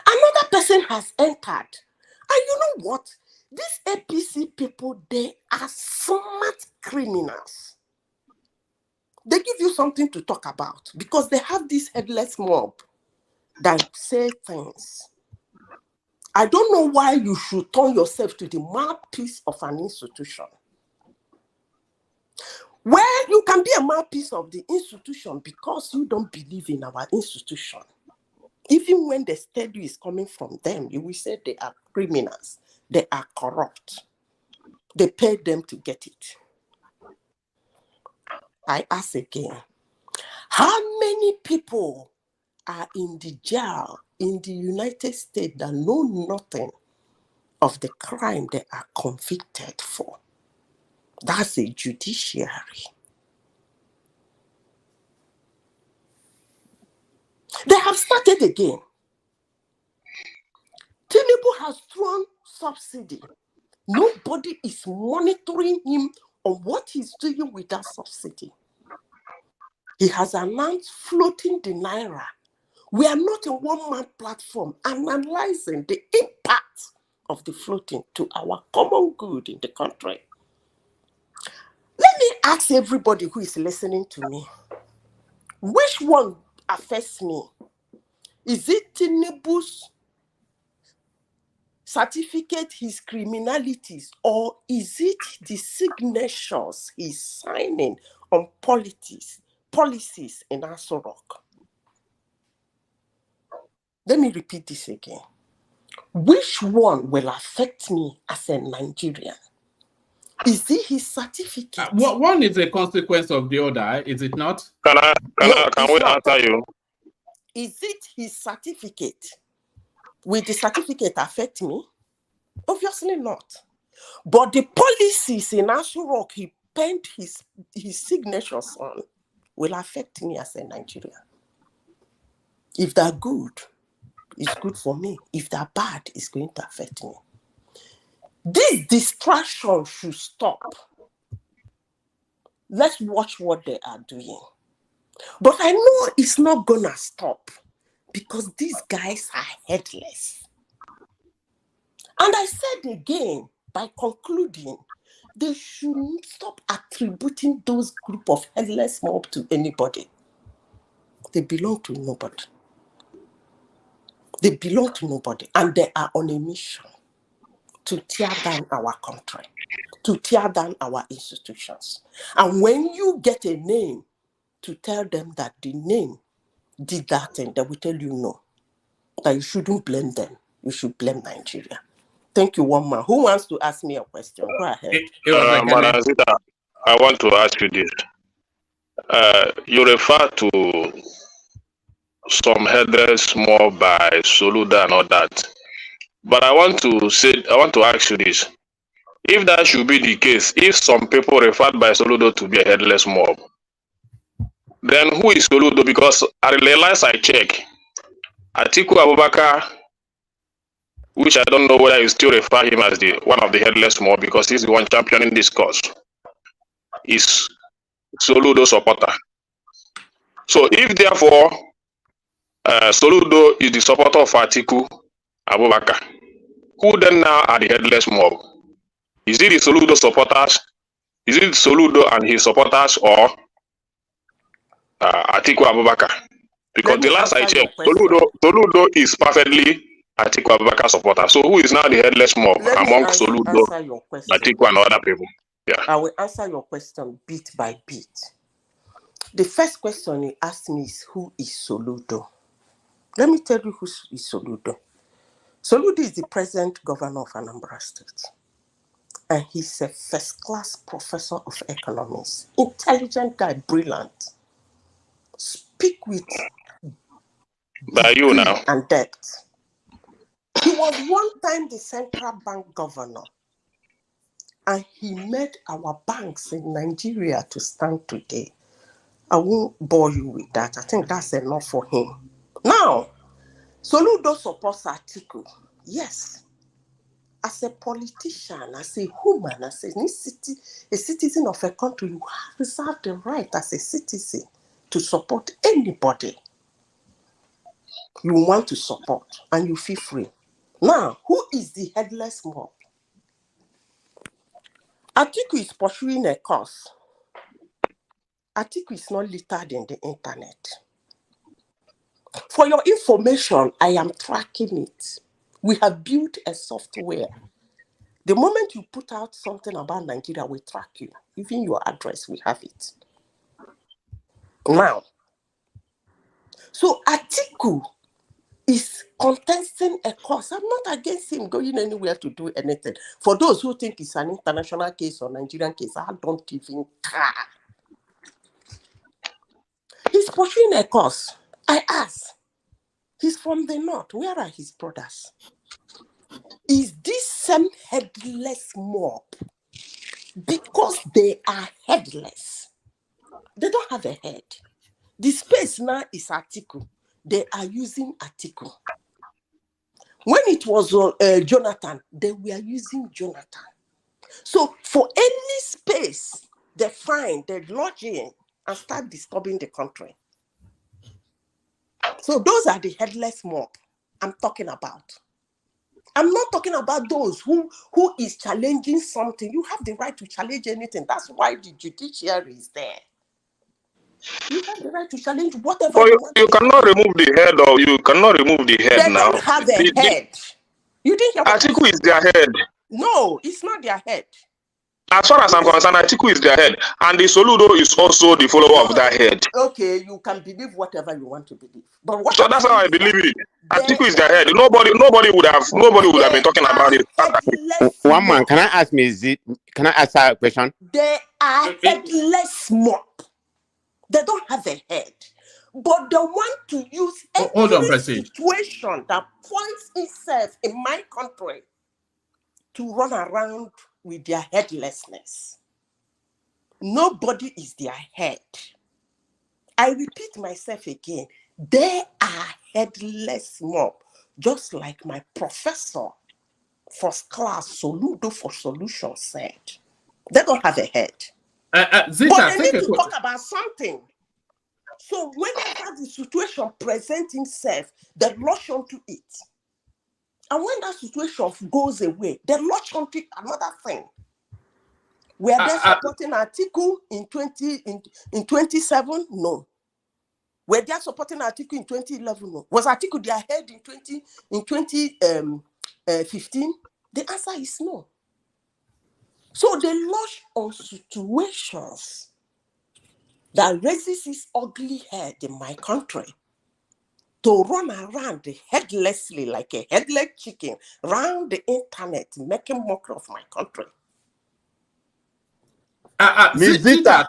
Speaker 11: Another person has entered. And you know what? These APC people, they are smart criminals. They give you something to talk about because they have this headless mob that say things. I don't know why you should turn yourself to the mouthpiece of an institution. Well, you can be a mouthpiece of the institution because you don't believe in our institution. Even when the study is coming from them, you will say they are criminals. They are corrupt. They pay them to get it. I ask again, how many people are in the jail in the United States that know nothing of the crime they are convicted for? That's a judiciary. They have started again. Tinubu has thrown subsidy. Nobody is monitoring him on what he's doing with that subsidy. He has announced floating the Naira. We are not a one-man platform analyzing the impact of the floating to our common good in the country. Let me ask everybody who is listening to me, which one affects me? Is it Tinubu's certificate, his criminalities, or is it the signatures he's signing on policies in Aso Rock? Let me repeat this again. Which one will affect me as a Nigerian? Is it his certificate?
Speaker 3: One is a consequence of the other, is it not?
Speaker 20: Can we answer you?
Speaker 11: Is it his certificate? Will the certificate affect me? Obviously not. But the policies in Aso Rock he penned his signatures on will affect me as a Nigerian. If they're good, it's good for me. If they're bad, it's going to affect me. This distraction should stop. Let's watch what they are doing. But I know it's not gonna stop because these guys are headless. And I said again, by concluding, they should stop attributing those group of headless mob to anybody. They belong to nobody. They belong to nobody. And they are on a mission to tear down our country, to tear down our institutions. And when you get a name to tell them that the name did that, and they will tell you no, that you shouldn't blame them. You should blame Nigeria. Thank you, one man. Who wants to ask me a question? Go ahead.
Speaker 20: Madam Zita, I want to ask you this. You refer to some headless mob by Soludo and all that. But I want to ask you this. If that should be the case, if some people referred by Soludo to be a headless mob, then who is Soludo? Because at the last I check, Atiku'S, which I don't know whether you still refer him as the one of the headless mob because he's the one championing this cause, is Soludo supporter. So if therefore Soludo is the supporter of Atiku'S, who then now are the headless mob? Is it the Soludo supporters? Is it Soludo and his supporters or Atiku'S? Because the last I checked, Soludo is perfectly Atiku'S supporter. So who is now the headless mob among Soludo, Atiku and other people? Yeah.
Speaker 11: I will answer your question bit by bit. The first question you asked me is, who is Soludo? Let me tell you who is Soludo. Soludo is the present governor of Anambra State. And he's a first-class professor of economics. Intelligent guy, brilliant. Speak with
Speaker 20: by you now
Speaker 11: and depth. He was one time the central bank governor. And he made our banks in Nigeria to stand today. I won't bore you with that. I think that's enough for him. Now, Soludo supports Atiku. Yes. As a politician, as a human, as a citizen of a country, you have reserved the right as a citizen to support anybody you want to support, and you feel free. Now, who is the headless mob? Atiku is pursuing a cause. Atiku is not littered in the internet. For your information, I am tracking it. We have built a software. The moment you put out something about Nigeria, we track you. Even your address, we have it. Now, so Atiku is contesting a cause. I'm not against him going anywhere to do anything. For those who think it's an international case or Nigerian case, I don't even care. He's pursuing a cause. I ask. He's from the north. Where are his brothers? Is this same headless mob? Because they are headless. They don't have a head. The space now is Atiku. They are using Atiku. When it was Jonathan, they were using Jonathan. So for any space they find, they lodge in and start disturbing the country. So those are the headless mob I'm talking about. I'm not talking about those who is challenging something. You have the right to challenge anything. That's why the judiciary is there. You have the right to challenge whatever
Speaker 20: But
Speaker 11: you want.
Speaker 20: you cannot remove the head, or you cannot remove the head
Speaker 11: They
Speaker 20: now.
Speaker 11: don't have a head. You didn't hear what
Speaker 20: Atiku is their head.
Speaker 11: No, it's not their head.
Speaker 20: As far as I'm concerned, Atiku is their head, and the Soludo is also the follower of that head.
Speaker 11: Okay, you can believe whatever you want to believe, but what
Speaker 20: So that's how I believe it. Atiku is their head. Nobody would have been talking about it.
Speaker 12: One man, can I ask her a question?
Speaker 11: They are headless mob. They don't have a head, but they want to use every situation that points itself in my country to run around with their headlessness. Nobody is their head. I repeat myself again. They are headless mob, just like my professor, first class Soludo for Solution said. They don't have a head.
Speaker 3: Zita,
Speaker 11: but they need to talk about something. So whenever the situation presents itself, they rush onto it. And when that situation goes away, they rush onto another thing. Were they supporting Atiku in 27? No. Were they supporting Atiku in 2011? No. Was Atiku their head in 2015? The answer is no. So they rush on situations that raises its ugly head in my country to run around headlessly like a headless chicken around the internet making mockery of my country.
Speaker 3: Zita,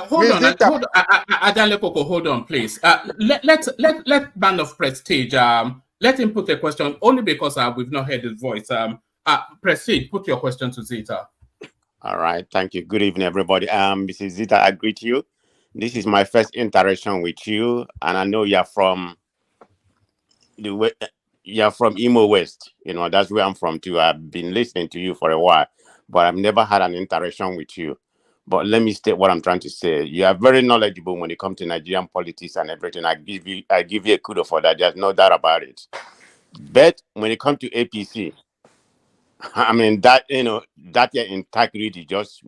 Speaker 3: hold on, Adale Koko, hold on, please. Let Band of Prestige, let him put a question only because we've not heard his voice. Prestige, put your question to Zita.
Speaker 12: All right, thank you. Good evening, everybody. Mrs. Zita, I greet you. This is my first interaction with you, and I know you're from Imo West. You know, that's where I'm from too. I've been listening to you for a while, but I've never had an interaction with you. But let me state what I'm trying to say. You are very knowledgeable when it comes to Nigerian politics and everything. I give you a kudos for that. There's no doubt about it. But when it comes to APC, I mean that that your integrity just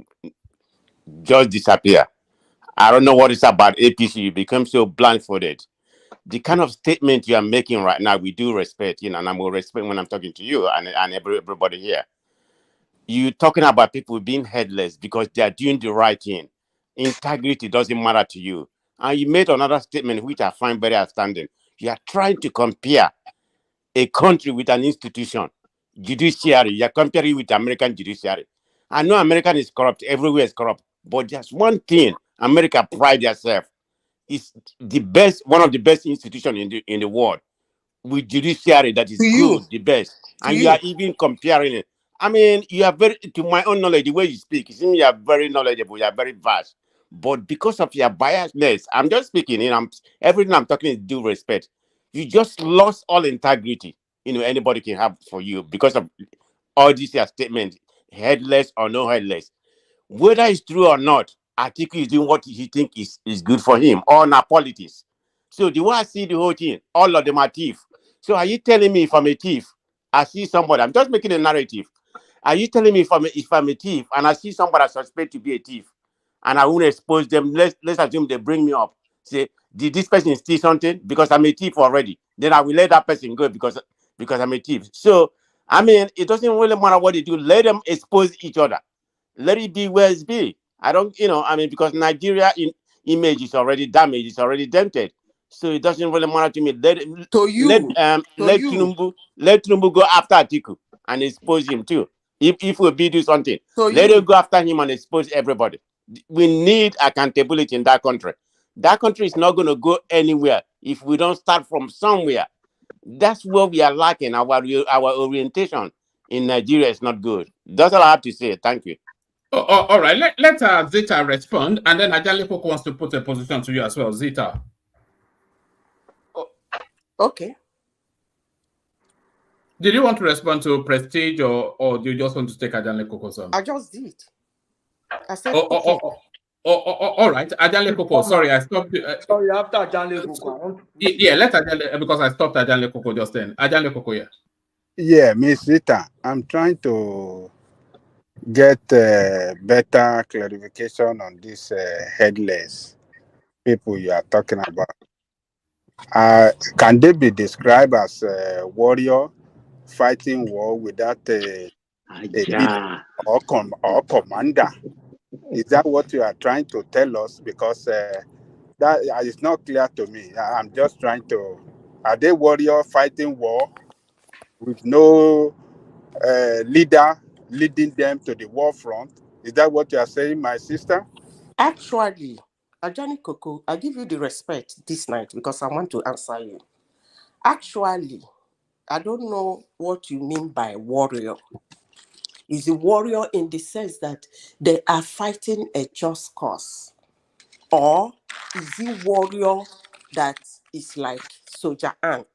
Speaker 12: disappear. I don't know what it's about APC. You become so blindfolded. The kind of statement you are making right now, we do respect, and I'm going to respect when I'm talking to you and everybody here. You're talking about people being headless because they are doing the right thing. Integrity doesn't matter to you. And you made another statement which I find very outstanding. You are trying to compare a country with an institution, judiciary. You're comparing with American judiciary. I know American is corrupt, everywhere is corrupt, but there's one thing America pride yourself. It's the best, one of the best institutions in the world with judiciary that is good, the best. And you are even comparing it. I mean, you are very, to my own knowledge, the way you speak, it seems you are very knowledgeable, you are very vast. But because of your biasness, I'm just speaking, everything I'm talking is due respect. You just lost all integrity, anybody can have for you because of all these statements, headless or no headless. Whether it's true or not, Atiku is doing what he thinks is good for him, or not politics. So the way I see the whole thing, all of them are thief. So are you telling me if I'm a thief, I see somebody, I'm just making a narrative. Are you telling me if I'm a thief and I see somebody I suspect to be a thief and I won't expose them, let's assume they bring me up, say, did this person steal something? Because I'm a thief already. Then I will let that person go because I'm a thief. So, I mean, it doesn't really matter what they do. Let them expose each other. Let it be where it's be. I don't, because Nigeria image is already damaged, it's already dented. So it doesn't really matter to me. Let Tinubu go after Atiku and expose him too. If we do something, let him go after him and expose everybody. We need accountability in that country. That country is not going to go anywhere if we don't start from somewhere. That's where we are lacking. Our orientation in Nigeria is not good. That's all I have to say. Thank you.
Speaker 3: All right. Let Zita respond, and then Ajale Koko wants to put a position to you as well. Zita.
Speaker 11: Okay.
Speaker 3: Did you want to respond to Prestige, or do you just want to take Ajale Koko's on?
Speaker 11: I just did. I said okay.
Speaker 3: All right. Ajale Koko, sorry, I stopped.
Speaker 8: Sorry, after Ajale Koko.
Speaker 3: Yeah, let Ajale, because I stopped Ajale Koko just then. Ajale Koko, yeah.
Speaker 15: Yeah, Miss Rita, I'm trying to get better clarification on this headless people you are talking about. Can they be described as warrior fighting war without a leader or commander? Is that what you are trying to tell us? Because that is not clear to me. I'm just trying to. Are they warrior fighting war with no leader leading them to the war front? Is that what you are saying, my sister?
Speaker 11: Actually, Ajani Koko, I give you the respect this night because I want to answer you. Actually, I don't know what you mean by warrior. Is a warrior in the sense that they are fighting a just cause? Or is he warrior that is like soldier ant,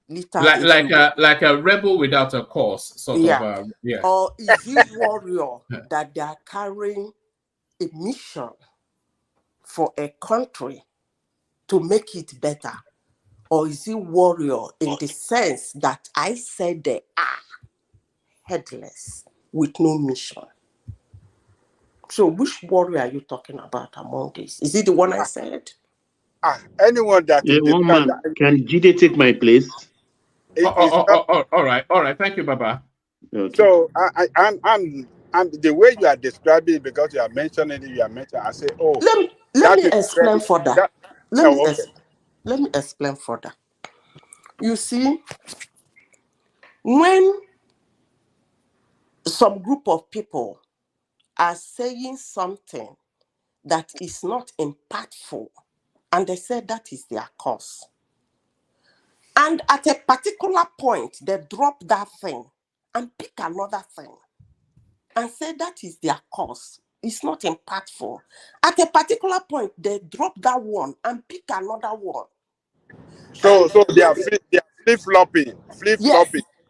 Speaker 11: littered everywhere?
Speaker 3: Like a rebel without a cause, sort of.
Speaker 11: Yeah.
Speaker 3: Yeah.
Speaker 11: Or is he warrior that they are carrying a mission for a country to make it better? Or is he warrior in the sense that I said they are headless with no mission? So which warrior are you talking about among these? Is it the one I said?
Speaker 15: Anyone that is
Speaker 19: one man, can Jide take my place?
Speaker 3: All right. Thank you, Baba.
Speaker 19: Okay.
Speaker 15: So I'm the way you are describing it, because you are mentioning it, I say, oh,
Speaker 11: let me explain further. Let me explain further. You see, when some group of people are saying something that is not impactful, and they say that is their cause, and at a particular point they drop that thing and pick another thing and say that is their cause, it's not impactful. At a particular point they drop that one and pick another one.
Speaker 15: So they are flip-flopping,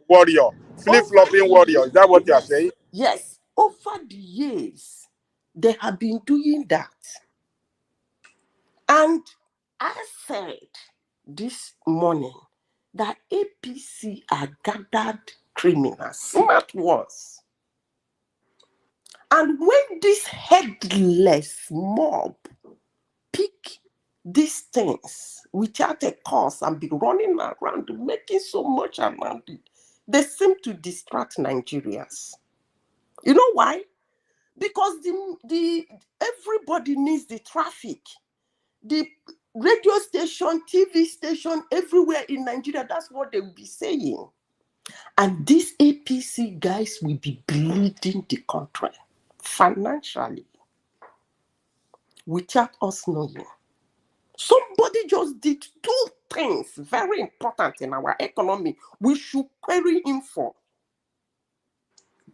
Speaker 15: warrior, flip-flopping warrior. Is that what you are saying?
Speaker 11: Yes. Over the years, they have been doing that. And I said this morning that APC are gathered criminals, smart ones. And when this headless mob pick these things without a cause and be running around making so much around it, they seem to distract Nigerians. You know why? Because the everybody needs the traffic. The radio station, TV station, everywhere in Nigeria, that's what they will be saying. And these APC guys will be bleeding the country financially without us knowing. Somebody just did two things very important in our economy we should query him for.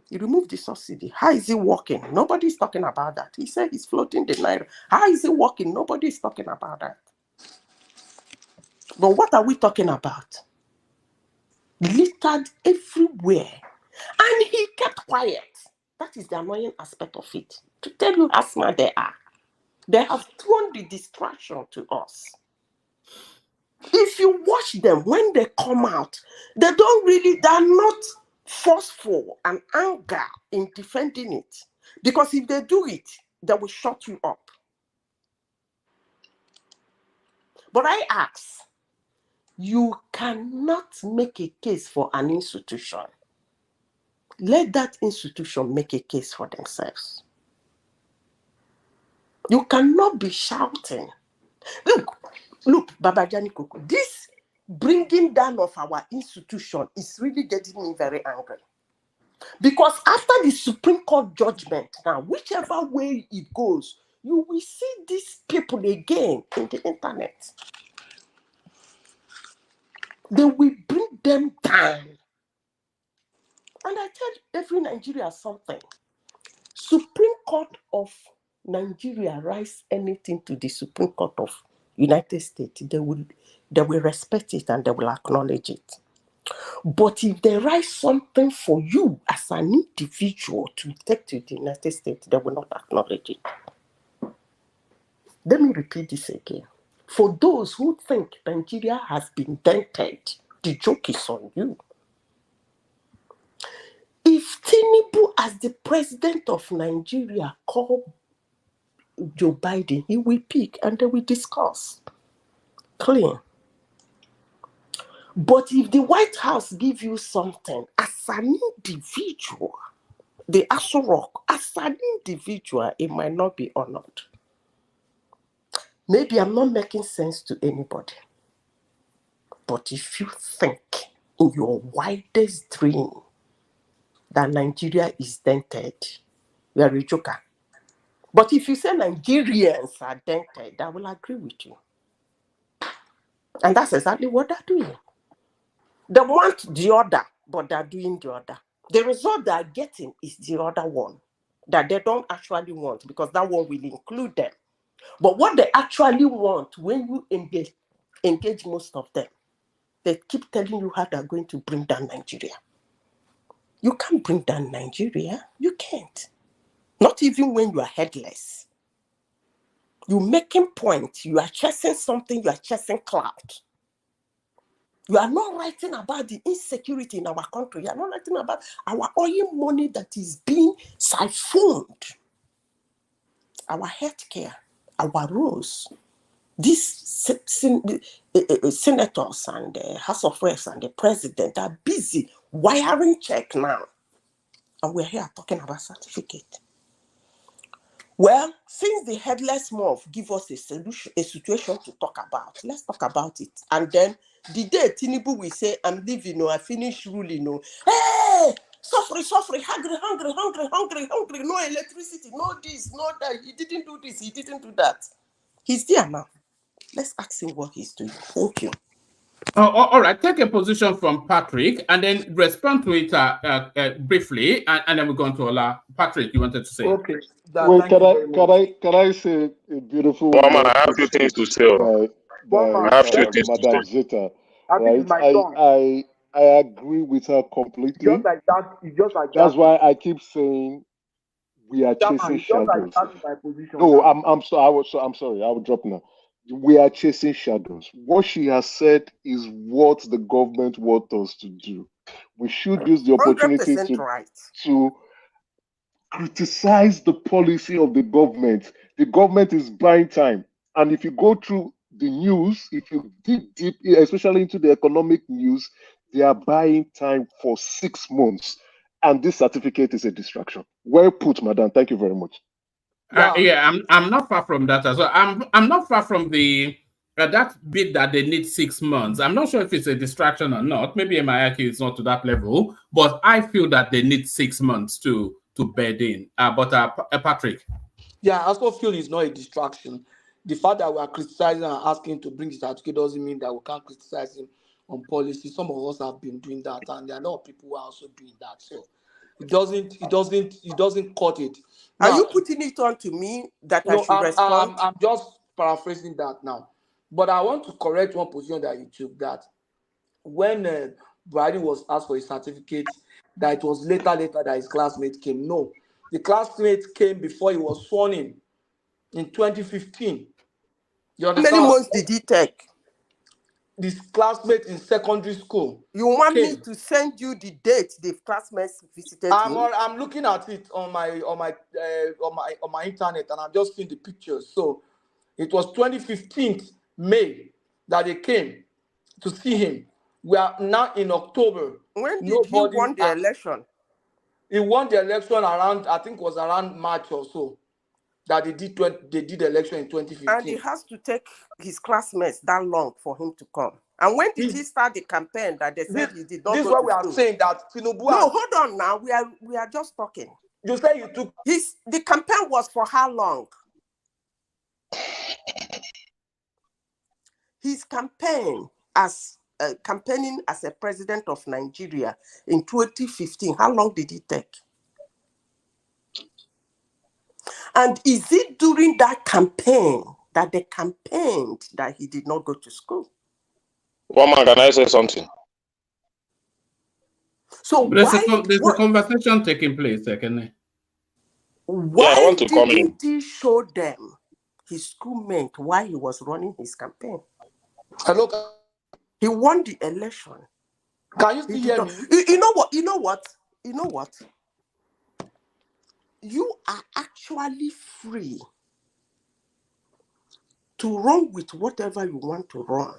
Speaker 11: He removed the subsidy. How is it working? Nobody's talking about that. He said he's floating the naira. How is it working? Nobody's talking about that. But what are we talking about? Littered everywhere. And he kept quiet. That is the annoying aspect of it. To tell you how smart they are. They have thrown the distraction to us. If you watch them, when they come out, they're not forceful and anger in defending it. Because if they do it, they will shut you up. But I ask, you cannot make a case for an institution. Let that institution make a case for themselves. You cannot be shouting. Look, Babajani Koko, this bringing down of our institution is really getting me very angry. Because after the Supreme Court judgment, now, whichever way it goes, you will see these people again in the internet. They will bring them down. And I tell every Nigerian something. Supreme Court of Nigeria writes anything to the Supreme Court of United States, they will respect it and they will acknowledge it. But if they write something for you as an individual to take to the United States, they will not acknowledge it. Let me repeat this again. For those who think Nigeria has been dented, the joke is on you. If Tinubu, as the president of Nigeria, call Joe Biden, he will pick and they will discuss. Clean. But if the White House give you something as an individual, the Aso Rock, as an individual, it might not be honored. Maybe I'm not making sense to anybody. But if you think in your wildest dream that Nigeria is dented, you are a joker. But if you say Nigerians are dented, I will agree with you. And that's exactly what they're doing. They want the other, but they're doing the other. The result they're getting is the other one that they don't actually want, because that one will include them. But what they actually want, when you engage most of them, they keep telling you how they're going to bring down Nigeria. You can't bring down Nigeria. You can't. Not even when you are headless. You're making points. You are chasing something. You are chasing cloud. You are not writing about the insecurity in our country. You are not writing about our oil money that is being siphoned. Our healthcare, our roads. These senators and the House of Reps and the president are busy wiring check now. And we're here talking about certificate. Well, since the headless mob give us a solution, a situation to talk about, let's talk about it. And then the day Tinubu will say, I'm leaving, I finish ruling, hey, suffering, hungry, no electricity, no this, no that. He didn't do this, he didn't do that. He's there now. Let's ask him what he's doing. Thank you.
Speaker 3: All right, take a position from Patrick and then respond to it briefly, and then we're going to Ola. Patrick, you wanted to say?
Speaker 21: Okay. Wait, can I say a beautiful
Speaker 20: One man, I have few things to say.
Speaker 21: I have few things to say. Madam Zeta, right? I agree with her completely.
Speaker 8: Just like that,
Speaker 21: that's why I keep saying we are chasing shadows. No, I'm sorry. I will drop now. We are chasing shadows. What she has said is what the government wants us to do. We should use the opportunity to criticize the policy of the government. The government is buying time. And if you go through the news, if you dig deep, especially into the economic news, they are buying time for 6 months. And this certificate is a distraction. Well put, madam. Thank you very much.
Speaker 3: I'm not far from that as well. I'm not far from the that bit that they need 6 months. I'm not sure if it's a distraction or not. Maybe my IQ is not to that level, but I feel that they need 6 months to bed in. Patrick.
Speaker 8: Yeah, I also feel it's not a distraction. The fact that we are criticizing and asking to bring the certificate doesn't mean that we can't criticize him on policy. Some of us have been doing that, and there are a lot of people who are also doing that. So it doesn't cut it.
Speaker 11: Now, are you putting it on to me that I should respond?
Speaker 8: I'm just paraphrasing that now. But I want to correct one position that you took, that when Buhari was asked for his certificate, that it was later that his classmate came. No, the classmate came before he was sworn in 2015. You understand?
Speaker 11: How many months did he take?
Speaker 8: This classmate in secondary school.
Speaker 11: You want me to send you the date the classmates visited
Speaker 8: I'm looking at it on my internet, and I'm just seeing the pictures. So it was 2015 May that they came to see him. We are now in October.
Speaker 11: When did he won the election?
Speaker 8: He won the election around, I think it was around March or so, that they did the election in 2015.
Speaker 11: And he has to take his classmates that long for him to come. And when did he start the campaign that they said he did not go to school?
Speaker 8: This is what we are saying, that Tinubu...
Speaker 11: No, hold on now. We are just talking.
Speaker 8: You say you took...
Speaker 11: The campaign was for how long? His campaign as... campaigning as a president of Nigeria in 2015, how long did it take? And is it during that campaign that they campaigned that he did not go to school?
Speaker 20: One man, can I say something?
Speaker 11: So
Speaker 3: there's a conversation taking place, second.
Speaker 11: Why didn't he show them his schoolmate while he was running his campaign?
Speaker 8: Hello.
Speaker 11: He won the election.
Speaker 8: Can you still hear me?
Speaker 11: You know what? you know what? You are actually free to run with whatever you want to run.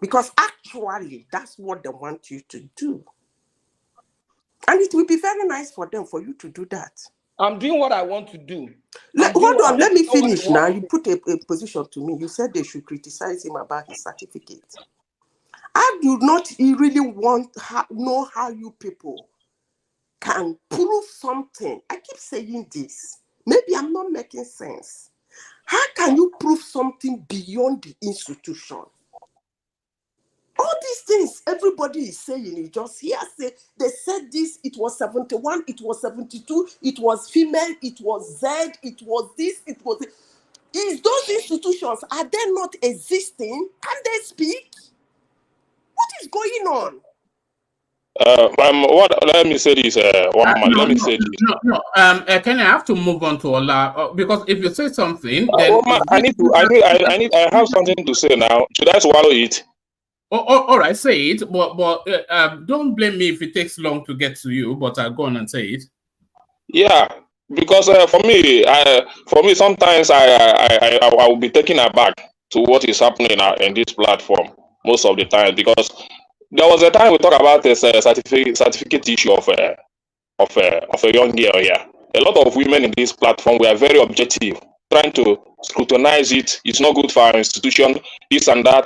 Speaker 11: Because actually, that's what they want you to do. And it will be very nice for them for you to do that.
Speaker 8: I'm doing what I want to do.
Speaker 11: Hold on, let me finish now. You put a position to me. You said they should criticize him about his certificate. I do not really know how you people can prove something. I keep saying this. Maybe I'm not making sense. How can you prove something beyond the institution? All these things everybody is saying, you just hear say, they said this, it was 71, it was 72, it was female, it was Z, it was this, it was... Is those institutions, are they not existing? Can they speak? What is going on?
Speaker 20: Let me say this. Let me say this.
Speaker 3: Can I have to move on to Ola because if you say something, then
Speaker 20: I have something to say now. Should I swallow it?
Speaker 3: All right, say it. But don't blame me if it takes long to get to you. But I'll go on and say it.
Speaker 20: Yeah, because for me, sometimes I will be taken aback to what is happening in this platform most of the time, because there was a time we talk about this certificate issue of a young girl here. A lot of women in this platform were very objective, trying to scrutinize it. It's not good for our institution, this and that.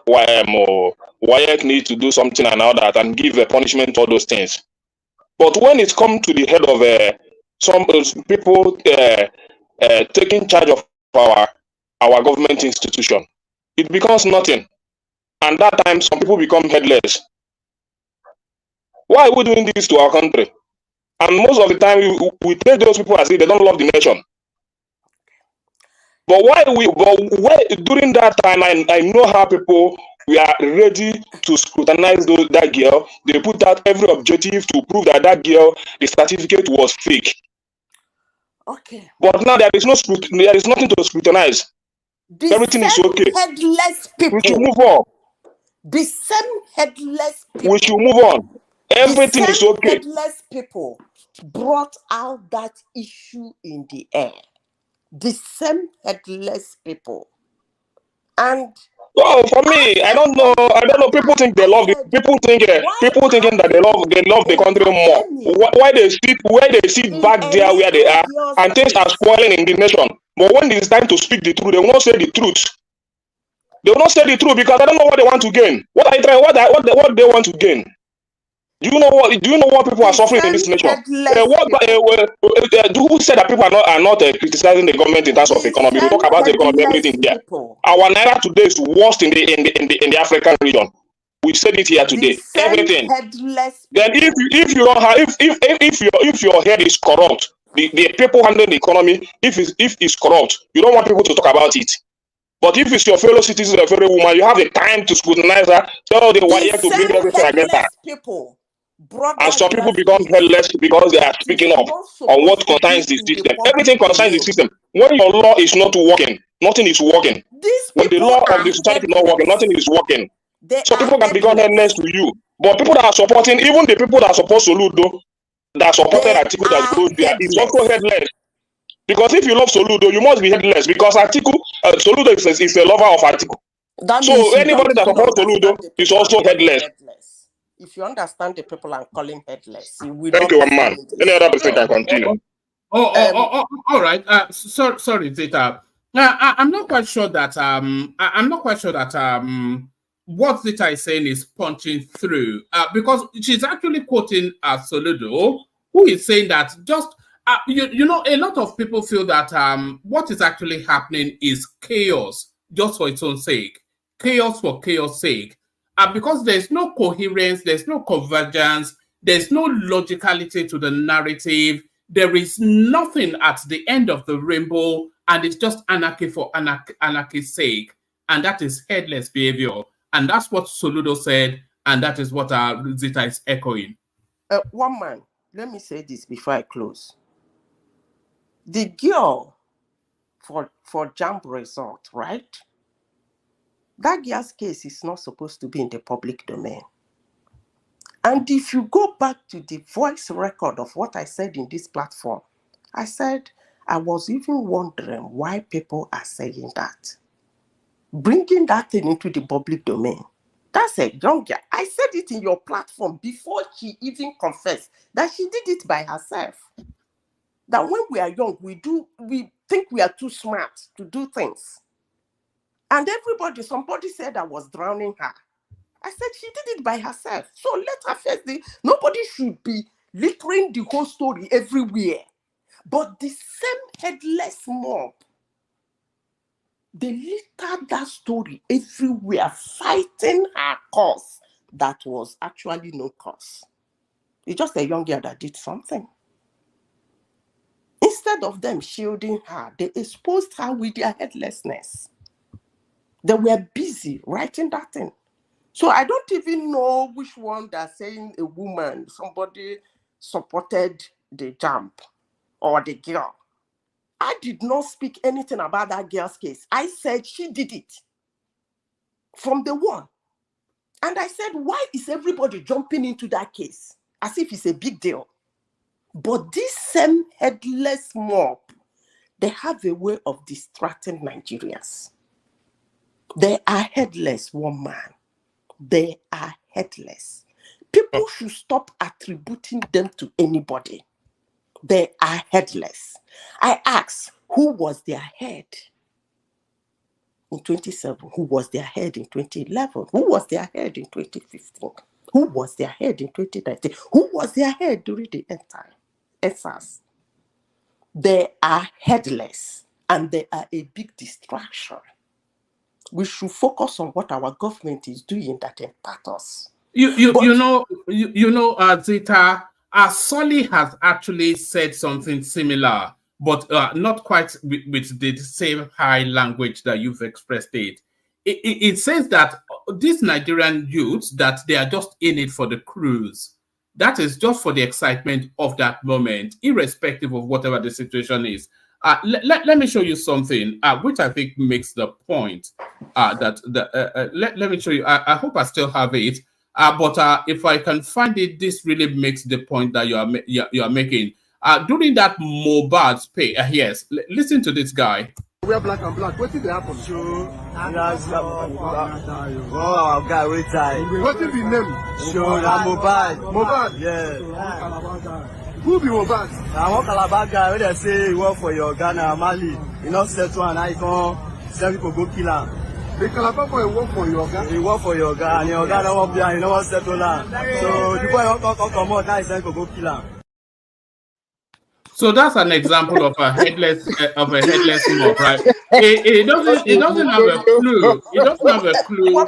Speaker 20: WAEC need to do something and all that, and give a punishment to all those things. But when it comes to the head of some people taking charge of our government institution, it becomes nothing. And that time, some people become headless. Why are we doing this to our country? And most of the time, we take those people as if they don't love the nation. But during that time, I know how people were ready to scrutinize that girl. They put out every objective to prove that girl, the certificate was fake.
Speaker 11: Okay.
Speaker 20: But now there is nothing to scrutinize. Everything is okay.
Speaker 11: Headless people.
Speaker 20: We should move on.
Speaker 11: The same headless people.
Speaker 20: We should move on. Everything is okay.
Speaker 11: Headless people brought out that issue in the air. The same headless people. And
Speaker 20: for me, I don't know. People think they love it. People thinking that they love the country more. Why they sit back there where they are, and things are spoiling in the nation. But when it is time to speak the truth, they will not say the truth. They will not say the truth because I don't know what they want to gain. What are you trying? What they want to gain? Do you know what people are suffering in this nation? Who said that people are not criticizing the government in terms of economy? We talk about the economy, everything there. Our naira today is worst in the African region. We said it here today. Everything. Then if you don't have if your head is corrupt, the people handling the economy, if it's corrupt, you don't want people to talk about it. But if it's your fellow citizen or fellow woman, you have the time to scrutinize her, tell them why you have to bring everything against her. And some people become headless because they are speaking up on what concerns the system. Everything concerns the system. When your law is not working, nothing is working. When the law of the society is not working, nothing is working. So people can become headless to you. But people that are supporting, even the people that support Soludo, that supported Atiku that goes there, is also headless. Because if you love Soludo, you must be headless. Because Soludo is a lover of Atiku. So anybody that supports Soludo is also headless.
Speaker 11: If you understand the people I'm calling headless, you will
Speaker 20: Thank you, man. Any other person can continue.
Speaker 3: All right. Sorry, Zeta. I'm not quite sure that what Zeta is saying is punching through. Because she's actually quoting Soludo, who is saying that just a lot of people feel that what is actually happening is chaos just for its own sake. Chaos for chaos' sake. Because there's no coherence, there's no convergence, there's no logicality to the narrative, there is nothing at the end of the rainbow, and it's just anarchy for anarchy's sake, and that is headless behavior. And that's what Soludo said, and that is what Zita is echoing.
Speaker 11: One man, let me say this before I close. The girl for JAMB result, right? That girl's case is not supposed to be in the public domain. And if you go back to the voice record of what I said in this platform, I said I was even wondering why people are saying that. Bringing that thing into the public domain. That's a young girl. I said it in your platform before she even confessed that she did it by herself. That when we are young, we think we are too smart to do things. And somebody said I was drowning her. I said she did it by herself. So let her face nobody should be littering the whole story everywhere. But the same headless mob, they littered that story everywhere, fighting her cause that was actually no cause. It's just a young girl that did something. Instead of them shielding her, they exposed her with their headlessness. They were busy writing that thing. So I don't even know which one they're saying a woman, somebody supported the jump or the girl. I did not speak anything about that girl's case. I said she did it from the one. And I said, why is everybody jumping into that case as if it's a big deal? But this same headless mob, they have a way of distracting Nigerians. They are headless, one man. They are headless. People should stop attributing them to anybody. They are headless. I asked, who was their head in 2007? Who was their head in 2011? Who was their head in 2015? Who was their head in 2019? Who was their head during the entire SARS? They are headless and they are a big distraction. We should focus on what our government is doing that impacts us.
Speaker 3: Zita, Solly has actually said something similar, but not quite with the same high language that you've expressed it. It says that these Nigerian youths, that they are just in it for the cruise. That is just for the excitement of that moment, irrespective of whatever the situation is. Let me show you something, which I think makes the point. Let me show you. I hope I still have it. But if I can find it, this really makes the point that you are making. During that Mohbad's pay, yes, listen to this guy.
Speaker 13: We are black and black. What did happen?
Speaker 16: Sure. Oh, guy, we die.
Speaker 13: What did the name?
Speaker 16: Sure, Mohbad.
Speaker 13: Mohbad?
Speaker 16: Yeah.
Speaker 13: Who be Mohbad?
Speaker 16: I want Calabar guy. When they say you work for your Ghana, Mali, you not settle and I can sell people go kill him.
Speaker 13: The Calabar boy work for your Ghana?
Speaker 16: He work for your Ghana, and your Ghana won't be and you know what settle him. So the boy won't come out, now he send people go kill him.
Speaker 3: So that's an example of a headless mob, right? It doesn't have a clue. It doesn't have a clue.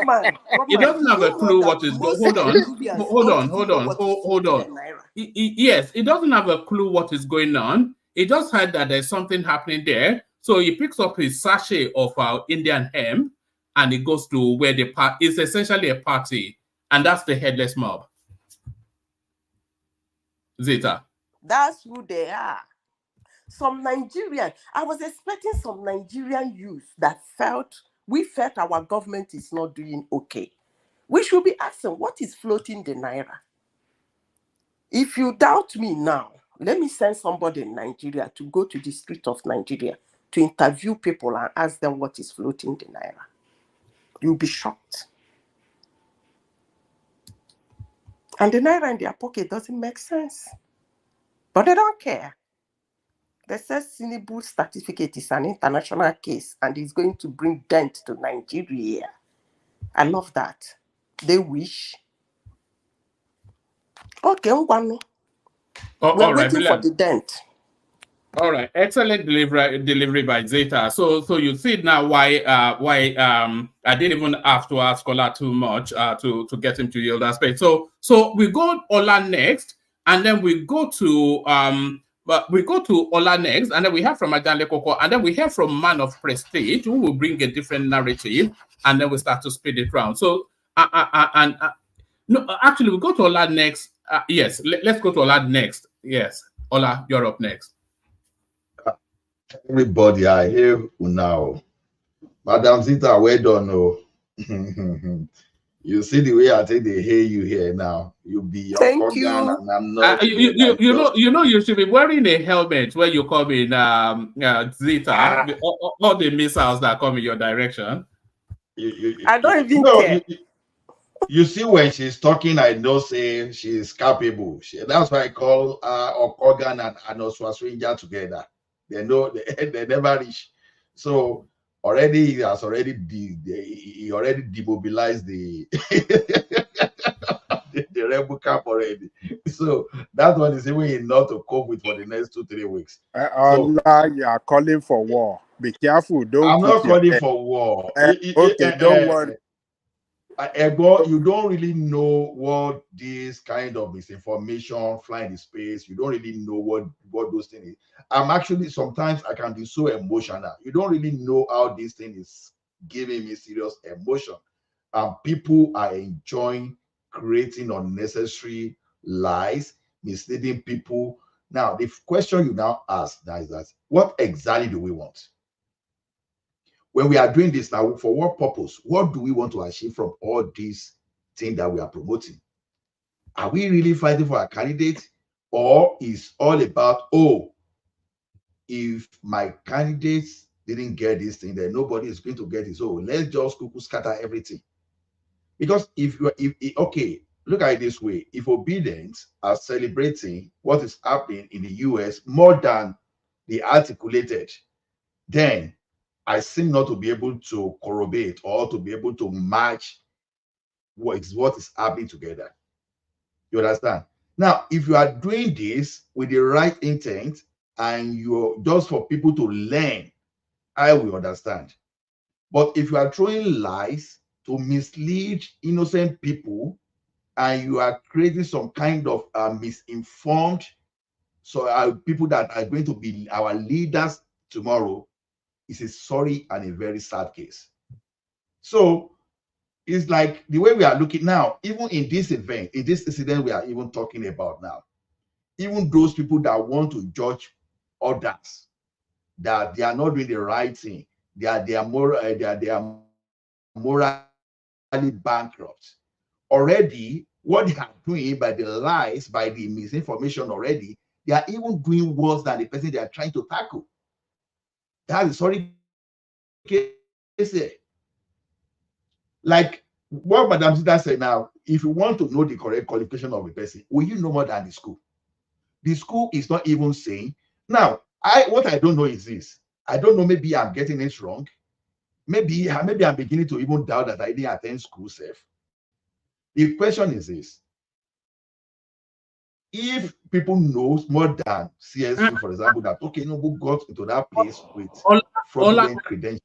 Speaker 3: It doesn't have a clue what is going on. Hold on. Yes, it doesn't have a clue what is going on. It just heard that there's something happening there. So he picks up his sachet of Indian hemp and he goes to where the party is, essentially a party, and that's the headless mob. Zita.
Speaker 11: That's who they are. Some Nigerian, I was expecting some Nigerian youth that felt our government is not doing okay. We should be asking, what is floating the naira? If you doubt me now, let me send somebody in Nigeria to go to the street of Nigeria to interview people and ask them what is floating the naira. You'll be shocked. And the naira in their pocket doesn't make sense. But they don't care. They say Tinubu'S certificate is an international case and it's going to bring dent to Nigeria. I love that. They wish. Okay, we're waiting for the dent.
Speaker 3: All right, excellent delivery by Zeta. So you see now why I didn't even have to ask Ola too much to get him to yield that space. So we go Ola next, and then we go to Ola next, and then we hear from Ajanle Koko, and then we hear from Man of Prestige, who will bring a different narrative, and then we start to speed it round. So no, actually we go to Ola next. Yes, let's go to Ola next. Yes, Ola, you're up next.
Speaker 10: Everybody, I hear you now. Madam Zita, well done. You see the way I think they hear you here now. You be your
Speaker 11: Thank
Speaker 10: organ,
Speaker 11: you.
Speaker 10: and I'm not.
Speaker 3: You know, you should be wearing a helmet when you come in Zeta. All the missiles that come in your direction.
Speaker 11: I don't even care.
Speaker 10: You see, when she's talking, I know say she's capable. That's why I call organ and Anoswasrinja together. They know they never reach. So already he has already demobilized the the rebel camp already. So that one is even enough to cope with for the next 2-3 weeks.
Speaker 7: Allah, you are calling for war. Be careful. Don't.
Speaker 10: I'm not calling for war.
Speaker 7: Okay, don't worry.
Speaker 10: You don't really know what this kind of misinformation flying in space. You don't really know what those things is. I'm actually, sometimes I can be so emotional. You don't really know how this thing is giving me serious emotion. People are enjoying creating unnecessary lies, misleading people. Now, the question you now ask now is that what exactly do we want? When we are doing this now, for what purpose? What do we want to achieve from all these things that we are promoting? Are we really fighting for a candidate, or is all about, oh, if my candidates didn't get this thing, then nobody is going to get it. So let's just scatter everything. Because okay, look at it this way: if obedience are celebrating what is happening in the US more than the articulated, then I seem not to be able to corroborate or to be able to match what is happening together. You understand? Now, if you are doing this with the right intent and you're just for people to learn, I will understand. But if you are throwing lies to mislead innocent people and you are creating some kind of misinformed people that are going to be our leaders tomorrow, it's a sorry and a very sad case. So it's like the way we are looking now, even in this event, in this incident we are even talking about now, even those people that want to judge others that they are not doing the right thing, they are morally bankrupt. Already, what they are doing by the lies, by the misinformation already, they are even doing worse than the person they are trying to tackle. That is sorry case. Like what Madam Zita said now, if you want to know the correct qualification of a person, will you know more than the school? The school is not even saying. Now, what I don't know is this. I don't know, maybe I'm getting it wrong. Maybe I'm beginning to even doubt that I didn't attend school safe. The question is this. If people know more than CSU, for example, that Tinubu got into that place with fraudulent credentials.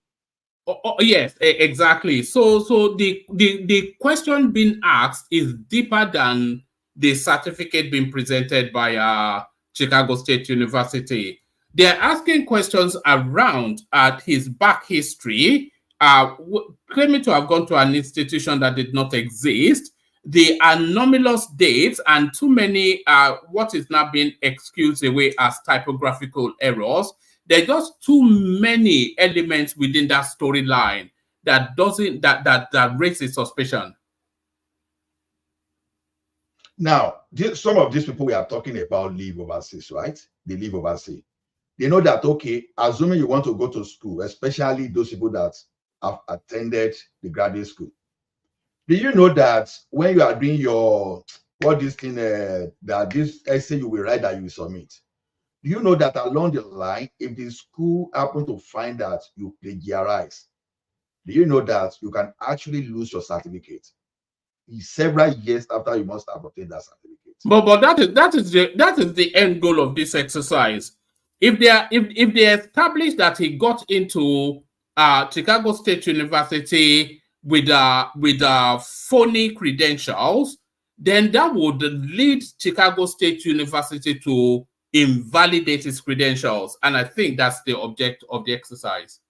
Speaker 3: Yes, exactly. So the question being asked is deeper than the certificate being presented by Chicago State University. They're asking questions around his back history, claiming to have gone to an institution that did not exist, the anomalous dates, and too many what is now being excused away as typographical errors. There are just too many elements within that storyline that raises suspicion.
Speaker 10: Now, some of these people we are talking about live overseas, right? They live overseas. They know that, okay, assuming you want to go to school, especially those people that have attended the graduate school. Do you know that when you are doing your, that this essay you will write that you will submit, do you know that along the line, if the school happen to find that you plagiarize, do you know that you can actually lose your certificate several years after you must have obtained that certificate?
Speaker 3: But that is the end goal of this exercise. If they establish that he got into Chicago State University with phony credentials, then that would lead Chicago State University to invalidate his credentials, and I think that's the object of the exercise.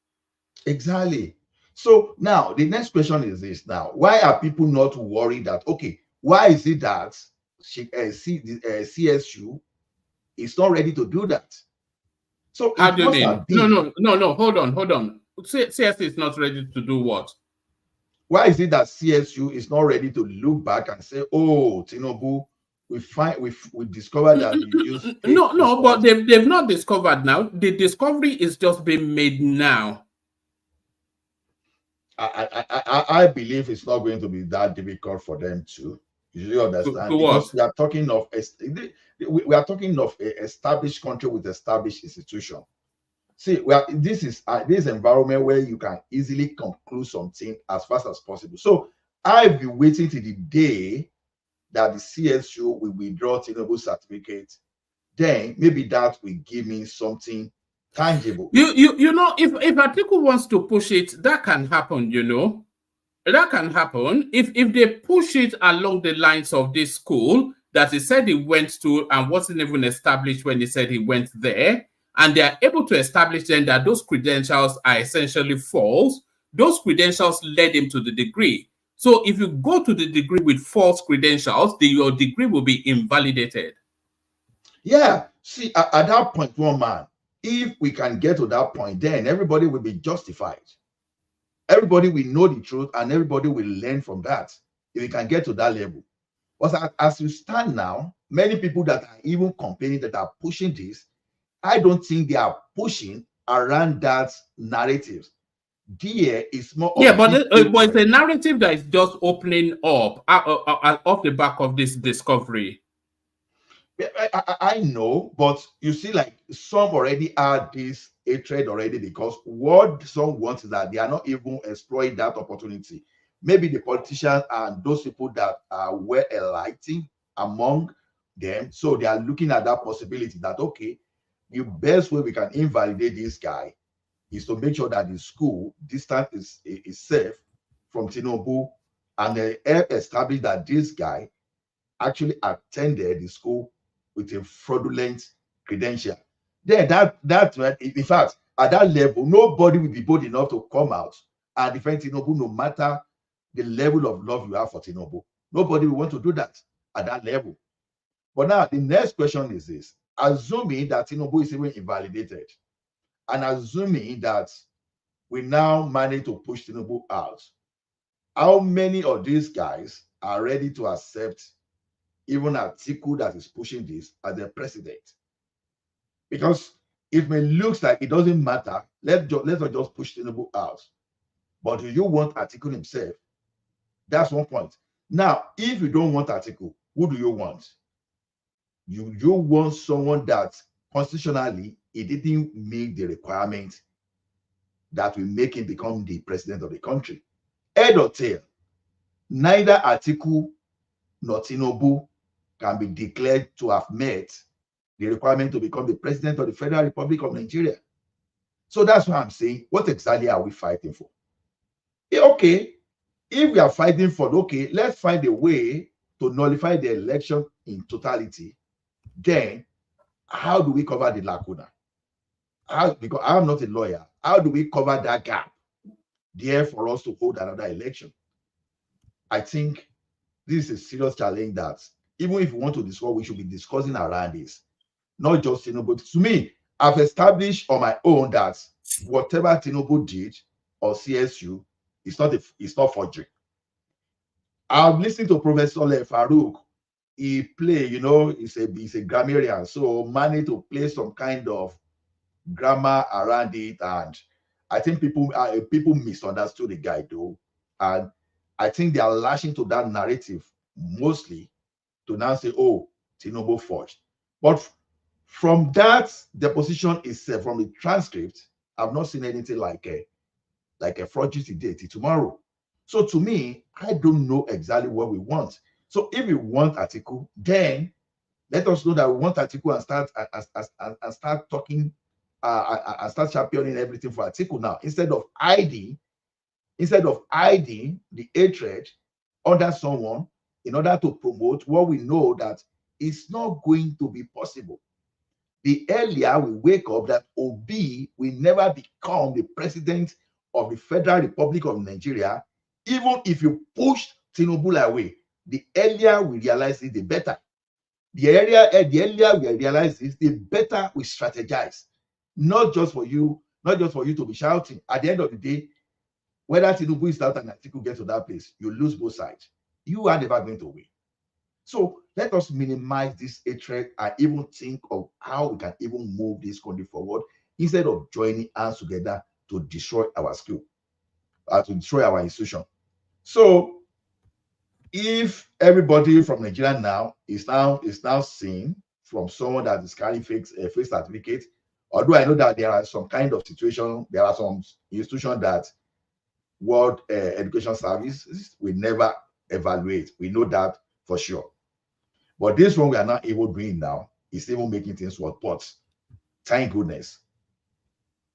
Speaker 10: Exactly. So now the next question is this: now, why are people not worried that, okay, why is it that CSU is not ready to do that? So
Speaker 3: how do you mean? No, hold on. CSU is not ready to do what?
Speaker 10: Why is it that CSU is not ready to look back and say, "Oh, Tinubu, we discovered that you use
Speaker 3: no, but they've not discovered now. The discovery is just being made now.
Speaker 10: I believe it's not going to be that difficult for them to. You understand? Because we are talking of a established country with established institution. See, this is this environment where you can easily conclude something as fast as possible. So I've been waiting till the day that the CSU will withdraw Tinubu's certificate. Then maybe that will give me something tangible.
Speaker 3: You know, if Atiku wants to push it, that can happen. You know, that can happen if they push it along the lines of this school that he said he went to and wasn't even established when he said he went there. And they are able to establish then that those credentials are essentially false. Those credentials led him to the degree. So if you go to the degree with false credentials, your degree will be invalidated.
Speaker 10: Yeah. See, at that point, one man, if we can get to that point, then everybody will be justified. Everybody will know the truth and everybody will learn from that. If we can get to that level. But as you stand now, many people that are even complaining that are pushing this, I don't think they are pushing around that narrative. There is more.
Speaker 3: Yeah, but it's a narrative that is just opening up off the back of this discovery.
Speaker 10: I know, but you see, like some already had this hatred already because what some want is that they are not even exploring that opportunity. Maybe the politicians and those people that are well enlightened among them, so they are looking at that possibility that okay, the best way we can invalidate this guy is to make sure that the school distance is safe from Tinubu and establish that this guy actually attended the school with a fraudulent credential. Then that's right. In fact, at that level, nobody will be bold enough to come out and defend Tinubu, no matter the level of love you have for Tinubu. Nobody will want to do that at that level. But now the next question is this: assuming that Tinubu is even invalidated, and assuming that we now manage to push Tinubu out, how many of these guys are ready to accept even Atiku that is pushing this as the president? Because it may look like it doesn't matter, let's not just push Tinubu out. But do you want Atiku himself? That's one point. Now, if you don't want Atiku, who do you want? You want someone that constitutionally it didn't meet the requirement that will make him become the president of the country. Head or tail, neither Atiku nor Tinubu can be declared to have met the requirement to become the president of the Federal Republic of Nigeria. So that's why I'm saying, what exactly are we fighting for? Okay, if we are fighting for, okay, let's find a way to nullify the election in totality. Then, how do we cover the lacuna? Because I'm not a lawyer, how do we cover that gap there for us to hold another election? I think this is a serious challenge that even if we want to discuss, we should be discussing around this. Not just Tinubu. To me, I've established on my own that whatever Tinubu did or CSU is not forgery. I've listened to Professor Farouk. He play, he's a grammarian, so managed to play some kind of grammar around it, and I think people misunderstood the guy though, and I think they are lashing to that narrative mostly to now say, oh, Tinubu forged. But from that deposition itself, from the transcript, I've not seen anything like a forgery date tomorrow. So to me, I don't know exactly what we want. So if we want Atiku, then let us know that we want Atiku and start talking and start championing everything for Atiku now, instead of hiding the hatred under someone in order to promote what we know that is not going to be possible. The earlier we wake up that Obi will never become the president of the Federal Republic of Nigeria, even if you push Tinubu away, the earlier we realize it, the better. The earlier we realize this, the better we strategize. Not just for you to be shouting. At the end of the day, whether Tinubu is out and Atiku get to that place, you lose both sides. You are never going to win. So let us minimize this hatred and even think of how we can even move this country forward instead of joining hands together to destroy our skill, to destroy our institution. So if everybody from Nigeria now is now seen from someone that is carrying fake certificate, although I know that there are some kind of situation, there are some institutions that World Education Service will never evaluate. We know that for sure. But this one we are not even doing now is even making things work. But thank goodness,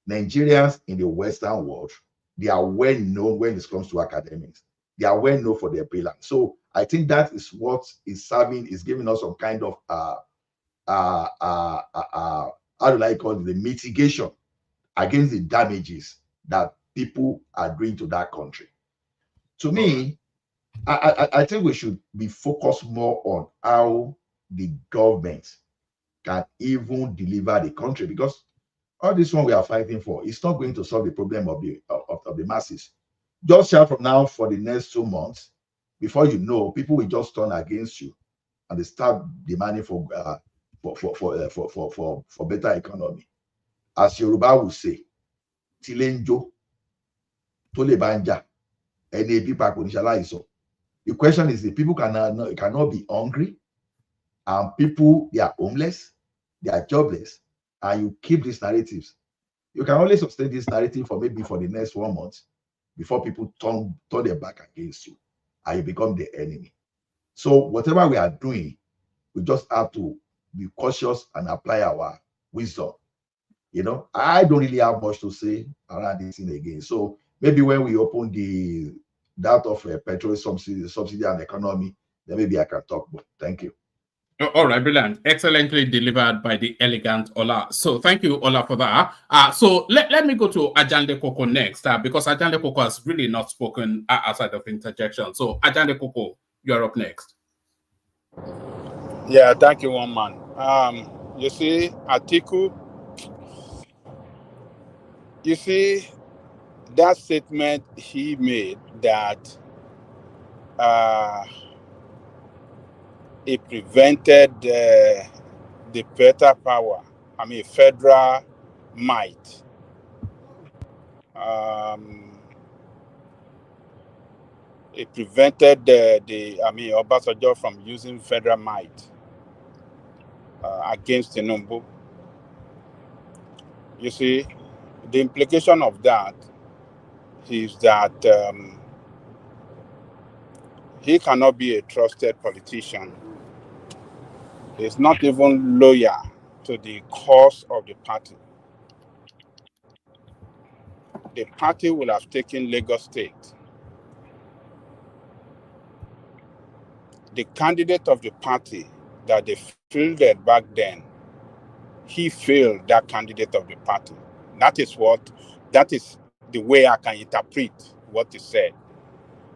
Speaker 10: Nigerians in the Western world, they are well known when it comes to academics. They are well known for their brilliance. So I think that is what is serving, is giving us some kind of how do I call it, the mitigation against the damages that people are doing to that country. To me, I think we should be focused more on how the government can even deliver the country, because all this one we are fighting for is not going to solve the problem of the masses. Just shout from now for the next 2 months, before you know, people will just turn against you and they start demanding for better economy. As Yoruba will say, Tilenjo, Tole Banja, any people. The question is, the people cannot be hungry, and people, they are homeless, they are jobless, and you keep these narratives. You can only sustain this narrative for maybe for the next 1 month before people turn their back against you and you become the enemy. So whatever we are doing, we just have to be cautious and apply our wisdom. You know, I don't really have much to say around this thing again. So maybe when we open that of petrol subsidy and economy, then maybe I can talk. But thank you.
Speaker 3: All right, brilliant. Excellently delivered by the elegant Ola. So thank you, Ola, for that. So let me go to Ajande Koko next, because Ajande Koko has really not spoken outside of interjection. So Ajande Koko, you're up next.
Speaker 15: Yeah, thank you, one man. You see, Atiku, you see, that statement he made that it prevented the better power, federal might. It prevented Obasanjo from using federal might against Tinubu. You see, the implication of that is that he cannot be a trusted politician. He's not even loyal to the cause of the party. The party will have taken Lagos State. The candidate of the party that they fielded back then, he failed that candidate of the party. That is the way I can interpret what he said.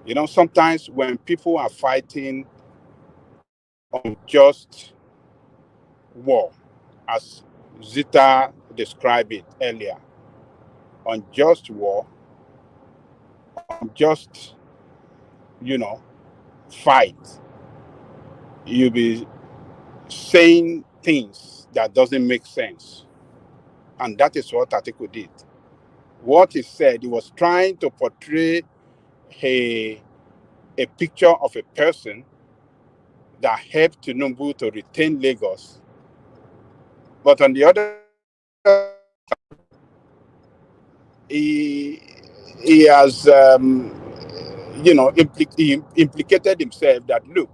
Speaker 15: You know, sometimes when people are fighting on just war, as Zita described it earlier, on just war, on just, fight, you'll be saying things that doesn't make sense. And that is what Atiku did. What he said, he was trying to portray a picture of a person that helped Tinubu to retain Lagos. But on the other, he has, implicated himself that, look,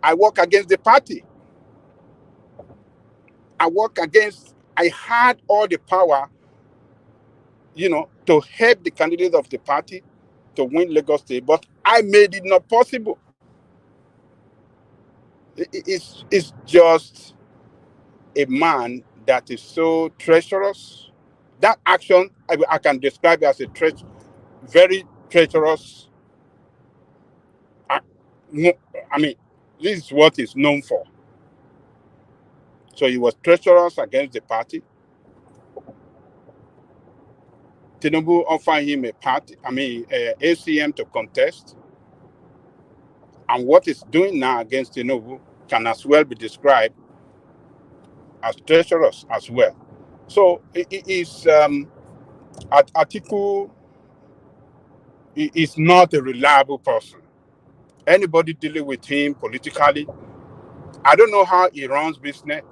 Speaker 15: I work against the party. I had all the power, to help the candidate of the party to win Lagos State, but I made it not possible. It's just a man that is so treacherous. That action, I can describe it as a very treacherous. This is what he's known for. So he was treacherous against the party. Tinubu offer him a ACM to contest. And what he's doing now against Tinubu can as well be described as treacherous as well. So Atiku is not a reliable person. Anybody dealing with him politically, I don't know how he runs business,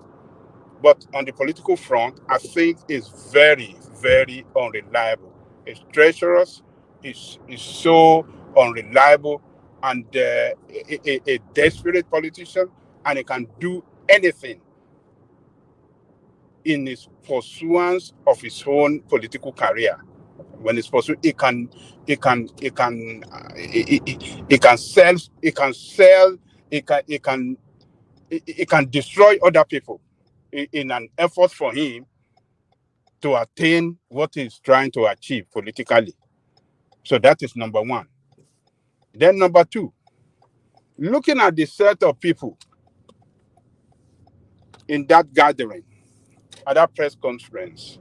Speaker 15: but on the political front, I think is very, very unreliable. It's treacherous. It's so unreliable, and a desperate politician, and he can do anything in his pursuance of his own political career. When it's pursued, he can sell, he can destroy other people in an effort for him to attain what he's trying to achieve politically. So that is number one. Then number two, looking at the set of people in that gathering, at that press conference,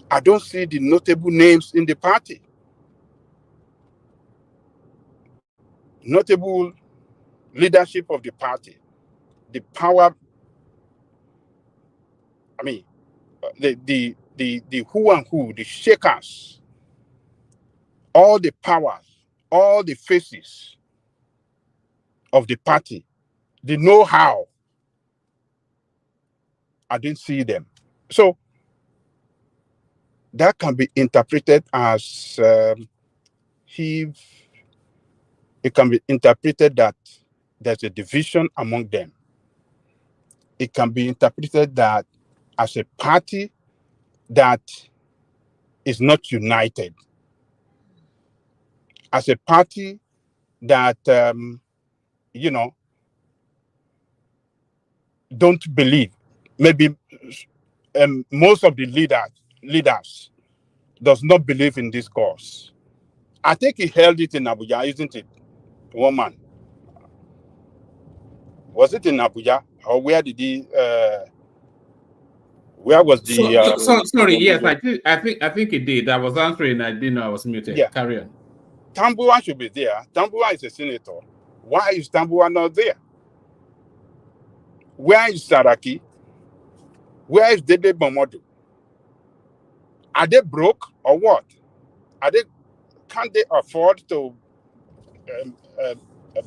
Speaker 15: I don't see the notable names in the party. Notable leadership of the party, the power, the who and who, the shakers, all the powers, all the faces of the party, the know-how, I didn't see them. So that can be interpreted as it can be interpreted that there's a division among them. It can be interpreted that as a party that is not united, as a party that don't believe. Maybe most of the leaders does not believe in this cause. I think he held it in Abuja, isn't it? Woman. Was it in Abuja? Or where did he where was the
Speaker 3: sorry, yes, I think it did. I was answering, I didn't know I was muted. Yeah. Carry on.
Speaker 15: Tambuwa should be there. Tambuwa is a senator. Why is Tambuwa not there? Where is Saraki? Where is Dede Bomodu? Are they broke or what? Can't they afford to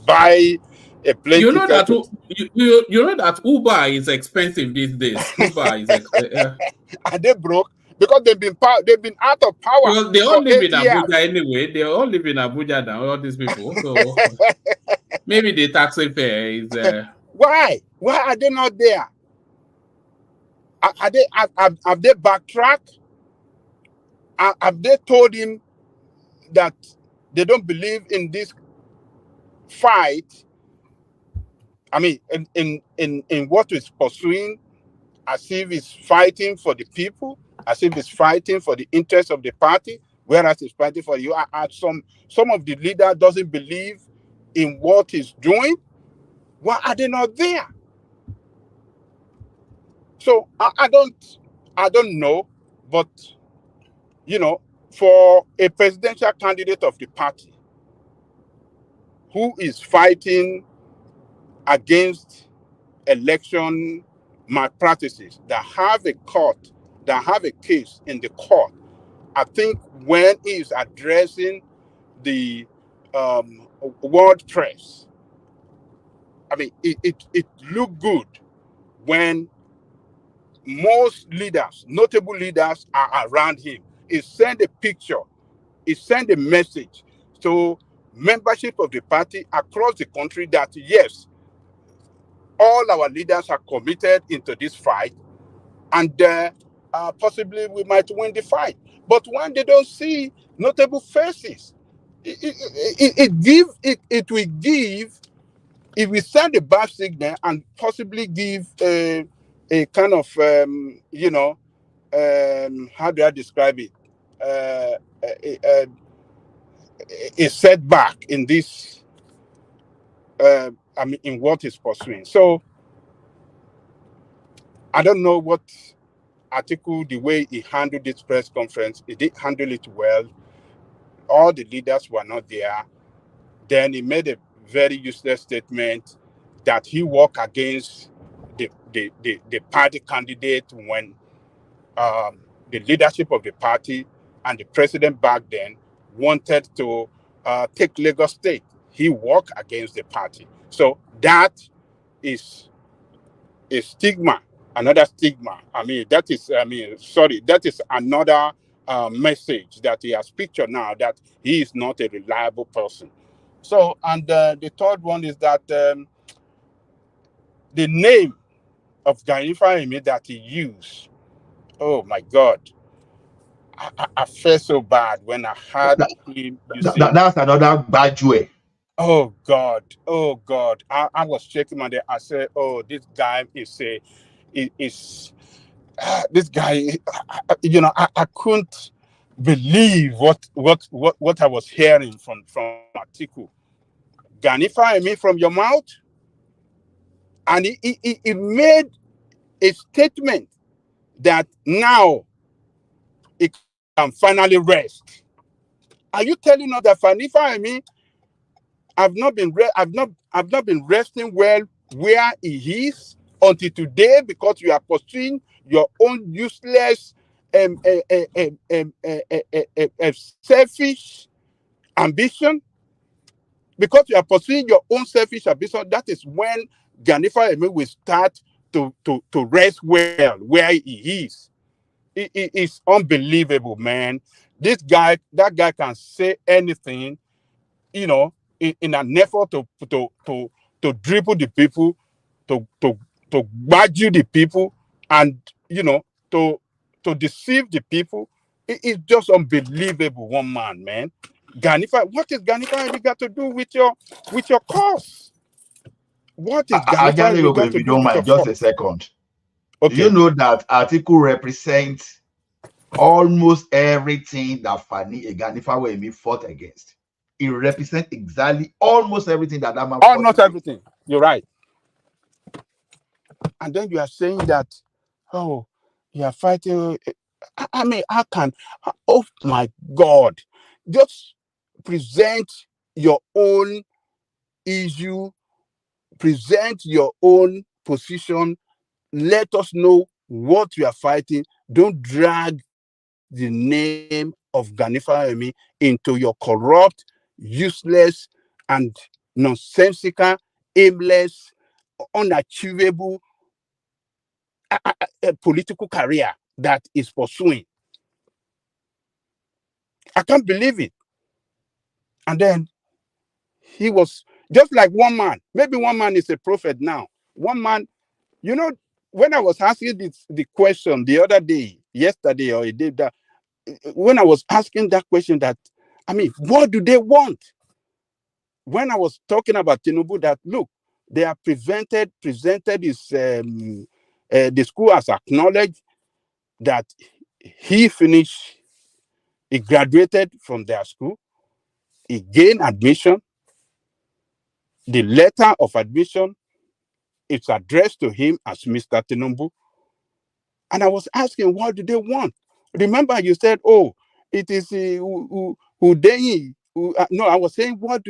Speaker 15: buy a plane
Speaker 3: you know
Speaker 15: ticket?
Speaker 3: You know that Uber is expensive these days. Uber is
Speaker 15: Are they broke? Because they've been out of power.
Speaker 3: Well, they all live in Abuja anyway. They all live in Abuja now, all these people. So maybe the taxi fare is
Speaker 15: Why are they not there? Have they backtracked? Have they told him that they don't believe in this fight? In what he's pursuing, as if he's fighting for the people, as if he's fighting for the interests of the party, whereas he's fighting for you. Some of the leaders doesn't believe in what he's doing. Why are they not there? So I don't know, but for a presidential candidate of the party who is fighting against election malpractices, that have a case in the court, I think when he is addressing the world press, it looked good when most leaders, notable leaders, are around him. He sent a picture, he sent a message to membership of the party across the country that yes, all our leaders are committed into this fight, and possibly we might win the fight. But when they don't see notable faces, it will give, if we send a bad signal and possibly give a kind of how do I describe it? A setback in this in what he's pursuing. So I don't know what Atiku, the way he handled this press conference, he did handle it well. All the leaders were not there. Then he made a very useless statement that he worked against the party candidate when the leadership of the party and the president back then wanted to take Lagos State. He worked against the party. So that is a stigma, another stigma. That is another message that he has pictured now, that he is not a reliable person. So, and the third one is that the name of Gani Fahimi that he used, oh my God, I felt so bad when I heard him using.
Speaker 10: That's another bad way.
Speaker 15: Oh God. I was checking my day. I said, oh, this guy is this guy, I couldn't believe what I was hearing from Atiku. Gani Fahimi from your mouth? And he made a statement that now it can finally rest. Are you telling us that Gani Fahimi I've not been resting well where he is until today because you are pursuing your own useless selfish ambition? Because you are pursuing your own selfish ambition, that is when Gani Fahimi will start to rest well where he is. It's unbelievable, man. That guy can say anything, in an effort to dribble the people, to badger the people, and to deceive the people. It's just unbelievable, one man. What is Gani Fahimi got to do with your cause? What is Gani Fahimi got
Speaker 10: If
Speaker 15: to
Speaker 10: you
Speaker 15: do
Speaker 10: don't
Speaker 15: with your
Speaker 10: mind, just
Speaker 15: cause?
Speaker 10: a second.
Speaker 15: Okay.
Speaker 10: Do you know that Atiku represents almost everything that Gani Fahimi fought against? It represents exactly almost everything that man fought
Speaker 15: Almost
Speaker 10: against.
Speaker 15: everything. You're right. And then you are saying that, oh, you are fighting. How can? Oh my God! Just present your own issue, present your own position. Let us know what you are fighting. Don't drag the name of Gani Fahimi into your corrupt, useless, and nonsensical, aimless, unachievable political career that is pursuing. I can't believe it. And then he was just like one man. Maybe one man is a prophet now. One man, when I was asking the question the other day, yesterday or a day that, when I was asking that question what do they want? When I was talking about Tinubu, that look, they are presented his the school has acknowledged that he graduated from their school, he gained admission. The letter of admission is addressed to him as Mr. Tinubu. And I was asking, what do they want? Remember, you said, oh, it is Udeyi. No, I was saying, what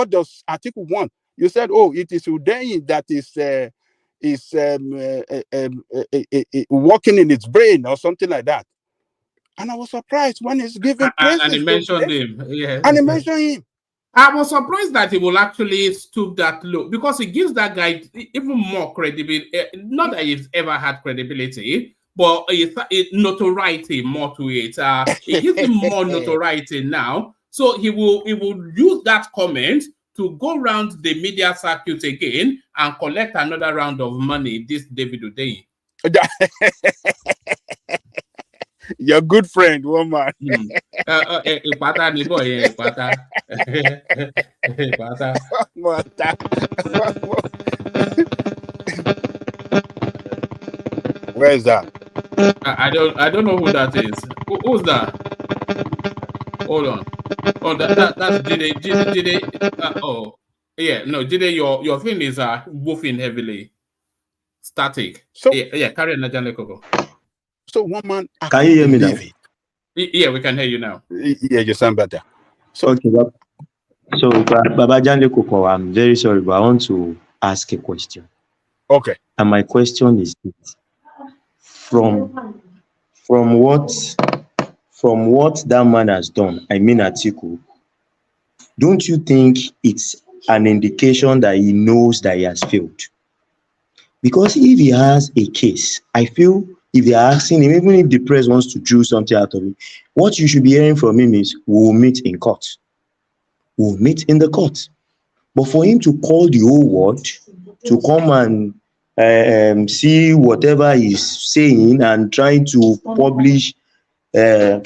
Speaker 15: does Atiku want? You said, oh, it is Udeyi that is working in its brain or something like that. And I was surprised when he's giving praises.
Speaker 3: And he mentioned him. Yeah.
Speaker 15: And he mentioned him.
Speaker 3: I was surprised that he will actually stoop that low because it gives that guy even more credibility. Not that he's ever had credibility, but it's notoriety more to it. It gives him more notoriety now. So he will use that comment to go around the media circuit again and collect another round of money. This David Udeyi.
Speaker 15: Your good friend, woman. Where is that?
Speaker 3: I don't know who that is. Who's that? Hold on. Oh, that's Jide. Oh, yeah. No, Jide, your thing is woofing heavily. Static.
Speaker 15: So
Speaker 3: yeah, carry on, Najan Lekoko.
Speaker 15: So one man, I
Speaker 17: Can
Speaker 15: can't
Speaker 17: you hear me now?
Speaker 15: believe
Speaker 3: it. Yeah, we can hear you now.
Speaker 15: Yeah, you sound better. So
Speaker 17: okay, so Baba Janle Koko, I'm very sorry, but I want to ask a question.
Speaker 15: Okay.
Speaker 17: And my question is this. From what that man has done, I mean Atiku, don't you think it's an indication that he knows that he has failed? Because if he has a case, I feel if they are asking him, even if the press wants to do something out of it, what you should be hearing from him is, we'll meet in court. We'll meet in the court. But for him to call the whole world to come and see whatever he's saying and trying to publish a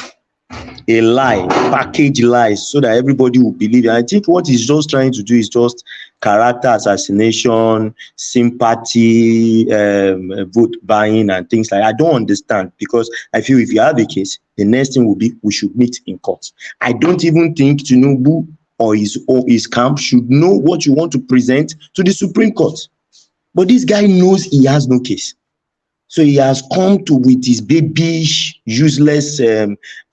Speaker 17: lie, package lies, so that everybody will believe it. I think what he's just trying to do is just character assassination, sympathy, vote buying, and things like that. I don't understand, because I feel if you have a case, the next thing will be we should meet in court. I don't even think Tinubu or his camp should know what you want to present to the Supreme Court. But this guy knows he has no case. So he has come to with his babyish, useless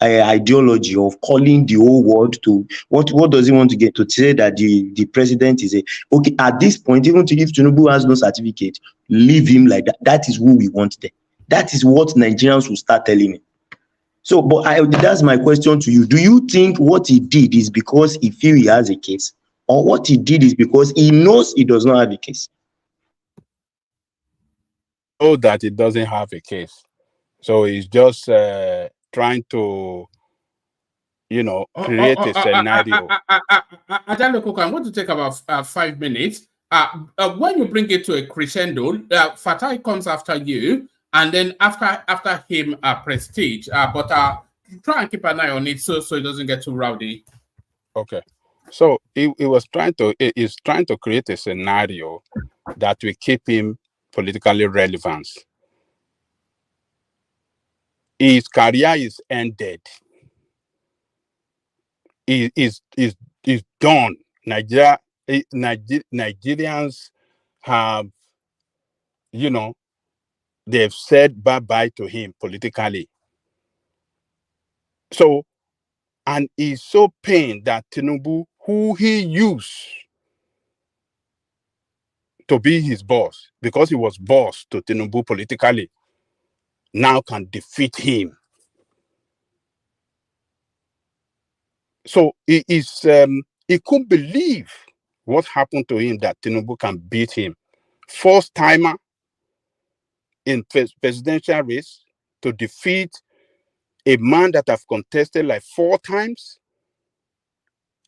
Speaker 17: ideology of calling the whole world to what does he want to get to say that the president is okay at this point, even if Tinubu has no certificate, leave him like that. That is who we want there. That is what Nigerians will start telling him. So, but that's my question to you. Do you think what he did is because he feels he has a case, or what he did is because he knows he does not have a case?
Speaker 15: know that it doesn't have a case, so he's just trying to, create a scenario.
Speaker 3: Ajalo, I'm going to take about 5 minutes. When you bring it to a crescendo, Fatai comes after you, and then after him, Prestige. But try and keep an eye on it so it doesn't get too rowdy.
Speaker 15: Okay, so he's trying to create a scenario that will keep him politically relevant. His career is ended. Is done. Nigerians have, they've said bye-bye to him politically. So, and he's so pained that Tinubu, who he used to be his boss, because he was boss to Tinubu politically, now can defeat him. So he couldn't believe what happened to him, that Tinubu can beat him. First timer in presidential race to defeat a man that have contested like 4 times,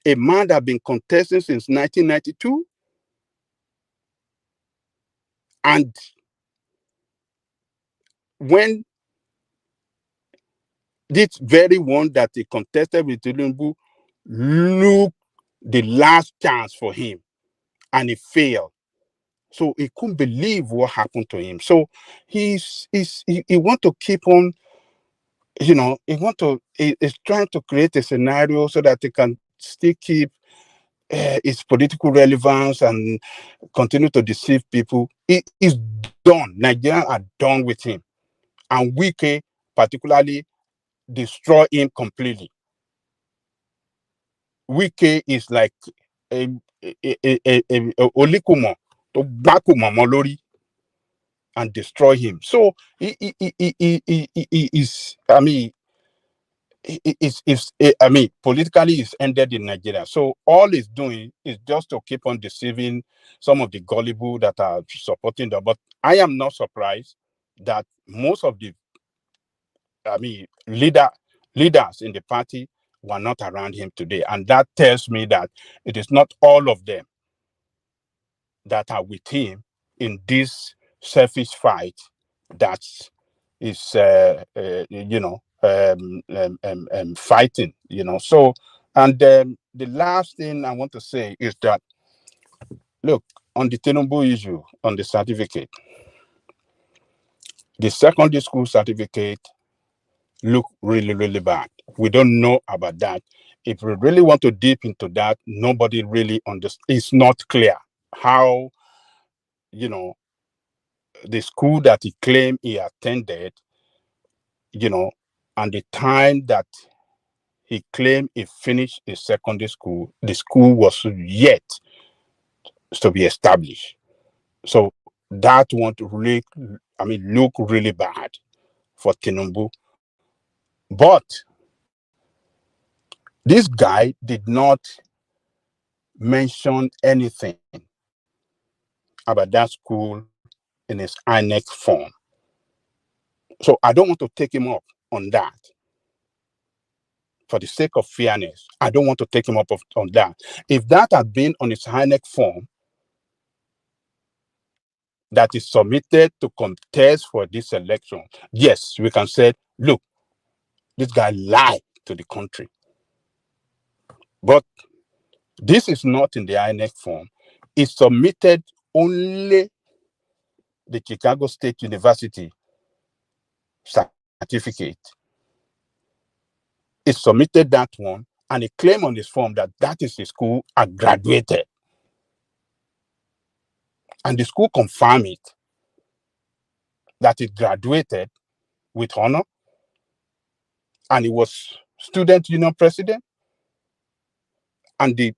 Speaker 15: a man that have been contesting since 1992, and when this very one that he contested with Tinubu looked the last chance for him, and he failed. So he couldn't believe what happened to him. So he want to keep on, he's trying to create a scenario so that he can still keep its political relevance and continue to deceive people. It is done. Nigerians are done with him, and Wike particularly destroy him completely. Wike is like a olikumo to bakumo molori and destroy him. So he is, politically it's ended in Nigeria. So all he's doing is just to keep on deceiving some of the gullible that are supporting them. But I am not surprised that most of the, leaders in the party were not around him today. And that tells me that it is not all of them that are with him in this selfish fight that is, fighting, So, and the last thing I want to say is that, look, on the Tinubu issue, on the certificate, the secondary school certificate look really, really bad. We don't know about that. If we really want to deep into that, nobody really understands. It's not clear how, the school that he claimed he attended and the time that he claimed he finished his secondary school, the school was yet to be established. So that one really, look really bad for Tinubu. But this guy did not mention anything about that school in his INEC form. So I don't want to take him up on that. For the sake of fairness, I don't want to take him up on that. If that had been on his INEC form that is submitted to contest for this election, yes, we can say, look, this guy lied to the country. But this is not in the INEC form. It's submitted only the Chicago State University certificate. He submitted that one, and he claimed on his form that that is the school I graduated. And the school confirmed it, that he graduated with honor, and he was student union president. And the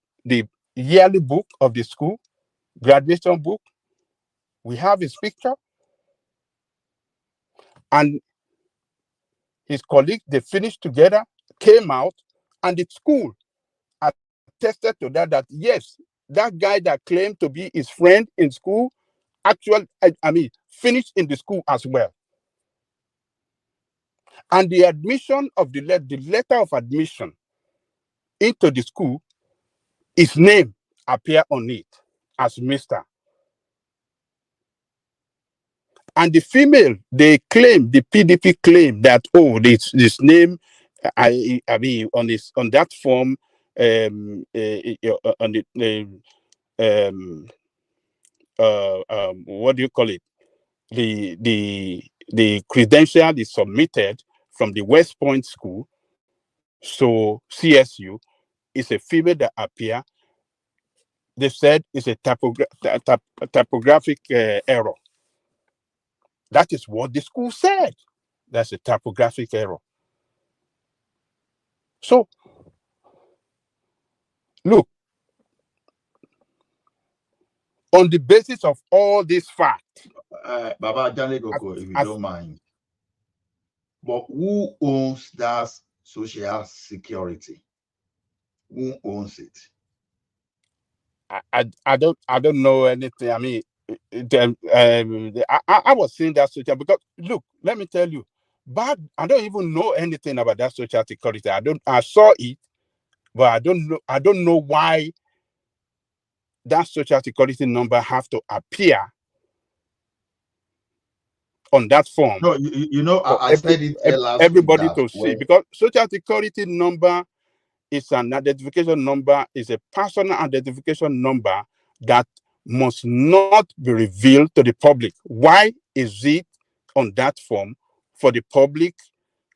Speaker 15: yearly book of the school, graduation book, we have his picture. And his colleagues, they finished together, came out, and the school attested to that yes, that guy that claimed to be his friend in school actually, finished in the school as well. And the admission of the letter of admission into the school, his name appear on it as Mr. And the female, they claim, the PDP claim that, oh, this name, on that form, on the what do you call it? The credential is submitted from the West Point School, so CSU is a female that appear. They said it's a typographic error. That is what the school said. That's a typographic error. So, look, on the basis of all these facts,
Speaker 10: Baba Janegoko, if you don't mind, but who owns that social security? Who owns it?
Speaker 15: I don't know anything. I was seeing that social, because look, let me tell you, but I don't even know anything about that social security. I saw it, but I don't know why that social security number have to appear on that form.
Speaker 10: No, I said it last
Speaker 15: everybody
Speaker 10: week
Speaker 15: to see, because social security number is an identification number, is a personal identification number that must not be revealed to the public. Why is it on that form? For the public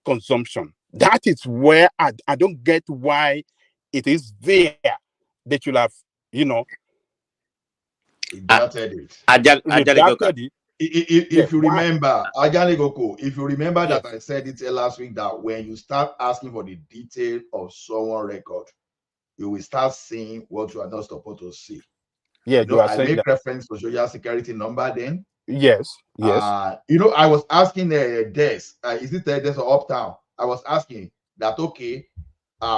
Speaker 15: consumption. That is where I don't get why it is there. They should have,
Speaker 10: redacted it.
Speaker 15: Redacted it.
Speaker 10: If you remember, Ajanegoko, if you remember that I said it last week, that when you start asking for the detail of someone's record, you will start seeing what you are not supposed to see.
Speaker 15: Yeah,
Speaker 10: I make reference to social security number then.
Speaker 15: Yes.
Speaker 10: I was asking Des, is it Des or Uptown? I was asking that, okay,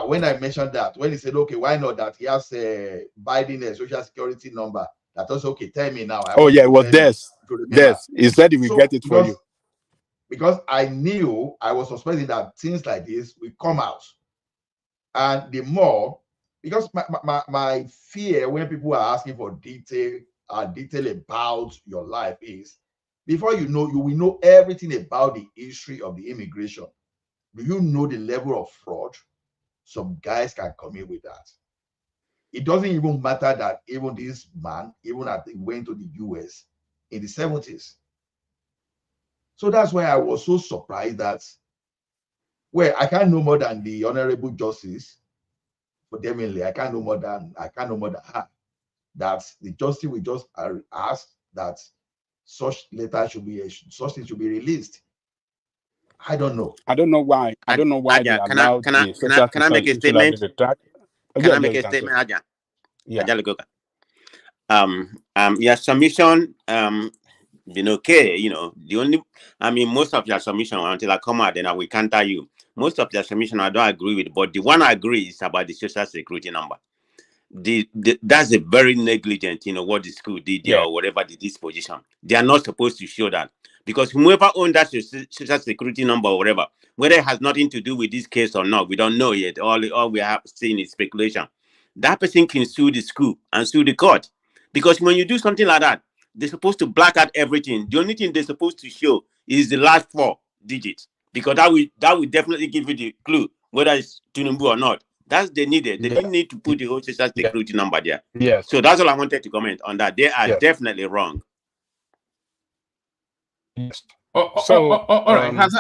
Speaker 10: when I mentioned that, when he said, okay, why not that he has Biden social security number, that was okay, tell me now.
Speaker 15: It was Des. He said he will get it for you.
Speaker 10: Because I knew, I was suspecting that things like this will come out. And the more, because my fear when people are asking for detail about your life is, before you will know everything about the history of the immigration. Do you know the level of fraud some guys can commit with that? It doesn't even matter that even this man, even at went to the US in the 70s. So that's why I was so surprised that, well, I can't know more than the Honorable Justice for Deminley. I can't know more than her. That the justice will just ask that such thing should be released. I don't know.
Speaker 15: I don't know why. I don't know why they allowed the social
Speaker 12: make a statement? Can I make a statement, Aja?
Speaker 15: Yeah.
Speaker 12: Your submission been okay, you know. Most of your submission until I come out, then I will counter you. Most of your submission I don't agree with, but the one I agree is about the social security number. That's a very negligent, what the school did there or whatever the disposition. They are not supposed to show that, because whoever owns that social security number or whatever, whether it has nothing to do with this case or not, we don't know yet. All we have seen is speculation. That person can sue the school and sue the court, because when you do something like that, they're supposed to black out everything. The only thing they're supposed to show is the last 4 digits, because that will definitely give you the clue whether it's Tinubu or not. That's they needed. They didn't need to put the whole social security number there.
Speaker 15: Yes.
Speaker 12: So that's all I wanted to comment on that. They are definitely wrong.
Speaker 15: Yes.
Speaker 3: All right.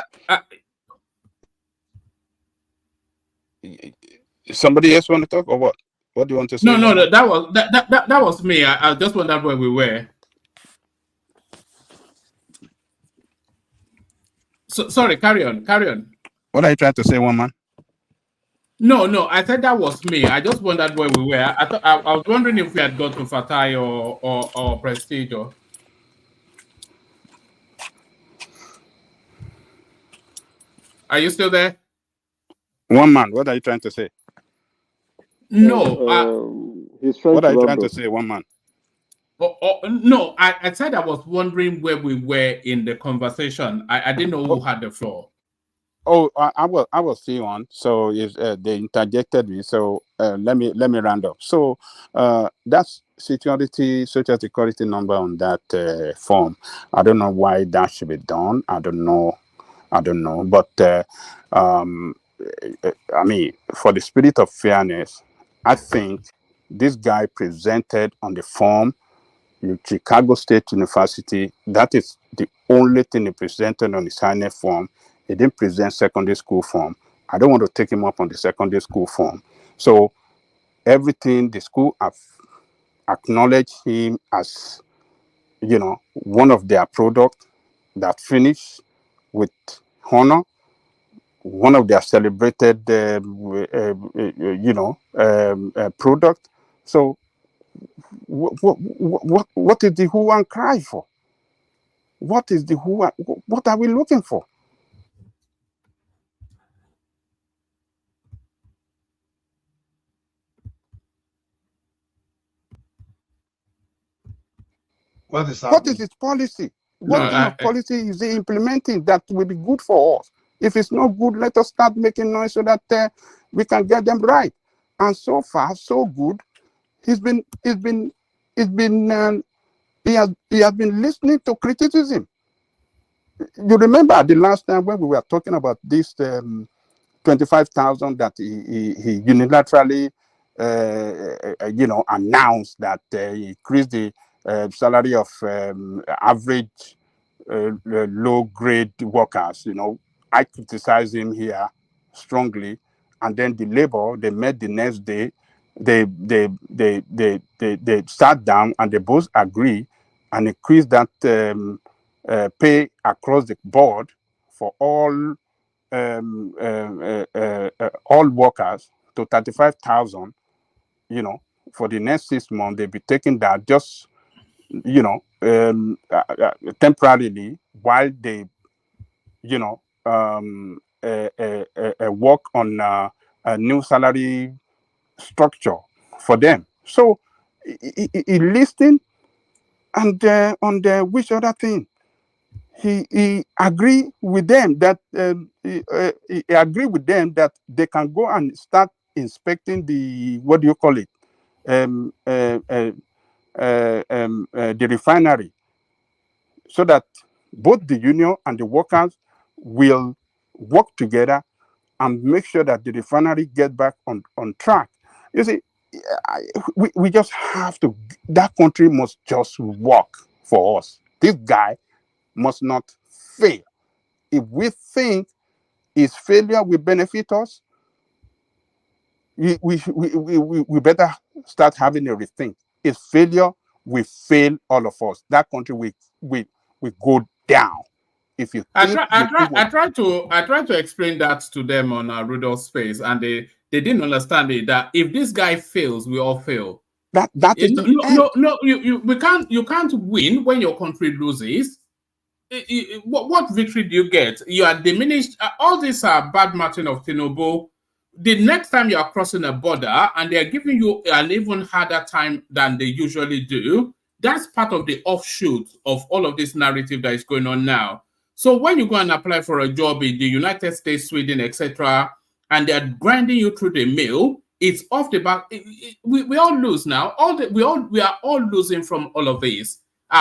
Speaker 15: Somebody else want to talk, or what? What do you want to say?
Speaker 3: No, that was me. I just wondered where we were. So sorry, carry on.
Speaker 15: What are you trying to say, one man?
Speaker 3: No, I said that was me. I just wondered where we were. I was wondering if we had got to Fatai or Prestige. Are you still there?
Speaker 15: One man, what are you trying to say?
Speaker 3: No.
Speaker 15: What are you trying to say, one man?
Speaker 3: No, I said I was wondering where we were in the conversation. I didn't know who had the floor.
Speaker 15: Oh, I was still on. So they interjected me. So let me round up. So that's social security number on that form. I don't know why that should be done. I don't know. But for the spirit of fairness, I think this guy presented on the form in Chicago State University. That is the only thing he presented on his sign form. He didn't present secondary school form. I don't want to take him up on the secondary school form. So everything the school have acknowledged him as, one of their product that finished with honor, one of their celebrated, product. So what is the who and cry for? What is the who? What are we looking for?
Speaker 10: What is
Speaker 15: his policy? What kind of policy is he implementing that will be good for us? If it's not good, let us start making noise so that we can get them right. And so far, so good. He has been listening to criticism. You remember the last time when we were talking about this 25,000 that he unilaterally announced that he increased the salary of average low grade workers. I criticized him here strongly, and then the labor they met the next day. They sat down and they both agree and increased that pay across the board for all workers to 35,000. For the next 6 months, they'll be taking that just temporarily while they work on a new salary structure for them. So he listened, and on the which other thing he agree with them that he agree with them that they can go and start inspecting the the refinery, so that both the union and the workers will work together and make sure that the refinery get back on track. You see, we just have to, that country must just work for us. This guy must not fail. If we think his failure will benefit us, we better start having a rethink. His failure will fail all of us. That country will go down.
Speaker 7: If you
Speaker 3: I
Speaker 7: think
Speaker 3: tried to explain that to them on Rudolph's face, and they didn't understand it. That if this guy fails, we all fail.
Speaker 7: That is
Speaker 3: you can't win when your country loses. What victory do you get? You are diminished. All these are bad marching of Tinubu. The next time you are crossing a border and they are giving you an even harder time than they usually do, that's part of the offshoot of all of this narrative that is going on now. So when you go and apply for a job in the United States, Sweden, etc., and they're grinding you through the mill, it's off the back. We all lose now. We are all losing from all of this.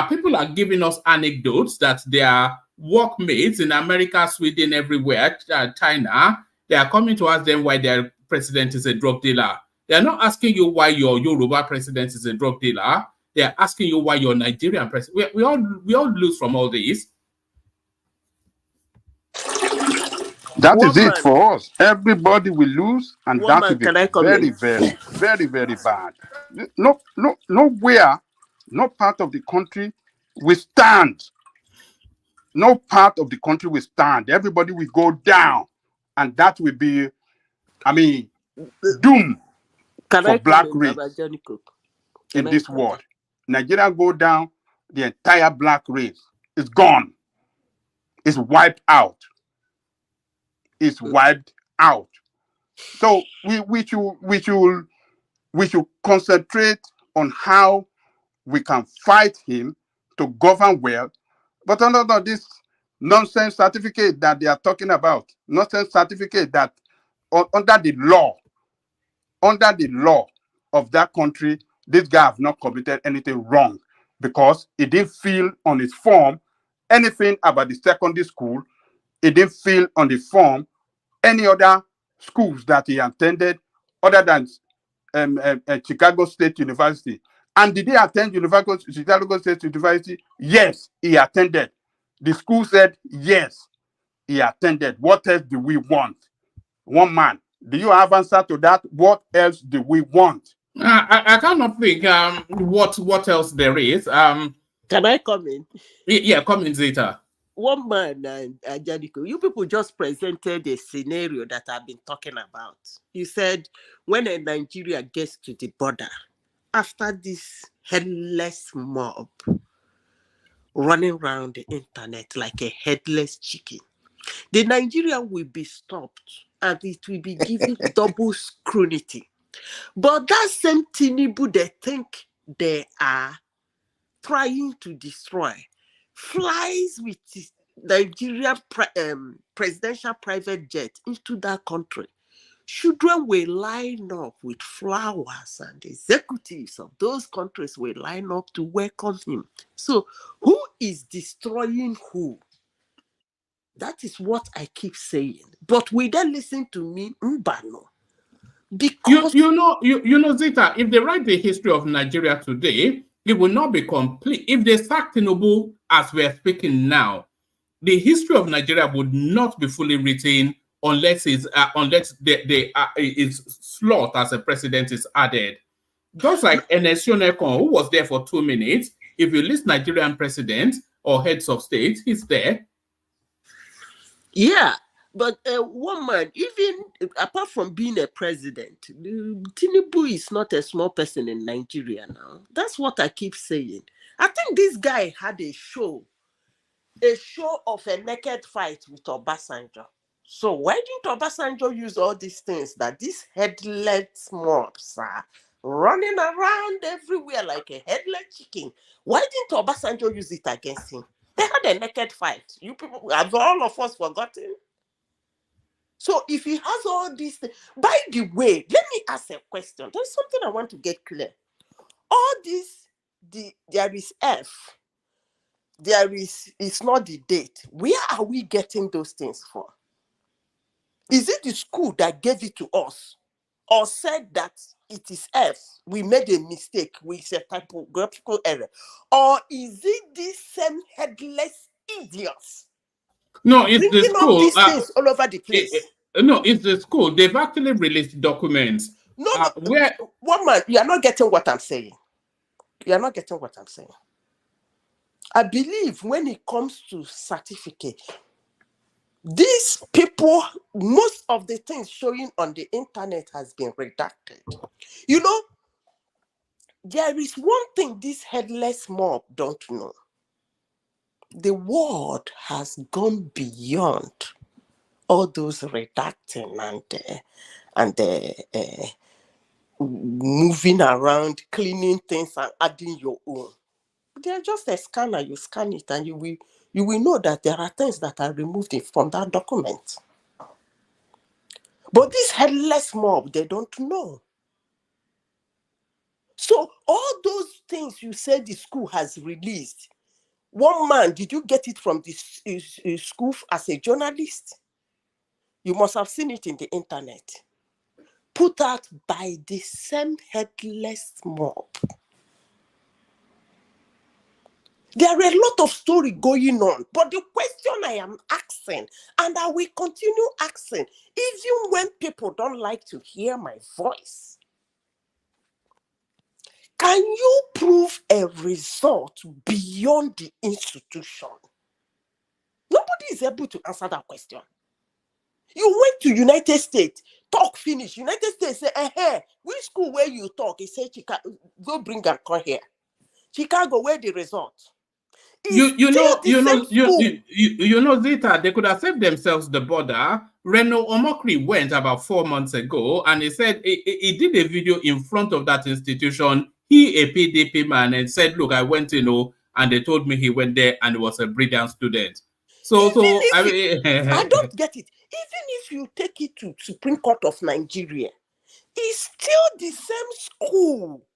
Speaker 3: People are giving us anecdotes that their workmates in America, Sweden, everywhere, China, they are coming to ask them why their president is a drug dealer. They are not asking you why your Yoruba president is a drug dealer. They are asking you why your Nigerian president. We all lose from all this.
Speaker 7: That is it for us. Everybody will lose, and that will be very, very, very, very bad. Nowhere, no part of the country will stand. No part of the country will stand. Everybody will go down, and that will be, doom for black race in this world. Nigeria go down, the entire black race is gone. It's wiped out. It's wiped out. So we should concentrate on how we can fight him to govern well. But under this nonsense certificate that they are talking about, nonsense certificate that under the law of that country, this guy have not committed anything wrong because he didn't fill on his form anything about the secondary school. He didn't fill on the form any other schools that he attended other than Chicago State University. And did he attend Chicago State University? Yes, he attended. The school said, yes, he attended. What else do we want? One man. Do you have answer to that? What else do we want?
Speaker 3: I cannot think what else there is.
Speaker 11: Can I come in?
Speaker 3: Yeah, come in, Zeta.
Speaker 11: One man, Ajadiku, you people just presented a scenario that I've been talking about. You said when a Nigeria gets to the border, after this headless mob running around the internet like a headless chicken, the Nigerian will be stopped and it will be given double scrutiny. But that same Tinubu they think they are trying to destroy flies with his Nigerian presidential private jet into that country. Children will line up with flowers and executives of those countries will line up to welcome him. So who is destroying who? That is what I keep saying. But will they listen to me? Mbano. Because
Speaker 3: you know, Zita, if they write the history of Nigeria today, it will not be complete. If they sack Tinubu as we are speaking now, the history of Nigeria would not be fully written unless his slot as a president is added. Just like Enesionekon, who was there for 2 minutes, if you list Nigerian president or heads of state, he's there.
Speaker 11: Yeah, but one man, even apart from being a president, Tinubu is not a small person in Nigeria now. That's what I keep saying. I think this guy had a show of a naked fight with Obasanjo. So why didn't Obasanjo use all these things that these headless mobs are running around everywhere like a headless chicken? Why didn't Obasanjo use it against him? They had a naked fight. You people, have all of us forgotten? So if he has all these things, by the way, let me ask a question. There's something I want to get clear. All this, there is F. It's not the date. Where are we getting those things from? Is it the school that gave it to us or said that it is F? We made a mistake with a typographical error. Or is it these same headless idiots?
Speaker 3: No, it's the school.
Speaker 11: These things all over the place.
Speaker 3: No, it's the school. They've actually released documents.
Speaker 11: No, one man, you are not getting what I'm saying. You are not getting what I'm saying. I believe when it comes to certificate, these people, most of the things showing on the internet has been redacted. You know, there is one thing this headless mob don't know. The world has gone beyond all those redacting and moving around, cleaning things and adding your own. They're just a scanner. You scan it and you will know that there are things that are removed from that document. But this headless mob, they don't know. So all those things you said the school has released, one man, did you get it from the school as a journalist? You must have seen it in the internet. Put out by the same headless mob. There are a lot of story going on, but the question I am asking, and I will continue asking, even when people don't like to hear my voice, can you prove a result beyond the institution? Nobody is able to answer that question. You went to United States, talk finish. United States say, which school where you talk? He said, Chicago, go bring and come here. Chicago, where the result?
Speaker 3: You know, Zita, they could have saved themselves the border. Reno Omokri went about 4 months ago and he said he did a video in front of that institution. He, a PDP man, and said, look, I went, and they told me he went there and he was a brilliant student.
Speaker 11: I don't get it. Even if you take it to Supreme Court of Nigeria, it's still the same school.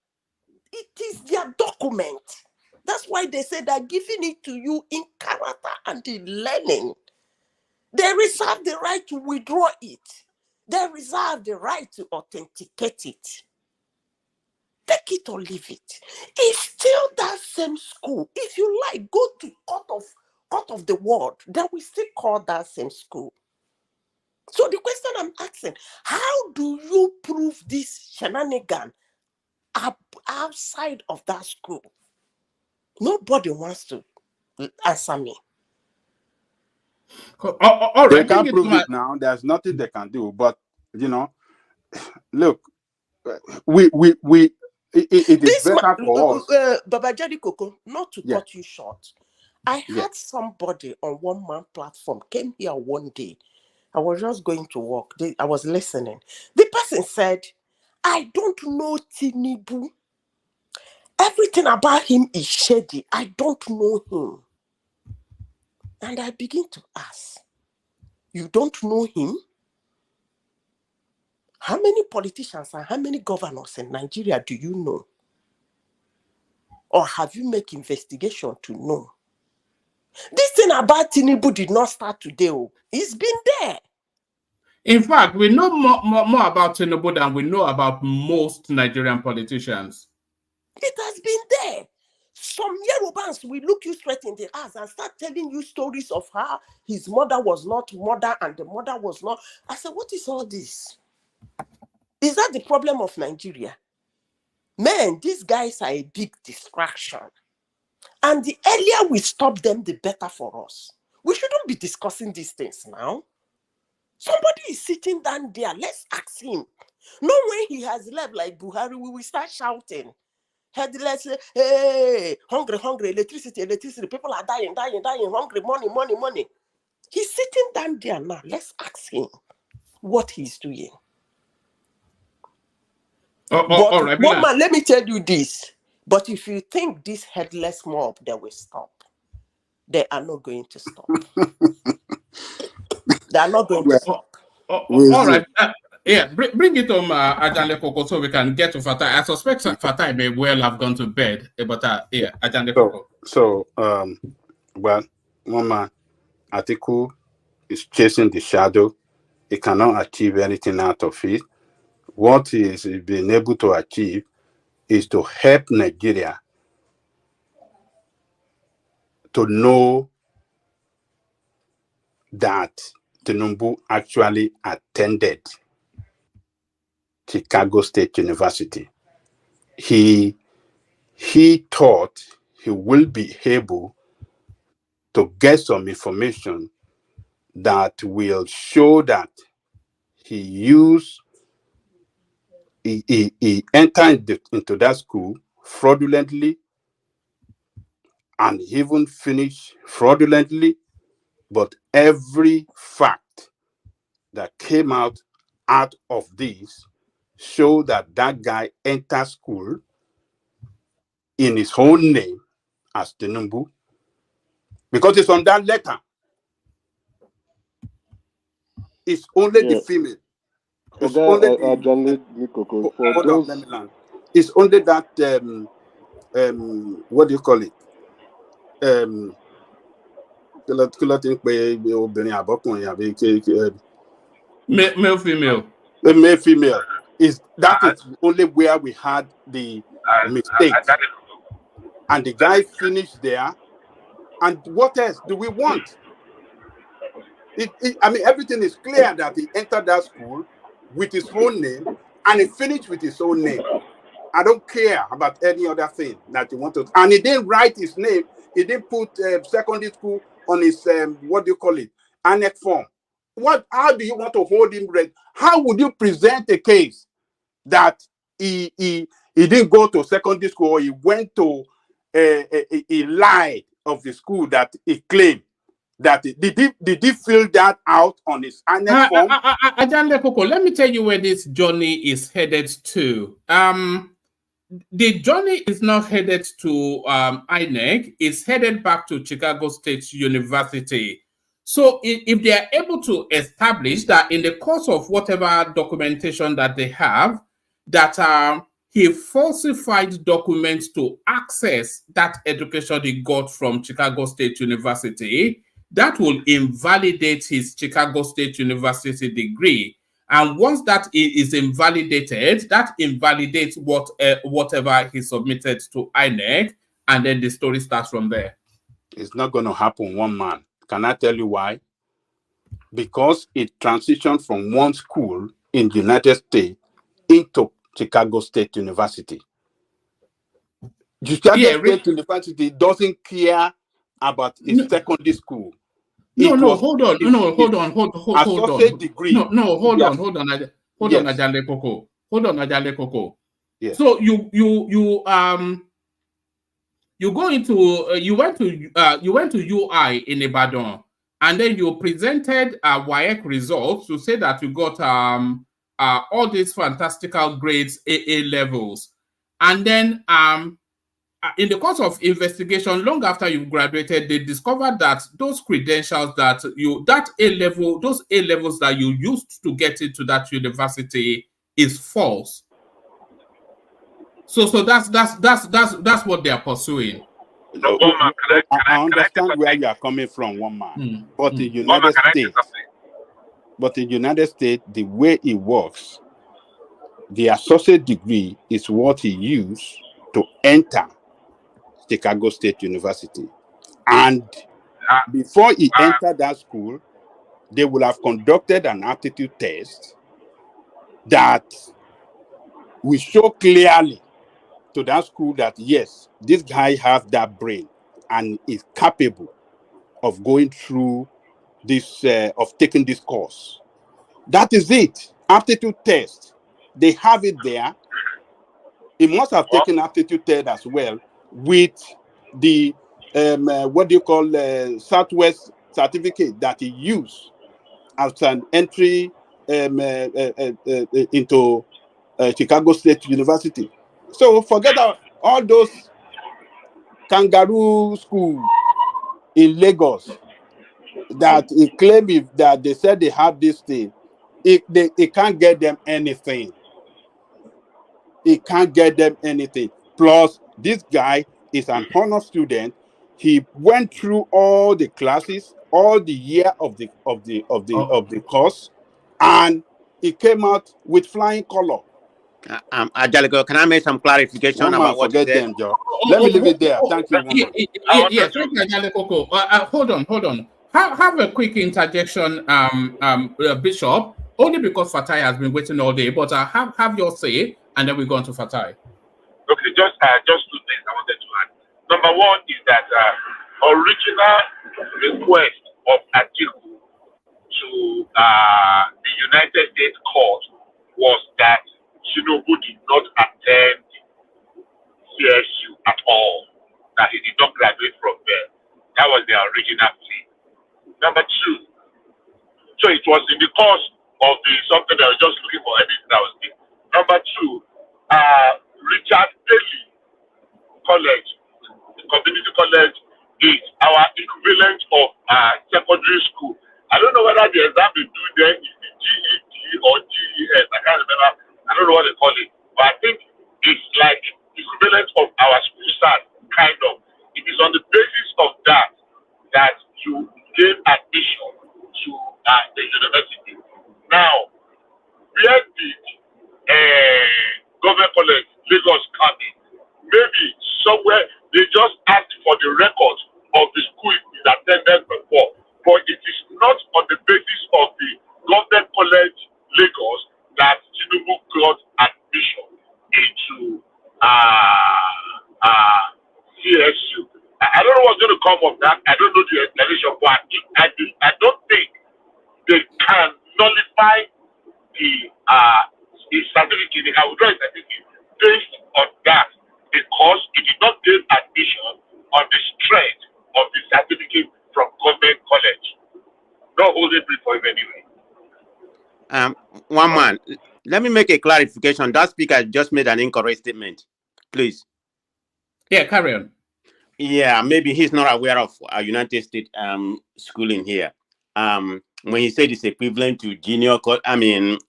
Speaker 11: It is their document. That's why they say they're giving it to you in character and in learning. They reserve the right to withdraw it. They reserve the right to authenticate it. Take it or leave it. It's still that same school. If you like, go to court of the world, then we still call that same school. So the question I'm asking, how do you prove this shenanigan outside of that school? Nobody wants to answer me.
Speaker 3: All right,
Speaker 7: they can't prove it now. There's nothing they can do. But look, it is better for us.
Speaker 11: Baba Jadi Koko, not to cut you short. I had somebody on one man platform came here one day. I was just going to work. I was listening. The person said, I don't know Tinubu. Everything about him is shady. I don't know him. And I begin to ask, you don't know him? How many politicians and how many governors in Nigeria do you know? Or have you made investigation to know? This thing about Tinubu did not start today. It's been there.
Speaker 3: In fact, we know more about Tinubu than we know about most Nigerian politicians.
Speaker 11: It has been there. Some Yorubans will look you straight in the eyes and start telling you stories of how his mother was not mother and the mother was not. I said, what is all this? Is that the problem of Nigeria? Man, these guys are a big distraction. And the earlier we stop them, the better for us. We shouldn't be discussing these things now. Somebody is sitting down there. Let's ask him. No way he has left like Buhari, we will start shouting. Let's say, hey, hungry, electricity, people are dying, hungry, money. He's sitting down there now. Let's ask him what he's doing.
Speaker 3: All right,
Speaker 11: one man, let me tell you this. But if you think this headless mob, they will stop. They are not going to stop. They are not going to stop.
Speaker 3: All right. Bring it home, Ajanle Koko, so we can get to Fatai. I suspect Fatai may well have gone to bed, but Ajanle Koko.
Speaker 7: So, well, one man, Atiku is chasing the shadow. He cannot achieve anything out of it. What he's been able to achieve is to help Nigeria to know that Tinubu actually attended Chicago State University. He thought he will be able to get some information that will show that he entered into that school fraudulently and even finished fraudulently, but every fact that came out of this show that that guy entered school in his own name as Tinubu, because it's on that letter. It's only the female. It's only it's only that what do you call it?
Speaker 3: Male, female.
Speaker 7: The male, female. Is only where we had the mistake. And the guy finished there. And what else do we want? I mean, everything is clear that he entered that school with his own name and he finished with his own name. I don't care about any other thing that you want to. And he didn't write his name. He didn't put secondary school on his, what do you call it, annex form. How do you want to hold him? How would you present a case that he didn't go to secondary school, or he went to, he lied of the school that he claimed? That did he fill that out on his annex form?
Speaker 3: Let me tell you where this journey is headed to. The journey is not headed to INEC. It's headed back to Chicago State University. So if they are able to establish that in the course of whatever documentation that they have, that he falsified documents to access that education he got from Chicago State University, that will invalidate his Chicago State University degree. And once that is invalidated, that invalidates whatever he submitted to INEC, and then the story starts from there.
Speaker 7: It's not going to happen, one man. Can I tell you why? Because it transitioned from one school in the United States into Chicago State University. Chicago State University doesn't care about its secondary school.
Speaker 3: Hold on.
Speaker 7: Degree.
Speaker 3: Hold on, Ajale Koko. Yes. So you went to UI in Ibadan, and then you presented WAEC results to say that you got all these fantastical grades, AA levels, and then in the course of investigation, long after you graduated, they discovered that those credentials that those A levels that you used to get into that university is false. So that's what they are pursuing.
Speaker 7: I understand where you are coming from, one man. But in the United States, the way it works, the associate degree is what he used to enter Chicago State University. And before he entered that school, they would have conducted an aptitude test that will show clearly to that school that, yes, this guy has that brain and is capable of going through this, of taking this course. That is it. Aptitude test. They have it there. He must have taken aptitude test as well with the what do you call Southwest certificate that he used as an entry into Chicago State University. So forget all those kangaroo schools in Lagos that he claimed that they said they have this thing. It can't get them anything. It can't get them anything. Plus, this guy is an honor student. He went through all the classes, all the year of the course, and he came out with flying color.
Speaker 12: Ajalico, can I make some clarification about what you said?
Speaker 7: Them, Joe. Let me leave it there. Thank you.
Speaker 3: Yes, hold on. Have a quick interjection, Bishop. Only because Fatai has been waiting all day, but have your say, and then we go on to Fatai.
Speaker 1: Okay, just 2 things I wanted to add. Number one is that original request of Atiku to the United States court was that Tinubu did not attend CSU at all, that he did not graduate from there. That was the original plea. Number two, so it was in the course of the something that was just looking for anything that was there. Number two, Richard Daly College, the community college, is our equivalent of secondary school. I don't know whether the exam they do there is the GED or GES. I can't remember. I don't know what they call it. But I think it's like equivalent of our school start, kind of. It is on the basis of that that you gain admission to the university. Now, where did government college, Lagos come in? Maybe somewhere they just asked for the record of the school it attended before, but it is not on the basis of the government college Lagos that Tinubu got admission into CSU. I don't know what's going to come of that. I don't know the explanation, but I don't think they can nullify the certificate. They can withdraw a certificate based on that because it did not gain admission on the strength of the certificate from government college. No holding brief for him anyway.
Speaker 12: One man, let me make a clarification. That speaker just made an incorrect statement, please.
Speaker 3: Yeah, carry on.
Speaker 12: Yeah, maybe he's not aware of United States schooling here. When he said it's equivalent to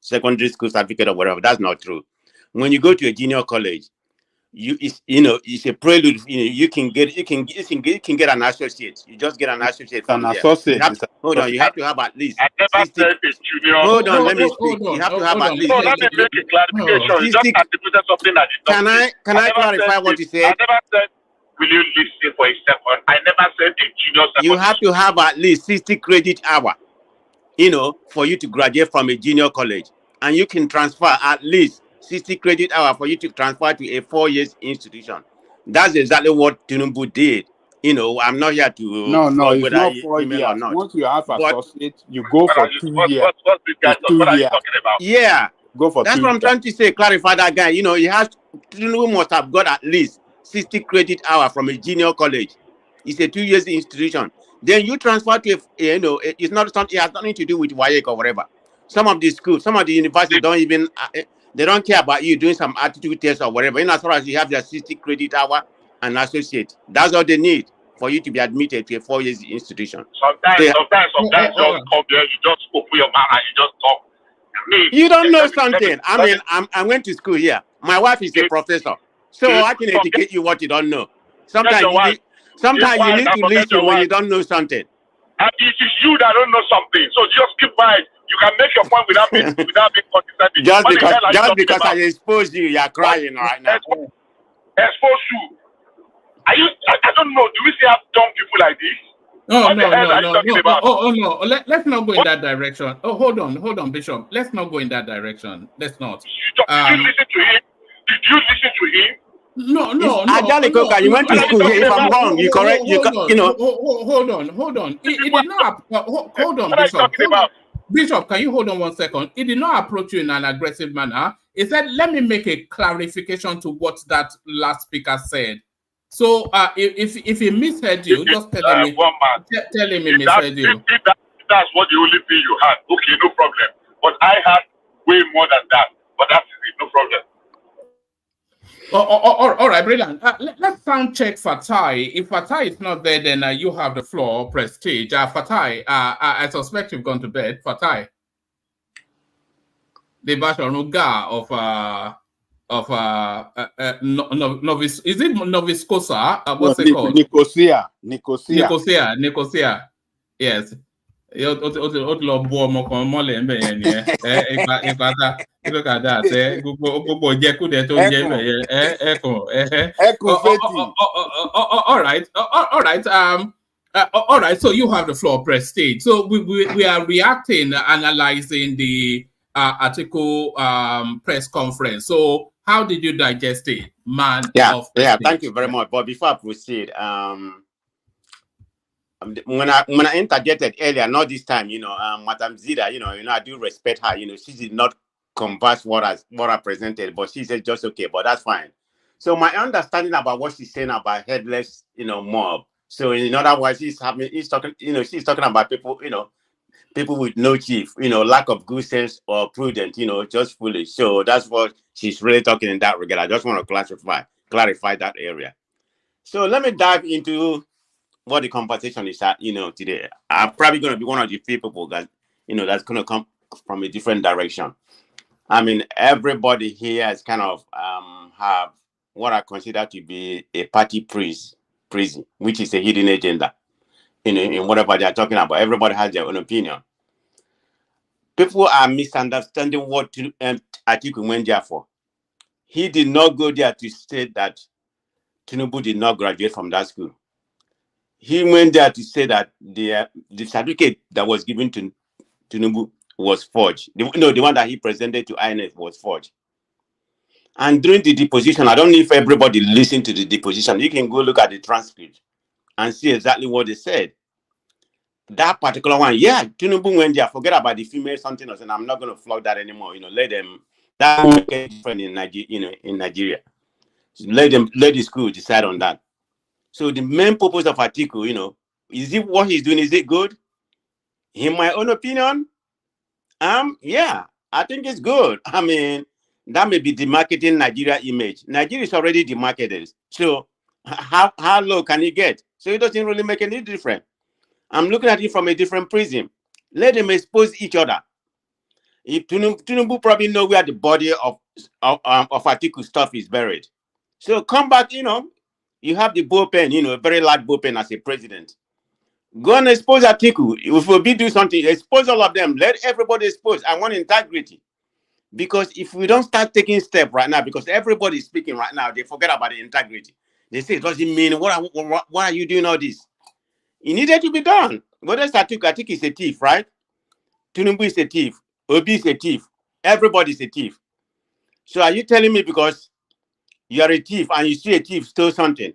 Speaker 12: secondary school certificate or whatever, that's not true. When you go to a junior college, it's a prelude. You can get an associate. You just get an associate from there. Hold on, you have to have at least.
Speaker 1: I never said it's junior.
Speaker 12: Hold on, let me speak. You have to have at least.
Speaker 1: No, let me make a clarification. You just attributed something that you don't say.
Speaker 12: Can I clarify what you said?
Speaker 1: I never said. Will you listen for a second? I never said a junior.
Speaker 12: You have to have at least 60 credit hour, for you to graduate from a junior college, and you can transfer at least 60 credit hour for you to transfer to a 4 years institution. That's exactly what Tinubu did. I'm not here to
Speaker 15: no, it's not 4 years. Or not. Once you have associate, you go for 2 years.
Speaker 1: What are you talking about?
Speaker 12: Yeah,
Speaker 15: go for.
Speaker 12: That's 2 years. What I'm trying to say. Clarify that guy. Tinubu must have got at least 60 credit hour from a junior college. It's a 2 years institution. Then you transfer to it's not something. It has nothing to do with WAEC or whatever. Some of the schools, some of the universities don't even. They don't care about you doing some aptitude test or whatever. As far as you have your 60 credit hour and associate, that's all they need for you to be admitted to a 4 years institution.
Speaker 1: Sometimes just come there, you just open your mouth and you just talk.
Speaker 12: You don't know something. I went to school here. My wife is a professor, so I can educate you what you don't know. Sometimes you need to listen when you don't know something.
Speaker 1: And it is you that don't know something, so just keep quiet. You can make your point without being condescending.
Speaker 12: Just because I exposed you, you're crying right now.
Speaker 1: Expose you? Are you? I don't know. Do we still have dumb people like this?
Speaker 3: No. Let's not go in that direction. Oh, hold on, Bishop. Let's not go in that direction. Let's not.
Speaker 1: Did you listen to him? Did you listen to him?
Speaker 3: No.
Speaker 12: You went to school here. If I'm wrong, you correct.
Speaker 3: Hold on. It did not. Hold on, Bishop. Bishop, can you hold on 1 second? It did not approach you in an aggressive manner. It said, "Let me make a clarification to what that last speaker said." So, if he misheard you, just tell him he misheard you.
Speaker 1: If that's what the only thing you had, okay, no problem. But I had way more than that. But that's it, no problem.
Speaker 3: All right, brilliant. Let's sound check Fatai. If Fatai is not there, then you have the floor, Prestige. Fatai, I suspect you've gone to bed. Fatai, the Bashanuga of Novis, is it Nova Scotia? What's it called?
Speaker 15: Nicosia.
Speaker 3: Yes. Look at that. All right. So you have the floor, Prestige. So we are reacting, analyzing the article press conference. So how did you digest it, man?
Speaker 12: Yeah. Thank you very much. But before I proceed, when I interjected earlier, not this time, Madam Zida, I do respect her. She did not converse what I presented, but she said just okay, but that's fine. So my understanding about what she's saying about headless, mob. So in other words, she's talking, she's talking about people, people with no chief, lack of good sense or prudent, just foolish. So that's what she's really talking in that regard. I just want to clarify that area. So let me dive into what the conversation is at, today. I'm probably going to be one of the few people that, that's going to come from a different direction. I mean, everybody here has kind of have what I consider to be a party prison, which is a hidden agenda, in whatever they're talking about. Everybody has their own opinion. People are misunderstanding what Atiku went there for. He did not go there to state that Tinubu did not graduate from that school. He went there to say that the certificate that was given to Tinubu was forged. The one that he presented to INF was forged. And during the deposition, I don't know if everybody listened to the deposition. You can go look at the transcript and see exactly what they said. That particular one, yeah, Tinubu went there. Forget about the female something else, and I'm not going to flog that anymore. Let them. That will make a difference in Nigeria. In Nigeria, so let the school decide on that. So the main purpose of Atiku, is it what he's doing? Is it good? In my own opinion, yeah, I think it's good. I mean, that may be demarketing Nigeria image. Nigeria is already demarketed. So how low can it get? So it doesn't really make any difference. I'm looking at it from a different prism. Let them expose each other. If Tinubu probably know where the body of Atiku stuff is buried. So come back, you have the bullpen, a very large bullpen as a president. Go and expose Atiku. If we do something, expose all of them. Let everybody expose. I want integrity. Because if we don't start taking steps right now, because everybody is speaking right now, they forget about the integrity. They say it doesn't mean, why are you doing all this? It needed to be done. What is Atiku? Atiku is a thief, right? Tinubu is a thief. Obi is a thief. Everybody is a thief. So are you telling me because you are a thief and you see a thief steal something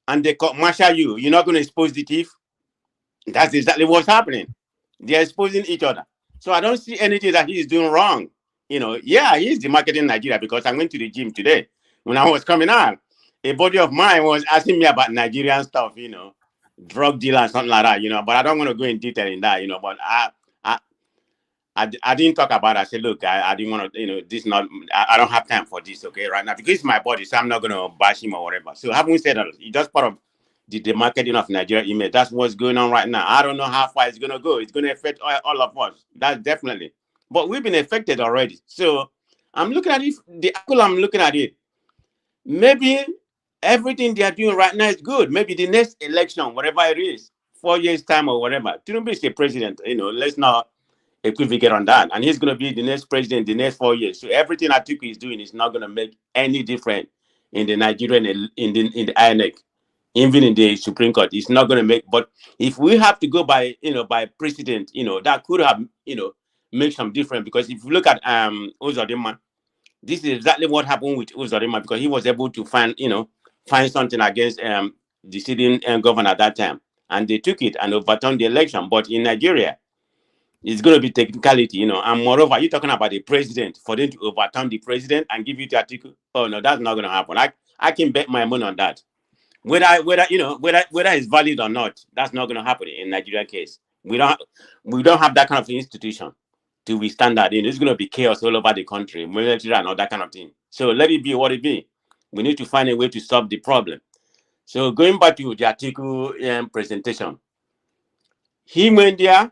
Speaker 12: and they marshal you, you're not going to expose the thief? That's exactly what's happening. They're exposing each other. So I don't see anything that he's doing wrong. Yeah, he's demarketing Nigeria because I went to the gym today. When I was coming out, a buddy of mine was asking me about Nigerian stuff, drug dealer and something like that, but I don't want to go in detail in that, but I didn't talk about it. I said, look, I didn't want to, this not, I don't have time for this, okay, right now, because it's my body, so I'm not going to bash him or whatever. So having said that, it's just part of the demarketing of Nigeria image. That's what's going on right now. I don't know how far it's going to go. It's going to affect all of us. That's definitely. But we've been affected already. So I'm looking at it, the angle I'm looking at it, maybe everything they are doing right now is good. Maybe the next election, whatever it is, 4 years time or whatever, Tinubu is the president, let's not equivocate on that. And he's going to be the next president the next 4 years. So everything Atiku is doing is not going to make any difference in the Nigerian, in the INEC. Even in the Supreme Court, it's not going to make. But if we have to go by, by precedent, that could have, make some difference. Because if you look at Uzodinma, this is exactly what happened with Uzodinma, because he was able to find something against the sitting governor at that time, and they took it and overturned the election. But in Nigeria, it's going to be technicality, And moreover, you're talking about the president, for them to overturn the president and give it to Atiku. Oh no, that's not going to happen. I can bet my money on that. Whether it's valid or not, that's not going to happen in Nigeria case. We don't have that kind of institution to withstand that. It's going to be chaos all over the country, military and all that kind of thing. So let it be what it be. We need to find a way to solve the problem. So going back to the Atiku presentation, he went there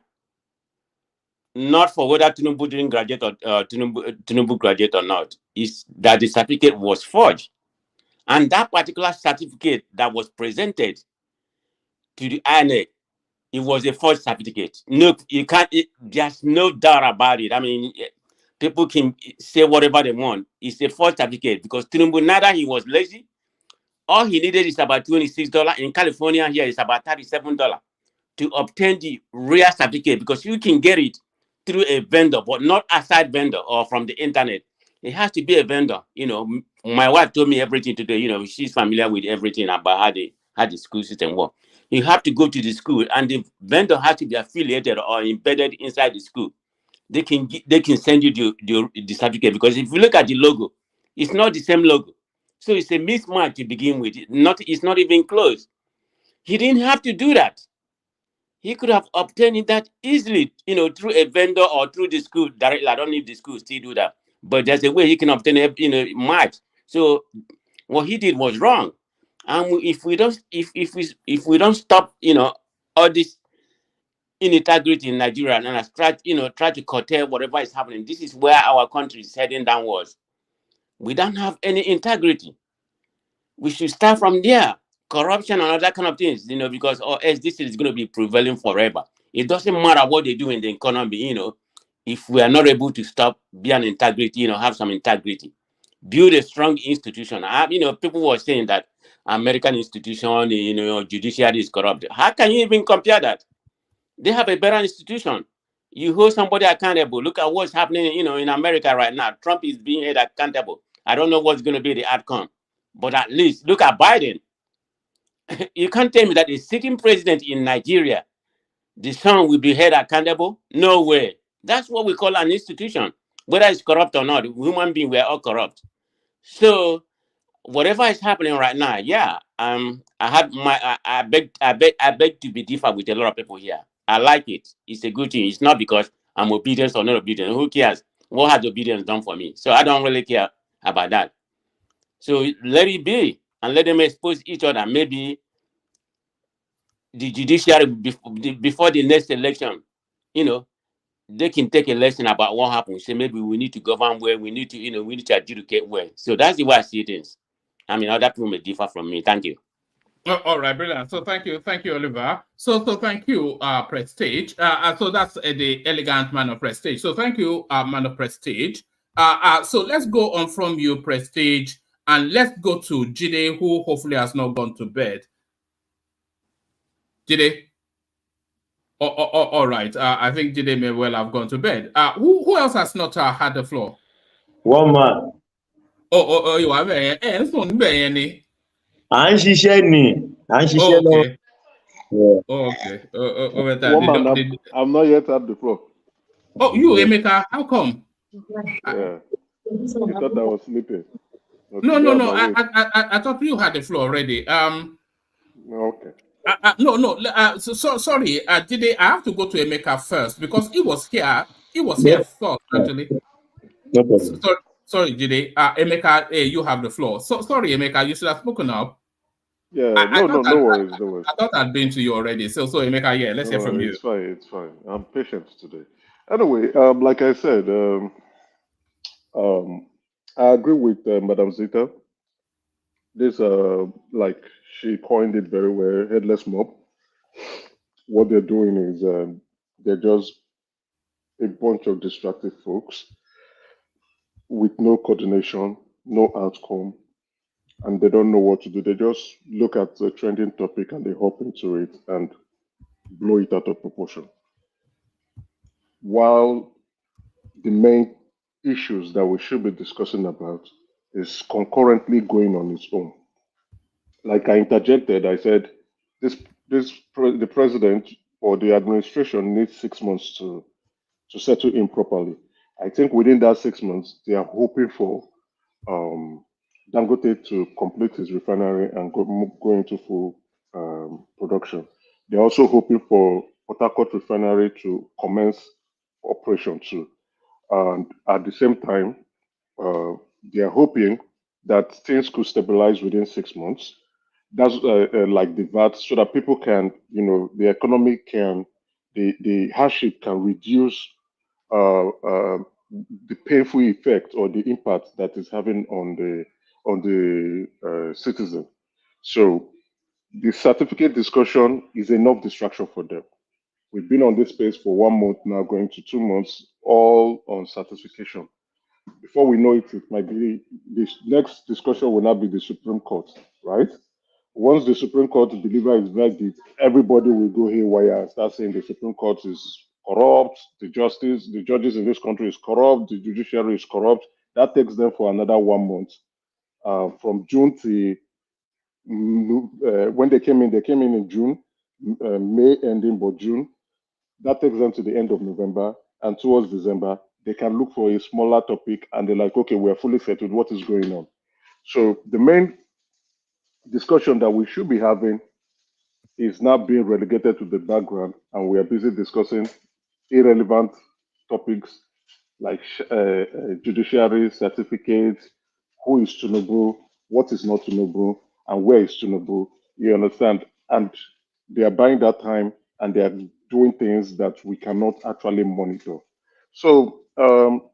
Speaker 12: not for whether Tinubu didn't graduate or Tinubu graduate or not. Is that the certificate was forged. And that particular certificate that was presented to the INEC, it was a forged certificate. No, you can't. There's no doubt about it. I mean, people can say whatever they want. It's a forged certificate because Tinubu, neither he was lazy. All he needed is about $26. In California, here it's about $37 to obtain the real certificate, because you can get it through a vendor, but not outside vendor or from the internet. It has to be a vendor. My wife told me everything today. She's familiar with everything about how the school system works. You have to go to the school, and the vendor has to be affiliated or embedded inside the school. They can send you the certificate, because if you look at the logo, it's not the same logo. So it's a mismatch to begin with. It's not even close. He didn't have to do that. He could have obtained that easily, through a vendor or through the school directly. I don't know if the school still do that, but there's a way he can obtain a match. So what he did was wrong. And if we don't stop, all this integrity in Nigeria, and try to curtail whatever is happening, this is where our country is heading downwards. We don't have any integrity. We should start from there. Corruption and other kind of things, because or else this is going to be prevailing forever. It doesn't matter what they do in the economy, if we are not able to stop, be an integrity, have some integrity, build a strong institution. People were saying that American institution, judiciary is corrupt. How can you even compare that? They have a better institution. You hold somebody accountable. Look at what's happening, in America right now. Trump is being held accountable. I don't know what's going to be the outcome, but at least look at Biden. You can't tell me that a sitting president in Nigeria, the son will be held accountable. No way. That's what we call an institution. Whether it's corrupt or not, human beings, we're all corrupt. So whatever is happening right now, I beg to be different with a lot of people here. I like it. It's a good thing. It's not because I'm obedient or not obedient. Who cares? What has obedience done for me? So I don't really care about that. So let it be, and let them expose each other. Maybe the judiciary before the next election, they can take a lesson about what happened. Say maybe we need to govern well, we need to adjudicate well. So that's the way I see things. Other people may differ from me. Thank you.
Speaker 3: All right, brilliant. So thank you, Oliver. So thank you, Prestige. So that's the elegant man of Prestige. So thank you, man of Prestige. So let's go on from you, Prestige, and let's go to Jide, who hopefully has not gone to bed. Jide? All right. I think Jide may well have gone to bed. Who else has not had the floor?
Speaker 17: One man.
Speaker 3: You are there.
Speaker 21: Okay. One man, I'm not yet at the floor.
Speaker 3: Oh, you, Emeka, how come?
Speaker 21: Yeah. You thought I was sleeping. Okay,
Speaker 3: no. I thought you had the floor already.
Speaker 21: Okay.
Speaker 3: So sorry. Jide, I have to go to Emeka first because he was here. He was here first, actually.
Speaker 17: No problem.
Speaker 3: Sorry, Jide. Emeka, you have the floor. So sorry, Emeka, you should have spoken up.
Speaker 21: Yeah, no worries.
Speaker 3: I thought I'd been to you already. So Emeka, yeah, let's hear from you.
Speaker 21: It's fine. I'm patient today. Anyway, like I said, I agree with Madam Zita. This, like she coined it very well, headless mob. What they're doing is they're just a bunch of distracted folks with no coordination, no outcome, and they don't know what to do. They just look at the trending topic and they hop into it and blow it out of proportion. While the main issues that we should be discussing about is concurrently going on its own. Like I interjected, I said the president or the administration needs 6 months to settle in properly. I think within that 6 months, they are hoping for Dangote to complete his refinery and go into full production. They're also hoping for Port Harcourt refinery to commence operation too. And at the same time, they are hoping that things could stabilize within 6 months. That's like the VAT, so that people can, the economy can, the hardship can reduce the painful effect or the impact that is having on the citizen. So the certificate discussion is enough distraction for them. We've been on this space for 1 month now, going to 2 months, all on certification. Before we know it, it might be the next discussion will not be the Supreme Court, right? Once the Supreme Court delivers its verdict, everybody will go haywire and start saying the Supreme Court is corrupt, the judges in this country is corrupt, the judiciary is corrupt. That takes them for another 1 month. From June to when they came in June. May ending, but June. That takes them to the end of November, and towards December, they can look for a smaller topic, and they're like, okay, we're fully settled. What is going on? So the main discussion that we should be having is now being relegated to the background, and we are busy discussing irrelevant topics like judiciary certificates, who is Tinubu, what is not Tinubu, and where is Tinubu. You understand? And they are buying that time, and they are doing things that we cannot actually monitor. So,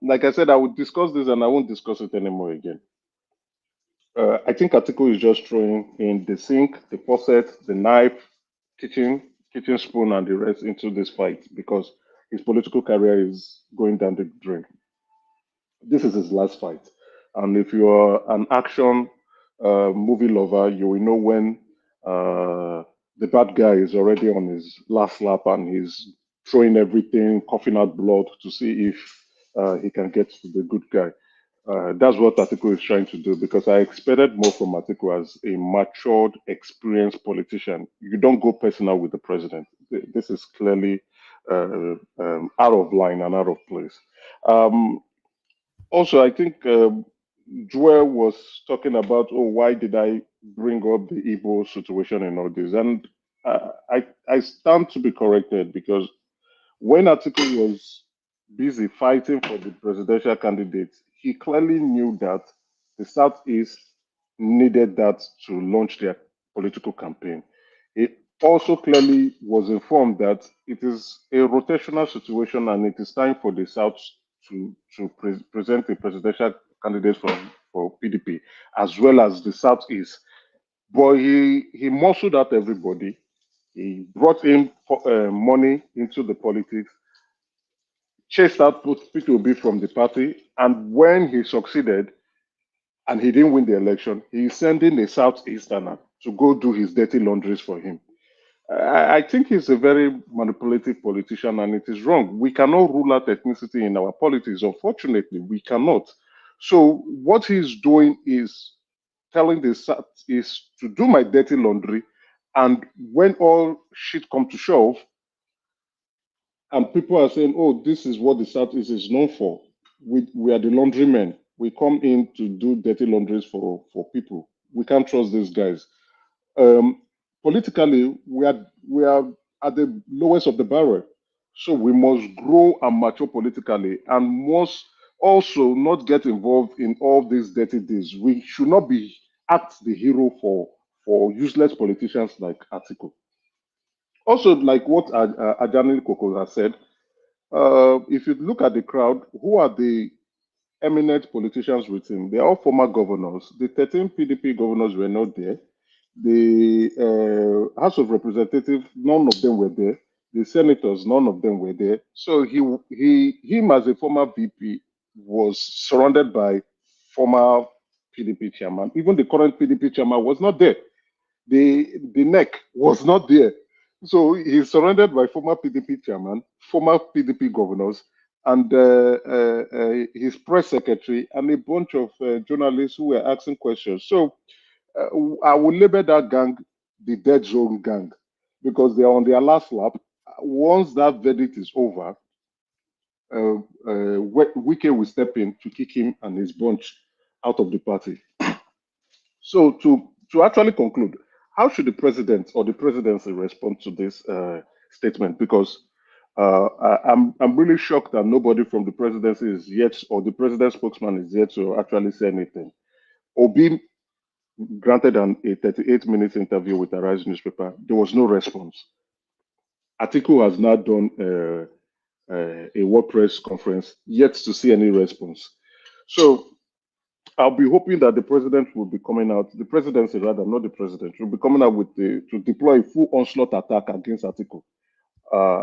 Speaker 21: like I said, I would discuss this, and I won't discuss it anymore again. I think Atiku is just throwing in the sink, the faucet, the knife, kitchen spoon, and the rest into this fight because his political career is going down the drain. This is his last fight. And if you're an action movie lover, you will know when the bad guy is already on his last lap and he's throwing everything, coughing out blood to see if he can get to the good guy. That's what Atiku is trying to do because I expected more from Atiku as a matured, experienced politician. You don't go personal with the president. This is clearly out of line and out of place. Also, I think Joel was talking about, oh, why did I bring up the Igbo situation and all this? And I stand to be corrected because when Atiku was busy fighting for the presidential candidate, he clearly knew that the Southeast needed that to launch their political campaign. It also clearly was informed that it is a rotational situation and it is time for the South to present a presidential candidate for PDP as well as the Southeast. But he muscled out everybody. He brought in money into the politics, chased out P2B from the party, and when he succeeded and he didn't win the election, he's sending a Southeasterner to go do his dirty laundries for him. I think he's a very manipulative politician and it is wrong. We cannot rule out ethnicity in our politics. Unfortunately, we cannot. So what he's doing is telling the South is to do my dirty laundry, and when all shit come to shove, and people are saying, oh, this is what the Southeast is known for. We are the laundrymen. We come in to do dirty laundries for people. We can't trust these guys. Politically, we are at the lowest of the barrel. So we must grow and mature politically and must also not get involved in all these dirty deeds. We should not be act the hero for useless politicians like Atiku. Also, like what Ajani Koko has said, if you look at the crowd, who are the eminent politicians with him? They are all former governors. The 13 PDP governors were not there. The House of Representatives, none of them were there. The senators, none of them were there. So him as a former VP was surrounded by former PDP chairman. Even the current PDP chairman was not there. The neck was not there. So he's surrounded by former PDP chairman, former PDP governors, and his press secretary, and a bunch of journalists who were asking questions. So I will label that gang the dead zone gang because they are on their last lap. Once that verdict is over, Wike will step in to kick him and his bunch out of the party. So to actually conclude, how should the president or the presidency respond to this statement? Because I'm really shocked that nobody from the presidency is yet, or the president's spokesman is yet to actually say anything. Obi granted a 38-minute interview with Arise newspaper. There was no response. Atiku has not done a word press conference, yet to see any response. So I'll be hoping that the president will be coming out, the presidency rather, not the president, will be coming out with to deploy a full onslaught attack against Atiku.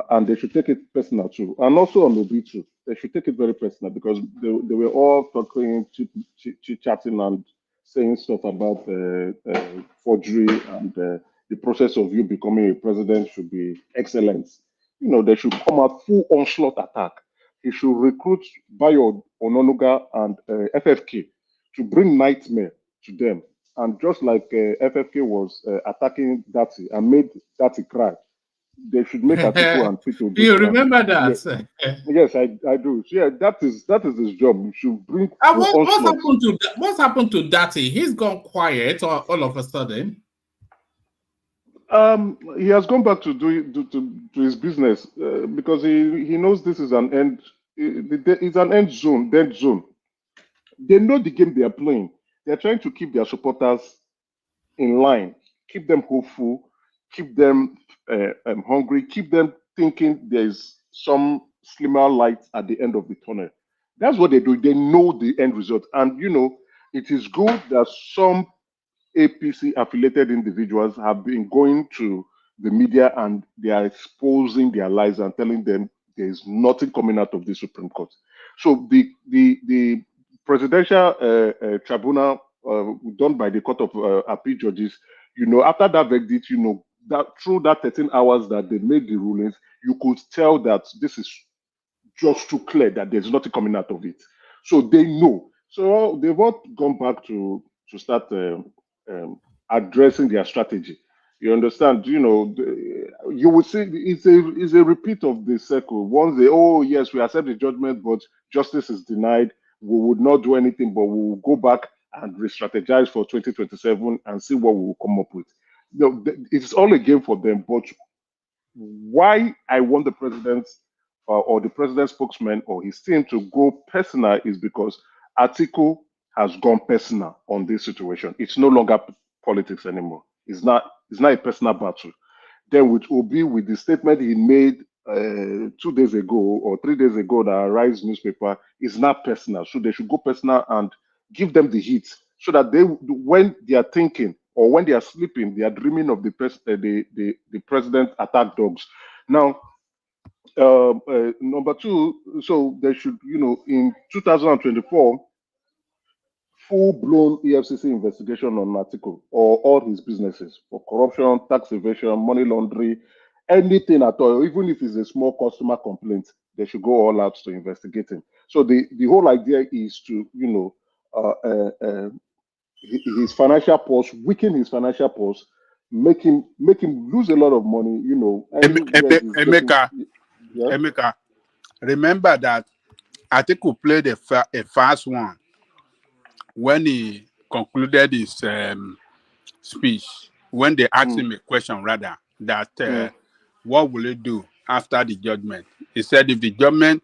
Speaker 21: And they should take it personal too. And also on Obi too. They should take it very personal because they were all talking, chit-chatting and saying stuff about forgery and the process of you becoming a president should be excellent. You know, they should come out full onslaught attack. He should recruit Bayo Ononuga and FFK to bring nightmare to them. And just like FFK was attacking Dati and made Dati cry, they should make Atiku and Peter Obi.
Speaker 3: You remember that?
Speaker 21: Yes, I do. So yeah, that is his job. We should bring
Speaker 3: what's happened to Dati? He's gone quiet all of a sudden.
Speaker 21: He has gone back to his business because he knows this is an end. It's an end zone, dead zone. They know the game they are playing. They are trying to keep their supporters in line, keep them hopeful, keep them hungry, keep them thinking there's some slimmer light at the end of the tunnel. That's what they do. They know the end result. And, it is good that some APC affiliated individuals have been going to the media and they are exposing their lies and telling them there is nothing coming out of the Supreme Court. So the presidential tribunal done by the Court of Appeal judges, after that verdict, that through that 13 hours that they made the rulings, you could tell that this is just too clear that there's nothing coming out of it. So they know. So they've all gone back to start addressing their strategy. You understand? You would see it's a repeat of the circle. Once they, yes, we accept the judgment, but justice is denied. We would not do anything, but we will go back and re-strategize for 2027 and see what we will come up with. It's all a game for them. But why I want the president or the president's spokesman or his team to go personal is because Atiku has gone personal on this situation. It's no longer politics anymore. It's not a personal battle. Then with Obi, with the statement he made 2 days ago or 3 days ago that Rise newspaper, is not personal. So they should go personal and give them the heat so that when they are thinking or when they are sleeping, they are dreaming of the president attack dogs. Now, number two, so they should, in 2024, full-blown EFCC investigation on Atiku or all his businesses for corruption, tax evasion, money laundering, anything at all. Even if it's a small customer complaint, they should go all out to investigate him. So the whole idea is to, his financial pulse, weaken his financial pulse, make him lose a lot of money.
Speaker 15: Emeka, remember that Atiku played a fast one when he concluded his speech. When they asked him a question, rather, that what will he do after the judgment? He said if the judgment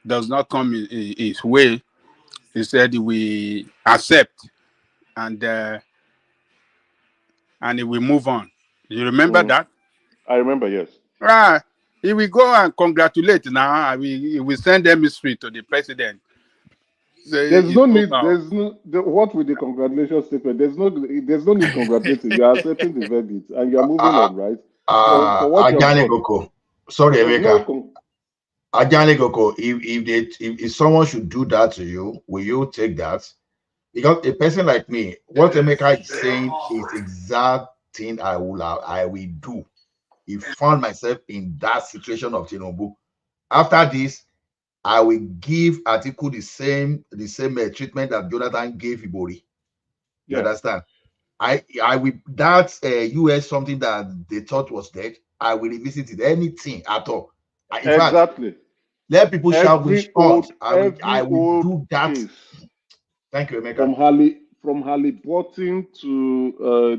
Speaker 15: does not come his way, he said he will accept and he will move on. You remember that?
Speaker 21: I remember, yes.
Speaker 15: Right. He will go and congratulate now. He will send them history to the president.
Speaker 21: There's no need. What with the congratulations statement? There's no need congratulating. You are accepting the verdict and you are moving on, right? For what
Speaker 10: sorry, Emeka. Ajani Goko, if someone should do that to you, will you take that? Because a person like me, what Emeka is saying is exact thing I will do. If found myself in that situation of Tinubu. After this, I will give Atiku the same treatment that Jonathan gave Ibori. You understand? I will that US something that they thought was dead. I will revisit it. Anything at all. In fact, let people shout which odds. I will do that. Case. Thank you, Emeka.
Speaker 21: From Halliburton to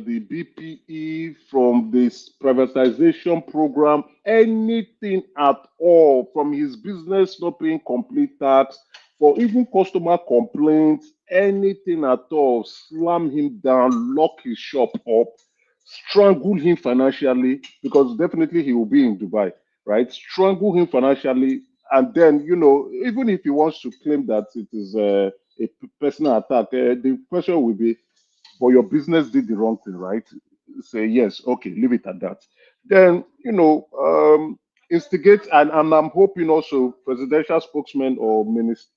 Speaker 21: the BPE, from this privatization program, anything at all, from his business not paying complete tax, for even customer complaints, anything at all, slam him down, lock his shop up, strangle him financially, because definitely he will be in Dubai, right? Strangle him financially, and then, even if he wants to claim that it is a personal attack, the question will be, but your business did the wrong thing, right? Say yes, okay, leave it at that. Then, instigate, and I'm hoping also presidential spokesmen or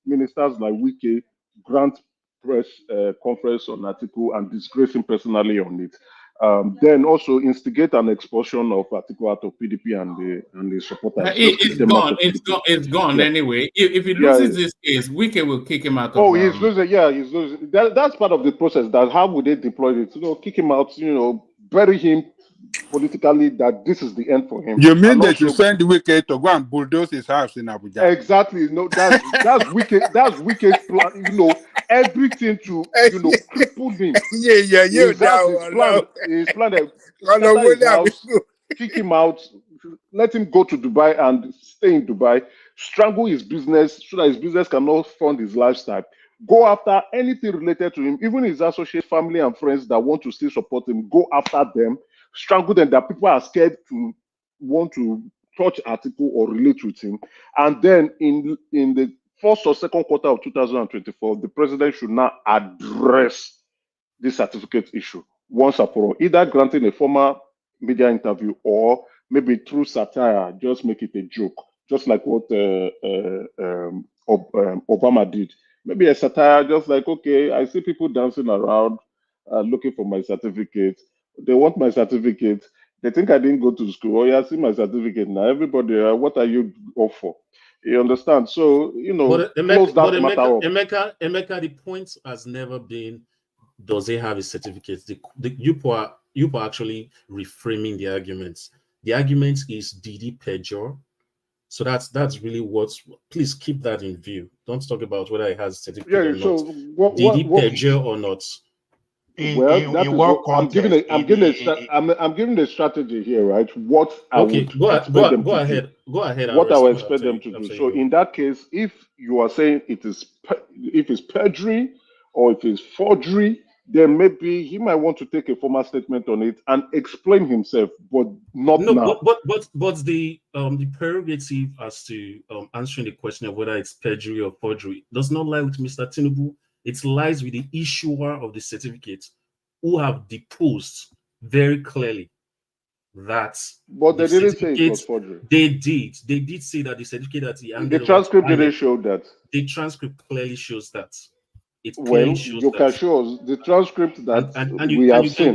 Speaker 21: ministers like Wike grant press conference on Atiku and disgrace him personally on it. Then also instigate an expulsion of Atiku out of PDP and the supporters.
Speaker 3: It's gone anyway. If he loses this case, Wike will kick him out.
Speaker 21: He's losing. Yeah, he's losing. That's part of the process. That how would they deploy it? Kick him out. Bury him politically that this is the end for him.
Speaker 7: You mean that you send the wicked to go and bulldoze his house in Abuja?
Speaker 21: Exactly. No, that's wicked. That's wicked's plan. You know, everything to cripple him. His plan that scatter his house, kick him out, let him go to Dubai and stay in Dubai, strangle his business so that his business cannot fund his lifestyle. Go after anything related to him, even his associate family and friends that want to still support him. Go after them, strangle them. That people are scared to want to touch Atiku or relate with him. And then in the first or second quarter of 2024, the president should now address this certificate issue once and for all, either granting a formal media interview or maybe through satire, just make it a joke, just like what Obama did. Maybe a satire, just like, okay, I see people dancing around looking for my certificate. They want my certificate. They think I didn't go to school. Oh, yeah, I see my certificate now. Everybody, what are you off for? You understand? So, close that matter up.
Speaker 2: Emeka, the point has never been, does he have his certificates? You are actually reframing the arguments. The argument is, did he perjure? So that's really please keep that in view. Don't talk about whether he has a certificate or not. Did he perjure or not?
Speaker 21: I'm giving the strategy here, right? What I would expect them to do.
Speaker 2: Go ahead.
Speaker 21: What I would expect them to do. So in that case, if you are saying if it's perjury or if it's forgery, then maybe he might want to take a formal statement on it and explain himself, but not now.
Speaker 2: But the prerogative as to answering the question of whether it's perjury or forgery does not lie with Mr. Tinubu. It lies with the issuer of the certificate, who have deposed very clearly that.
Speaker 21: But they didn't say it was forgery.
Speaker 2: They did say that the certificate that he handed.
Speaker 21: The transcript didn't show that.
Speaker 2: The transcript clearly shows that.
Speaker 21: You can show us the transcript that we have seen.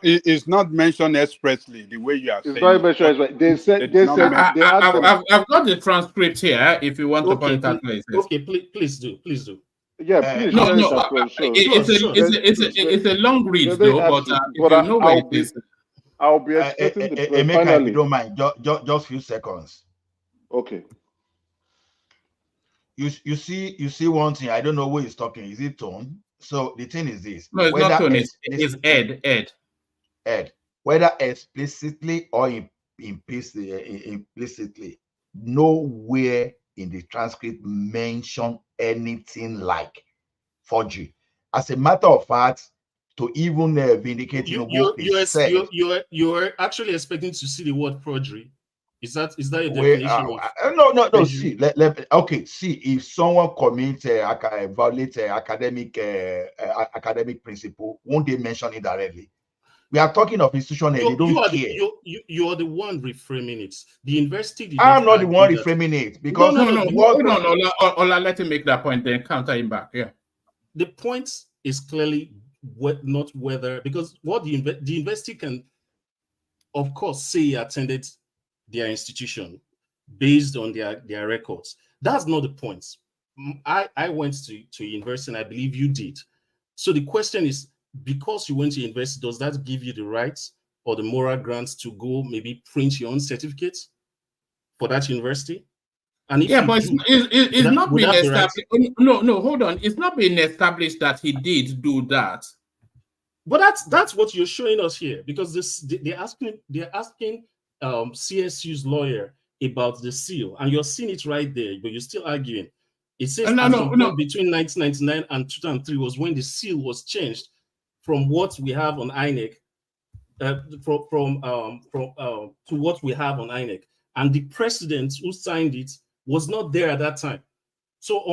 Speaker 7: It is not mentioned expressly the way you are saying.
Speaker 21: It's not mentioned expressly. They said
Speaker 3: I've got the transcript here. If you want to point out places.
Speaker 2: Okay, please do.
Speaker 21: Yeah, please.
Speaker 3: It's a long read though, but you know where it is.
Speaker 21: I'll be expecting the
Speaker 10: Emeka, if you don't mind, just few seconds.
Speaker 21: Okay.
Speaker 10: You see one thing. I don't know who is talking. Is it Tone? So the thing is this.
Speaker 3: No, it's not Tone. It's Ed.
Speaker 10: Ed. Whether explicitly or implicitly, nowhere in the transcript mention anything like forgery. As a matter of fact, to even vindicate
Speaker 2: you're actually expecting to see the word forgery. Is that your definition?
Speaker 10: No. See, okay. See, if someone commits violate academic principle, won't they mention it directly? We are talking of institution. They don't care.
Speaker 2: You are the one reframing it. The university.
Speaker 10: I'm not the one reframing it because
Speaker 3: no. Let him make that point. Then counter him back. Yeah.
Speaker 2: The point is clearly not whether, because what the university can, of course, say he attended their institution based on their records. That's not the point. I went to university, and I believe you did. So the question is, because you went to university, does that give you the rights or the moral grounds to go maybe print your own certificate for that university? And if
Speaker 3: but it's not been established. No, hold on. It's not been established that he did do that.
Speaker 2: But that's what you're showing us here, because they're asking CSU's lawyer about the seal, and you're seeing it right there, but you're still arguing. It says between 1999 and 2003 was when the seal was changed from what we have on INEC to what we have on INEC, and the president who signed it was not there at that time. So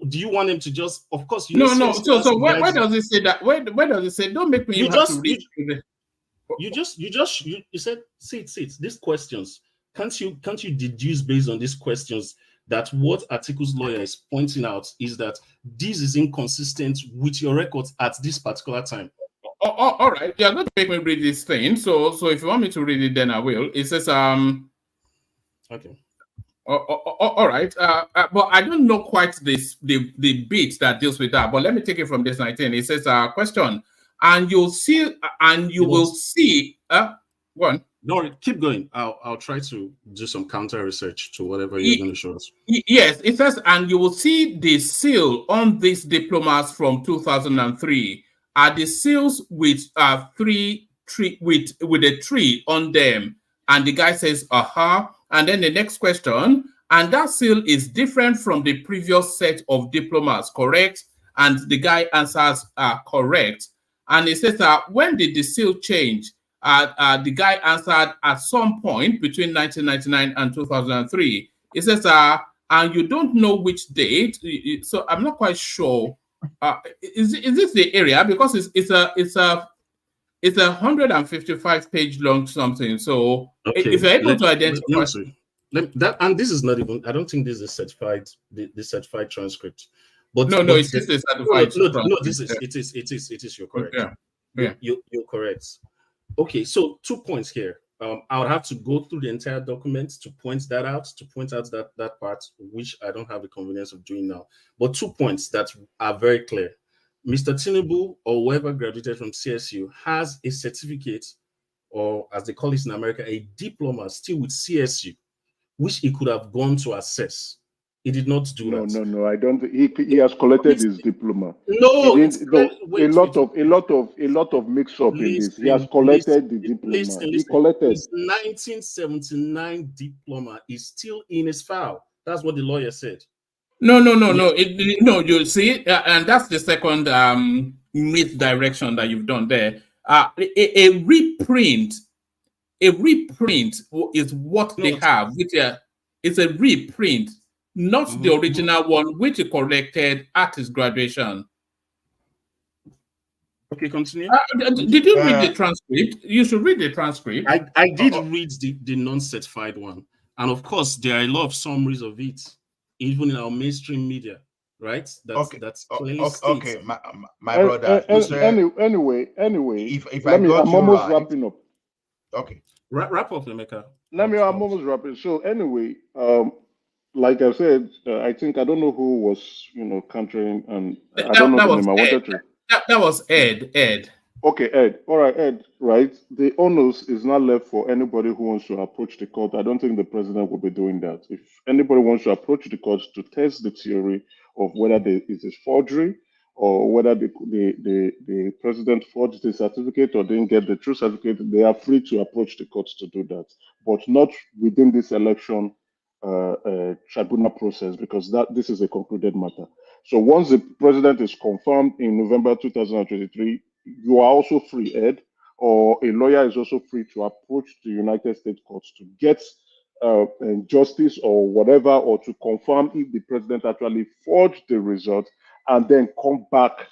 Speaker 2: do you want him to just? Of course,
Speaker 3: no. So where does it say that? Where does it say? Don't make me have to read.
Speaker 2: You said sit. These questions, can't you deduce based on these questions that what Atiku'S lawyer is pointing out is that this is inconsistent with your records at this particular time?
Speaker 3: All right, you're going to make me read this thing. So if you want me to read it, then I will. It says
Speaker 2: okay.
Speaker 3: All right, but I don't know quite the bit that deals with that. But let me take it from this 19. It says question. and you'll see, and you will see. One.
Speaker 2: No, keep going. I'll try to do some counter research to whatever you're going to show us.
Speaker 3: Yes, it says, and you will see the seal on these diplomas from 2003 are the seals with a tree on them, and the guy says, and then the next question, and that seal is different from the previous set of diplomas, correct? And the guy answers, correct. And he says, when did the seal change? The guy answered at some point between 1999 and 2003. He says, and you don't know which date, so I'm not quite sure. Is this the area? Because it's a 155-page long something. So if you're able to identify
Speaker 2: that, and this is not even, I don't think this is certified, the certified transcript. But
Speaker 3: no, it's just a certified transcript.
Speaker 2: No, it is. You're correct.
Speaker 3: Yeah.
Speaker 2: You're correct. Okay, so 2 points here. I would have to go through the entire document to point out that part, which I don't have the convenience of doing now. But 2 points that are very clear. Mr. Tinubu, or whoever graduated from CSU, has a certificate, or as they call it in America, a diploma still with CSU, which he could have gone to assess. He did not do that.
Speaker 21: No, I don't. He has collected his diploma.
Speaker 2: No,
Speaker 21: a lot of mix-up in this. He has collected the diploma. He collected
Speaker 2: his 1979 diploma is still in his file. That's what the lawyer said.
Speaker 3: No. You see, and that's the second misdirection that you've done there. A reprint is what they have. It's a reprint. Not the original one, which he corrected at his graduation.
Speaker 2: Okay, continue.
Speaker 3: Did you read the transcript? You should read the transcript.
Speaker 2: I did read the non-certified one. And of course, there are a lot of summaries of it, even in our mainstream media, right? That's clearly
Speaker 10: okay, my brother.
Speaker 21: Anyway,
Speaker 10: if I'm
Speaker 21: almost wrapping up.
Speaker 2: Okay. Wrap up, Emeka.
Speaker 21: I'm almost wrapping. So anyway, like I said, I don't know who was, countering, and I don't know the name. I wanted to.
Speaker 3: That was Ed.
Speaker 21: Okay, Ed. All right, Ed. Right. The onus is not left for anybody who wants to approach the court. I don't think the president will be doing that. If anybody wants to approach the court to test the theory of whether there is a forgery or whether the president forged the certificate or didn't get the true certificate, they are free to approach the court to do that, but not within this election tribunal process, because this is a concluded matter. So once the president is confirmed in November 2023, you are also free, Ed, or a lawyer is also free to approach the United States courts to get justice or whatever, or to confirm if the president actually forged the result, and then come back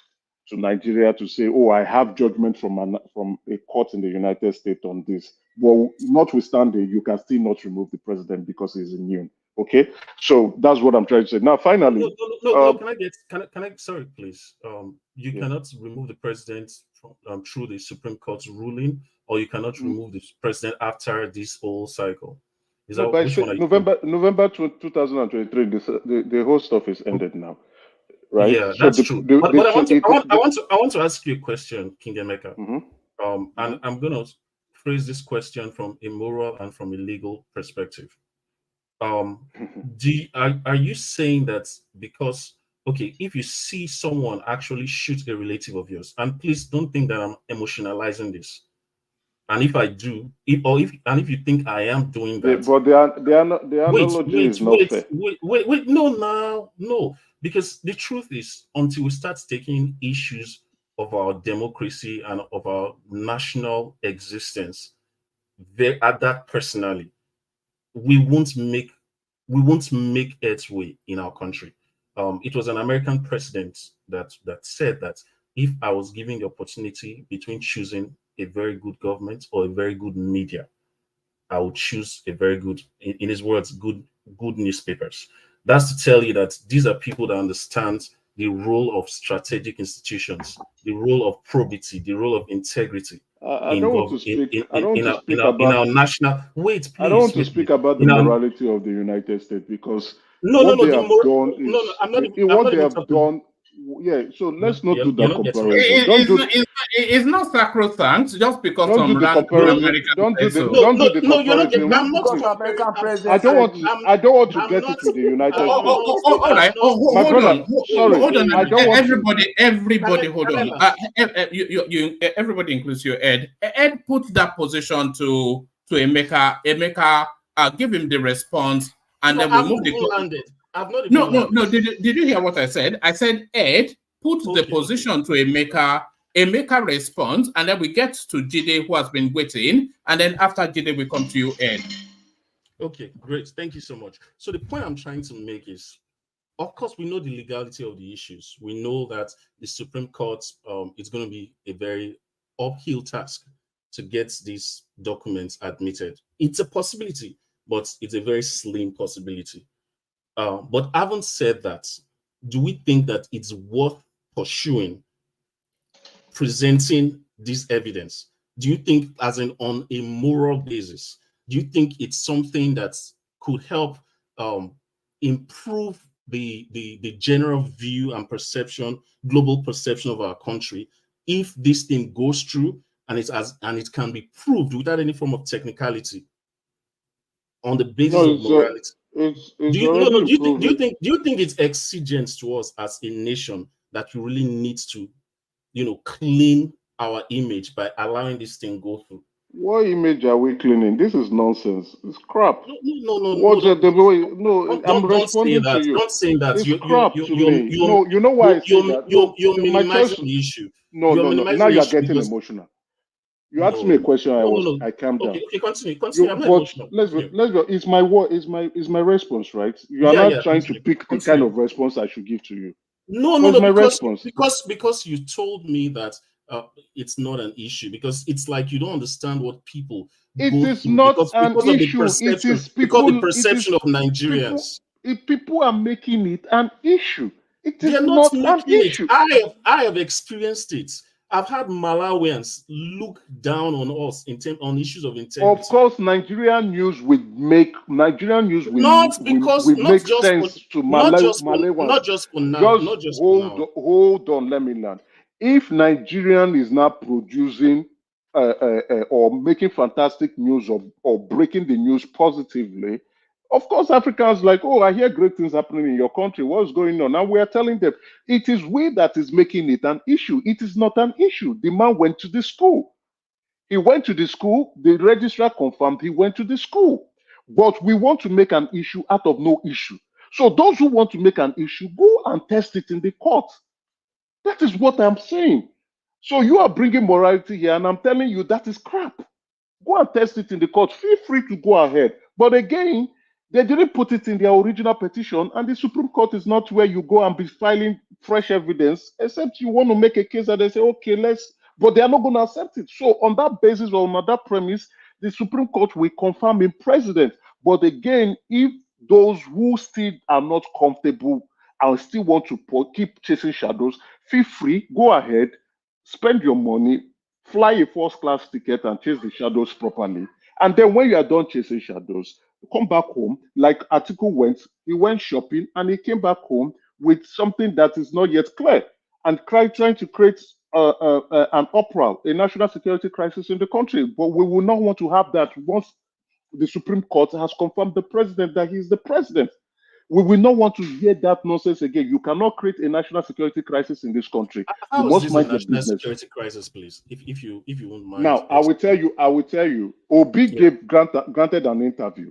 Speaker 21: to Nigeria to say, oh, I have judgment from a court in the United States on this. Well, notwithstanding, you can still not remove the president because he's immune. Okay, so that's what I'm trying to say. Now, finally,
Speaker 2: no. Can I? Sorry, please. You cannot remove the president through the Supreme Court's ruling, or you cannot remove the president after this whole cycle. Is that which one?
Speaker 21: November 2023. The whole stuff is ended now, right?
Speaker 2: Yeah, so that's true. But I want to ask you a question, King Emeka. And I'm going to phrase this question from a moral and from a legal perspective. Are you saying that because, okay, if you see someone actually shoot a relative of yours, and please don't think that I'm emotionalizing this, and if I do, if you think I am doing that,
Speaker 21: but the analogy is not fair.
Speaker 2: Wait, no, because the truth is, until we start taking issues of our democracy and of our national existence at that personally, we won't make headway in our country. It was an American president that said that if I was given the opportunity between choosing a very good government or a very good media, I would choose a very good, in his words, good newspapers. That's to tell you that these are people that understand the role of strategic institutions, the role of probity, the role of integrity.
Speaker 21: I don't want to speak about
Speaker 2: our national. Wait, please.
Speaker 21: I don't want to speak about the morality of the United States, because
Speaker 2: what they
Speaker 21: have done. Yeah, so let's not do that comparison.
Speaker 3: It's not sacrosanct just because
Speaker 21: Don't do
Speaker 3: some
Speaker 21: the
Speaker 3: random
Speaker 21: comparison.
Speaker 3: American
Speaker 21: Don't do
Speaker 3: said
Speaker 21: the
Speaker 3: so.
Speaker 21: don't do the comparison.
Speaker 8: Not because
Speaker 21: Please.
Speaker 8: American
Speaker 21: I
Speaker 8: president
Speaker 21: don't
Speaker 8: said
Speaker 21: want
Speaker 8: it.
Speaker 21: to. I don't want to
Speaker 2: I'm
Speaker 21: get
Speaker 2: not.
Speaker 21: it with the United States.
Speaker 3: All right.
Speaker 21: My
Speaker 3: Hold
Speaker 21: brother,
Speaker 3: on.
Speaker 21: sorry,
Speaker 3: Hold on.
Speaker 21: I don't want to.
Speaker 3: Everybody, hold on. Everybody includes you, Ed. Ed put that position to Emeka. Emeka, give him the response, and then we
Speaker 2: I've
Speaker 3: move
Speaker 2: not
Speaker 3: the.
Speaker 2: even landed. I've not even landed.
Speaker 3: No. Did you hear what I said? I said Ed put the position to Emeka. Emeka responds, and then we get to Jide, who has been waiting, and then after Jide, we come to you, Ed.
Speaker 2: Okay, great. Thank you so much. So the point I'm trying to make is, of course, we know the legality of the issues. We know that the Supreme Court is going to be a very uphill task to get these documents admitted. It's a possibility, but it's a very slim possibility. But having said that, do we think that it's worth pursuing presenting this evidence? Do you think, as in on a moral basis, do you think it's something that could help improve the general view and perception, global perception of our country, if this thing goes through and it can be proved without any form of technicality on the basis of morality?
Speaker 21: Do
Speaker 2: you think it's exigent to us as a nation that we really need to, clean our image by allowing this thing go through?
Speaker 21: What image are we cleaning? This is nonsense. It's crap.
Speaker 2: No.
Speaker 21: I'm responding to you.
Speaker 2: Don't say that.
Speaker 21: It's crap to me. No, you know why I say that?
Speaker 2: You're minimizing the issue.
Speaker 21: No. Now you're getting emotional. You asked me a question. I calmed down.
Speaker 2: Okay, continue. I'm not emotional.
Speaker 21: Let's be. It's my word. It's my response, right? You are not trying to pick the kind of response I should give to you.
Speaker 2: No. Because you told me that it's not an issue, because it's like you don't understand what people.
Speaker 21: It is not an issue. It is people.
Speaker 2: Because the perception of Nigerians.
Speaker 21: If people are making it an issue, it is
Speaker 2: They're
Speaker 21: not an issue.
Speaker 2: I have experienced it. I've had Malawians look down on us on issues of integrity.
Speaker 21: Of course, Nigerian news will make sense to Malawans.
Speaker 2: Not just for now.
Speaker 21: Hold on, let me learn. If Nigerian is not producing or making fantastic news or breaking the news positively, of course, Africans like, oh, I hear great things happening in your country. What's going on? And we are telling them it is we that is making it an issue. It is not an issue. The man went to the school. He went to the school. The registrar confirmed he went to the school. But we want to make an issue out of no issue. So those who want to make an issue, go and test it in the court. That is what I'm saying. So you are bringing morality here, and I'm telling you that is crap. Go and test it in the court. Feel free to go ahead. But again, they didn't put it in their original petition, and the Supreme Court is not where you go and be filing fresh evidence, except you want to make a case that they say, okay, but they are not going to accept it. So on that basis or on that premise, the Supreme Court will confirm him president. But again, if those who still are not comfortable and still want to keep chasing shadows, feel free, go ahead, spend your money, fly a first-class ticket and chase the shadows properly. And then when you are done chasing shadows, come back home. Like Atiku he went shopping and he came back home with something that is not yet clear and trying to create an uproar, a national security crisis in the country. But we will not want to have that once the Supreme Court has confirmed the president that he is the president. We will not want to hear that nonsense again. You cannot create a national security crisis in this country.
Speaker 2: How
Speaker 21: you
Speaker 2: is
Speaker 21: must
Speaker 2: this
Speaker 21: mind
Speaker 2: a
Speaker 21: your
Speaker 2: national
Speaker 21: business.
Speaker 2: security crisis, please? If you won't mind.
Speaker 21: Now, I will tell you. Obi granted an interview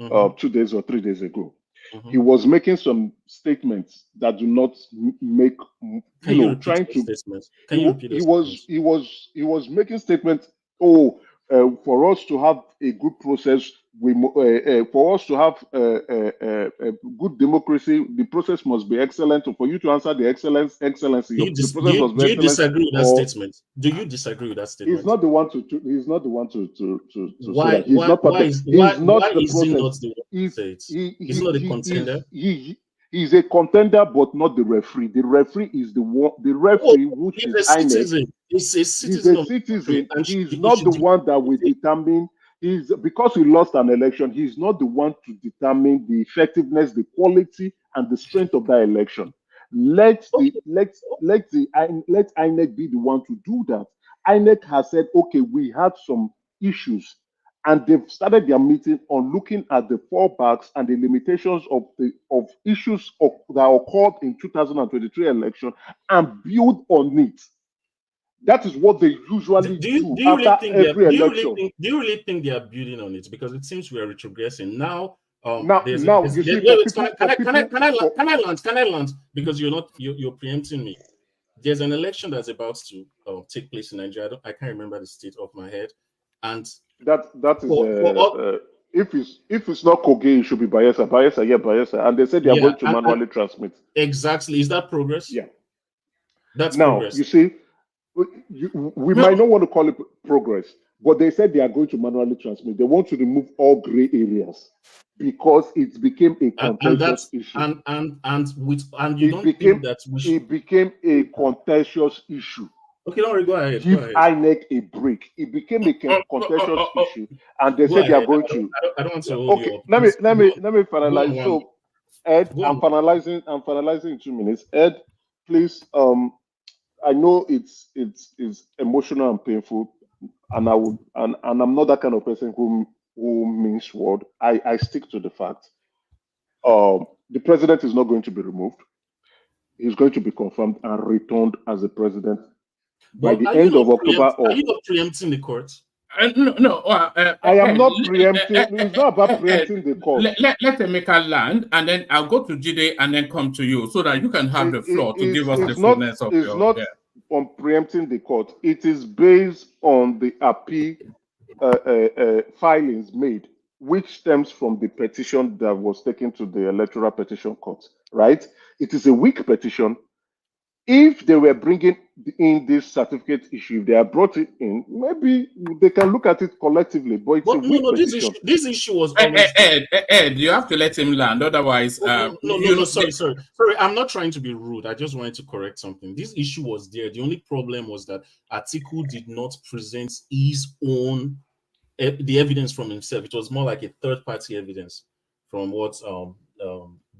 Speaker 21: 2 days or 3 days ago. He was making some statements that do not make trying to.
Speaker 2: Can you repeat
Speaker 21: He was making statements. For us to have a good process, for us to have a good democracy, the process must be excellent. For you to answer the excellency, the process must be excellent.
Speaker 2: Do you disagree with that statement? Do you disagree with that statement?
Speaker 21: He's not the one to. He's not the one to.
Speaker 2: Why?
Speaker 21: He's not part of. He's not the process.
Speaker 2: He's not a contender.
Speaker 21: He's a contender, but not the referee. The referee is the one. The referee, which is INEC.
Speaker 2: He's a citizen.
Speaker 21: He's not the one that will determine. Because he lost an election. He's not the one to determine the effectiveness, the quality, and the strength of that election. Let INEC be the one to do that. INEC has said, okay, we had some issues, and they've started their meeting on looking at the fallbacks and the limitations of issues that occurred in 2023 election and build on it. That is what they usually do after every election.
Speaker 2: Do you really think they are building on it? Because it seems we are retrogressing now. Can I land? Because you're preempting me. There's an election that's about to take place in Nigeria. I can't remember the state off my head, and
Speaker 21: that is if it's not Kogi, it should be Bayelsa, and they said they are going to manually transmit.
Speaker 2: Exactly, is that progress?
Speaker 21: Yeah,
Speaker 2: that's
Speaker 21: now
Speaker 2: progress.
Speaker 21: You see, we might not want to call it progress, but they said they are going to manually transmit. They want to remove all gray areas because it became a contentious issue. It became a contentious issue.
Speaker 2: Okay, don't go ahead.
Speaker 21: Give INEC a break. It became a contentious issue, and they said they are going to.
Speaker 2: I don't want to hold you up.
Speaker 21: Let me finalize. So, Ed, I'm finalizing in 2 minutes. Ed, please. I know it's emotional and painful, and I'm not that kind of person who means word. I stick to the fact. The president is not going to be removed. He's going to be confirmed and returned as a president by the end of October.
Speaker 2: Are you not preempting the court?
Speaker 21: No. I am not preempting. It's not about preempting the court.
Speaker 3: Let Emeka land, and then I'll go to Jide and then come to you so that you can have the floor to give us the fullness of your.
Speaker 21: It's not on preempting the court. It is based on the appeal filings made, which stems from the petition that was taken to the Electoral Petition Court. Right? It is a weak petition. If they were bringing in this certificate issue, if they are brought it in, maybe they can look at it collectively. But it's a weak petition.
Speaker 2: This issue was always
Speaker 3: Ed, you have to let him land, otherwise.
Speaker 2: Sorry. I'm not trying to be rude. I just wanted to correct something. This issue was there. The only problem was that Atiku did not present his own the evidence from himself. It was more like a third-party evidence from what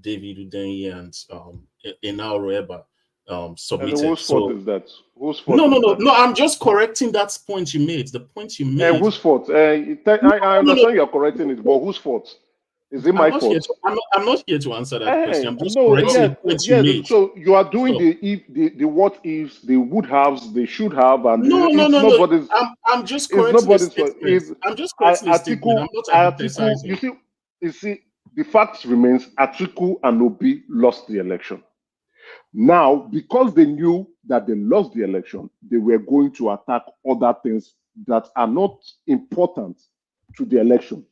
Speaker 2: David Udenyi and Enao Eba submitted.
Speaker 21: And whose fault is that? Whose fault?
Speaker 2: No. I'm just correcting that point you made. The point you made.
Speaker 21: Whose fault? I understand you're correcting it, but whose fault? Is it my fault?
Speaker 2: I'm not here to answer that question. I'm just correcting the point you made.
Speaker 21: So you are doing the what ifs, the would haves, they should have, and
Speaker 2: no. I'm just correcting the statement. I'm just correcting the statement. I'm not advertising.
Speaker 21: You see, the fact remains: Atiku and Obi lost the election. Now, because they knew that they lost the election, they were going to attack other things that are not important to the election.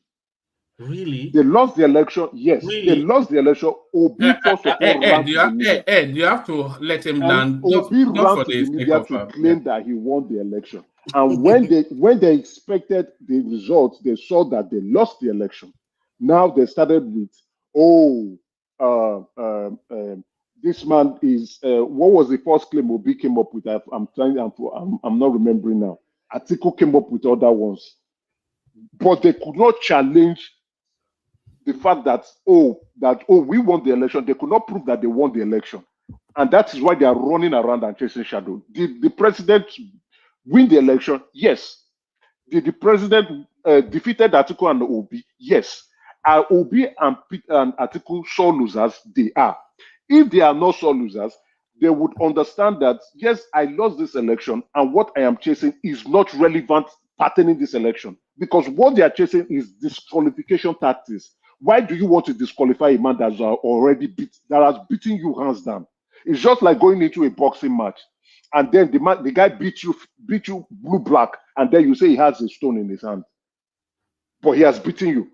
Speaker 2: Really?
Speaker 21: They lost the election. Yes, really? They lost the election. Obi first of all ran to the media.
Speaker 3: Ed, you have to let him land.
Speaker 21: Obi ran to the media to claim that he won the election. And when they expected the results, they saw that they lost the election. Now they started with, this man is what was the first claim Obi came up with? I'm not remembering now. Atiku came up with other ones, but they could not challenge the fact that we won the election. They could not prove that they won the election, and that is why they are running around and chasing shadow. Did the president win the election? Yes. Did the president defeated Atiku and Obi? Yes. Are Obi and Atiku sore losers? They are. If they are not sore losers, they would understand that, yes, I lost this election, and what I am chasing is not relevant pertaining this election. Because what they are chasing is disqualification tactics. Why do you want to disqualify a man that has beaten you hands down? It's just like going into a boxing match, and then the guy beat you blue-black, and then you say he has a stone in his hand. But he has beaten you.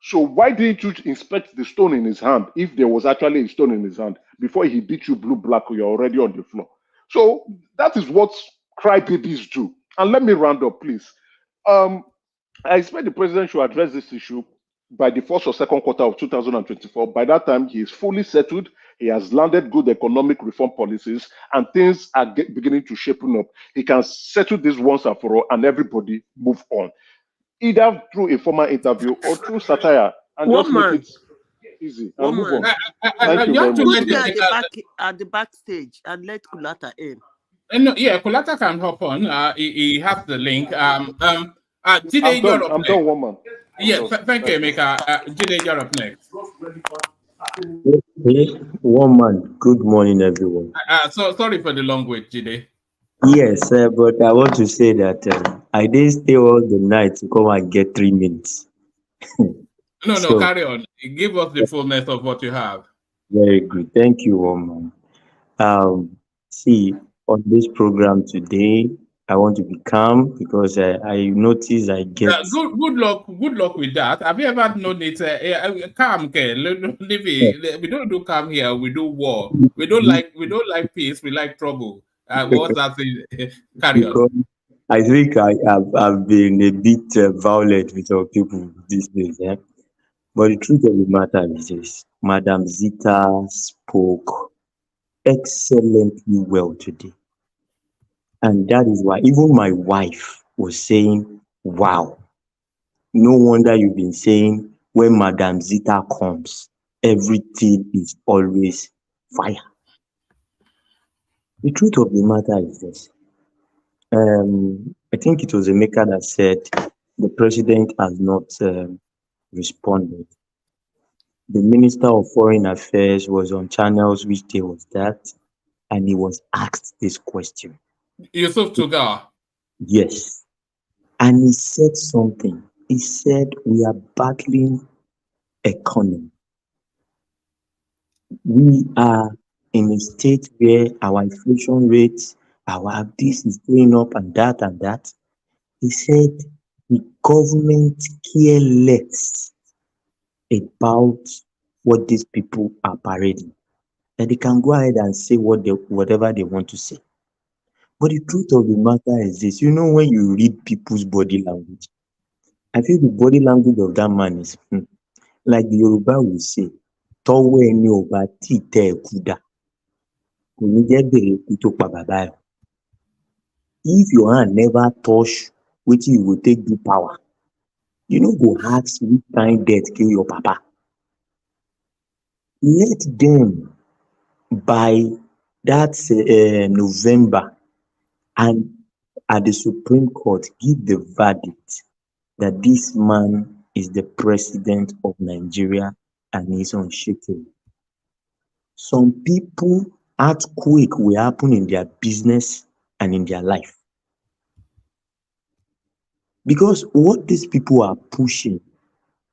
Speaker 21: So why didn't you inspect the stone in his hand if there was actually a stone in his hand before he beat you blue-black? You're already on the floor. So that is what crybabies do. And let me round up, please. I expect the president should address this issue by the first or second quarter of 2024. By that time, he is fully settled. He has landed good economic reform policies, and things are beginning to shape up. He can settle this once and for all, and everybody move on. Either through a formal interview or through satire. And just make it. Easy. I'll move on.
Speaker 11: Thank
Speaker 21: you very much.
Speaker 11: Put me at the backstage and let Kulata in.
Speaker 3: No, yeah, Kulata can hop on. He has the link. Jide,
Speaker 21: I'm done, one man.
Speaker 3: Yeah, thank you, Emeka. Jide, you're up next.
Speaker 17: Okay, one man. Good morning, everyone.
Speaker 3: So sorry for the long wait, Jide.
Speaker 17: Yes, but I want to say that I didn't stay all the night to come and get 3 minutes.
Speaker 3: No, carry on. Give us the fullness of what you have.
Speaker 17: Very good. Thank you, woman. See, on this program today, I want to be calm because I notice I get...
Speaker 3: Good luck with that. Have you ever known it? Calm, we don't do calm here. We do war. We don't like peace. We like trouble. What's that thing? Carry on.
Speaker 17: I think I've been a bit violent with our people these days. Yeah? But the truth of the matter is this. Madam Zita spoke excellently well today. And that is why even my wife was saying, wow, no wonder you've been saying when Madam Zita comes, everything is always fire. The truth of the matter is this. I think it was Emeka that said the president has not responded. The Minister of Foreign Affairs was on channels, which day was that, and he was asked this question.
Speaker 3: Yusuf Tugar.
Speaker 17: Yes. And he said something. He said, we are battling economy. We are in a state where our inflation rates, this is going up and that and that. He said the government care less about what these people are parading. That they can go ahead and say whatever they want to say. But the truth of the matter is this, when you read people's body language, I feel the body language of that man is, like the Yoruba will say, Towe ni oba ti te kuda. If your hand never touch, which you will take the power, you no go ask which kind death kill your papa. Let them, by that November, and at the Supreme Court, give the verdict that this man is the president of Nigeria and he's unshakable. Some people, earthquake will happen in their business and in their life. Because what these people are pushing,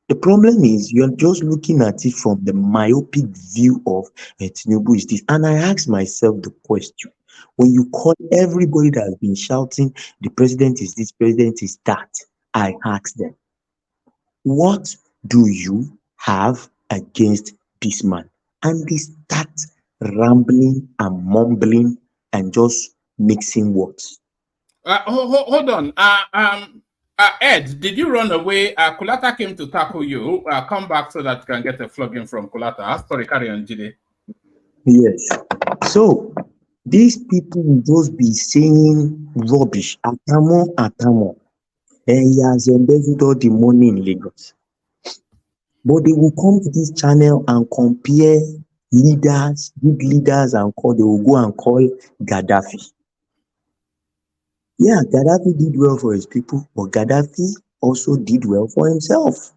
Speaker 17: the problem is you're just looking at it from the myopic view of Tinubu'S this. And I ask myself the question, when you call everybody that has been shouting, the president is this, president is that, I ask them, what do you have against this man? And they start rambling and mumbling and just mixing words.
Speaker 3: Hold on. Ed, did you run away? Kulata came to tackle you. Come back so that you can get a flogging from Kulata. Sorry, carry on, Jide.
Speaker 17: Yes. So, these people will just be saying rubbish. Atamo. And he has embezzled all the money in Lagos. But they will come to this channel and compare leaders, big leaders, and they will go and call Gaddafi. Yeah, Gaddafi did well for his people, but Gaddafi also did well for himself.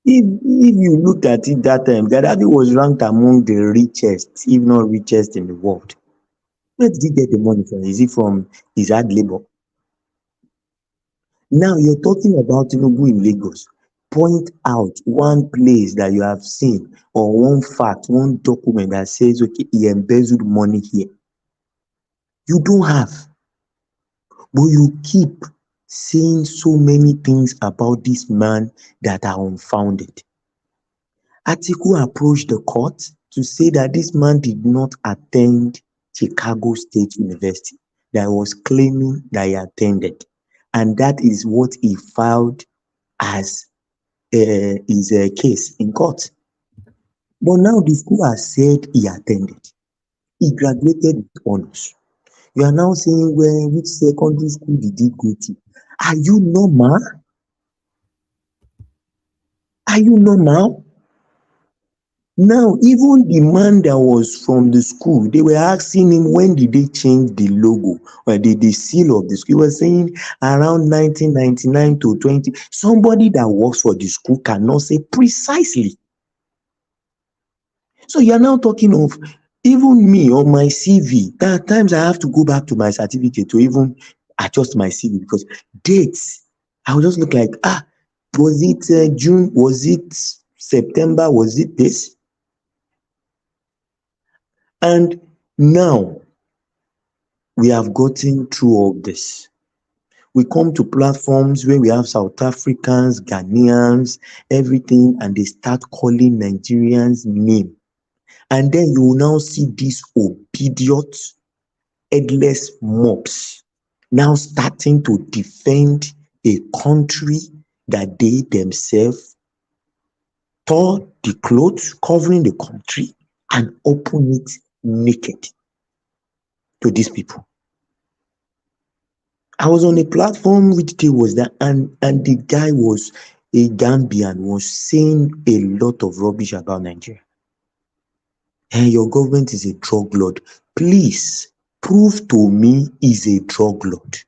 Speaker 17: If you look at it that time, Gaddafi was ranked among the richest, if not richest in the world. Where did he get the money from? Is it from his hard labor? Now you're talking about Tinubu in Lagos. Point out one place that you have seen or one fact, one document that says, okay, he embezzled money here. You don't have. But you keep saying so many things about this man that are unfounded. Atiku approached the court to say that this man did not attend Chicago State University, that was claiming that he attended. And that is what he filed as his case in court. But now the school has said he attended. He graduated with honors. You are now saying, well, which secondary school did he go to? Are you normal? Are you normal? Now, even the man that was from the school, they were asking him when did they change the logo or the seal of the school. He was saying around 1999 to 20. Somebody that works for the school cannot say precisely. So you are now talking of even me on my CV. There are times I have to go back to my certificate to even adjust my CV because dates, I will just look like, was it June? Was it September? Was it this? And now we have gotten through all this. We come to platforms where we have South Africans, Ghanaians, everything, and they start calling Nigerians name. And then you will now see these obedient, headless mobs now starting to defend a country that they themselves tore the clothes covering the country and open it naked to these people. I was on a platform which day was that, and the guy was a Gambian, was saying a lot of rubbish about Nigeria. Hey, your government is a drug lord. Please prove to me he's a drug lord.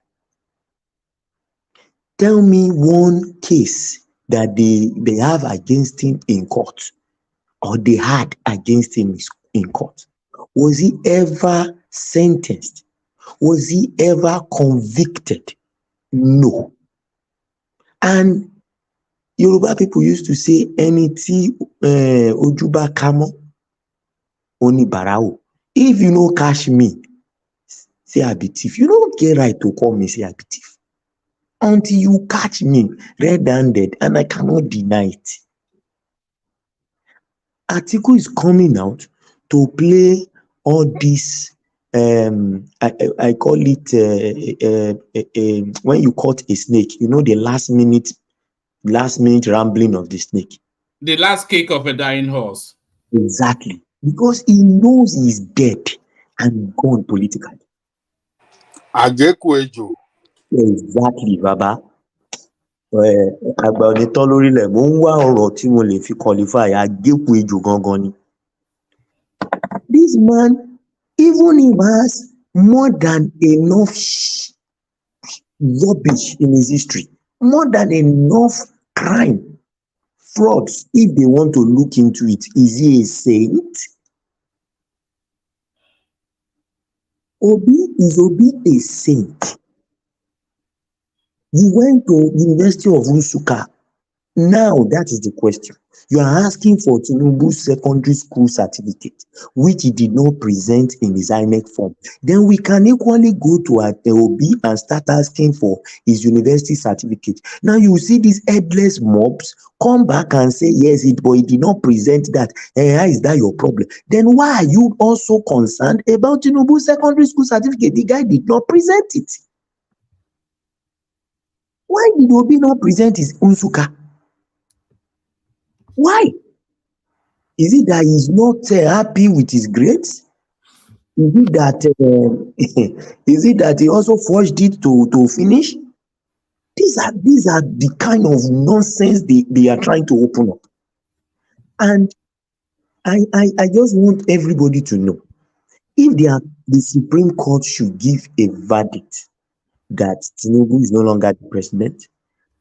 Speaker 17: Tell me one case that they have against him in court, or they had against him in court. Was he ever sentenced? Was he ever convicted? No. And Yoruba people used to say, "Eniti ojuba kamo oni barao." If you no catch me, say I be thief. You don't get right to call me say I be thief until you catch me red-handed, and I cannot deny it. Atiku is coming out to play all this. I call it when you caught a snake, you know, the last minute rambling of the snake.
Speaker 3: The last kick of a dying horse.
Speaker 17: Exactly. Because he knows he's dead and gone politically.
Speaker 7: Atiku'S Csu.
Speaker 17: Exactly, Baba. Àgbà onítọ́ lórílẹ̀, mo ń wá ọ̀rọ̀ tí mo lè fi qualify Atiku'S Csu gangan ni. This man, even if he has more than enough rubbish in his history, more than enough crime, frauds, if they want to look into it, is he a saint? Is Obi a saint? You went to University of Nsukka. Now that is the question. You are asking for Tinubu'S secondary school certificate, which he did not present in his INEC form. Then we can equally go to Obi and start asking for his university certificate. Now you see these headless mobs come back and say, yes, but he did not present that. How is that your problem? Then why are you also concerned about Tinubu'S secondary school certificate? The guy did not present it. Why did Obi not present his Nsukka? Why? Is it that he's not happy with his grades? Is it that is it that he also forged it to finish? These are the kind of nonsense they are trying to open up. And I just want everybody to know, if the Supreme Court should give a verdict that Tinubu is no longer the president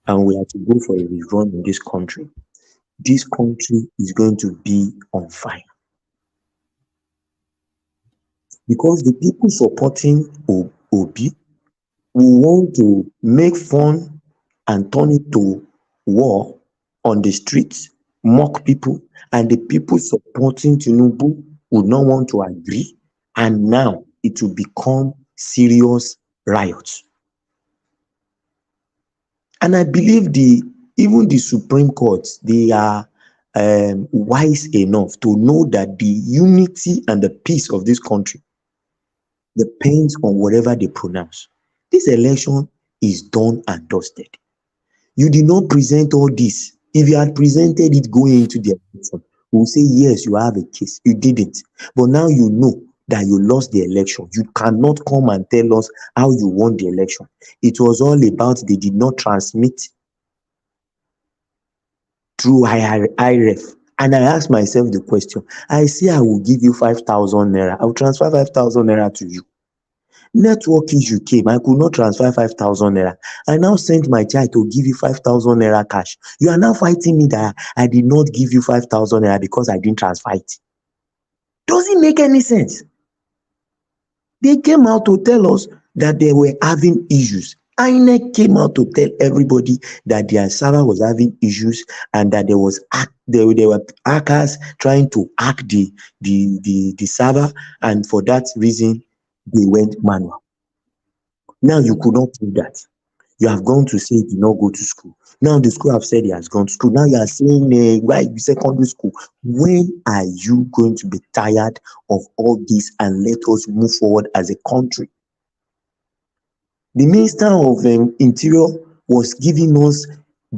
Speaker 17: and we have to go for a rerun in this country is going to be on fire. Because the people supporting Obi will want to make fun and turn it to war on the streets, mock people, and the people supporting Tinubu would not want to agree, and now it will become serious riots. And I believe even the Supreme Court, they are wise enough to know that the unity and the peace of this country depends on whatever they pronounce. This election is done and dusted. You did not present all this. If you had presented it going into the election, we will say, yes, you have a case. You didn't. But now you know that you lost the election. You cannot come and tell us how you won the election. It was all about they did not transmit through IREF. And I ask myself the question, I say I will give you 5,000 naira. I will transfer 5,000 naira to you. Network issue came. I could not transfer 5,000 naira. I now sent my child to give you 5,000 naira cash. You are now fighting me that I did not give you 5,000 naira because I didn't transfer it. Does it make any sense? They came out to tell us that they were having issues. INEC came out to tell everybody that their server was having issues and that there were hackers trying to hack the server, and for that reason they went manual. Now you could not do that. You have gone to say you did not go to school. Now the school have said he has gone to school. Now you are saying why secondary school? When are you going to be tired of all this and let us move forward as a country? The Minister of Interior was giving us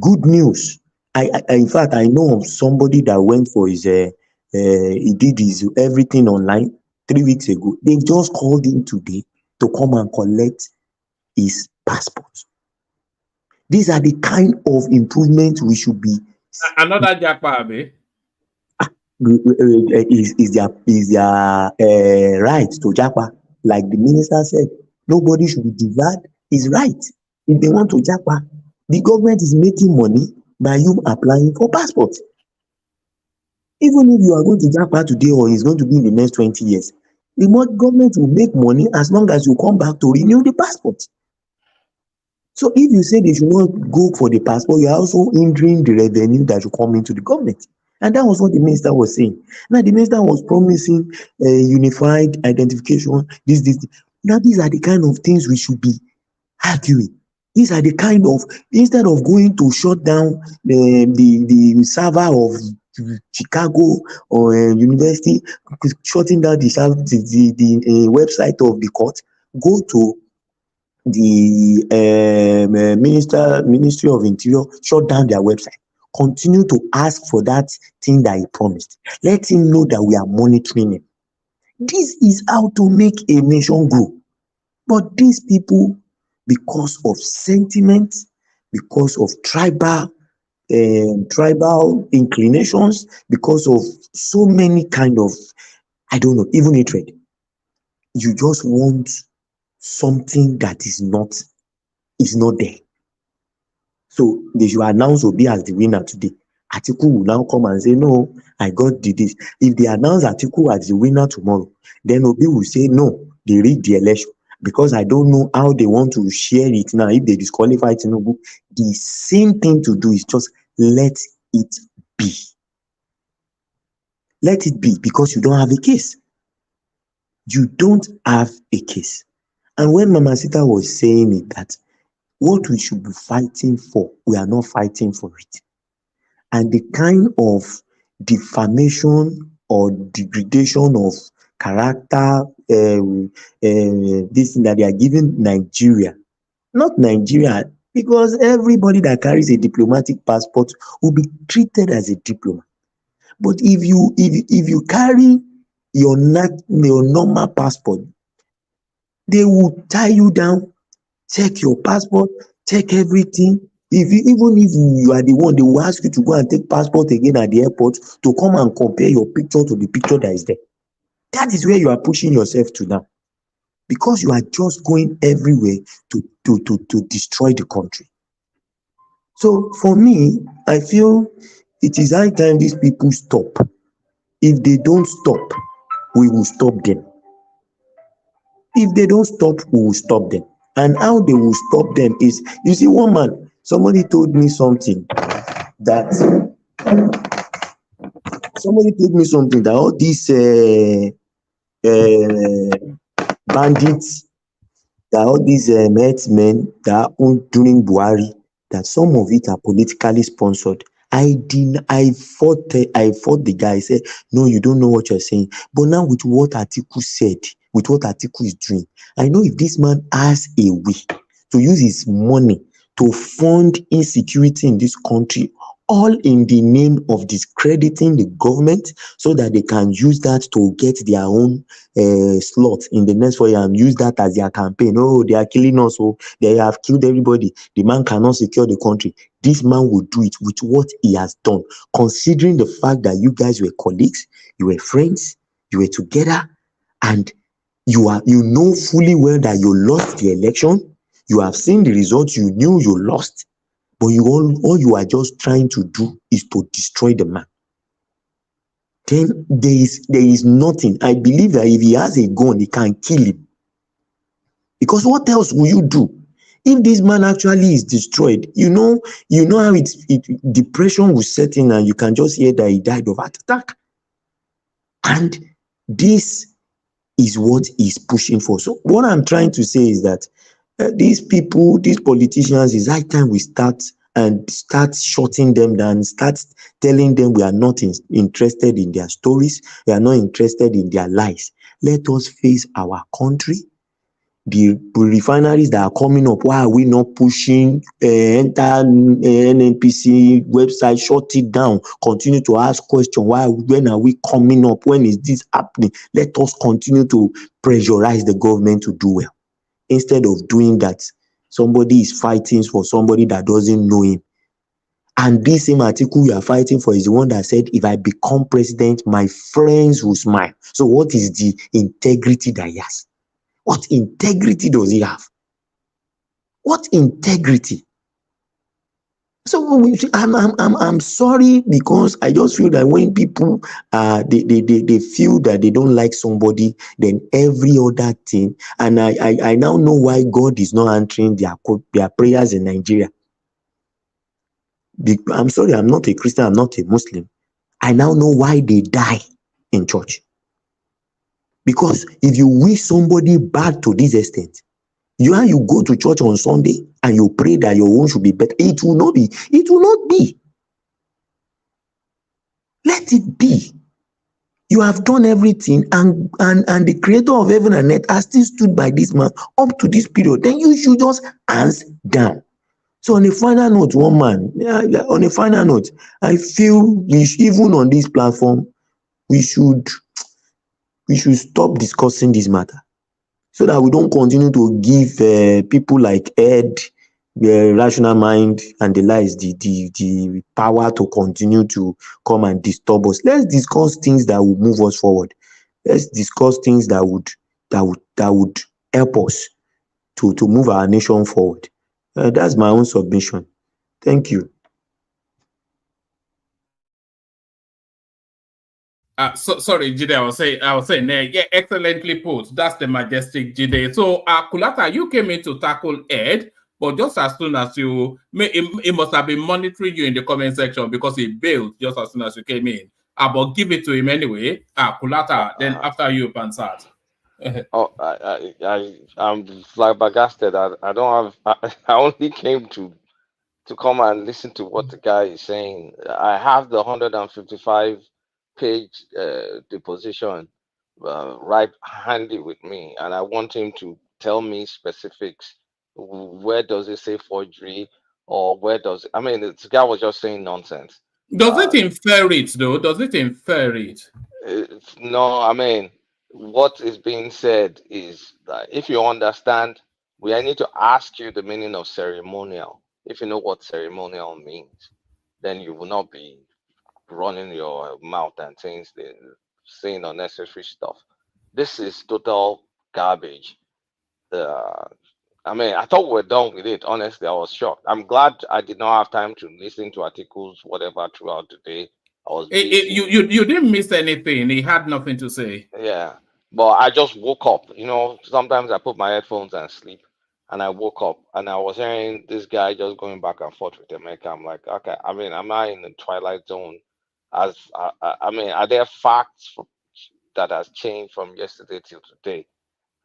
Speaker 17: good news. In fact, I know of somebody that went for his, he did his everything online 3 weeks ago. They just called him today to come and collect his passport. These are the kind of improvements we should be.
Speaker 3: Another Jakpa,
Speaker 17: is their right to Jakpa. Like the minister said, nobody should be denied his right. If they want to Jakpa, the government is making money by you applying for passport. Even if you are going to Jakpa today or it's going to be in the next 20 years, the government will make money as long as you come back to renew the passport. So if you say they should not go for the passport, you are also hindering the revenue that should come into the government. And that was what the minister was saying. Now the minister was promising unified identification, this. Now these are the kind of things we should be arguing. These are the kind of, instead of going to shut down the server of Chicago or university, shutting down the website of the court, go to the Ministry of Interior, shut down their website. Continue to ask for that thing that he promised. Let him know that we are monitoring him. This is how to make a nation grow. But these people, because of sentiment, because of tribal inclinations, because of so many kind of, I don't know, even hatred, you just want something that is not there. So they should announce Obi as the winner today. Atiku will now come and say, no, I got this. If they announce Atiku as the winner tomorrow, then Obi will say, no, they rigged the election. Because I don't know how they want to share it now. If they disqualify Tinubu, the same thing to do is just let it be. Let it be, because you don't have a case. You don't have a case. And when Mama Sita was saying it, that what we should be fighting for, we are not fighting for it. And the kind of defamation or degradation of character, this thing that they are giving Nigeria, not Nigeria, because everybody that carries a diplomatic passport will be treated as a diplomat. But if you carry your normal passport, they will tie you down, check your passport, check everything. Even if you are the one, they will ask you to go and take passport again at the airport to come and compare your picture to the picture that is there. That is where you are pushing yourself to now, because you are just going everywhere to destroy the country. So for me, I feel it is high time these people stop. If they don't stop, we will stop them. If they don't stop, we will stop them. And how they will stop them is, you see, one man, somebody told me something that all these bandits, that all these herdsmen that happened during Buhari, that some of it are politically sponsored. I fought the guy. I said, no, you don't know what you're saying. But now with what Atiku said, with what Atiku is doing, I know if this man has a way to use his money to fund insecurity in this country, all in the name of discrediting the government, so that they can use that to get their own slot in the next 4 years and use that as their campaign. Oh, they are killing us. Oh, they have killed everybody. The man cannot secure the country. this man will do it with what he has done, considering the fact that you guys were colleagues, you were friends, you were together, and you know fully well that you lost the election. You have seen the results, you knew you lost, but all you are just trying to do is to destroy the man. Then there is nothing. I believe that if he has a gun, he can kill him. Because what else will you do? If this man actually is destroyed, you know how depression will set in, and you can just hear that he died of heart attack. And this is what he's pushing for. So what I'm trying to say is that these people, these politicians, it's high time we start shutting them down, start telling them we are not interested in their stories, we are not interested in their lives. Let us face our country. The refineries that are coming up, why are we not pushing enter NNPC website, shut it down, continue to ask questions, when are we coming up, when is this happening? Let us continue to pressurize the government to do well. Instead of doing that, somebody is fighting for somebody that doesn't know him. And this same Atiku you are fighting for is the one that said, if I become president, my friends will smile. So what is the integrity that he has? What integrity does he have? What integrity? So I'm sorry, because I just feel that when people they feel that they don't like somebody, then every other thing, and I now know why God is not answering their prayers in Nigeria. I'm sorry, I'm not a Christian, I'm not a Muslim. I now know why they die in church. Because if you wish somebody bad to this extent, you go to church on Sunday and you pray that your own should be better. It will not be. It will not be. Let it be. You have done everything, and the creator of heaven and earth has still stood by this man up to this period. Then you should just hands down. So on a final note, on a final note, I feel even on this platform, we should stop discussing this matter, so that we don't continue to give people like Ed, Rational Mind, and the likes the power to continue to come and disturb us. Let's discuss things that will move us forward. Let's discuss things that would help us to move our nation forward. That's my own submission. Thank you.
Speaker 3: Sorry, Jide, I was saying, yeah, excellently put. That's the majestic Jide. So, Kulata, you came in to tackle Ed, but just as soon as he must have been monitoring you in the comment section, because he bailed just as soon as you came in. But give it to him anyway. Kulata, then after you, Pansat.
Speaker 5: I'm flabbergasted. I don't have. I only came to come and listen to what the guy is saying. I have the 155-page deposition right handy with me, and I want him to tell me specifics. Where does it say forgery, or where does it? I mean, this guy was just saying nonsense.
Speaker 3: Does it infer it, though? Does it infer it?
Speaker 5: No, I mean, what is being said is that if you understand, I need to ask you the meaning of ceremonial. If you know what ceremonial means, then you will not be running your mouth and saying unnecessary stuff. This is total garbage. I mean, I thought we were done with it. Honestly, I was shocked. I'm glad I did not have time to listen to articles, whatever, throughout the day. I was busy.
Speaker 3: You didn't miss anything. He had nothing to say.
Speaker 5: Yeah, but I just woke up. Sometimes I put my headphones and sleep, and I woke up and I was hearing this guy just going back and forth with America. I'm like, okay. I mean, am I in the twilight zone? I mean, are there facts that has changed from yesterday till today?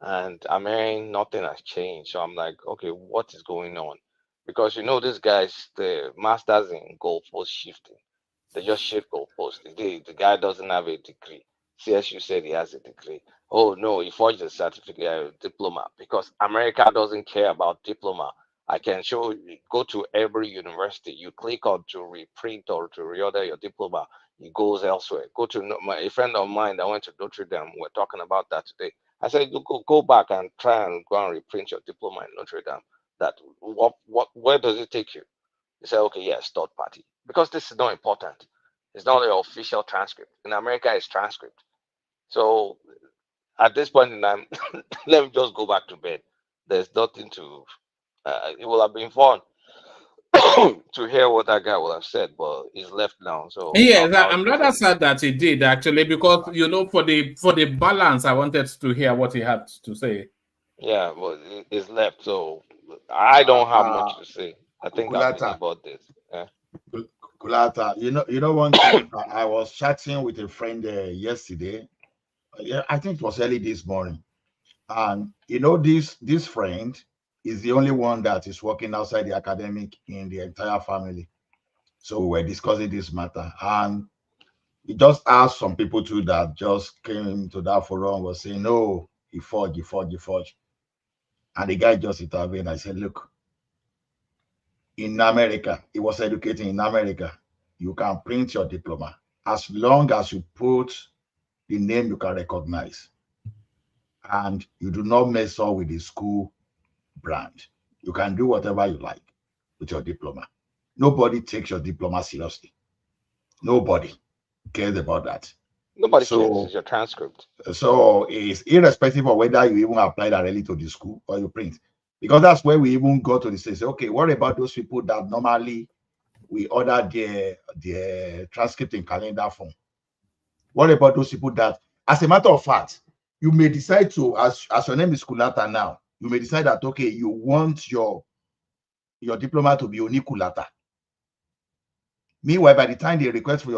Speaker 5: And I'm hearing nothing has changed. So I'm like, okay, what is going on? Because these guys, the masters in goalpost shifting. They just shift goalposts. The guy doesn't have a degree. CSU said he has a degree. Oh no, he forged a certificate, a diploma, because America doesn't care about diploma. I can show you, go to every university, you click on to reprint or to reorder your diploma, it goes elsewhere. Go to a friend of mine that went to Notre Dame, we're talking about that today. I said, go back and try and go and reprint your diploma in Notre Dame. Where does it take you? You say, okay, yes, third party, because this is not important. It's not the official transcript. In America, it's transcript. So at this point in time, let me just go back to bed. There's nothing to. It will have been fun to hear what that guy would have said, but he's left now. So
Speaker 3: yes, I'm rather sad that he did actually, because for the balance, I wanted to hear what he had to say.
Speaker 5: Yeah, but he's left, so I don't have much to say. I think I've been about this. Yeah.
Speaker 10: Kulata, you know one thing. I was chatting with a friend yesterday. Yeah, I think it was early this morning, and this friend is the only one that is working outside the academic in the entire family. So we were discussing this matter, and he just asked some people too that just came to that forum, was saying, no, he forged. And the guy just intervened. I said, look, in America, he was educating in America, you can print your diploma as long as you put the name you can recognize and you do not mess up with the school brand. You can do whatever you like with your diploma. Nobody takes your diploma seriously. Nobody cares about that.
Speaker 5: Nobody cares. It's your transcript.
Speaker 10: So it's irrespective of whether you even apply directly to the school or you print. Because that's where we even go to the stage. Okay, what about those people that normally we order their transcript in calendar form? What about those people that, as a matter of fact, you may decide to, as your name is Kulata now, you may decide that, okay, you want your diploma to be Oni Kulata. Meanwhile, by the time they request for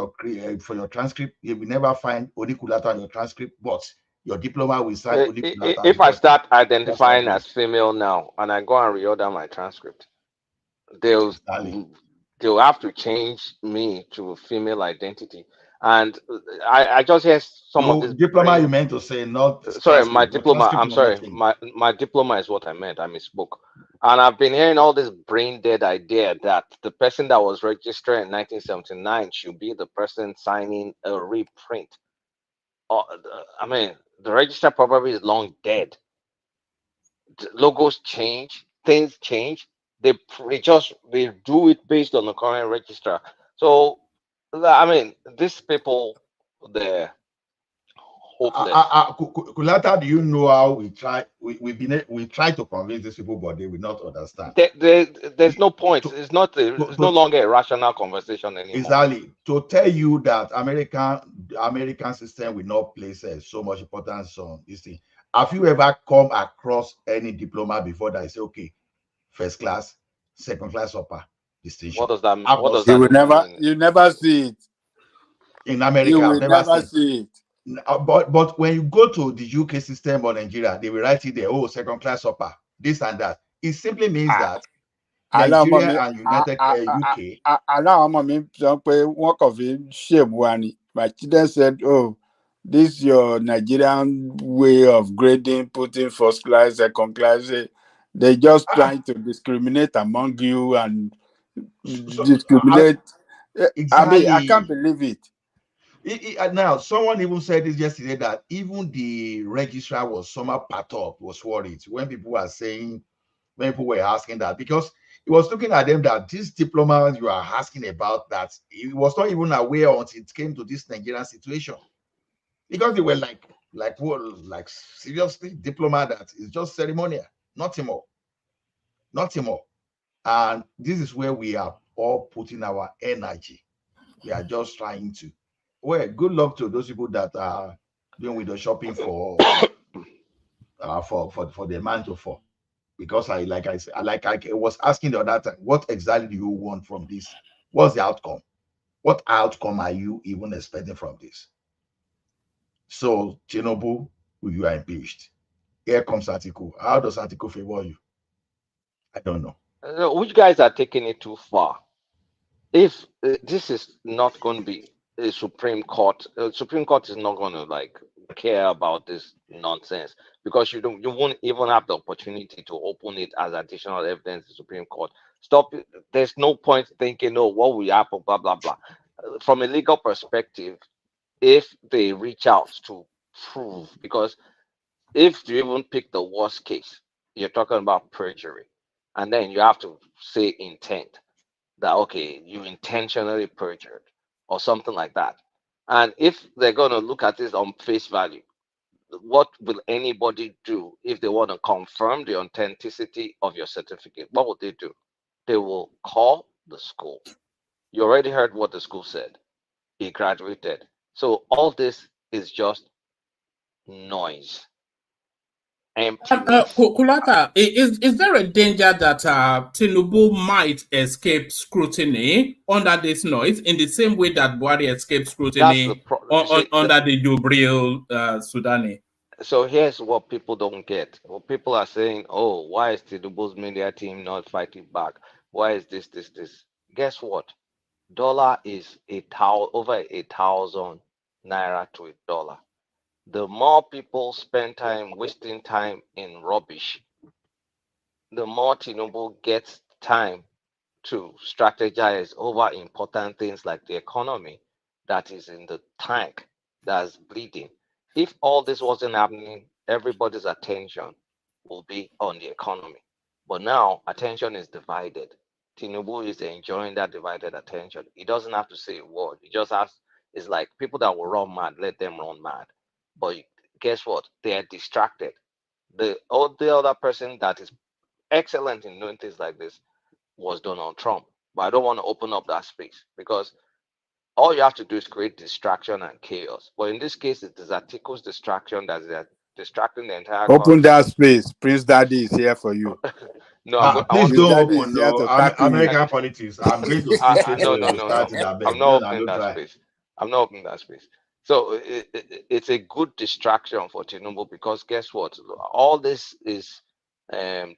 Speaker 10: your transcript, you will never find Oni Kulata on your transcript, but your diploma will say Oni Kulata.
Speaker 5: If I start identifying as female now and I go and reorder my transcript, they'll have to change me to a female identity. And I just hear some of this
Speaker 10: diploma you meant to say, not
Speaker 5: sorry, my diploma. I'm sorry, my diploma is what I meant. I misspoke. And I've been hearing all this brain dead idea that the person that was registered in 1979 should be the person signing a reprint. I mean, the register probably is long dead. The logos change, things change. They do it based on the current register. So, I mean, these people, they're hopeless.
Speaker 10: Kulata, do you know how we try to convince these people, but they will not understand?
Speaker 5: There's no point. It's no longer a rational conversation anymore.
Speaker 10: Exactly. To tell you that American system will not place so much importance on this thing. Have you ever come across any diploma before that say, okay, first class, second class, upper distinction?
Speaker 5: What does that mean?
Speaker 15: You never see it
Speaker 10: in America.
Speaker 15: You will never see it.
Speaker 10: But when you go to the UK system or Nigeria, they will write it there. Oh, second class upper, this and that. It simply means that Nigeria and United UK.
Speaker 15: My children said, "Oh, this is your Nigerian way of grading, putting first class, second class. They're just trying to discriminate among you and discriminate."
Speaker 10: Exactly.
Speaker 15: I can't believe it.
Speaker 10: Now, someone even said this yesterday that even the registrar was somehow perturbed, was worried when people were asking that, because he was looking at them that this diploma you are asking about, that he was not even aware until it came to this Nigerian situation, because they were like seriously, diploma that is just ceremonial, nothing more. And this is where we are all putting our energy. We are just trying to. Well, good luck to those people that are doing with the shopping for the mantle for, because I was asking the other time, what exactly do you want from this? What's the outcome? What outcome are you even expecting from this? So, Tinubu, you are impeached. Here comes Atiku. How does Atiku favor you? I don't know.
Speaker 5: Which guys are taking it too far? If this is not going to be a Supreme Court is not going to care about this nonsense, because you won't even have the opportunity to open it as additional evidence to Supreme Court. Stop it. There's no point thinking, oh, what will happen, blah blah blah. From a legal perspective, if they reach out to prove, because if you even pick the worst case, you're talking about perjury, and then you have to say intent. that, okay, you intentionally perjured or something like that. And if they're going to look at this on face value, what will anybody do if they want to confirm the authenticity of your certificate? What will they do? They will call the school. You already heard what the school said. He graduated. So all this is just noise. Emptiness.
Speaker 3: Kulata, is there a danger that Tinubu might escape scrutiny under this noise in the same way that Buhari escaped scrutiny under the Jubril Sudani?
Speaker 5: So here's what people don't get. Well, people are saying, oh, why is Tinubu's media team not fighting back? Why is this? Guess what? Dollar is over 1,000 naira to a dollar. The more people spend time wasting time in rubbish, the more Tinubu gets time to strategize over important things like the economy that is in the tank, that's bleeding. If all this wasn't happening, everybody's attention will be on the economy. But now attention is divided. Tinubu is enjoying that divided attention. He doesn't have to say a word. He just has, it's like people that will run mad, let them run mad. But guess what? They are distracted. The other person that is excellent in doing things like this was Donald Trump. But I don't want to open up that space because all you have to do is create distraction and chaos. But in this case, it is Atiku'S distraction that is distracting the entire
Speaker 7: Open
Speaker 5: country.
Speaker 7: that space. Prince Daddy is here for you.
Speaker 5: No,
Speaker 10: please don't open no American politics. I'm going to see straight
Speaker 5: no. I'm not opening that space. I'm not opening that space. So it's a good distraction for Tinubu because guess what? All this is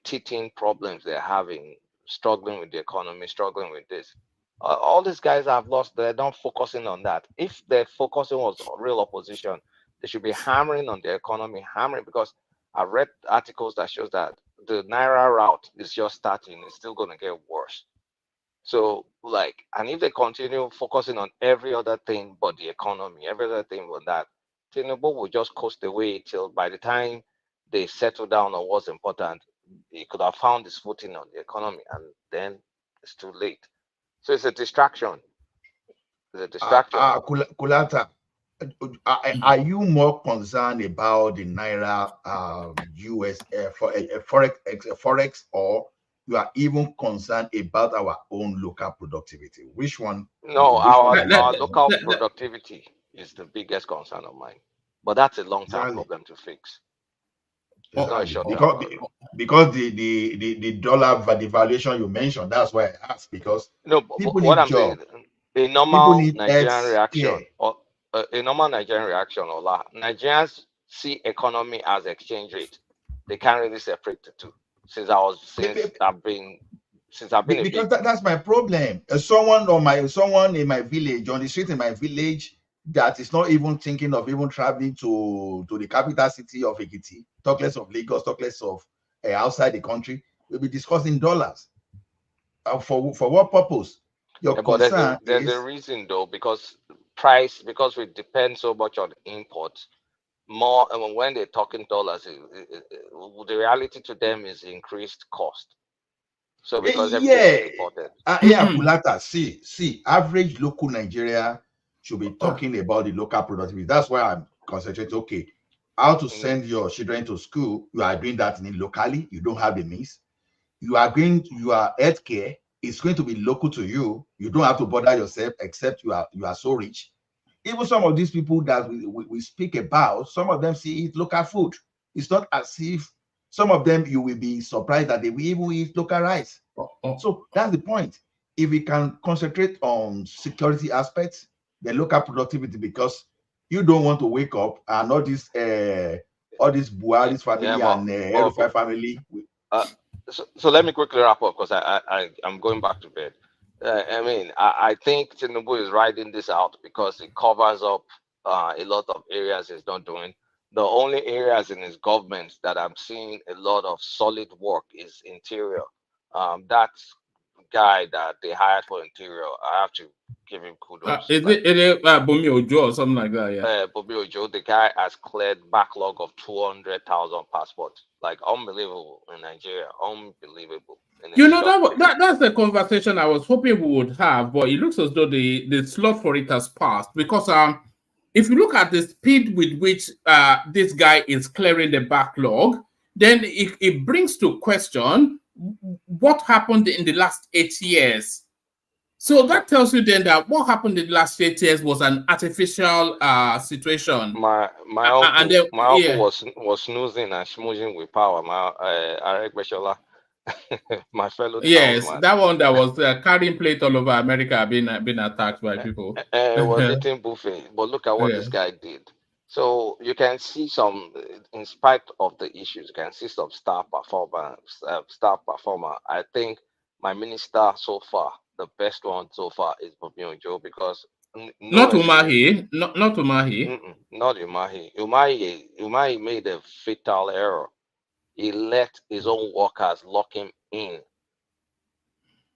Speaker 5: teething problems they're having, struggling with the economy, struggling with this. All these guys have lost, they're not focusing on that. If their focusing was real opposition, they should be hammering on the economy, because I've read articles that shows that the Naira route is just starting, it's still going to get worse. So, and if they continue focusing on every other thing but the economy, every other thing but that, Tinubu will just coast away till by the time they settle down on what's important, he could have found his footing on the economy, and then it's too late. So it's a distraction. It's a distraction.
Speaker 10: Kulata, are you more concerned about the Naira US forex, or you are even concerned about our own local productivity? Which one?
Speaker 5: No, our local productivity is the biggest concern of mine. But that's a long-term problem to fix. It's not a short-term
Speaker 10: because the dollar devaluation you mentioned, that's why I asked, because people need
Speaker 5: what
Speaker 10: job.
Speaker 5: I'm saying, a normal Nigerian reaction, or a normal Nigerian reaction, Nigerians see economy as exchange rate. They can't really separate the two. Since I've been
Speaker 10: because that's my problem. Someone in my village, on the street in my village, that is not even thinking of even traveling to the capital city of Ekiti, talk less of Lagos, talk less of outside the country, we'll be discussing dollars. For what purpose? Your concern
Speaker 5: there's a reason though, because we depend so much on imports. More, when they're talking dollars, the reality to them is increased cost. So because everything is imported.
Speaker 10: Kulata, see, average local Nigeria should be talking about the local productivity. That's why I'm concentrating. Okay, how to send your children to school? You are doing that locally. You don't have the means. Your healthcare is going to be local to you. You don't have to bother yourself, except you are so rich. Even some of these people that we speak about, some of them eat local food. It's not as if some of them, you will be surprised that they will even eat local rice. So that's the point. If we can concentrate on security aspects, the local productivity, because you don't want to wake up and all this Buhari's family and Erufai family.
Speaker 5: So let me quickly wrap up because I'm going back to bed. I think Tinubu is riding this out because it covers up a lot of areas he's not doing. The only areas in his government that I'm seeing a lot of solid work is interior. That guy that they hired for interior, I have to give him kudos.
Speaker 3: Is it Bumi Ojo or something like that? Yeah.
Speaker 5: Bumi Ojo, the guy has cleared backlog of 200,000 passports. Like unbelievable in Nigeria, unbelievable.
Speaker 3: You know, that's the conversation I was hoping we would have, but it looks as though the slot for it has passed, because if you look at the speed with which this guy is clearing the backlog, then it brings to question what happened in the last 8 years. So that tells you then that what happened in the last 8 years was an artificial situation.
Speaker 5: My uncle was snoozing and schmoozing with power. Arek Beshola, my fellow townsman.
Speaker 3: That one that was carrying plate all over America, being attacked by people.
Speaker 5: It was eating buffet. But look at what this guy did. So you can see in spite of the issues, you can see some star performer. I think my minister so far, the best one so far is Bobby Joe, because
Speaker 3: not Umahi. Not Umahi.
Speaker 5: Not Umahi. Umahi made a fatal error. He let his own workers lock him in.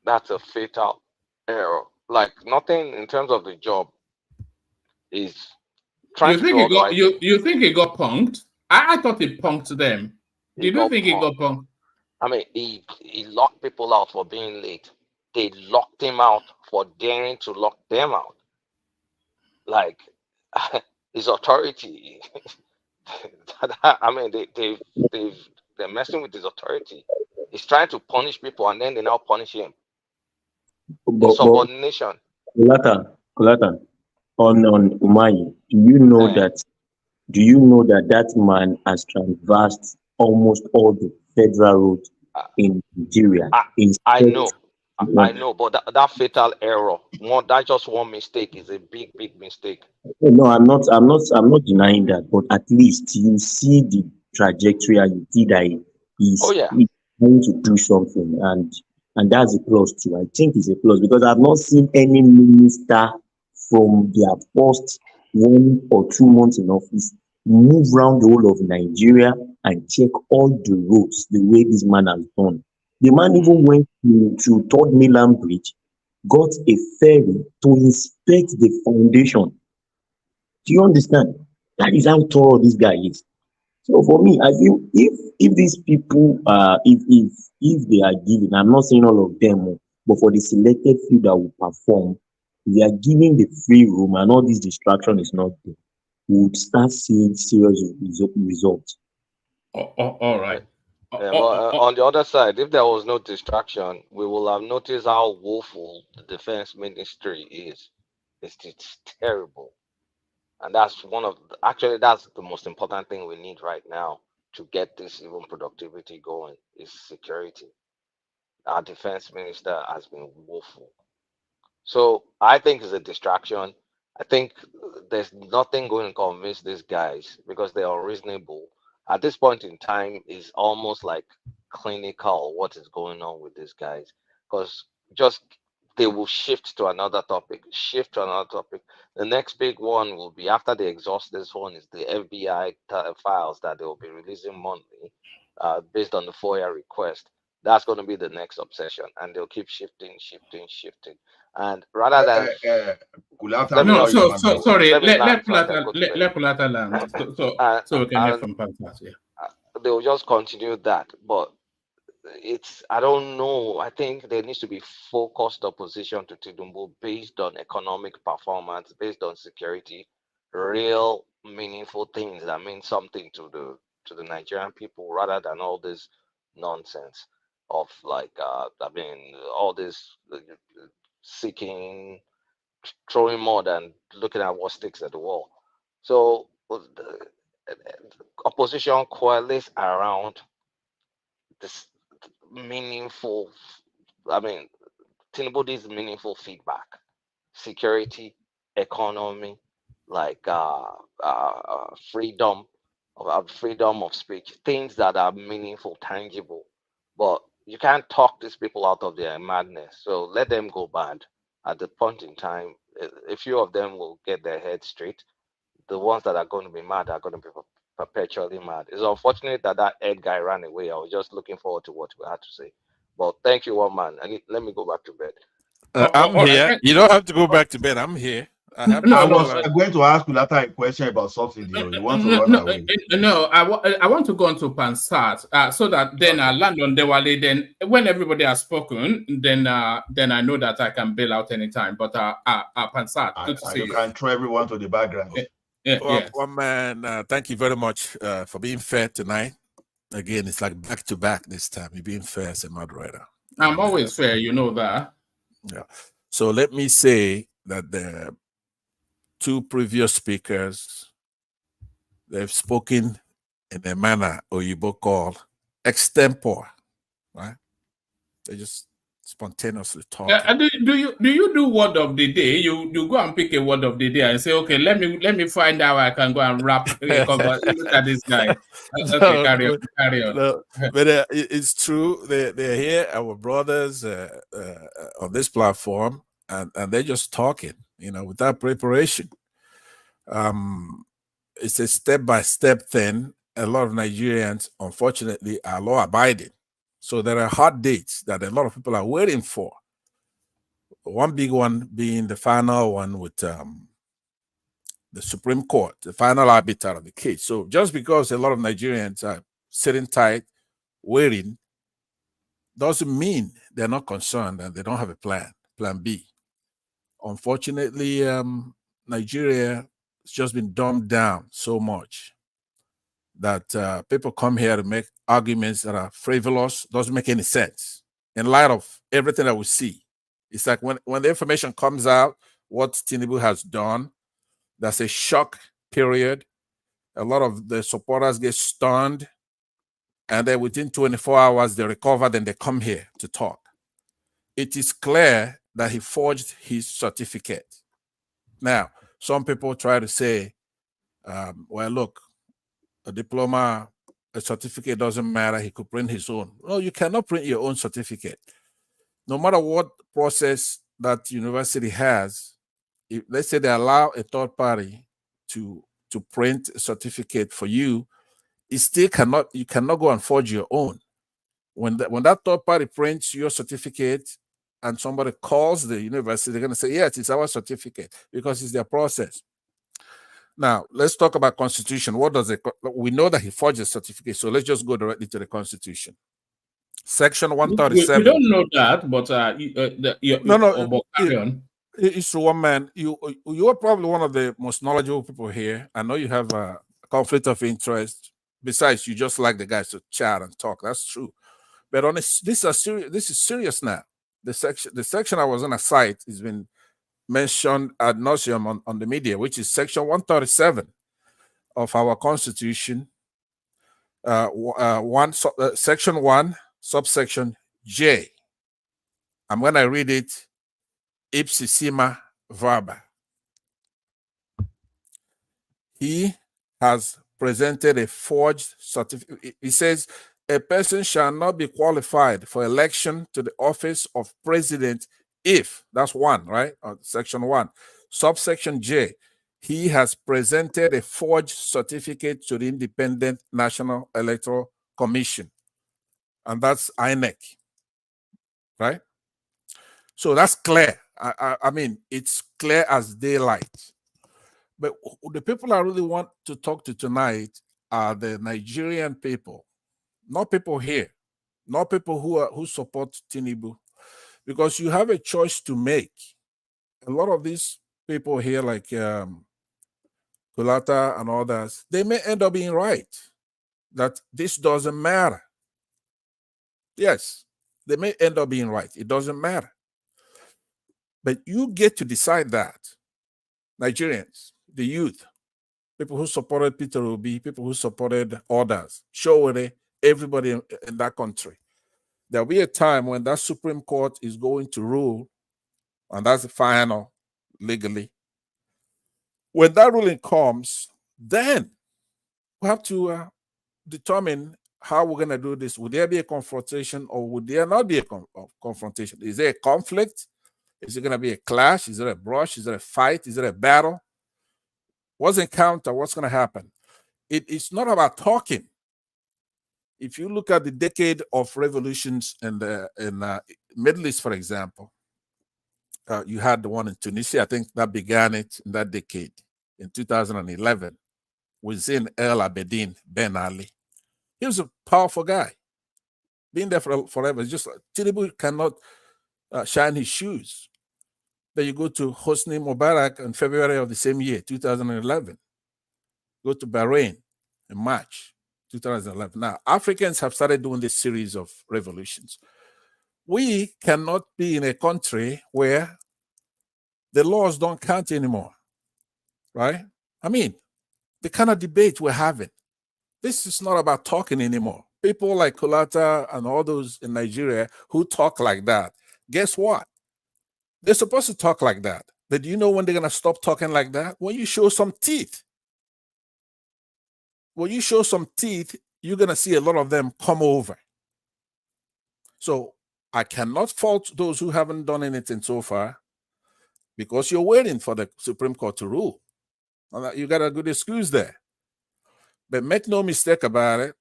Speaker 5: That's a fatal error. Like, nothing in terms of the job is trying to organize.
Speaker 3: You think he got punked? I thought he punked them. Did you think he got punked?
Speaker 5: I mean, he locked people out for being late. They locked him out for daring to lock them out. Like, his authority. I mean, they're messing with his authority. He's trying to punish people, and then they now punish him. Subordination.
Speaker 17: Kulatan, on Umayi, do you know that man has traversed almost all the federal roads in Nigeria?
Speaker 5: I know, but that fatal error, that's just one mistake, is a big mistake.
Speaker 17: No, I'm not denying that, but at least you see the trajectory and you see that he's trying to do something, and that's a plus too. I think it's a plus, because I've not seen any minister from their first 1 or 2 months in office move around the whole of Nigeria and check all the roads the way this man has done. The man even went to Third Mainland Bridge, got a ferry to inspect the foundation. Do you understand? That is how thorough this guy is. So for me, I feel if these people if they are given, I'm not saying all of them, but for the selected few that will perform, they are giving the free room and all this distraction is not there, we would start seeing serious results.
Speaker 3: All right.
Speaker 5: On the other side, if there was no distraction, we will have noticed how woeful the defense ministry is. It's terrible. And that's that's the most important thing we need right now to get this even productivity going, is security. Our defense minister has been woeful. So I think it's a distraction. I think there's nothing going to convince these guys, because they are reasonable. At this point in time, it's almost like clinical what is going on with these guys, because they will shift to another topic. The next big one will be, after they exhaust this one, is the FBI files that they will be releasing monthly based on the FOIA request. That's going to be the next obsession, and they'll keep shifting. And rather than
Speaker 3: sorry, let Kulata land so we can hear from Pantas.
Speaker 5: They will just continue that, but I don't know. I think there needs to be focused opposition to Tinubu based on economic performance, based on security, real meaningful things that mean something to the Nigerian people, rather than all this nonsense of all this seeking, throwing more than looking at what sticks at the wall. So the opposition coalesce around this meaningful, Tinubu needs meaningful feedback, security, economy, freedom of speech, things that are meaningful, tangible. But you can't talk these people out of their madness. So let them go bad. At the point in time, a few of them will get their heads straight. The ones that are going to be mad are going to be perpetually mad. It's unfortunate that Ed guy ran away. I was just looking forward to what we had to say. But thank you, one man. Let me go back to bed.
Speaker 6: I'm here. You don't have to go back to bed. I'm here.
Speaker 10: I was going to ask Kulata a question about subsidy. You want to run away?
Speaker 3: No, I want to go on to Pansat so that then I land on Dewale. Then when everybody has spoken, then I know that I can bail out anytime. But Pansat, good to see you.
Speaker 10: You can throw everyone to the background.
Speaker 3: Yes.
Speaker 6: Well, man, thank you very much for being fair tonight. Again, it's like back to back this time. You're being fair as a moderator.
Speaker 3: I'm always fair, you know that.
Speaker 6: Yeah. So let me say that the two previous speakers, they've spoken in a manner Oyibo called extempore, right? They just spontaneously talk.
Speaker 3: Do you do word of the day? You go and pick a word of the day and say, okay, let me find out I can go and rap. Look at this guy. Okay, carry on.
Speaker 6: No, but it's true. They're here, our brothers on this platform, and they're just talking, without preparation. It's a step-by-step thing. A lot of Nigerians, unfortunately, are law-abiding. So there are hot dates that a lot of people are waiting for. One big one being the final one with the Supreme Court, the final arbiter of the case. So just because a lot of Nigerians are sitting tight, waiting, doesn't mean they're not concerned and they don't have a plan B. Unfortunately, Nigeria has just been dumbed down so much that people come here to make arguments that are frivolous, doesn't make any sense in light of everything that we see. It's like when the information comes out, what Tinubu has done, that's a shock period. A lot of the supporters get stunned, and then within 24 hours, they recover, then they come here to talk. It is clear that he forged his certificate. Now, some people try to say, well, look, a diploma, a certificate doesn't matter. He could print his own. No, you cannot print your own certificate. No matter what process that university has, if, let's say they allow a third party to print a certificate for you, you cannot go and forge your own. When that third party prints your certificate and somebody calls the university, they're going to say, yes, it's our certificate because it's their process. Now, let's talk about Constitution. What does it? We know that he forged a certificate, so let's just go directly to the Constitution. Section 137.
Speaker 3: We don't know that, but carry on.
Speaker 6: It's one man. You are probably one of the most knowledgeable people here. I know you have a conflict of interest. Besides, you just like the guys to chat and talk. That's true. But on this is serious now. The section I was on a site has been mentioned ad nauseum on the media, which is Section 137 of our Constitution, Section 1, subsection J. I'm going to read it ipsissima verba. He has presented a forged certificate. It says, a person shall not be qualified for election to the office of president if, that's one, right? Section 1. Subsection J, he has presented a forged certificate to the Independent National Electoral Commission. And that's INEC, right? So that's clear. I mean, it's clear as daylight. But the people I really want to talk to tonight are the Nigerian people, not people here, not people who support Tinubu, because you have a choice to make. A lot of these people here, like Kulata and others, they may end up being right, that this doesn't matter. Yes, they may end up being right. It doesn't matter. But you get to decide that. Nigerians, the youth, people who supported Peter Obi, people who supported others, Showore, everybody in that country. There'll be a time when that Supreme Court is going to rule, and that's the final, legally. When that ruling comes, then we have to determine how we're going to do this. Would there be a confrontation or would there not be a confrontation? Is there a conflict? Is it going to be a clash? Is it a brush? Is it a fight? Is it a battle? What's the encounter? What's going to happen? It's not about talking. If you look at the decade of revolutions in the Middle East, for example, you had the one in Tunisia. I think that began it in that decade, in 2011, with Zain El Abidine Ben Ali. He was a powerful guy, been there forever. It's just Tinubu cannot shine his shoes. Then you go to Hosni Mubarak in February of the same year, 2011. Go to Bahrain in March 2011. Now, Africans have started doing this series of revolutions. We cannot be in a country where the laws don't count anymore, right? I mean, the kind of debate we're having, this is not about talking anymore. People like Kulata and all those in Nigeria who talk like that, guess what? They're supposed to talk like that. But do you know when they're going to stop talking like that? When you show some teeth. When you show some teeth, you're going to see a lot of them come over. So I cannot fault those who haven't done anything so far because you're waiting for the Supreme Court to rule. You got a good excuse there. But make no mistake about it,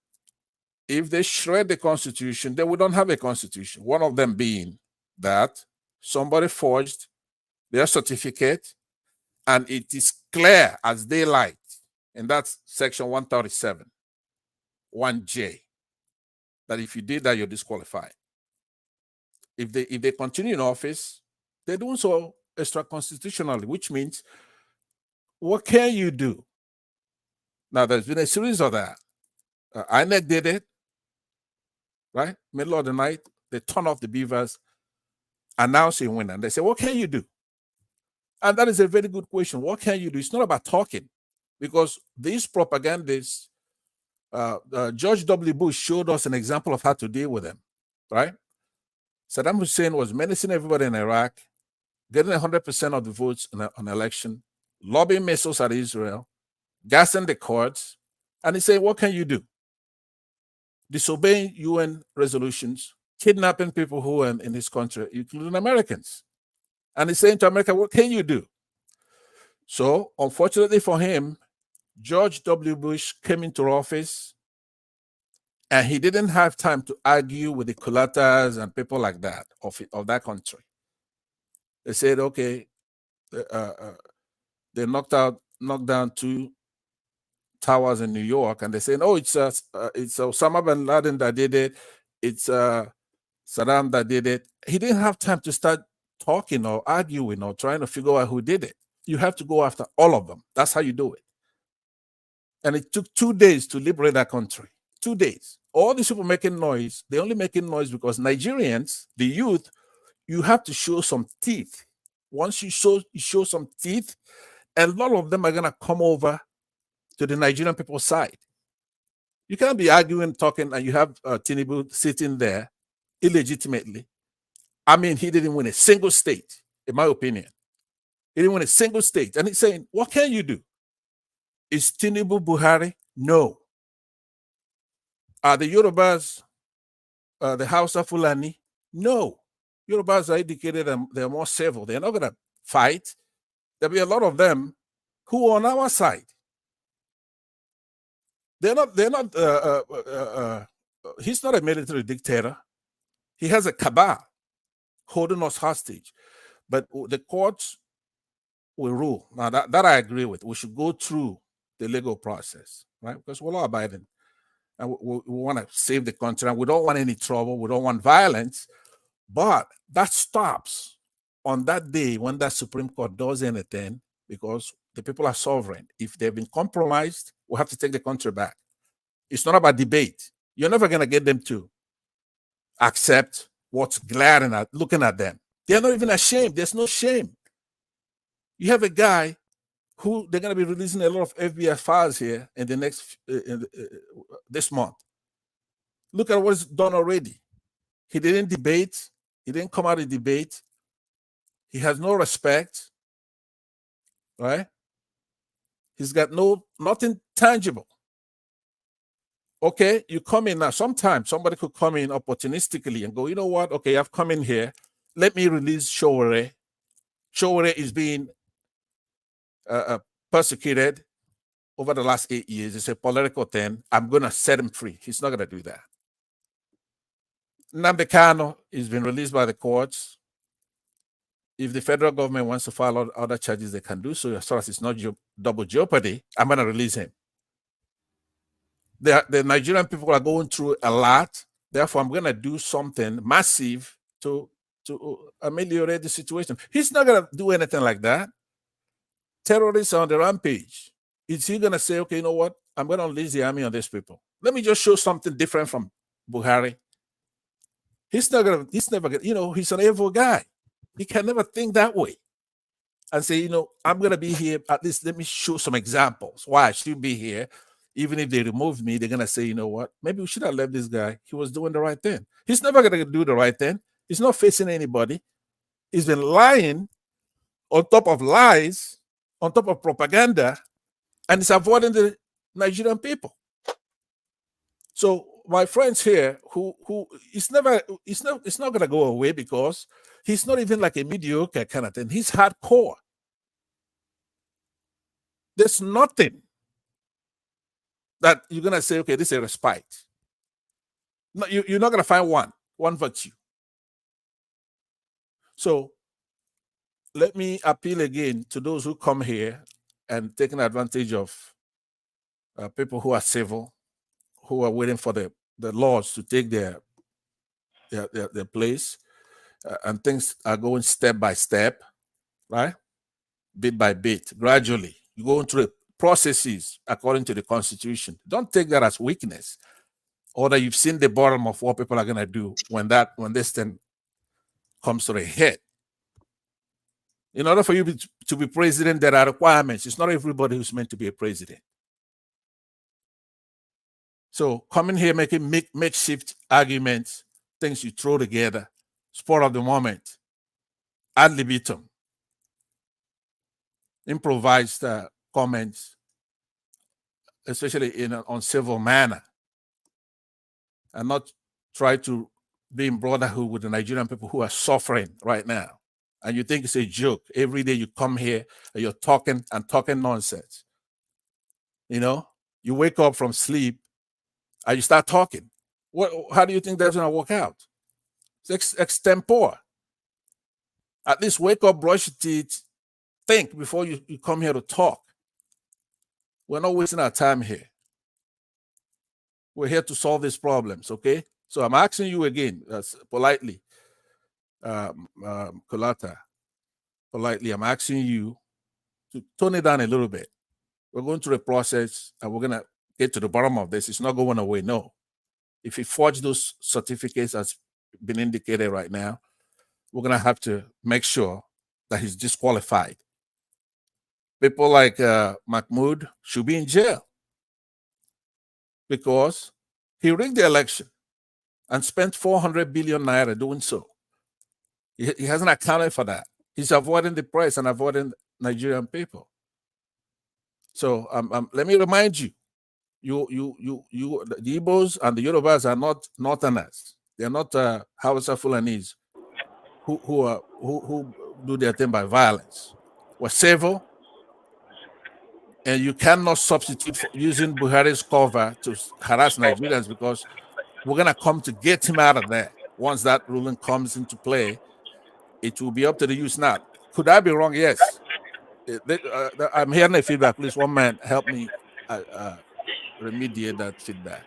Speaker 6: if they shred the Constitution, then we don't have a Constitution. One of them being that somebody forged their certificate and it is clear as daylight, and that's section 137, 1J, that if you did that, you're disqualified. If they continue in office, they're doing so extra-constitutionally, which means, what can you do? Now, there's been a series of that. INEC did it, right? Middle of the night, they turn off the beavers, announce a winner, and they say, what can you do? And that is a very good question. What can you do? It's not about talking, because these propagandists, George W. Bush showed us an example of how to deal with them, right? Saddam Hussein was menacing everybody in Iraq, getting 100% of the votes on an election, lobbying missiles at Israel, gassing the courts, and he said, what can you do? Disobeying UN resolutions, kidnapping people who are in this country, including Americans. And he's saying to America, what can you do? So, unfortunately for him, George W. Bush came into office and he didn't have time to argue with the Kulatas and people like that of that country. They said, okay, they knocked down 2 towers in New York, and they said, oh, it's Osama bin Laden that did it. It's Saddam that did it. He didn't have time to start talking or arguing or trying to figure out who did it. You have to go after all of them. That's how you do it. And it took 2 days to liberate that country. 2 days. All these people making noise, they're only making noise because Nigerians, the youth, you have to show some teeth. Once you show some teeth, a lot of them are going to come over to the Nigerian people's side. You can't be arguing, talking, and you have Tinubu sitting there illegitimately. I mean, he didn't win a single state, in my opinion. He didn't win a single state. And he's saying, what can you do? Is Tinubu Buhari? No. Are the Yorubas the Hausa Fulani? No. Yorubas are educated and they're more civil. They're not going to fight. There'll be a lot of them who are on our side. He's not a military dictator. He has a cabal holding us hostage. But the courts will rule. Now, that I agree with. We should go through the legal process, right? Because we're law abiding. And we want to save the country. And we don't want any trouble. We don't want violence. But that stops on that day when that Supreme Court does anything, because the people are sovereign. If they've been compromised, we'll have to take the country back. It's not about debate. You're never going to get them to accept what's glaring at looking at them. They're not even ashamed. There's no shame. You have a guy who they're going to be releasing a lot of FBI files here in the next this month. Look at what's done already. He didn't debate. He didn't come out and debate. He has no respect, right? He's got nothing tangible. Okay, you come in now. Sometimes somebody could come in opportunistically and go, you know what? Okay, I've come in here. Let me release Showore. Showore is being persecuted over the last 8 years. It's a political thing. I'm going to set him free. He's not going to do that. Nnamdi Kanu has been released by the courts. if the federal government wants to file other charges, they can do so as far as it's not double jeopardy. I'm going to release him. The Nigerian people are going through a lot. Therefore, I'm going to do something massive to ameliorate the situation. He's not going to do anything like that. Terrorists are on the rampage. Is he going to say, okay, you know what? I'm going to unleash the army on these people. Let me just show something different from Buhari. He's never going to, he's an evil guy. He can never think that way and say, I'm going to be here. At least let me show some examples why I should be here. Even if they remove me, they're going to say, you know what? Maybe we should have left this guy. He was doing the right thing. He's never going to do the right thing. He's not facing anybody. He's been lying on top of lies, on top of propaganda, and he's avoiding the Nigerian people. So my friends here, who it's not going to go away because he's not even like a mediocre kind of thing. He's hardcore. There's nothing that you're going to say, okay, this is a respite. No, you're not going to find one virtue. So let me appeal again to those who come here and taking advantage of people who are civil, who are waiting for the laws to take their place, and things are going step by step, right? Bit by bit, gradually. You go through the processes according to the Constitution. Don't take that as weakness, or that you've seen the bottom of what people are going to do when this thing comes to a head. In order for you to be president, there are requirements. It's not everybody who's meant to be a president. So coming here making makeshift arguments, things you throw together, spur of the moment, ad libitum, improvised comments, especially in an uncivil manner, and not try to be in brotherhood with the Nigerian people who are suffering right now. And you think it's a joke. Every day you come here and you're talking nonsense. You wake up from sleep and you start talking. How do you think that's going to work out? It's extempore. At least wake up, brush your teeth, think before you come here to talk. We're not wasting our time here. We're here to solve these problems, okay? So I'm asking you again, politely, Kolata, politely, I'm asking you to tone it down a little bit. We're going through a process and we're going to get to the bottom of this. It's not going away, no. If he forged those certificates as been indicated right now, we're going to have to make sure that he's disqualified. People like Mahmoud should be in jail because he rigged the election and spent 400 billion naira doing so. He hasn't accounted for that. He's avoiding the press and avoiding Nigerian people. So let me remind you, the Igbos and the Yorubas are not Northerners. They're not Hausa Fulanis who do their thing by violence. We're civil, and you cannot substitute for using Buhari's cover to harass Nigerians because we're going to come to get him out of there. Once that ruling comes into play, it will be up to the youth now. Could I be wrong? Yes. I'm hearing a feedback. Please, one man, help me remediate that feedback.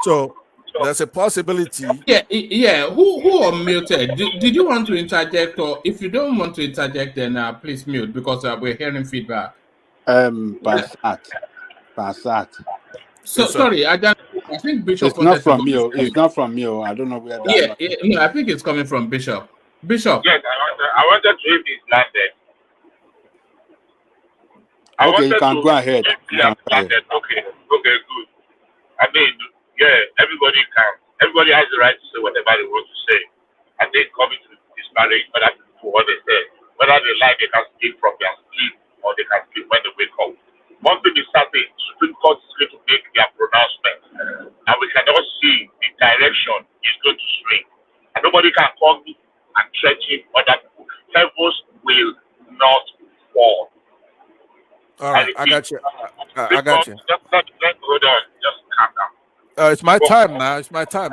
Speaker 6: So there's a possibility.
Speaker 3: Yeah. Who unmuted? Did you want to interject, or if you don't want to interject, then please mute because we're hearing feedback.
Speaker 15: Passat.
Speaker 3: So sorry, I think Bishop.
Speaker 15: It's not from you. It's not from you. I don't know where that.
Speaker 3: No, I think it's coming from Bishop. Bishop.
Speaker 1: Yes, I wanted to if he's landed.
Speaker 15: Okay, you can go ahead.
Speaker 1: Okay, good. I mean, everybody has the right to say whatever they want to say. And they come into this marriage, whether to do what they say. Whether they like, they can speak from their sleep or they can speak when they wake up. One thing is certain, Supreme Court is going to make their pronouncement. And we cannot see the direction it's going to swing. And nobody can come and threaten other people. Heavens will not fall.
Speaker 6: All right, I got you. I got you.
Speaker 1: Just hold on. Just calm down.
Speaker 6: It's my time now. It's my time.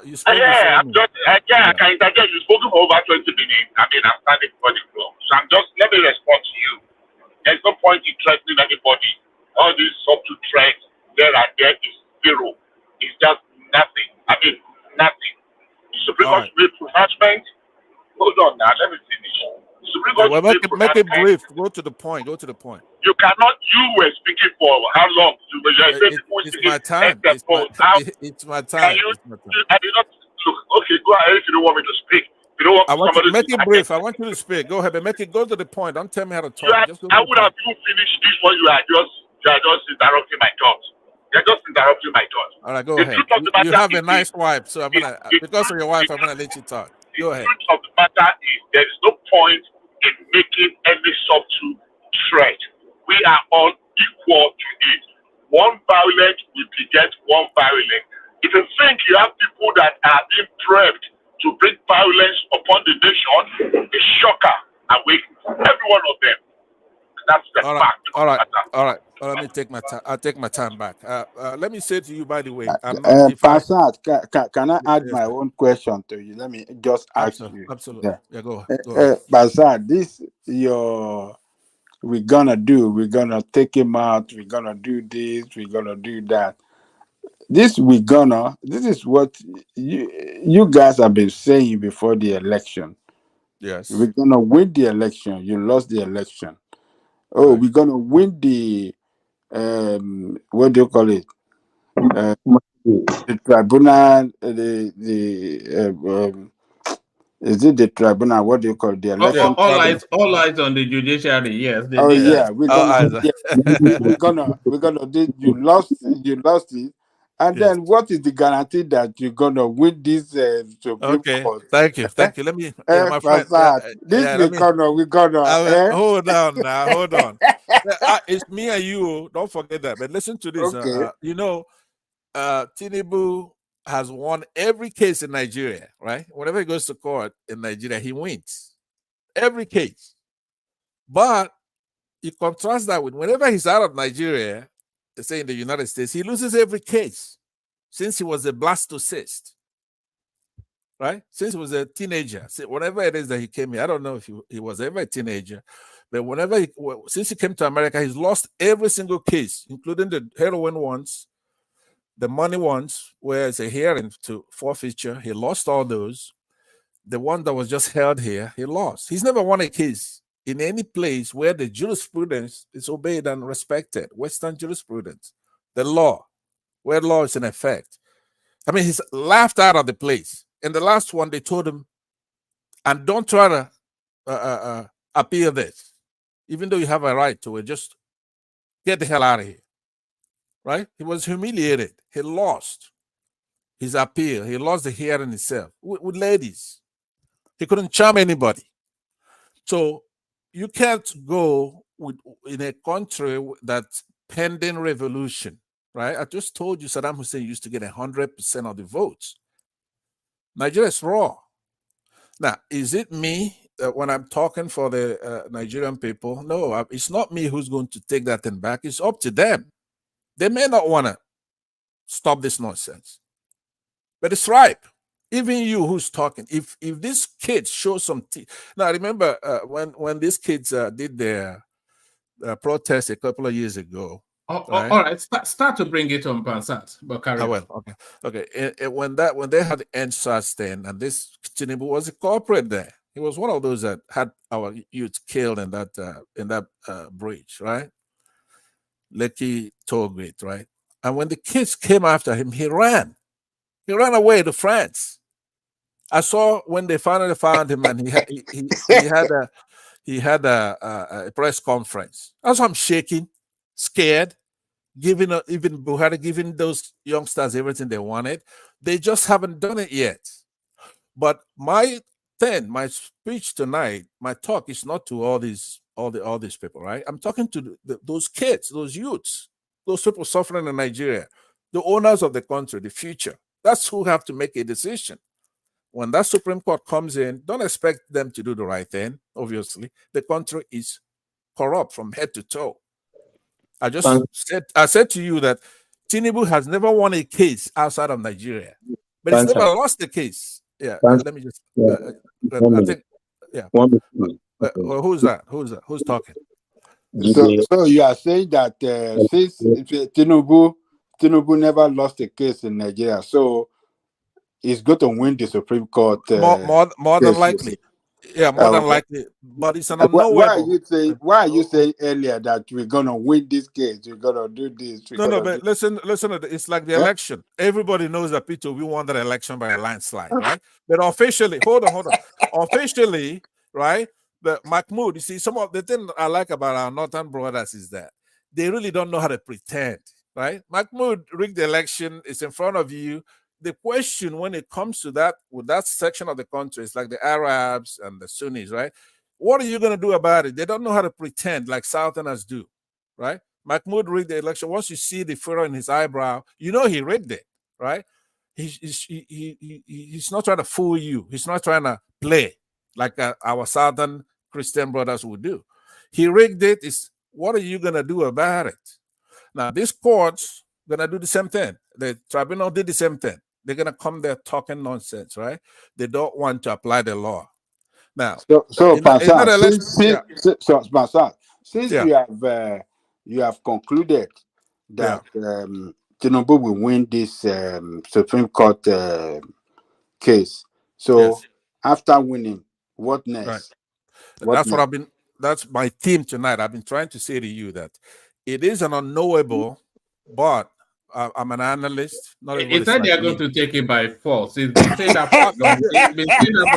Speaker 6: You spoke
Speaker 1: yeah, I'm
Speaker 6: me.
Speaker 1: just, I can interject. You've spoken for over 20 minutes. I mean, I'm standing before the floor. So let me respond to you. There's no point in threatening anybody. All these subtle threats there and there is zero. It's just nothing. I mean, nothing. The Supreme Court made pronouncement. Hold on now, let me finish. The Supreme Court made
Speaker 6: Make it brief.
Speaker 1: pronouncement.
Speaker 6: Go to the point. Go to the point.
Speaker 1: You cannot. You were speaking for how long?
Speaker 6: It's my time. It's my time.
Speaker 1: Can you? I did not look. Okay, go ahead if you don't want me to speak. You don't want
Speaker 6: I want
Speaker 1: somebody
Speaker 6: to make
Speaker 1: to
Speaker 6: it brief. I want you to speak. Go ahead, but make it go to the point. Don't tell me how to talk.
Speaker 1: I would have even finished this when you are just interrupting my thoughts. You're just interrupting my thoughts.
Speaker 6: All right, go ahead. You have a nice wife, so I'm gonna because of your wife, I'm gonna let you talk. Go ahead.
Speaker 1: The truth of the matter is there is no point in making any subtle threat. We are all equal to it. One violence will beget one violence. If you think you have people that are being prepped to bring violence upon the nation, a shocker awakens every one of them. That's the fact.
Speaker 6: All right. Let me take my time. I'll take my time back. Let me say to you, by the way, I'm not.
Speaker 15: Passat, can I add my own question to you? Let me just ask you.
Speaker 6: Absolutely. Yeah, go ahead.
Speaker 15: Passat, we're gonna take him out. We're gonna do this. We're gonna do that. This is what you guys have been saying before the election.
Speaker 6: Yes.
Speaker 15: We're gonna win the election. You lost the election. Oh, we're gonna win the what do you call it? The tribunal. Is it the tribunal? What do you call it? The election?
Speaker 3: All eyes on the judiciary. Yes.
Speaker 15: We're gonna do. You lost it. And then, what is the guarantee that you're gonna win this Supreme Court?
Speaker 6: Thank you. Let me, my friend.
Speaker 15: We're gonna.
Speaker 6: Hold on now. Hold on. It's me and you. Don't forget that. But listen to this.
Speaker 15: Okay.
Speaker 6: Tinubu has won every case in Nigeria. Right? Whenever he goes to court in Nigeria, he wins every case. But you contrast that with whenever he's out of Nigeria, say in the United States, he loses every case since he was a blastocyst, right? Since he was a teenager, whatever it is that he came here, I don't know if he was ever a teenager, but since he came to America, he's lost every single case, including the heroin ones, the money ones, where it's a hearing to forfeiture. He lost all those. The one that was just held here, he lost. He's never won a case in any place where the jurisprudence is obeyed and respected, Western jurisprudence, the law, where law is in effect. I mean, he's laughed out of the place. In the last one, they told him, and don't try to appeal this, even though you have a right to it, just get the hell out of here, right? He was humiliated. He lost his appeal. He lost the hearing itself with ladies. He couldn't charm anybody. So you can't go in a country that's pending revolution, right? I just told you Saddam Hussein used to get 100% of the votes. Nigeria is raw. Now, is it me when I'm talking for the Nigerian people? No, it's not me who's going to take that thing back. It's up to them. They may not want to stop this nonsense, but it's ripe. Even you who's talking, if these kids show some now remember when these kids did their protest a couple of years ago.
Speaker 3: Right? All right, start to bring it on, Pansat. But carry on.
Speaker 6: Okay. When they had the NSAS then, and this Tinubu was a corporate there. He was one of those that had our youth killed in that breach, right? Lekki Tollgate, right? And when the kids came after him, he ran. He ran away to France. I saw when they finally found him, and he had a press conference. That's why I'm shaking, scared, even Buhari giving those youngsters everything they wanted. They just haven't done it yet. But my speech tonight, my talk is not to all these people, right? I'm talking to those kids, those youths, those people suffering in Nigeria, the owners of the country, the future. That's who have to make a decision. When that Supreme Court comes in, don't expect them to do the right thing. Obviously, the country is corrupt from head to toe. I said to you that Tinubu has never won a case outside of Nigeria. But he still lost the case. Yeah, let me just. I think. Yeah. Who's that? Who's talking?
Speaker 7: So you are saying that since Tinubu never lost a case in Nigeria, so he's going to win the Supreme Court.
Speaker 6: More than likely. Yeah, more than likely. But it's an unknowable.
Speaker 7: Why are you saying earlier that we're gonna win this case? We're gonna do this.
Speaker 6: No, but listen. It's like the election. Everybody knows that Peter Obi won that election by a landslide, right? But officially, hold on. Officially, right? The Mahmoud, you see, some of the thing I like about our northern brothers is that they really don't know how to pretend, right? Mahmoud rigged the election. It's in front of you. The question when it comes to that, with that section of the country, it's like the Arabs and the Sunnis, right? What are you going to do about it? They don't know how to pretend like Southerners do, right? Mahmoud rigged the election. Once you see the furrow in his eyebrow, you know he rigged it, right? He's not trying to fool you. He's not trying to play like our Southern Christian brothers would do. He rigged it. What are you going to do about it? Now, these courts going to do the same thing. The tribunal did the same thing. They're going to come there talking nonsense, right? They don't want to apply the law. Now,
Speaker 7: since you have concluded that Tinubu will win this Supreme Court case, so after winning, what next?
Speaker 6: Right. That's my theme tonight. I've been trying to say to you that it is an unknowable, but I'm an analyst. Not
Speaker 3: it's that they are going to take it by force. It's been saying that for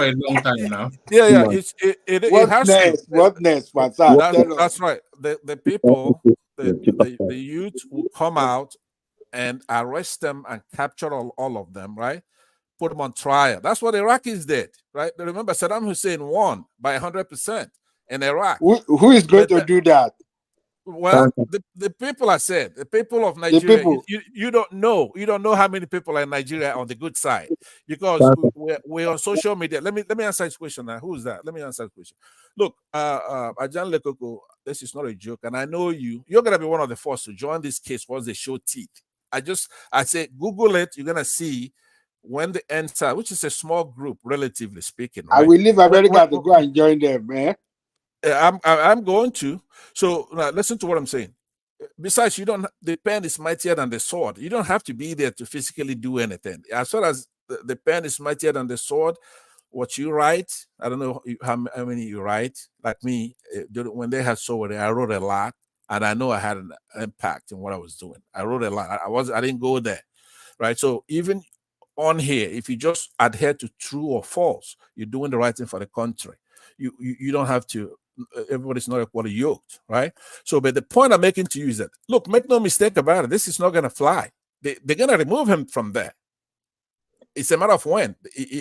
Speaker 3: a long time now.
Speaker 6: Yeah. It has
Speaker 7: next? What next?
Speaker 6: That's right. The people, the youth will come out and arrest them and capture all of them, right? Put them on trial. That's what the Iraqis did, right? Remember, Saddam Hussein won by 100% in Iraq.
Speaker 7: Who is going to do that?
Speaker 6: Well, the people I said, the people of Nigeria, you don't know. You don't know how many people are in Nigeria on the good side because we're on social media. Let me answer this question now. Who's that? Let me answer the question. Look, Ajan Lekoko, this is not a joke, and I know you're gonna be one of the first to join this case once they show teeth. I say Google it, you're gonna see when the enter, which is a small group, relatively speaking. Right?
Speaker 7: I will leave America to go and join them, man.
Speaker 6: I'm going to. So now listen to what I'm saying. Besides, the pen is mightier than the sword. You don't have to be there to physically do anything. As far as the pen is mightier than the sword, what you write, I don't know how many you write. Like me, when they had sword, I wrote a lot, and I know I had an impact in what I was doing. I wrote a lot. I didn't go there, right? So even on here, if you just adhere to true or false, you're doing the right thing for the country. You don't have to. Everybody's not equally yoked, right? So, but the point I'm making to you is that, look, make no mistake about it. This is not going to fly. They're going to remove him from there. It's a matter of when.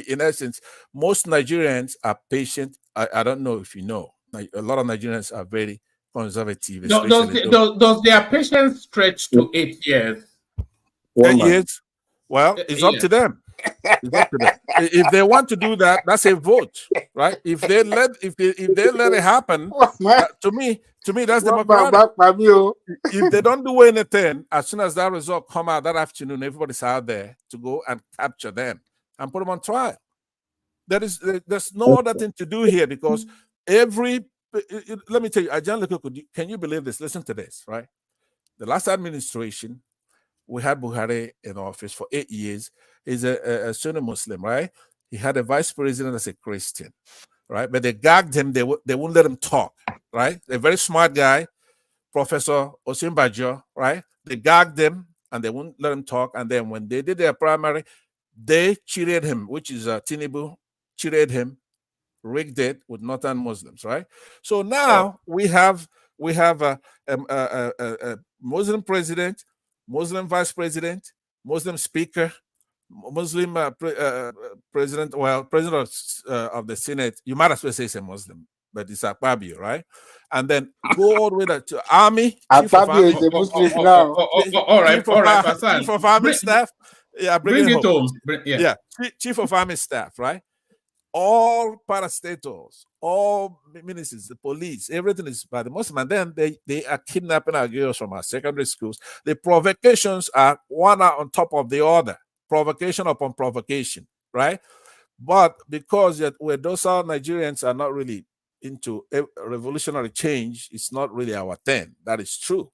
Speaker 6: In essence, most Nigerians are patient. I don't know if you know. A lot of Nigerians are very conservative.
Speaker 3: Does their patience stretch to 8 years?
Speaker 6: 8 years? Well, it's up to them. It's up to them. If they want to do that, that's a vote, right? If they let it happen, to me, that's democratic. If they don't do anything, as soon as that result come out that afternoon, everybody's out there to go and capture them and put them on trial. There's no other thing to do here because let me tell you, Ajan Lekoko, can you believe this? Listen to this, right? The last administration, we had Buhari in office for 8 years. He's a Sunni Muslim, right? He had a vice president as a Christian, right? But they gagged him. They wouldn't let him talk, right? A very smart guy, Professor Osinbajo, right? They gagged him and they wouldn't let him talk. And then when they did their primary, they cheated him, which is Tinubu, cheated him, rigged it with Northern Muslims, right? So now we have a Muslim president, Muslim vice president, Muslim speaker, Muslim president, president of the Senate. You might as well say he's a Muslim, but it's Akpabio, right? And then go all the way to army.
Speaker 7: Akpabio is a Muslim now.
Speaker 3: All right,
Speaker 6: Chief of army staff. Yeah,
Speaker 3: bring it home.
Speaker 6: Chief of army staff, right? All parastatals, all ministers, the police, everything is by the Muslim. And then they are kidnapping our girls from our secondary schools. The provocations are one on top of the other, provocation upon provocation, right? But because we're docile Nigerians are not really into revolutionary change, it's not really our thing. That is true.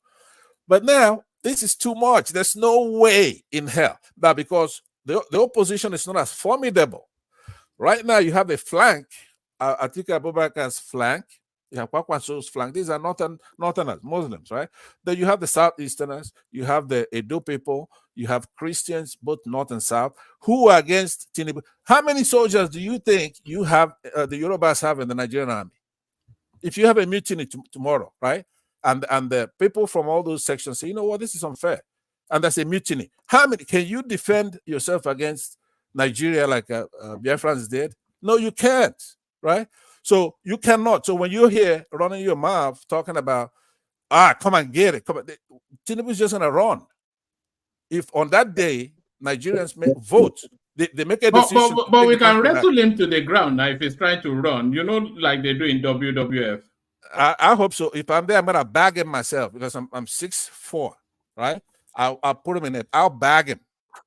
Speaker 6: But now, this is too much. There's no way in hell that because the opposition is not as formidable. Right now, you have a flank, Atiku Abubakar's flank, you have Kwakwanso's flank. These are northerners, Muslims, right? Then you have the Southeasterners, you have the Edo people, you have Christians, both North and South, who are against Tinubu. How many soldiers do you think you have, the Yorubas have in the Nigerian army? If you have a mutiny tomorrow, right? And the people from all those sections say, you know what, this is unfair. And that's a mutiny. How many, can you defend yourself against Nigeria like Biafrans did? No, you can't, right? So you cannot. So when you're here running your mouth talking about, come and get it, come on, Tinubu's just gonna run. If on that day Nigerians vote, they make a decision.
Speaker 3: But we can wrestle him to the ground now if he's trying to run. You know, like they do in WWF.
Speaker 6: I hope so. If I'm there, I'm gonna bag him myself because I'm 6'4", right? I'll put him in it. I'll bag him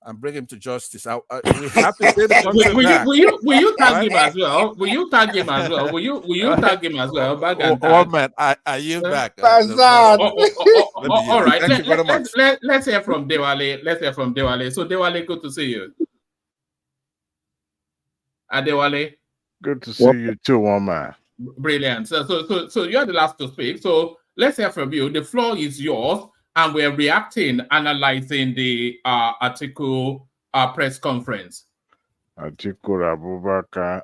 Speaker 6: and bring him to justice. We have to say the country back.
Speaker 3: Will you tag him as well? Will you tag him as well? Will you tag him as well? Bag and tag.
Speaker 6: Man, I yield back.
Speaker 3: All right.
Speaker 6: Thank you very much.
Speaker 3: Let's hear from Dewale. Let's hear from Dewale. So Dewale, good to see you. Adewale.
Speaker 18: Good to see you too, one man.
Speaker 3: Brilliant. So you're the last to speak. So let's hear from you. The floor is yours, and we're reacting, analyzing the Atiku press conference.
Speaker 18: Atiku Abubakar.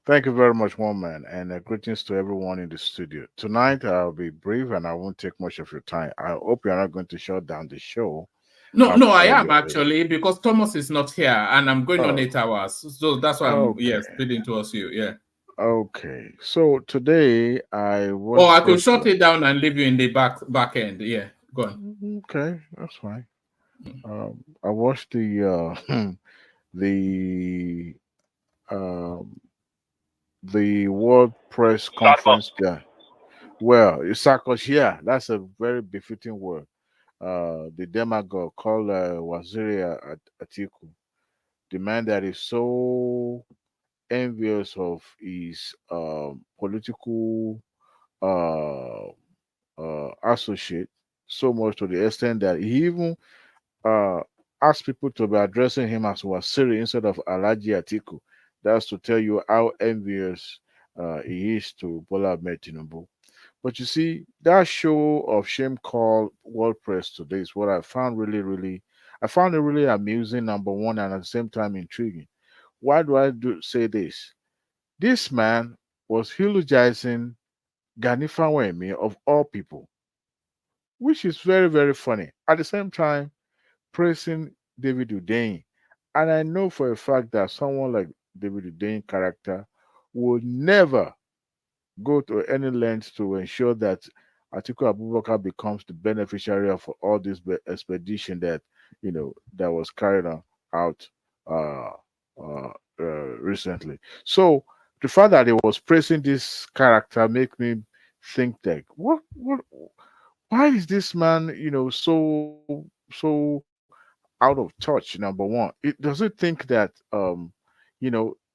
Speaker 18: Thank you very much, one man, and greetings to everyone in the studio. Tonight I'll be brief and I won't take much of your time. I hope you're not going to shut down the show.
Speaker 3: No, I am actually, because Thomas is not here and I'm going on 8 hours. So that's why I'm speaking towards you. Yeah.
Speaker 18: Okay. So today I was.
Speaker 3: Oh, I could shut it down and leave you in the back end. Yeah. Go on.
Speaker 18: Okay, that's fine. I watched the World Press Conference there. Well, Sarkozy, yeah, that's a very befitting word. The demagogue called Waziri Atiku, the man that is so envious of his political associate, so much to the extent that he even asked people to be addressing him as Waziri instead of Alhaji Atiku. That's to tell you how envious he is to Bola Ahmed Tinubu. But you see, that show of shame called World Press today is what I found really amusing, number one, and at the same time intriguing. Why do I say this? This man was eulogizing Gani Fawehinmi of all people, which is very, very funny. At the same time, praising David Udein. And I know for a fact that someone like David Udein character would never go to any length to ensure that Atiku Abubakar becomes the beneficiary of all this expedition that that was carried out recently. So the fact that he was praising this character make me think that why is this man so out of touch? Number one, does it think that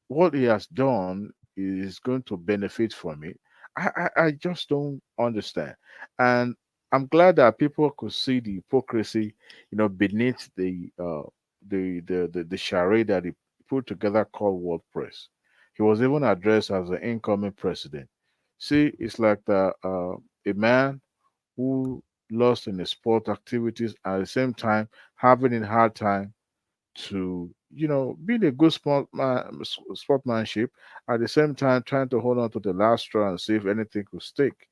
Speaker 18: what he has done is going to benefit from it? I just don't understand. And I'm glad that people could see the hypocrisy, beneath the charade that he put together called World Press. He was even addressed as the incoming president. See, it's like a man who lost in the sport activities at the same time having a hard time to being a good sportsmanship, at the same time trying to hold on to the last straw and see if anything could stick.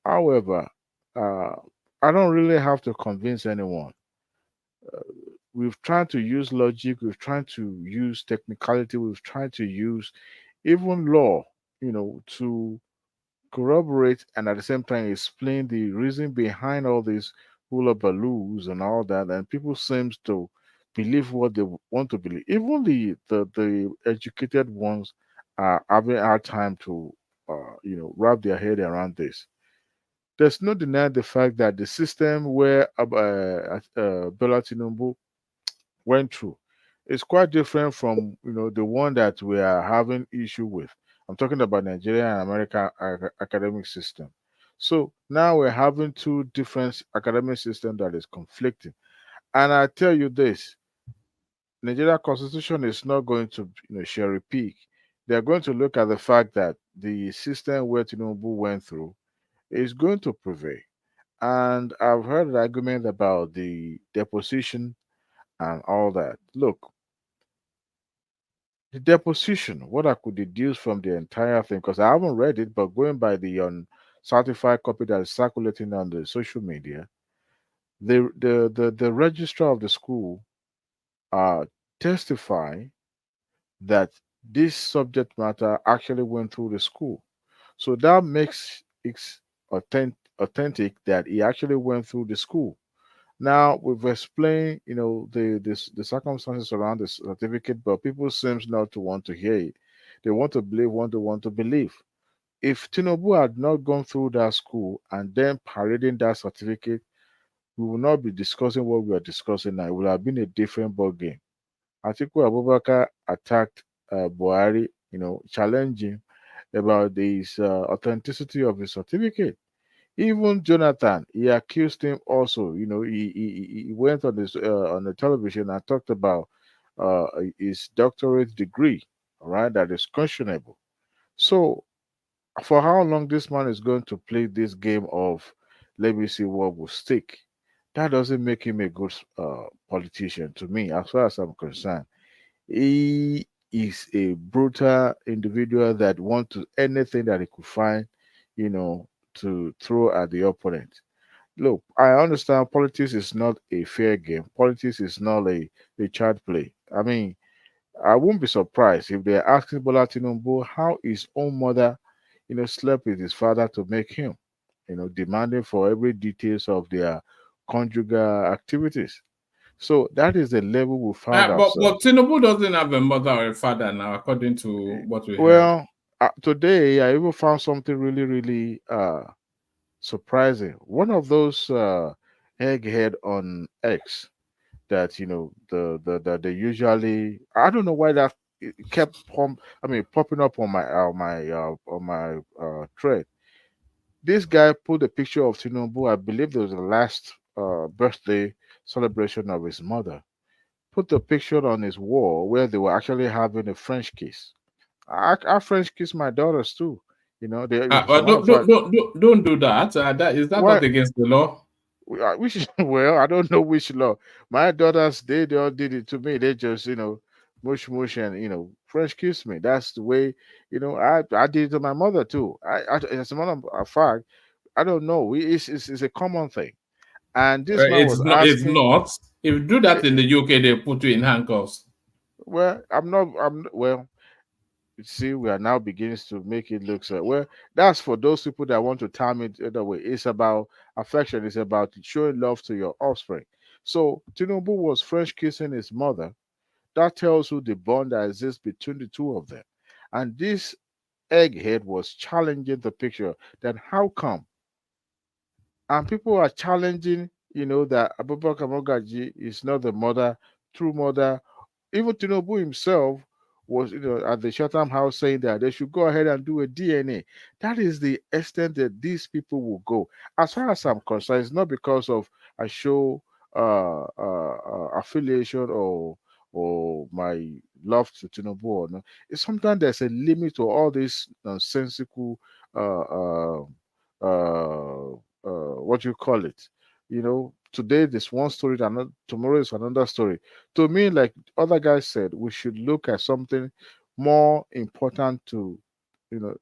Speaker 18: However, I don't really have to convince anyone. We've tried to use logic, we've tried to use technicality, we've tried to use even law, to corroborate and at the same time explain the reason behind all these hula baloos and all that, and people seem to believe what they want to believe. Even the educated ones are having a hard time to wrap their head around this. There's no denying the fact that the system where Bola Tinubu went through It's quite different from the one that we are having issue with. I'm talking about Nigeria and American academic system. So now we're having two different academic systems that is conflicting. And I tell you this, Nigeria constitution is not going to cherry pick. They're going to look at the fact that the system where Tinubu went through is going to prevail. And I've heard an argument about the deposition and all that. Look, the deposition, what I could deduce from the entire thing, because I haven't read it, but going by the uncertified copy that is circulating on the social media, the registrar of the school testify that this subject matter actually went through the school. So that makes it authentic that he actually went through the school. Now we've explained, the circumstances around the certificate, but people seems not to want to hear it. They want to believe what they want to believe. If Tinubu had not gone through that school and then parading that certificate, we will not be discussing what we are discussing now. It would have been a different ball game. Atiku Abubakar attacked Buhari, challenging about his authenticity of his certificate. Even Jonathan, he accused him also. He went on the television and talked about his doctorate degree, all right, that is questionable. So, for how long this man is going to play this game of let me see what will stick, that doesn't make him a good politician to me, as far as I'm concerned. He is a brutal individual that wants to anything that he could find, to throw at the opponent. Look, I understand politics is not a fair game. Politics is not a child play. I mean, I won't be surprised if they're asking Bola Tinubu how his own mother, slept with his father to make him, demanding for every details of their conjugal activities. So that is the level we found
Speaker 3: But
Speaker 18: ourselves.
Speaker 3: Tinubu doesn't have a mother or a father now, according to what we heard.
Speaker 18: Well, today I even found something really, really surprising. One of those egghead on X that that they usually, I don't know why that it kept popping up on my thread. This guy put a picture of Tinubu. I believe it was the last birthday celebration of his mother. Put the picture on his wall where they were actually having a French kiss. I French kiss my daughters too.
Speaker 3: Don't do that. Is that not against the law?
Speaker 18: Well, I don't know which law. My daughters, they all did it to me. They just, mush and French kiss me. That's the way, I did it to my mother too. As a matter of fact, I don't know. It's a common thing. And this man was asking.
Speaker 3: It's not. If you do that in the UK, they put you in handcuffs.
Speaker 18: Well, well. See, we are now beginning to make it look so. Well, that's for those people that want to time it the other way. It's about affection. It's about showing love to your offspring. So Tinubu was French kissing his mother. That tells you the bond that exists between the two of them. And this egghead was challenging the picture. Then how come? And people are challenging, that Abubakar Mogaji is not the true mother. Even Tinubu himself was, at the Chatham House saying that they should go ahead and do a DNA. That is the extent that these people will go. As far as I'm concerned, it's not because of a show affiliation or my love to Tinubu or no. It's sometimes there's a limit to all this nonsensical what you call it. Today this one story, and tomorrow is another story. To me, like other guys said, we should look at something more important to, the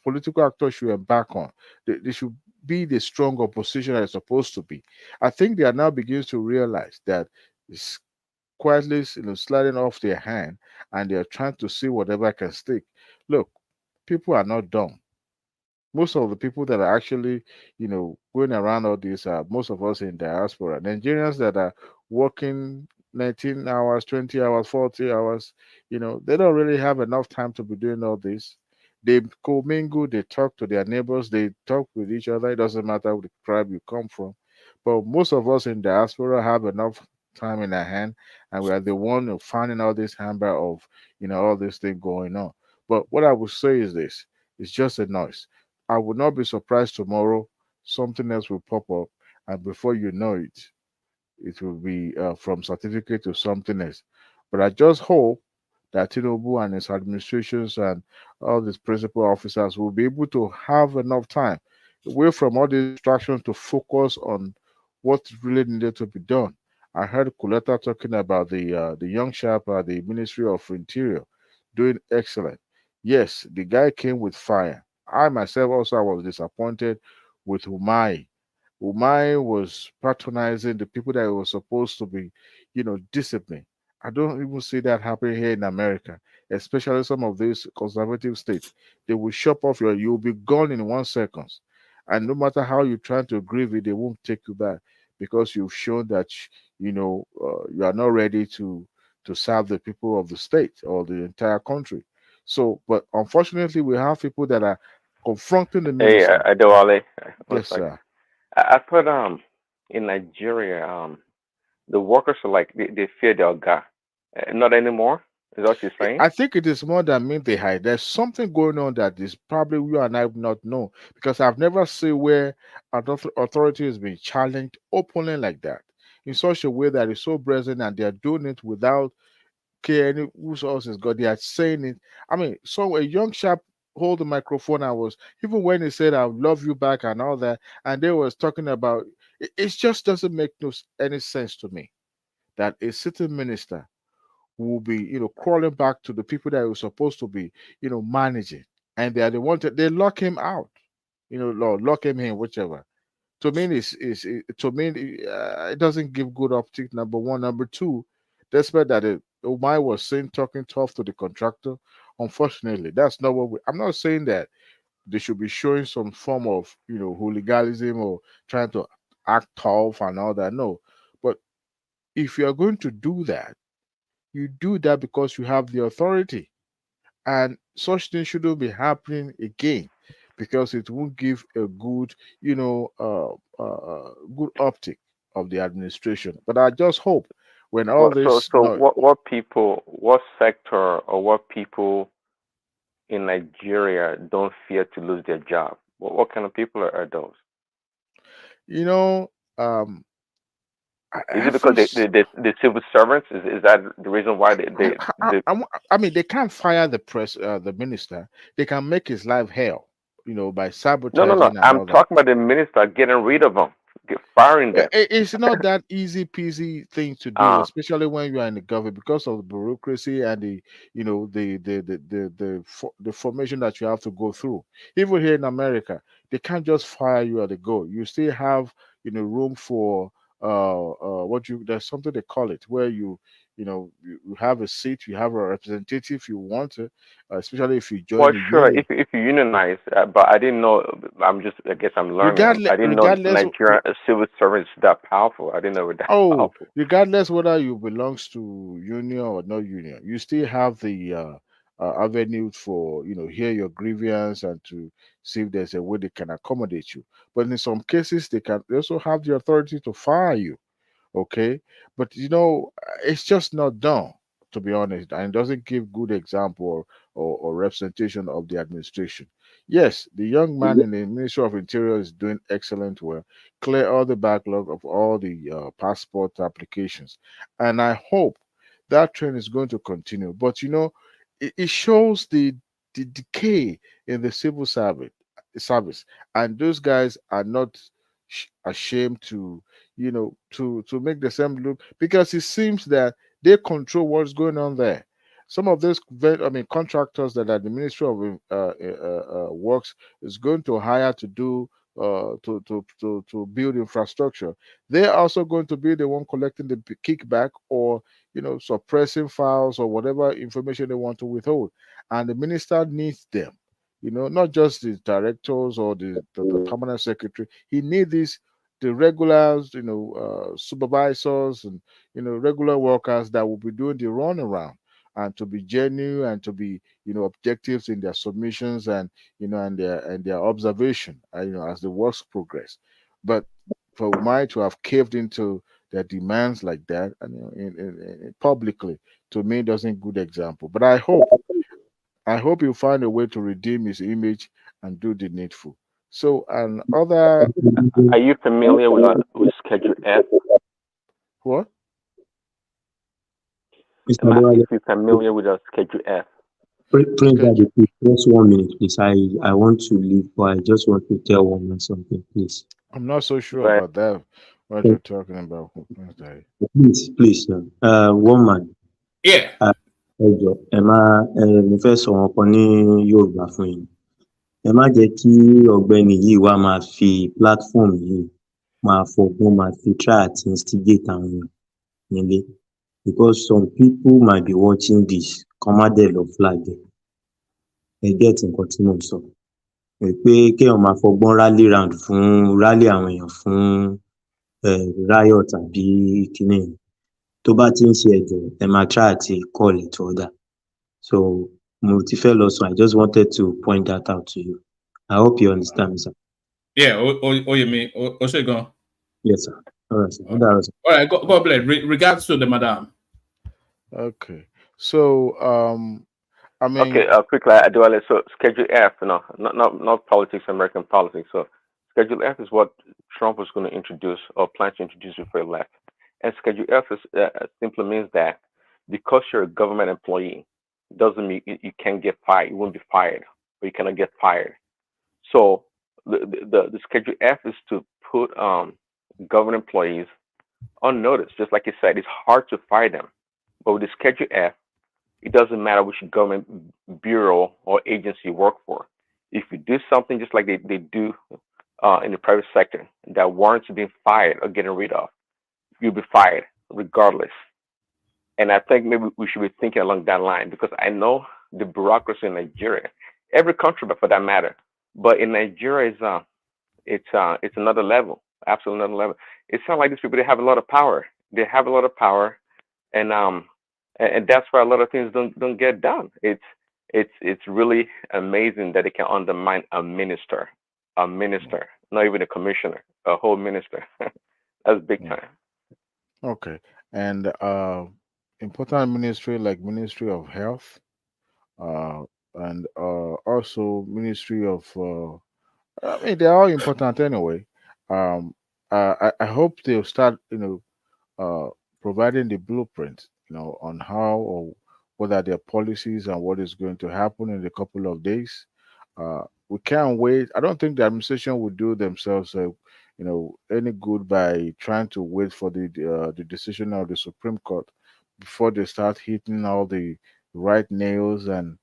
Speaker 18: political actors should embark on. They should be the strong opposition that it's supposed to be. I think they are now beginning to realize that it's quietly, sliding off their hand, and they are trying to see whatever can stick. Look, people are not dumb. Most of the people that are actually, going around all this are most of us in diaspora. Nigerians that are working 19 hours, 20 hours, 40 hours, they don't really have enough time to be doing all this. They commingle, they talk to their neighbors, they talk with each other. It doesn't matter the tribe you come from. But most of us in diaspora have enough time in our hand, and we are the one of finding all this handbag of all this thing going on. But what I would say is this: it's just a noise. I would not be surprised tomorrow something else will pop up, and before you know it, it will be from certificate to something else. But I just hope that Tinubu and his administrations and all these principal officers will be able to have enough time away from all these distractions to focus on what really needed to be done. I heard Kuleta talking about the young chap at the Ministry of Interior doing excellent. Yes, the guy came with fire. I myself also was disappointed with Umai. Umai was patronizing the people that were supposed to be, disciplined. I don't even see that happening here in America, especially some of these conservative states. They will chop off you'll be gone in 1 second. And no matter how you try to grieve it, they won't take you back because you've shown that, you are not ready to serve the people of the state or the entire country. So, but unfortunately, we have people that are confronting the
Speaker 14: Hey,
Speaker 18: minister.
Speaker 14: Adewale, one
Speaker 18: Yes,
Speaker 14: second.
Speaker 18: sir.
Speaker 14: I thought in Nigeria the workers are like they fear their guy. Not anymore. Is that what you're saying?
Speaker 18: I think it is more than mean they hide. There's something going on that is probably you and I have not know because I've never seen where authority has been challenged openly like that in such a way that is so brazen and they are doing it without caring who else is God. They are saying it. I mean, so a young chap hold the microphone. I was even when he said "I love you back" and all that, and they was talking about it just doesn't make any sense to me that a sitting minister will be, crawling back to the people that were supposed to be, managing, and they are the ones that they lock him out, lock him in, whichever. To me, it doesn't give good optic. Number one, number two, despite that Umar was saying talking tough to the contractor. Unfortunately, that's not what I'm not saying that they should be showing some form of, hooliganism or trying to act tough and all that. No, but if you are going to do that, you do that because you have the authority, and such things shouldn't be happening again because it won't give a good, good optic of the administration. But I just hope when all
Speaker 14: Well, so
Speaker 18: this
Speaker 14: so
Speaker 18: no,
Speaker 14: what people, what sector or what people in Nigeria don't fear to lose their job? What kind of people are those?
Speaker 18: you know, um,
Speaker 14: Is it because
Speaker 18: every
Speaker 14: the civil servants? Is that the reason why
Speaker 18: I mean, they can't fire the minister. They can make his life hell, by
Speaker 14: no.
Speaker 18: sabotaging and
Speaker 14: I'm
Speaker 18: all that.
Speaker 14: talking about the minister getting rid of them, firing them.
Speaker 18: It's not that easy peasy thing to do,
Speaker 14: Uh,
Speaker 18: especially when you are in the government because of the bureaucracy and the the formation that you have to go through. Even here in America, they can't just fire you at the go. You still have room for what you there's something they call it where you have a seat, you have a representative if you want to, especially if you join
Speaker 14: well,
Speaker 18: the
Speaker 14: sure,
Speaker 18: union.
Speaker 14: if you unionize, but I didn't know. I guess I'm learning. I didn't know
Speaker 18: Regardless,
Speaker 14: Nigerian civil servants that powerful. I didn't know it that
Speaker 18: oh,
Speaker 14: powerful.
Speaker 18: regardless whether you belongs to union or not union, you still have the avenue for hear your grievance and to see if there's a way they can accommodate you. But in some cases, they also have the authority to fire you. Okay, but it's just not done, to be honest, and it doesn't give good example or representation of the administration. Yes, the young man in the Ministry of Interior is doing excellent work, clear all the backlog of all the passport applications, and I hope that trend is going to continue. But it shows the decay in the civil service, and those guys are not ashamed to to make the same look because it seems that they control what's going on there. Some of those, contractors that are the Ministry of Works is going to hire to do to build infrastructure. They're also going to be the one collecting the kickback or suppressing files or whatever information they want to withhold, and the minister needs them. Not just the directors or the permanent secretary. He needs these the regulars, supervisors and regular workers that will be doing the runaround and to be genuine and to be objectives in their submissions and and their observation as the works progress. But for Umai to have caved into their demands like that, and publicly, to me, doesn't good example. But I hope you find a way to redeem his image and do the needful. So, and other.
Speaker 4: Are you familiar with Schedule F?
Speaker 18: What?
Speaker 4: If you're familiar with Schedule F.
Speaker 17: Please, Daddy, please, just 1 minute, please. I want to leave, but I just want to tell woman something, please.
Speaker 18: I'm not so sure about that. What you're talking about?
Speaker 17: Please, woman.
Speaker 3: Yeah.
Speaker 17: Ẹ jọ̀ọ́, mo fẹ́ sọ wọn kan ní Yorùbá fún yín. Ẹ má jẹ́ kí ọ̀gbẹ́ni yìí wá máa fi platform yìí máa fọgbọ́n máa fi try àti instigate àwọn èèyàn nílé, because some people might be watching this kán má dẹ̀ lọ flag ẹ̀. Ẹ get nǹkan tí mò ń sọ. Pé kéèyàn máa fọgbọ́n rally àwọn èèyàn fún riot àbí kíní yẹn. Tó bá ti ń ṣe ẹ jọ̀ọ́, ẹ máa try àti call it order. So mo ti fẹ́ lọ sùn. I just wanted to point that out to you. I hope you understand, sir.
Speaker 3: Yeah, Oyemi, Oshegon.
Speaker 17: Yes, sir. All right, sir.
Speaker 3: All right, God bless. Regards to the madam.
Speaker 18: Okay. So, I mean.
Speaker 4: Okay, quickly, Aduale. So Schedule F, not politics, American politics. So Schedule F is what Trump was going to introduce or plan to introduce before he left. And Schedule F is simply means that because you're a government employee, doesn't mean you can't get fired. You won't be fired, but you cannot get fired. So the Schedule F is to put government employees on notice. Just like you said, it's hard to fire them. But with the Schedule F, it doesn't matter which government bureau or agency you work for. If you do something just like they do in the private sector that warrants being fired or getting rid of, you'll be fired regardless. And I think maybe we should be thinking along that line, because I know the bureaucracy in Nigeria, every country, but for that matter, but in Nigeria it's another level, absolutely another level. It sounds like these people, they have a lot of power. They have a lot of power, and that's why a lot of things don't get done. It's really amazing that they can undermine a minister, not even a commissioner, a whole minister. That's big time.
Speaker 18: Okay. And important ministry like Ministry of Health, and also Ministry of I mean, they're all important anyway. I hope they'll start, providing the blueprint, on how or what are their policies and what is going to happen in a couple of days. We can't wait. I don't think the administration would do themselves, any good by trying to wait for the decision of the Supreme Court before they start hitting all the right nails and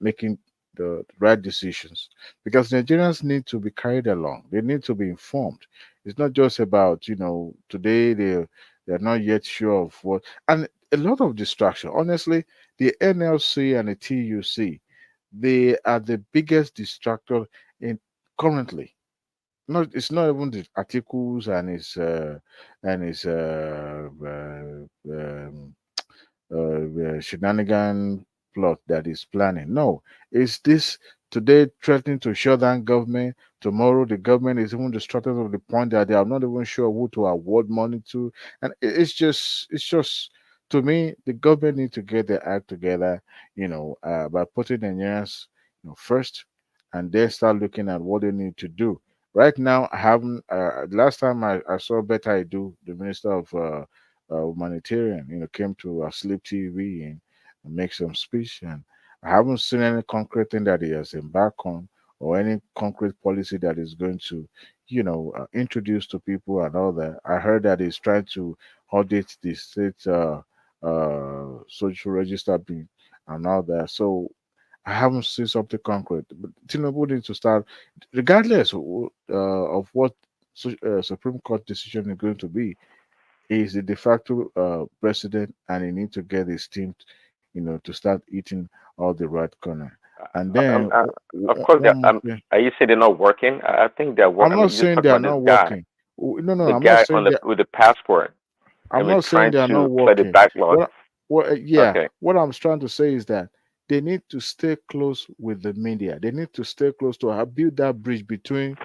Speaker 18: making the right decisions, because Nigerians need to be carried along. They need to be informed. It's not just about today they're not yet sure of what, and a lot of distraction. Honestly, the NLC and the TUC, they are the biggest distractor in currently. It's not even the Atiku'S and his shenanigan plot that is planning. No, it's this today threatening to shut down government. Tomorrow the government is even distracted of the point that they are not even sure who to award money to, and it's just to me the government need to get their act together, by putting Nigerians first, and then start looking at what they need to do. Right now, I haven't. Last time I saw Better Edu, the Minister of Humanitarian, came to Sleep TV and make some speech, and I haven't seen any concrete thing that he has embarked on or any concrete policy that is going to, introduce to people and all that. I heard that he's trying to audit the state social register bill and all that. So I haven't seen something concrete. But Tinubu needs to start, regardless of what Supreme Court decision is going to be. He's the de facto president, and he needs to get his team, to start eating all the right corner. And then,
Speaker 4: of course, are you saying they're not working? I think they're working.
Speaker 18: I'm not saying they are not working. No,
Speaker 4: the
Speaker 18: I'm
Speaker 4: guy
Speaker 18: not saying
Speaker 4: with the passport.
Speaker 18: I'm not saying they are not
Speaker 4: play the
Speaker 18: working.
Speaker 4: backlog.
Speaker 18: Okay. What I'm trying to say is that they need to stay close with the media. They need to stay close to build that bridge between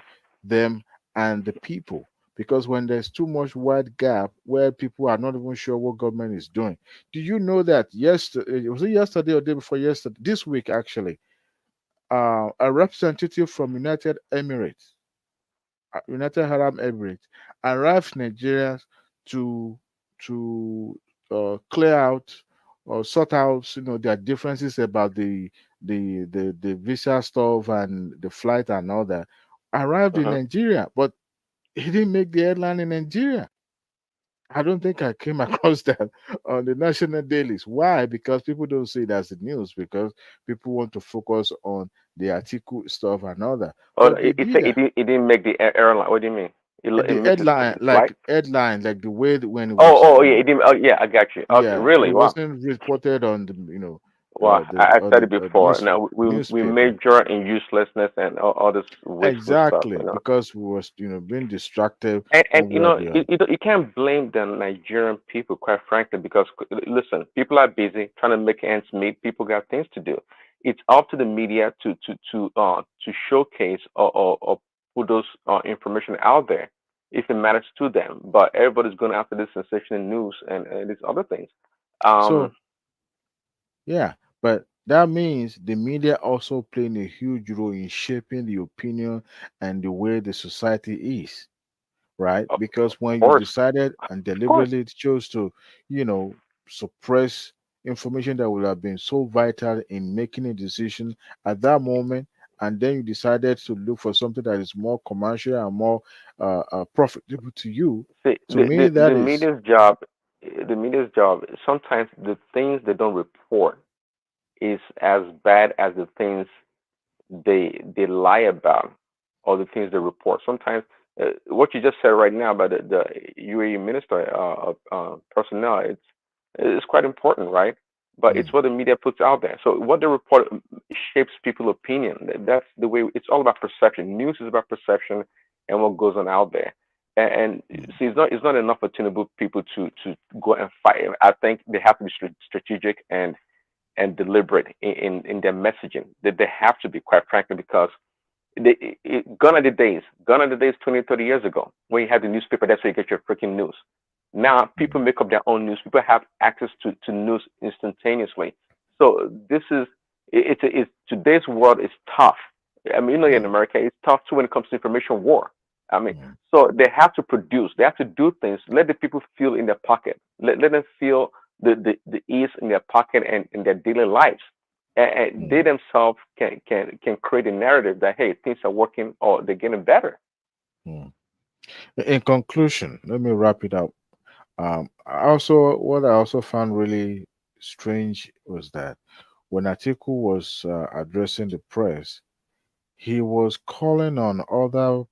Speaker 18: them and the people, because when there's too much wide gap where people are not even sure what government is doing. Do you know that yesterday, was it yesterday or day before yesterday, this week actually, a representative from United Arab Emirates arrived in Nigeria to clear out or sort out, their differences about the visa stuff and the flight and all that. Arrived in Nigeria, but he didn't make the headline in Nigeria. I don't think I came across that on the national dailies. Why? Because people don't see it as the news, because people want to focus on the Atiku stuff and all that.
Speaker 4: Oh,
Speaker 18: But they
Speaker 4: it
Speaker 18: did that.
Speaker 4: it didn't make the airline. What do you mean? It
Speaker 18: The
Speaker 4: missed
Speaker 18: headline,
Speaker 4: flight?
Speaker 18: like the way when it was,
Speaker 4: Oh, yeah, it didn't. Oh, yeah, I got you. Okay,
Speaker 18: yeah, it
Speaker 4: really? Wow.
Speaker 18: wasn't reported on
Speaker 4: Well,
Speaker 18: the
Speaker 4: I
Speaker 18: on
Speaker 4: said
Speaker 18: the
Speaker 4: it before. Now we
Speaker 18: newspaper.
Speaker 4: major in uselessness and all this wasteful stuff.
Speaker 18: Exactly, because we was being distracted
Speaker 4: And
Speaker 18: when we had the
Speaker 4: you can't blame the Nigerian people, quite frankly, because listen, people are busy trying to make ends meet. People got things to do. It's up to the media to showcase or put those information out there if it matters to them. But everybody's going after this sensational news and these other things.
Speaker 18: so
Speaker 4: Um,
Speaker 18: yeah, but that means the media also playing a huge role in shaping the opinion and the way the society is, right?
Speaker 4: of
Speaker 18: Because when you
Speaker 4: course,
Speaker 18: decided and
Speaker 4: of course.
Speaker 18: deliberately chose to, suppress information that would have been so vital in making a decision at that moment, and then you decided to look for something that is more commercial and more profitable to you,
Speaker 4: See,
Speaker 18: to me, that
Speaker 4: the
Speaker 18: is.
Speaker 4: media's job. Sometimes the things they don't report is as bad as the things they lie about or the things they report. Sometimes what you just said right now about the UAE minister of personnel, it's quite important, right? But it's what the media puts out there. So what they report shapes people's opinion. That's the way. It's all about perception. News is about perception and what goes on out there. And see, it's not enough for Tinubu people to go and fight. I think they have to be strategic and deliberate in their messaging. That they have to be, quite frankly, because gone are the days 20, 30 years ago when you had the newspaper. That's where you get your freaking news. Now people make up their own news. People have access to news instantaneously. So this is it's today's world is tough. I mean, in America, it's tough too when it comes to information war. I mean, so they have to produce. They have to do things. Let the people feel in their pocket. Let them feel the ease in their pocket and in their daily lives. And they themselves can create a narrative that, hey, things are working or they're getting better.
Speaker 18: In conclusion, let me wrap it up. What I also found really strange was that when Atiku was addressing the press, he was calling on other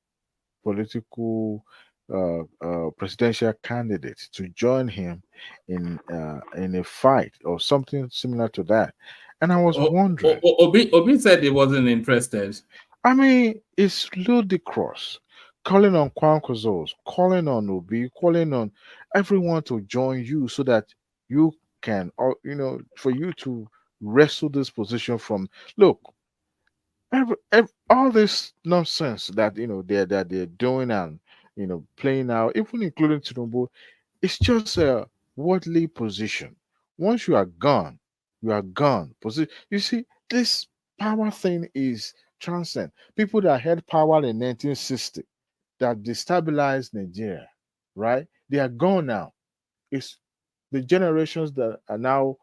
Speaker 18: political presidential candidates to join him in a fight or something similar to that. And I was wondering.
Speaker 3: Obi said he wasn't interested.
Speaker 18: I mean, it's ludicrous. Calling on Kwankwasos, calling on Obi, calling on everyone to join you so that you can, or for you to wrestle this position from. Look, all this nonsense that they're doing and playing out, even including Tinubu, it's just a worldly position. Once you are gone, you are gone. You see, this power thing is transcend. People that had power in 1960 that destabilized Nigeria, right? They are gone now. It's the generations that are now,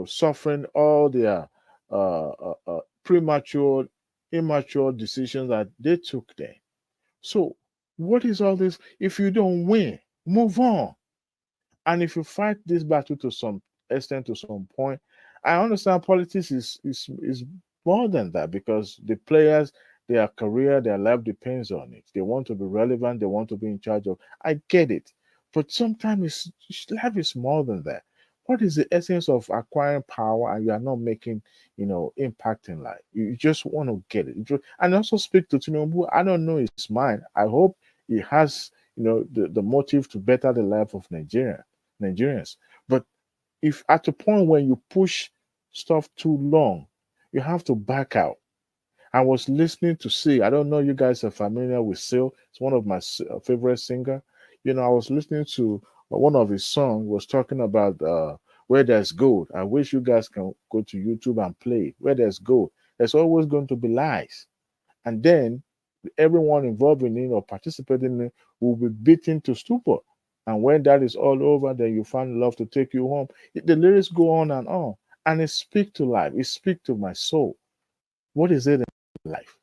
Speaker 18: suffering all their premature, immature decisions that they took there. So, what is all this? If you don't win, move on. And if you fight this battle to some extent, to some point, I understand politics is more than that, because the players, their career, their life depends on it. They want to be relevant, they want to be in charge of. I get it. But sometimes life is more than that. What is the essence of acquiring power and you are not making, impact in life? You just want to get it. And also speak to Tinubu. I don't know his mind. I hope he has, the motive to better the life of Nigerians. But if at a point when you push stuff too long, you have to back out. I was listening to C. I don't know you guys are familiar with Seal. It's one of my favorite singer. You know, I was listening to one of his songs was talking about where there's gold. I wish you guys can go to YouTube and play it. Where there's gold, there's always going to be lies. And then everyone involved in it or participating in it will be beaten to stupor. And when that is all over, then you find love to take you home. The lyrics go on, and it speaks to life. It speaks to my soul. What is it in life?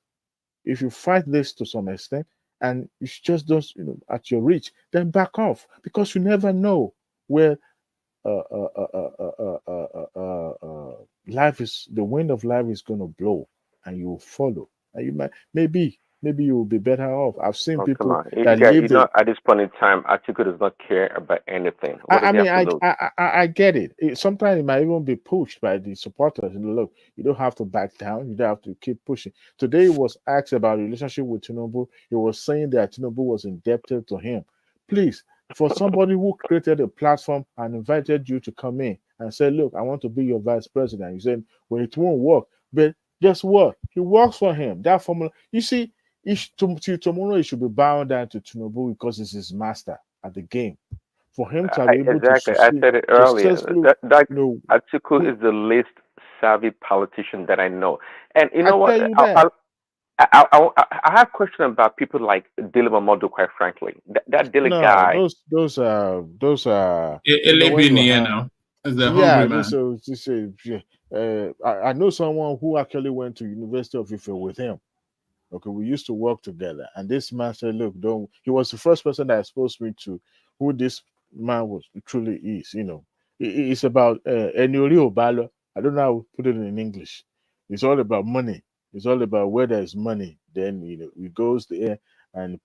Speaker 18: If you fight this to some extent and you just don't, at your reach, then back off because you never know where life is, the wind of life is going to blow, and you will follow, and you might maybe you will be better off. I've seen
Speaker 4: Oh, come
Speaker 18: people
Speaker 4: on. You
Speaker 18: that
Speaker 4: got,
Speaker 18: live the.
Speaker 4: at this point in time, Atiku does not care about anything. What does
Speaker 18: I
Speaker 4: he
Speaker 18: mean,
Speaker 4: have to lose?
Speaker 18: I get it. Sometimes it might even be pushed by the supporters. Look, you don't have to back down. You don't have to keep pushing. Today he was asked about relationship with Tinubu. He was saying that Tinubu was indebted to him. Please, for somebody who created a platform and invited you to come in and say, look, I want to be your vice president. You said, well, it won't work. But guess what? He works for him. That formula, you see, tomorrow he should be bowing down to Tinubu because he's his master at the game. For him to be able
Speaker 4: Exactly.
Speaker 18: to
Speaker 4: I said it earlier.
Speaker 18: successfully,
Speaker 4: Atiku is the least savvy politician that I know. And you
Speaker 18: I
Speaker 4: know what?
Speaker 18: tell you that.
Speaker 4: I have questions about people like Dile Momodu, quite frankly. That Dile
Speaker 18: No,
Speaker 4: guy.
Speaker 18: those are when you
Speaker 3: Elebini,
Speaker 18: have,
Speaker 3: as the hungry
Speaker 18: yeah,
Speaker 3: man.
Speaker 18: I know someone who actually went to University of Ife with him. Okay, we used to work together, and this man said, "Look, don't." He was the first person that exposed me to who this man was truly is. It's about Eniori Obalo. I don't know how to put it in English. It's all about money. It's all about where there's money. Then he goes there and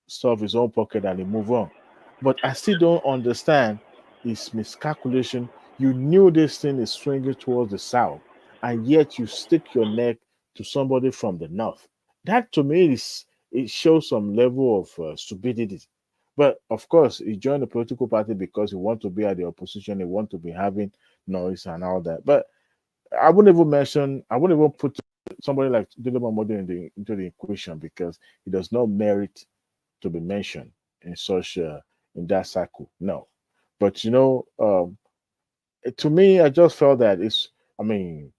Speaker 18: stuff his own pocket and he move on. But I still don't understand his miscalculation. You knew this thing is swinging towards the south, and yet you stick your neck to somebody from the north. That to me it shows some level of stupidity. But of course, he joined the political party because he want to be at the opposition. He want to be having noise and all that. But I wouldn't even put somebody like Dile Momodu into the equation because he does not merit to be mentioned in such in that cycle. No, but to me, I just felt that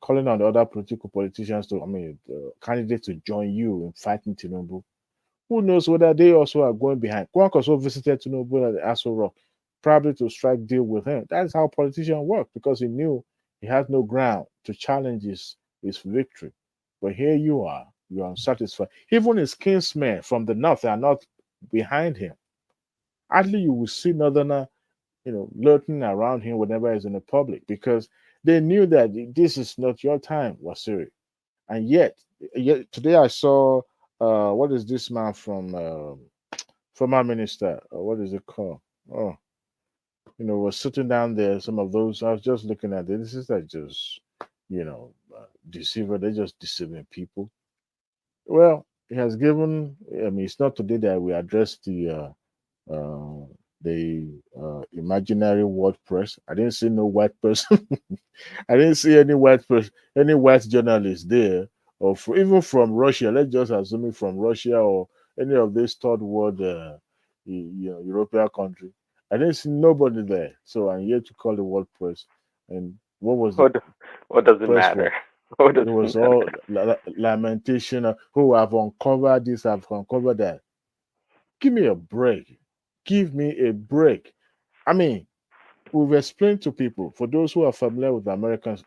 Speaker 18: calling on the other politicians the candidates to join you in fighting Tinubu. Who knows whether they also are going behind? Kwak also visited Tinubu at the Aso Rock, probably to strike deal with him. That's how politicians work because he knew he has no ground to challenge his victory. But here you are unsatisfied. Even his kinsmen from the north are not behind him. Hardly you will see northerner lurking around him whenever he's in the public because they knew that this is not your time, Wasiri. And yet today I saw what is this man from former minister? What is it called? Oh, was sitting down there. Some of those I was just looking at it. This is like just deceiver. They're just deceiving people. Well, he has given. I mean, it's not today that we address uh, the imaginary word press. I didn't see no white person. I didn't see any white person, any white journalist there, or even from Russia. Let's just assume it from Russia or any of these third world, European country. I didn't see nobody there. So I'm here to call the world press. And what was the
Speaker 4: What does it
Speaker 18: press
Speaker 4: matter?
Speaker 18: for?
Speaker 4: What does
Speaker 18: It
Speaker 4: it
Speaker 18: was
Speaker 4: matter?
Speaker 18: all lamentation. Who have uncovered this, have uncovered that. Give me a break. Give me a break. I mean, we've explained to people, for those who are familiar with the American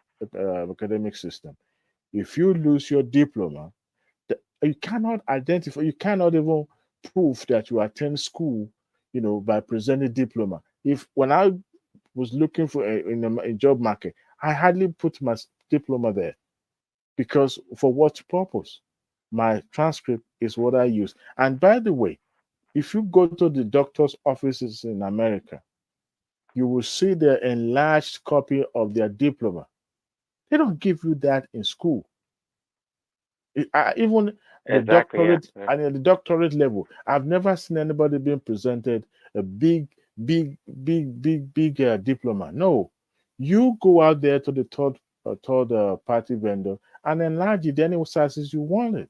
Speaker 18: academic system, if you lose your diploma, you cannot identify, you cannot even prove that you attend school, by presenting diploma. When I was looking for in a job market, I hardly put my diploma there because for what purpose? My transcript is what I use. And by the way, if you go to the doctor's offices in America, you will see their enlarged copy of their diploma. They don't give you that in school. Even the
Speaker 4: Exactly. Yeah.
Speaker 18: doctorate and at the doctorate level, I've never seen anybody being presented a big diploma. No, you go out there to the third party vendor and enlarge it any sizes you want it.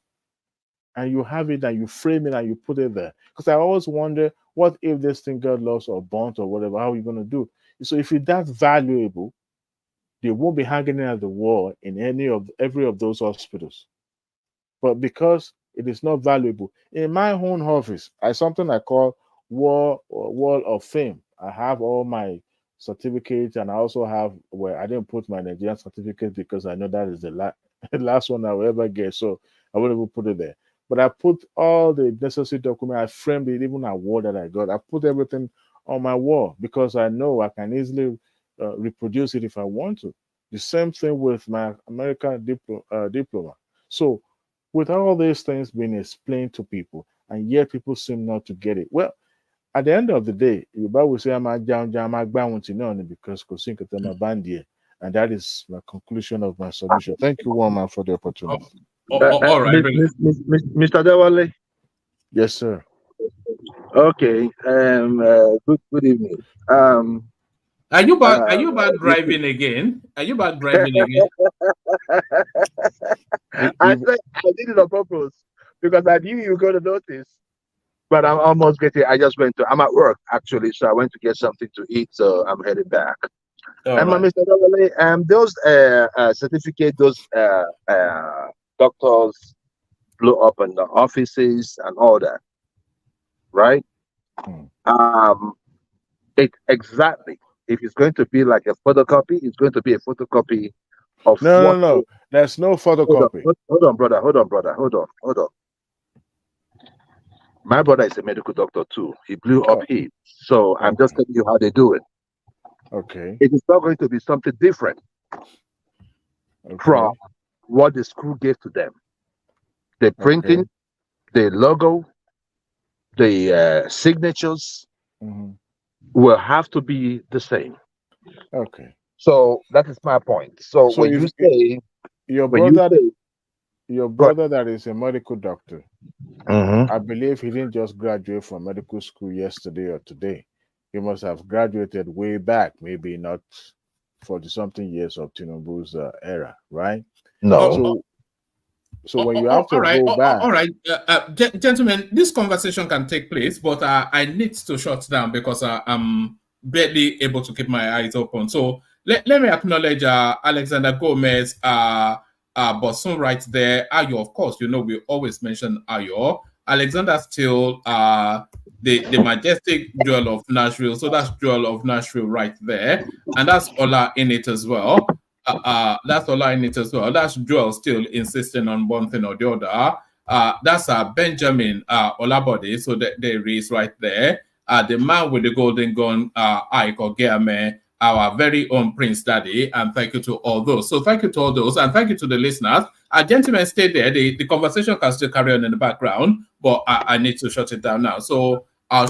Speaker 18: And you have it and you frame it and you put it there. Because I always wonder, what if this thing got lost or burnt or whatever? How are you going to do? So if it's that valuable, they won't be hanging it at the wall in every of those hospitals. But because it is not valuable, in my own office, I call wall of fame. I have all my certificates, and I also have where I didn't put my Nigerian certificate because I know that is the last one I will ever get. So I won't even put it there. But I put all the necessary documents. I framed it, even an award that I got. I put everything on my wall because I know I can easily reproduce it if I want to. The same thing with my American diploma. So with all these things being explained to people, and yet people seem not to get it. Well, at the end of the day, Yoruba will say, because and that is my conclusion of my submission. Thank you, Woman, for the opportunity.
Speaker 1: All right. Mr. Dewale.
Speaker 18: Yes, sir.
Speaker 1: Okay. Good evening.
Speaker 3: Are you back driving again? Are you back driving again?
Speaker 1: I did it on purpose because I knew you were going to notice. But I'm almost getting. I'm at work actually, so I went to get something to eat. So I'm headed back. Mr. Dawale, those certificates, those doctors blew up in the offices and all that, right? It exactly. If it's going to be like a photocopy, it's going to be a photocopy of
Speaker 18: no. There's no photocopy.
Speaker 1: Hold on, brother. Hold on. My brother is a medical doctor too. He blew up his. So I'm just telling you how they do it.
Speaker 18: Okay.
Speaker 1: It is not going to be something different from what the school gave to them. The printing, the logo, the signatures will have to be the same.
Speaker 18: Okay.
Speaker 1: So that is my point. So when you say
Speaker 18: your brother that is a medical doctor, I believe he didn't just graduate from medical school yesterday or today. He must have graduated way back, maybe not 40-something years of Tinubu'S era, right?
Speaker 1: No.
Speaker 18: So when you have to go back.
Speaker 3: All right, gentlemen, this conversation can take place, but I need to shut down because I'm barely able to keep my eyes open. So let me acknowledge Alexander Gomez, Bosun right there. Ayo, of course, we always mention Ayo. Alexander still the majestic jewel of Nashville. So that's jewel of Nashville right there. And that's Ola in it as well. That's Ola in it as well. That's Joel still insisting on one thing or the other. That's Benjamin Olabode. So there is right there. The man with the golden gun, Ike Ogeame, our very own Prince Daddy. And thank you to all those. So thank you to all those. And thank you to the listeners. Gentlemen, stay there. The conversation can still carry on in the background, but I need to shut it down now. So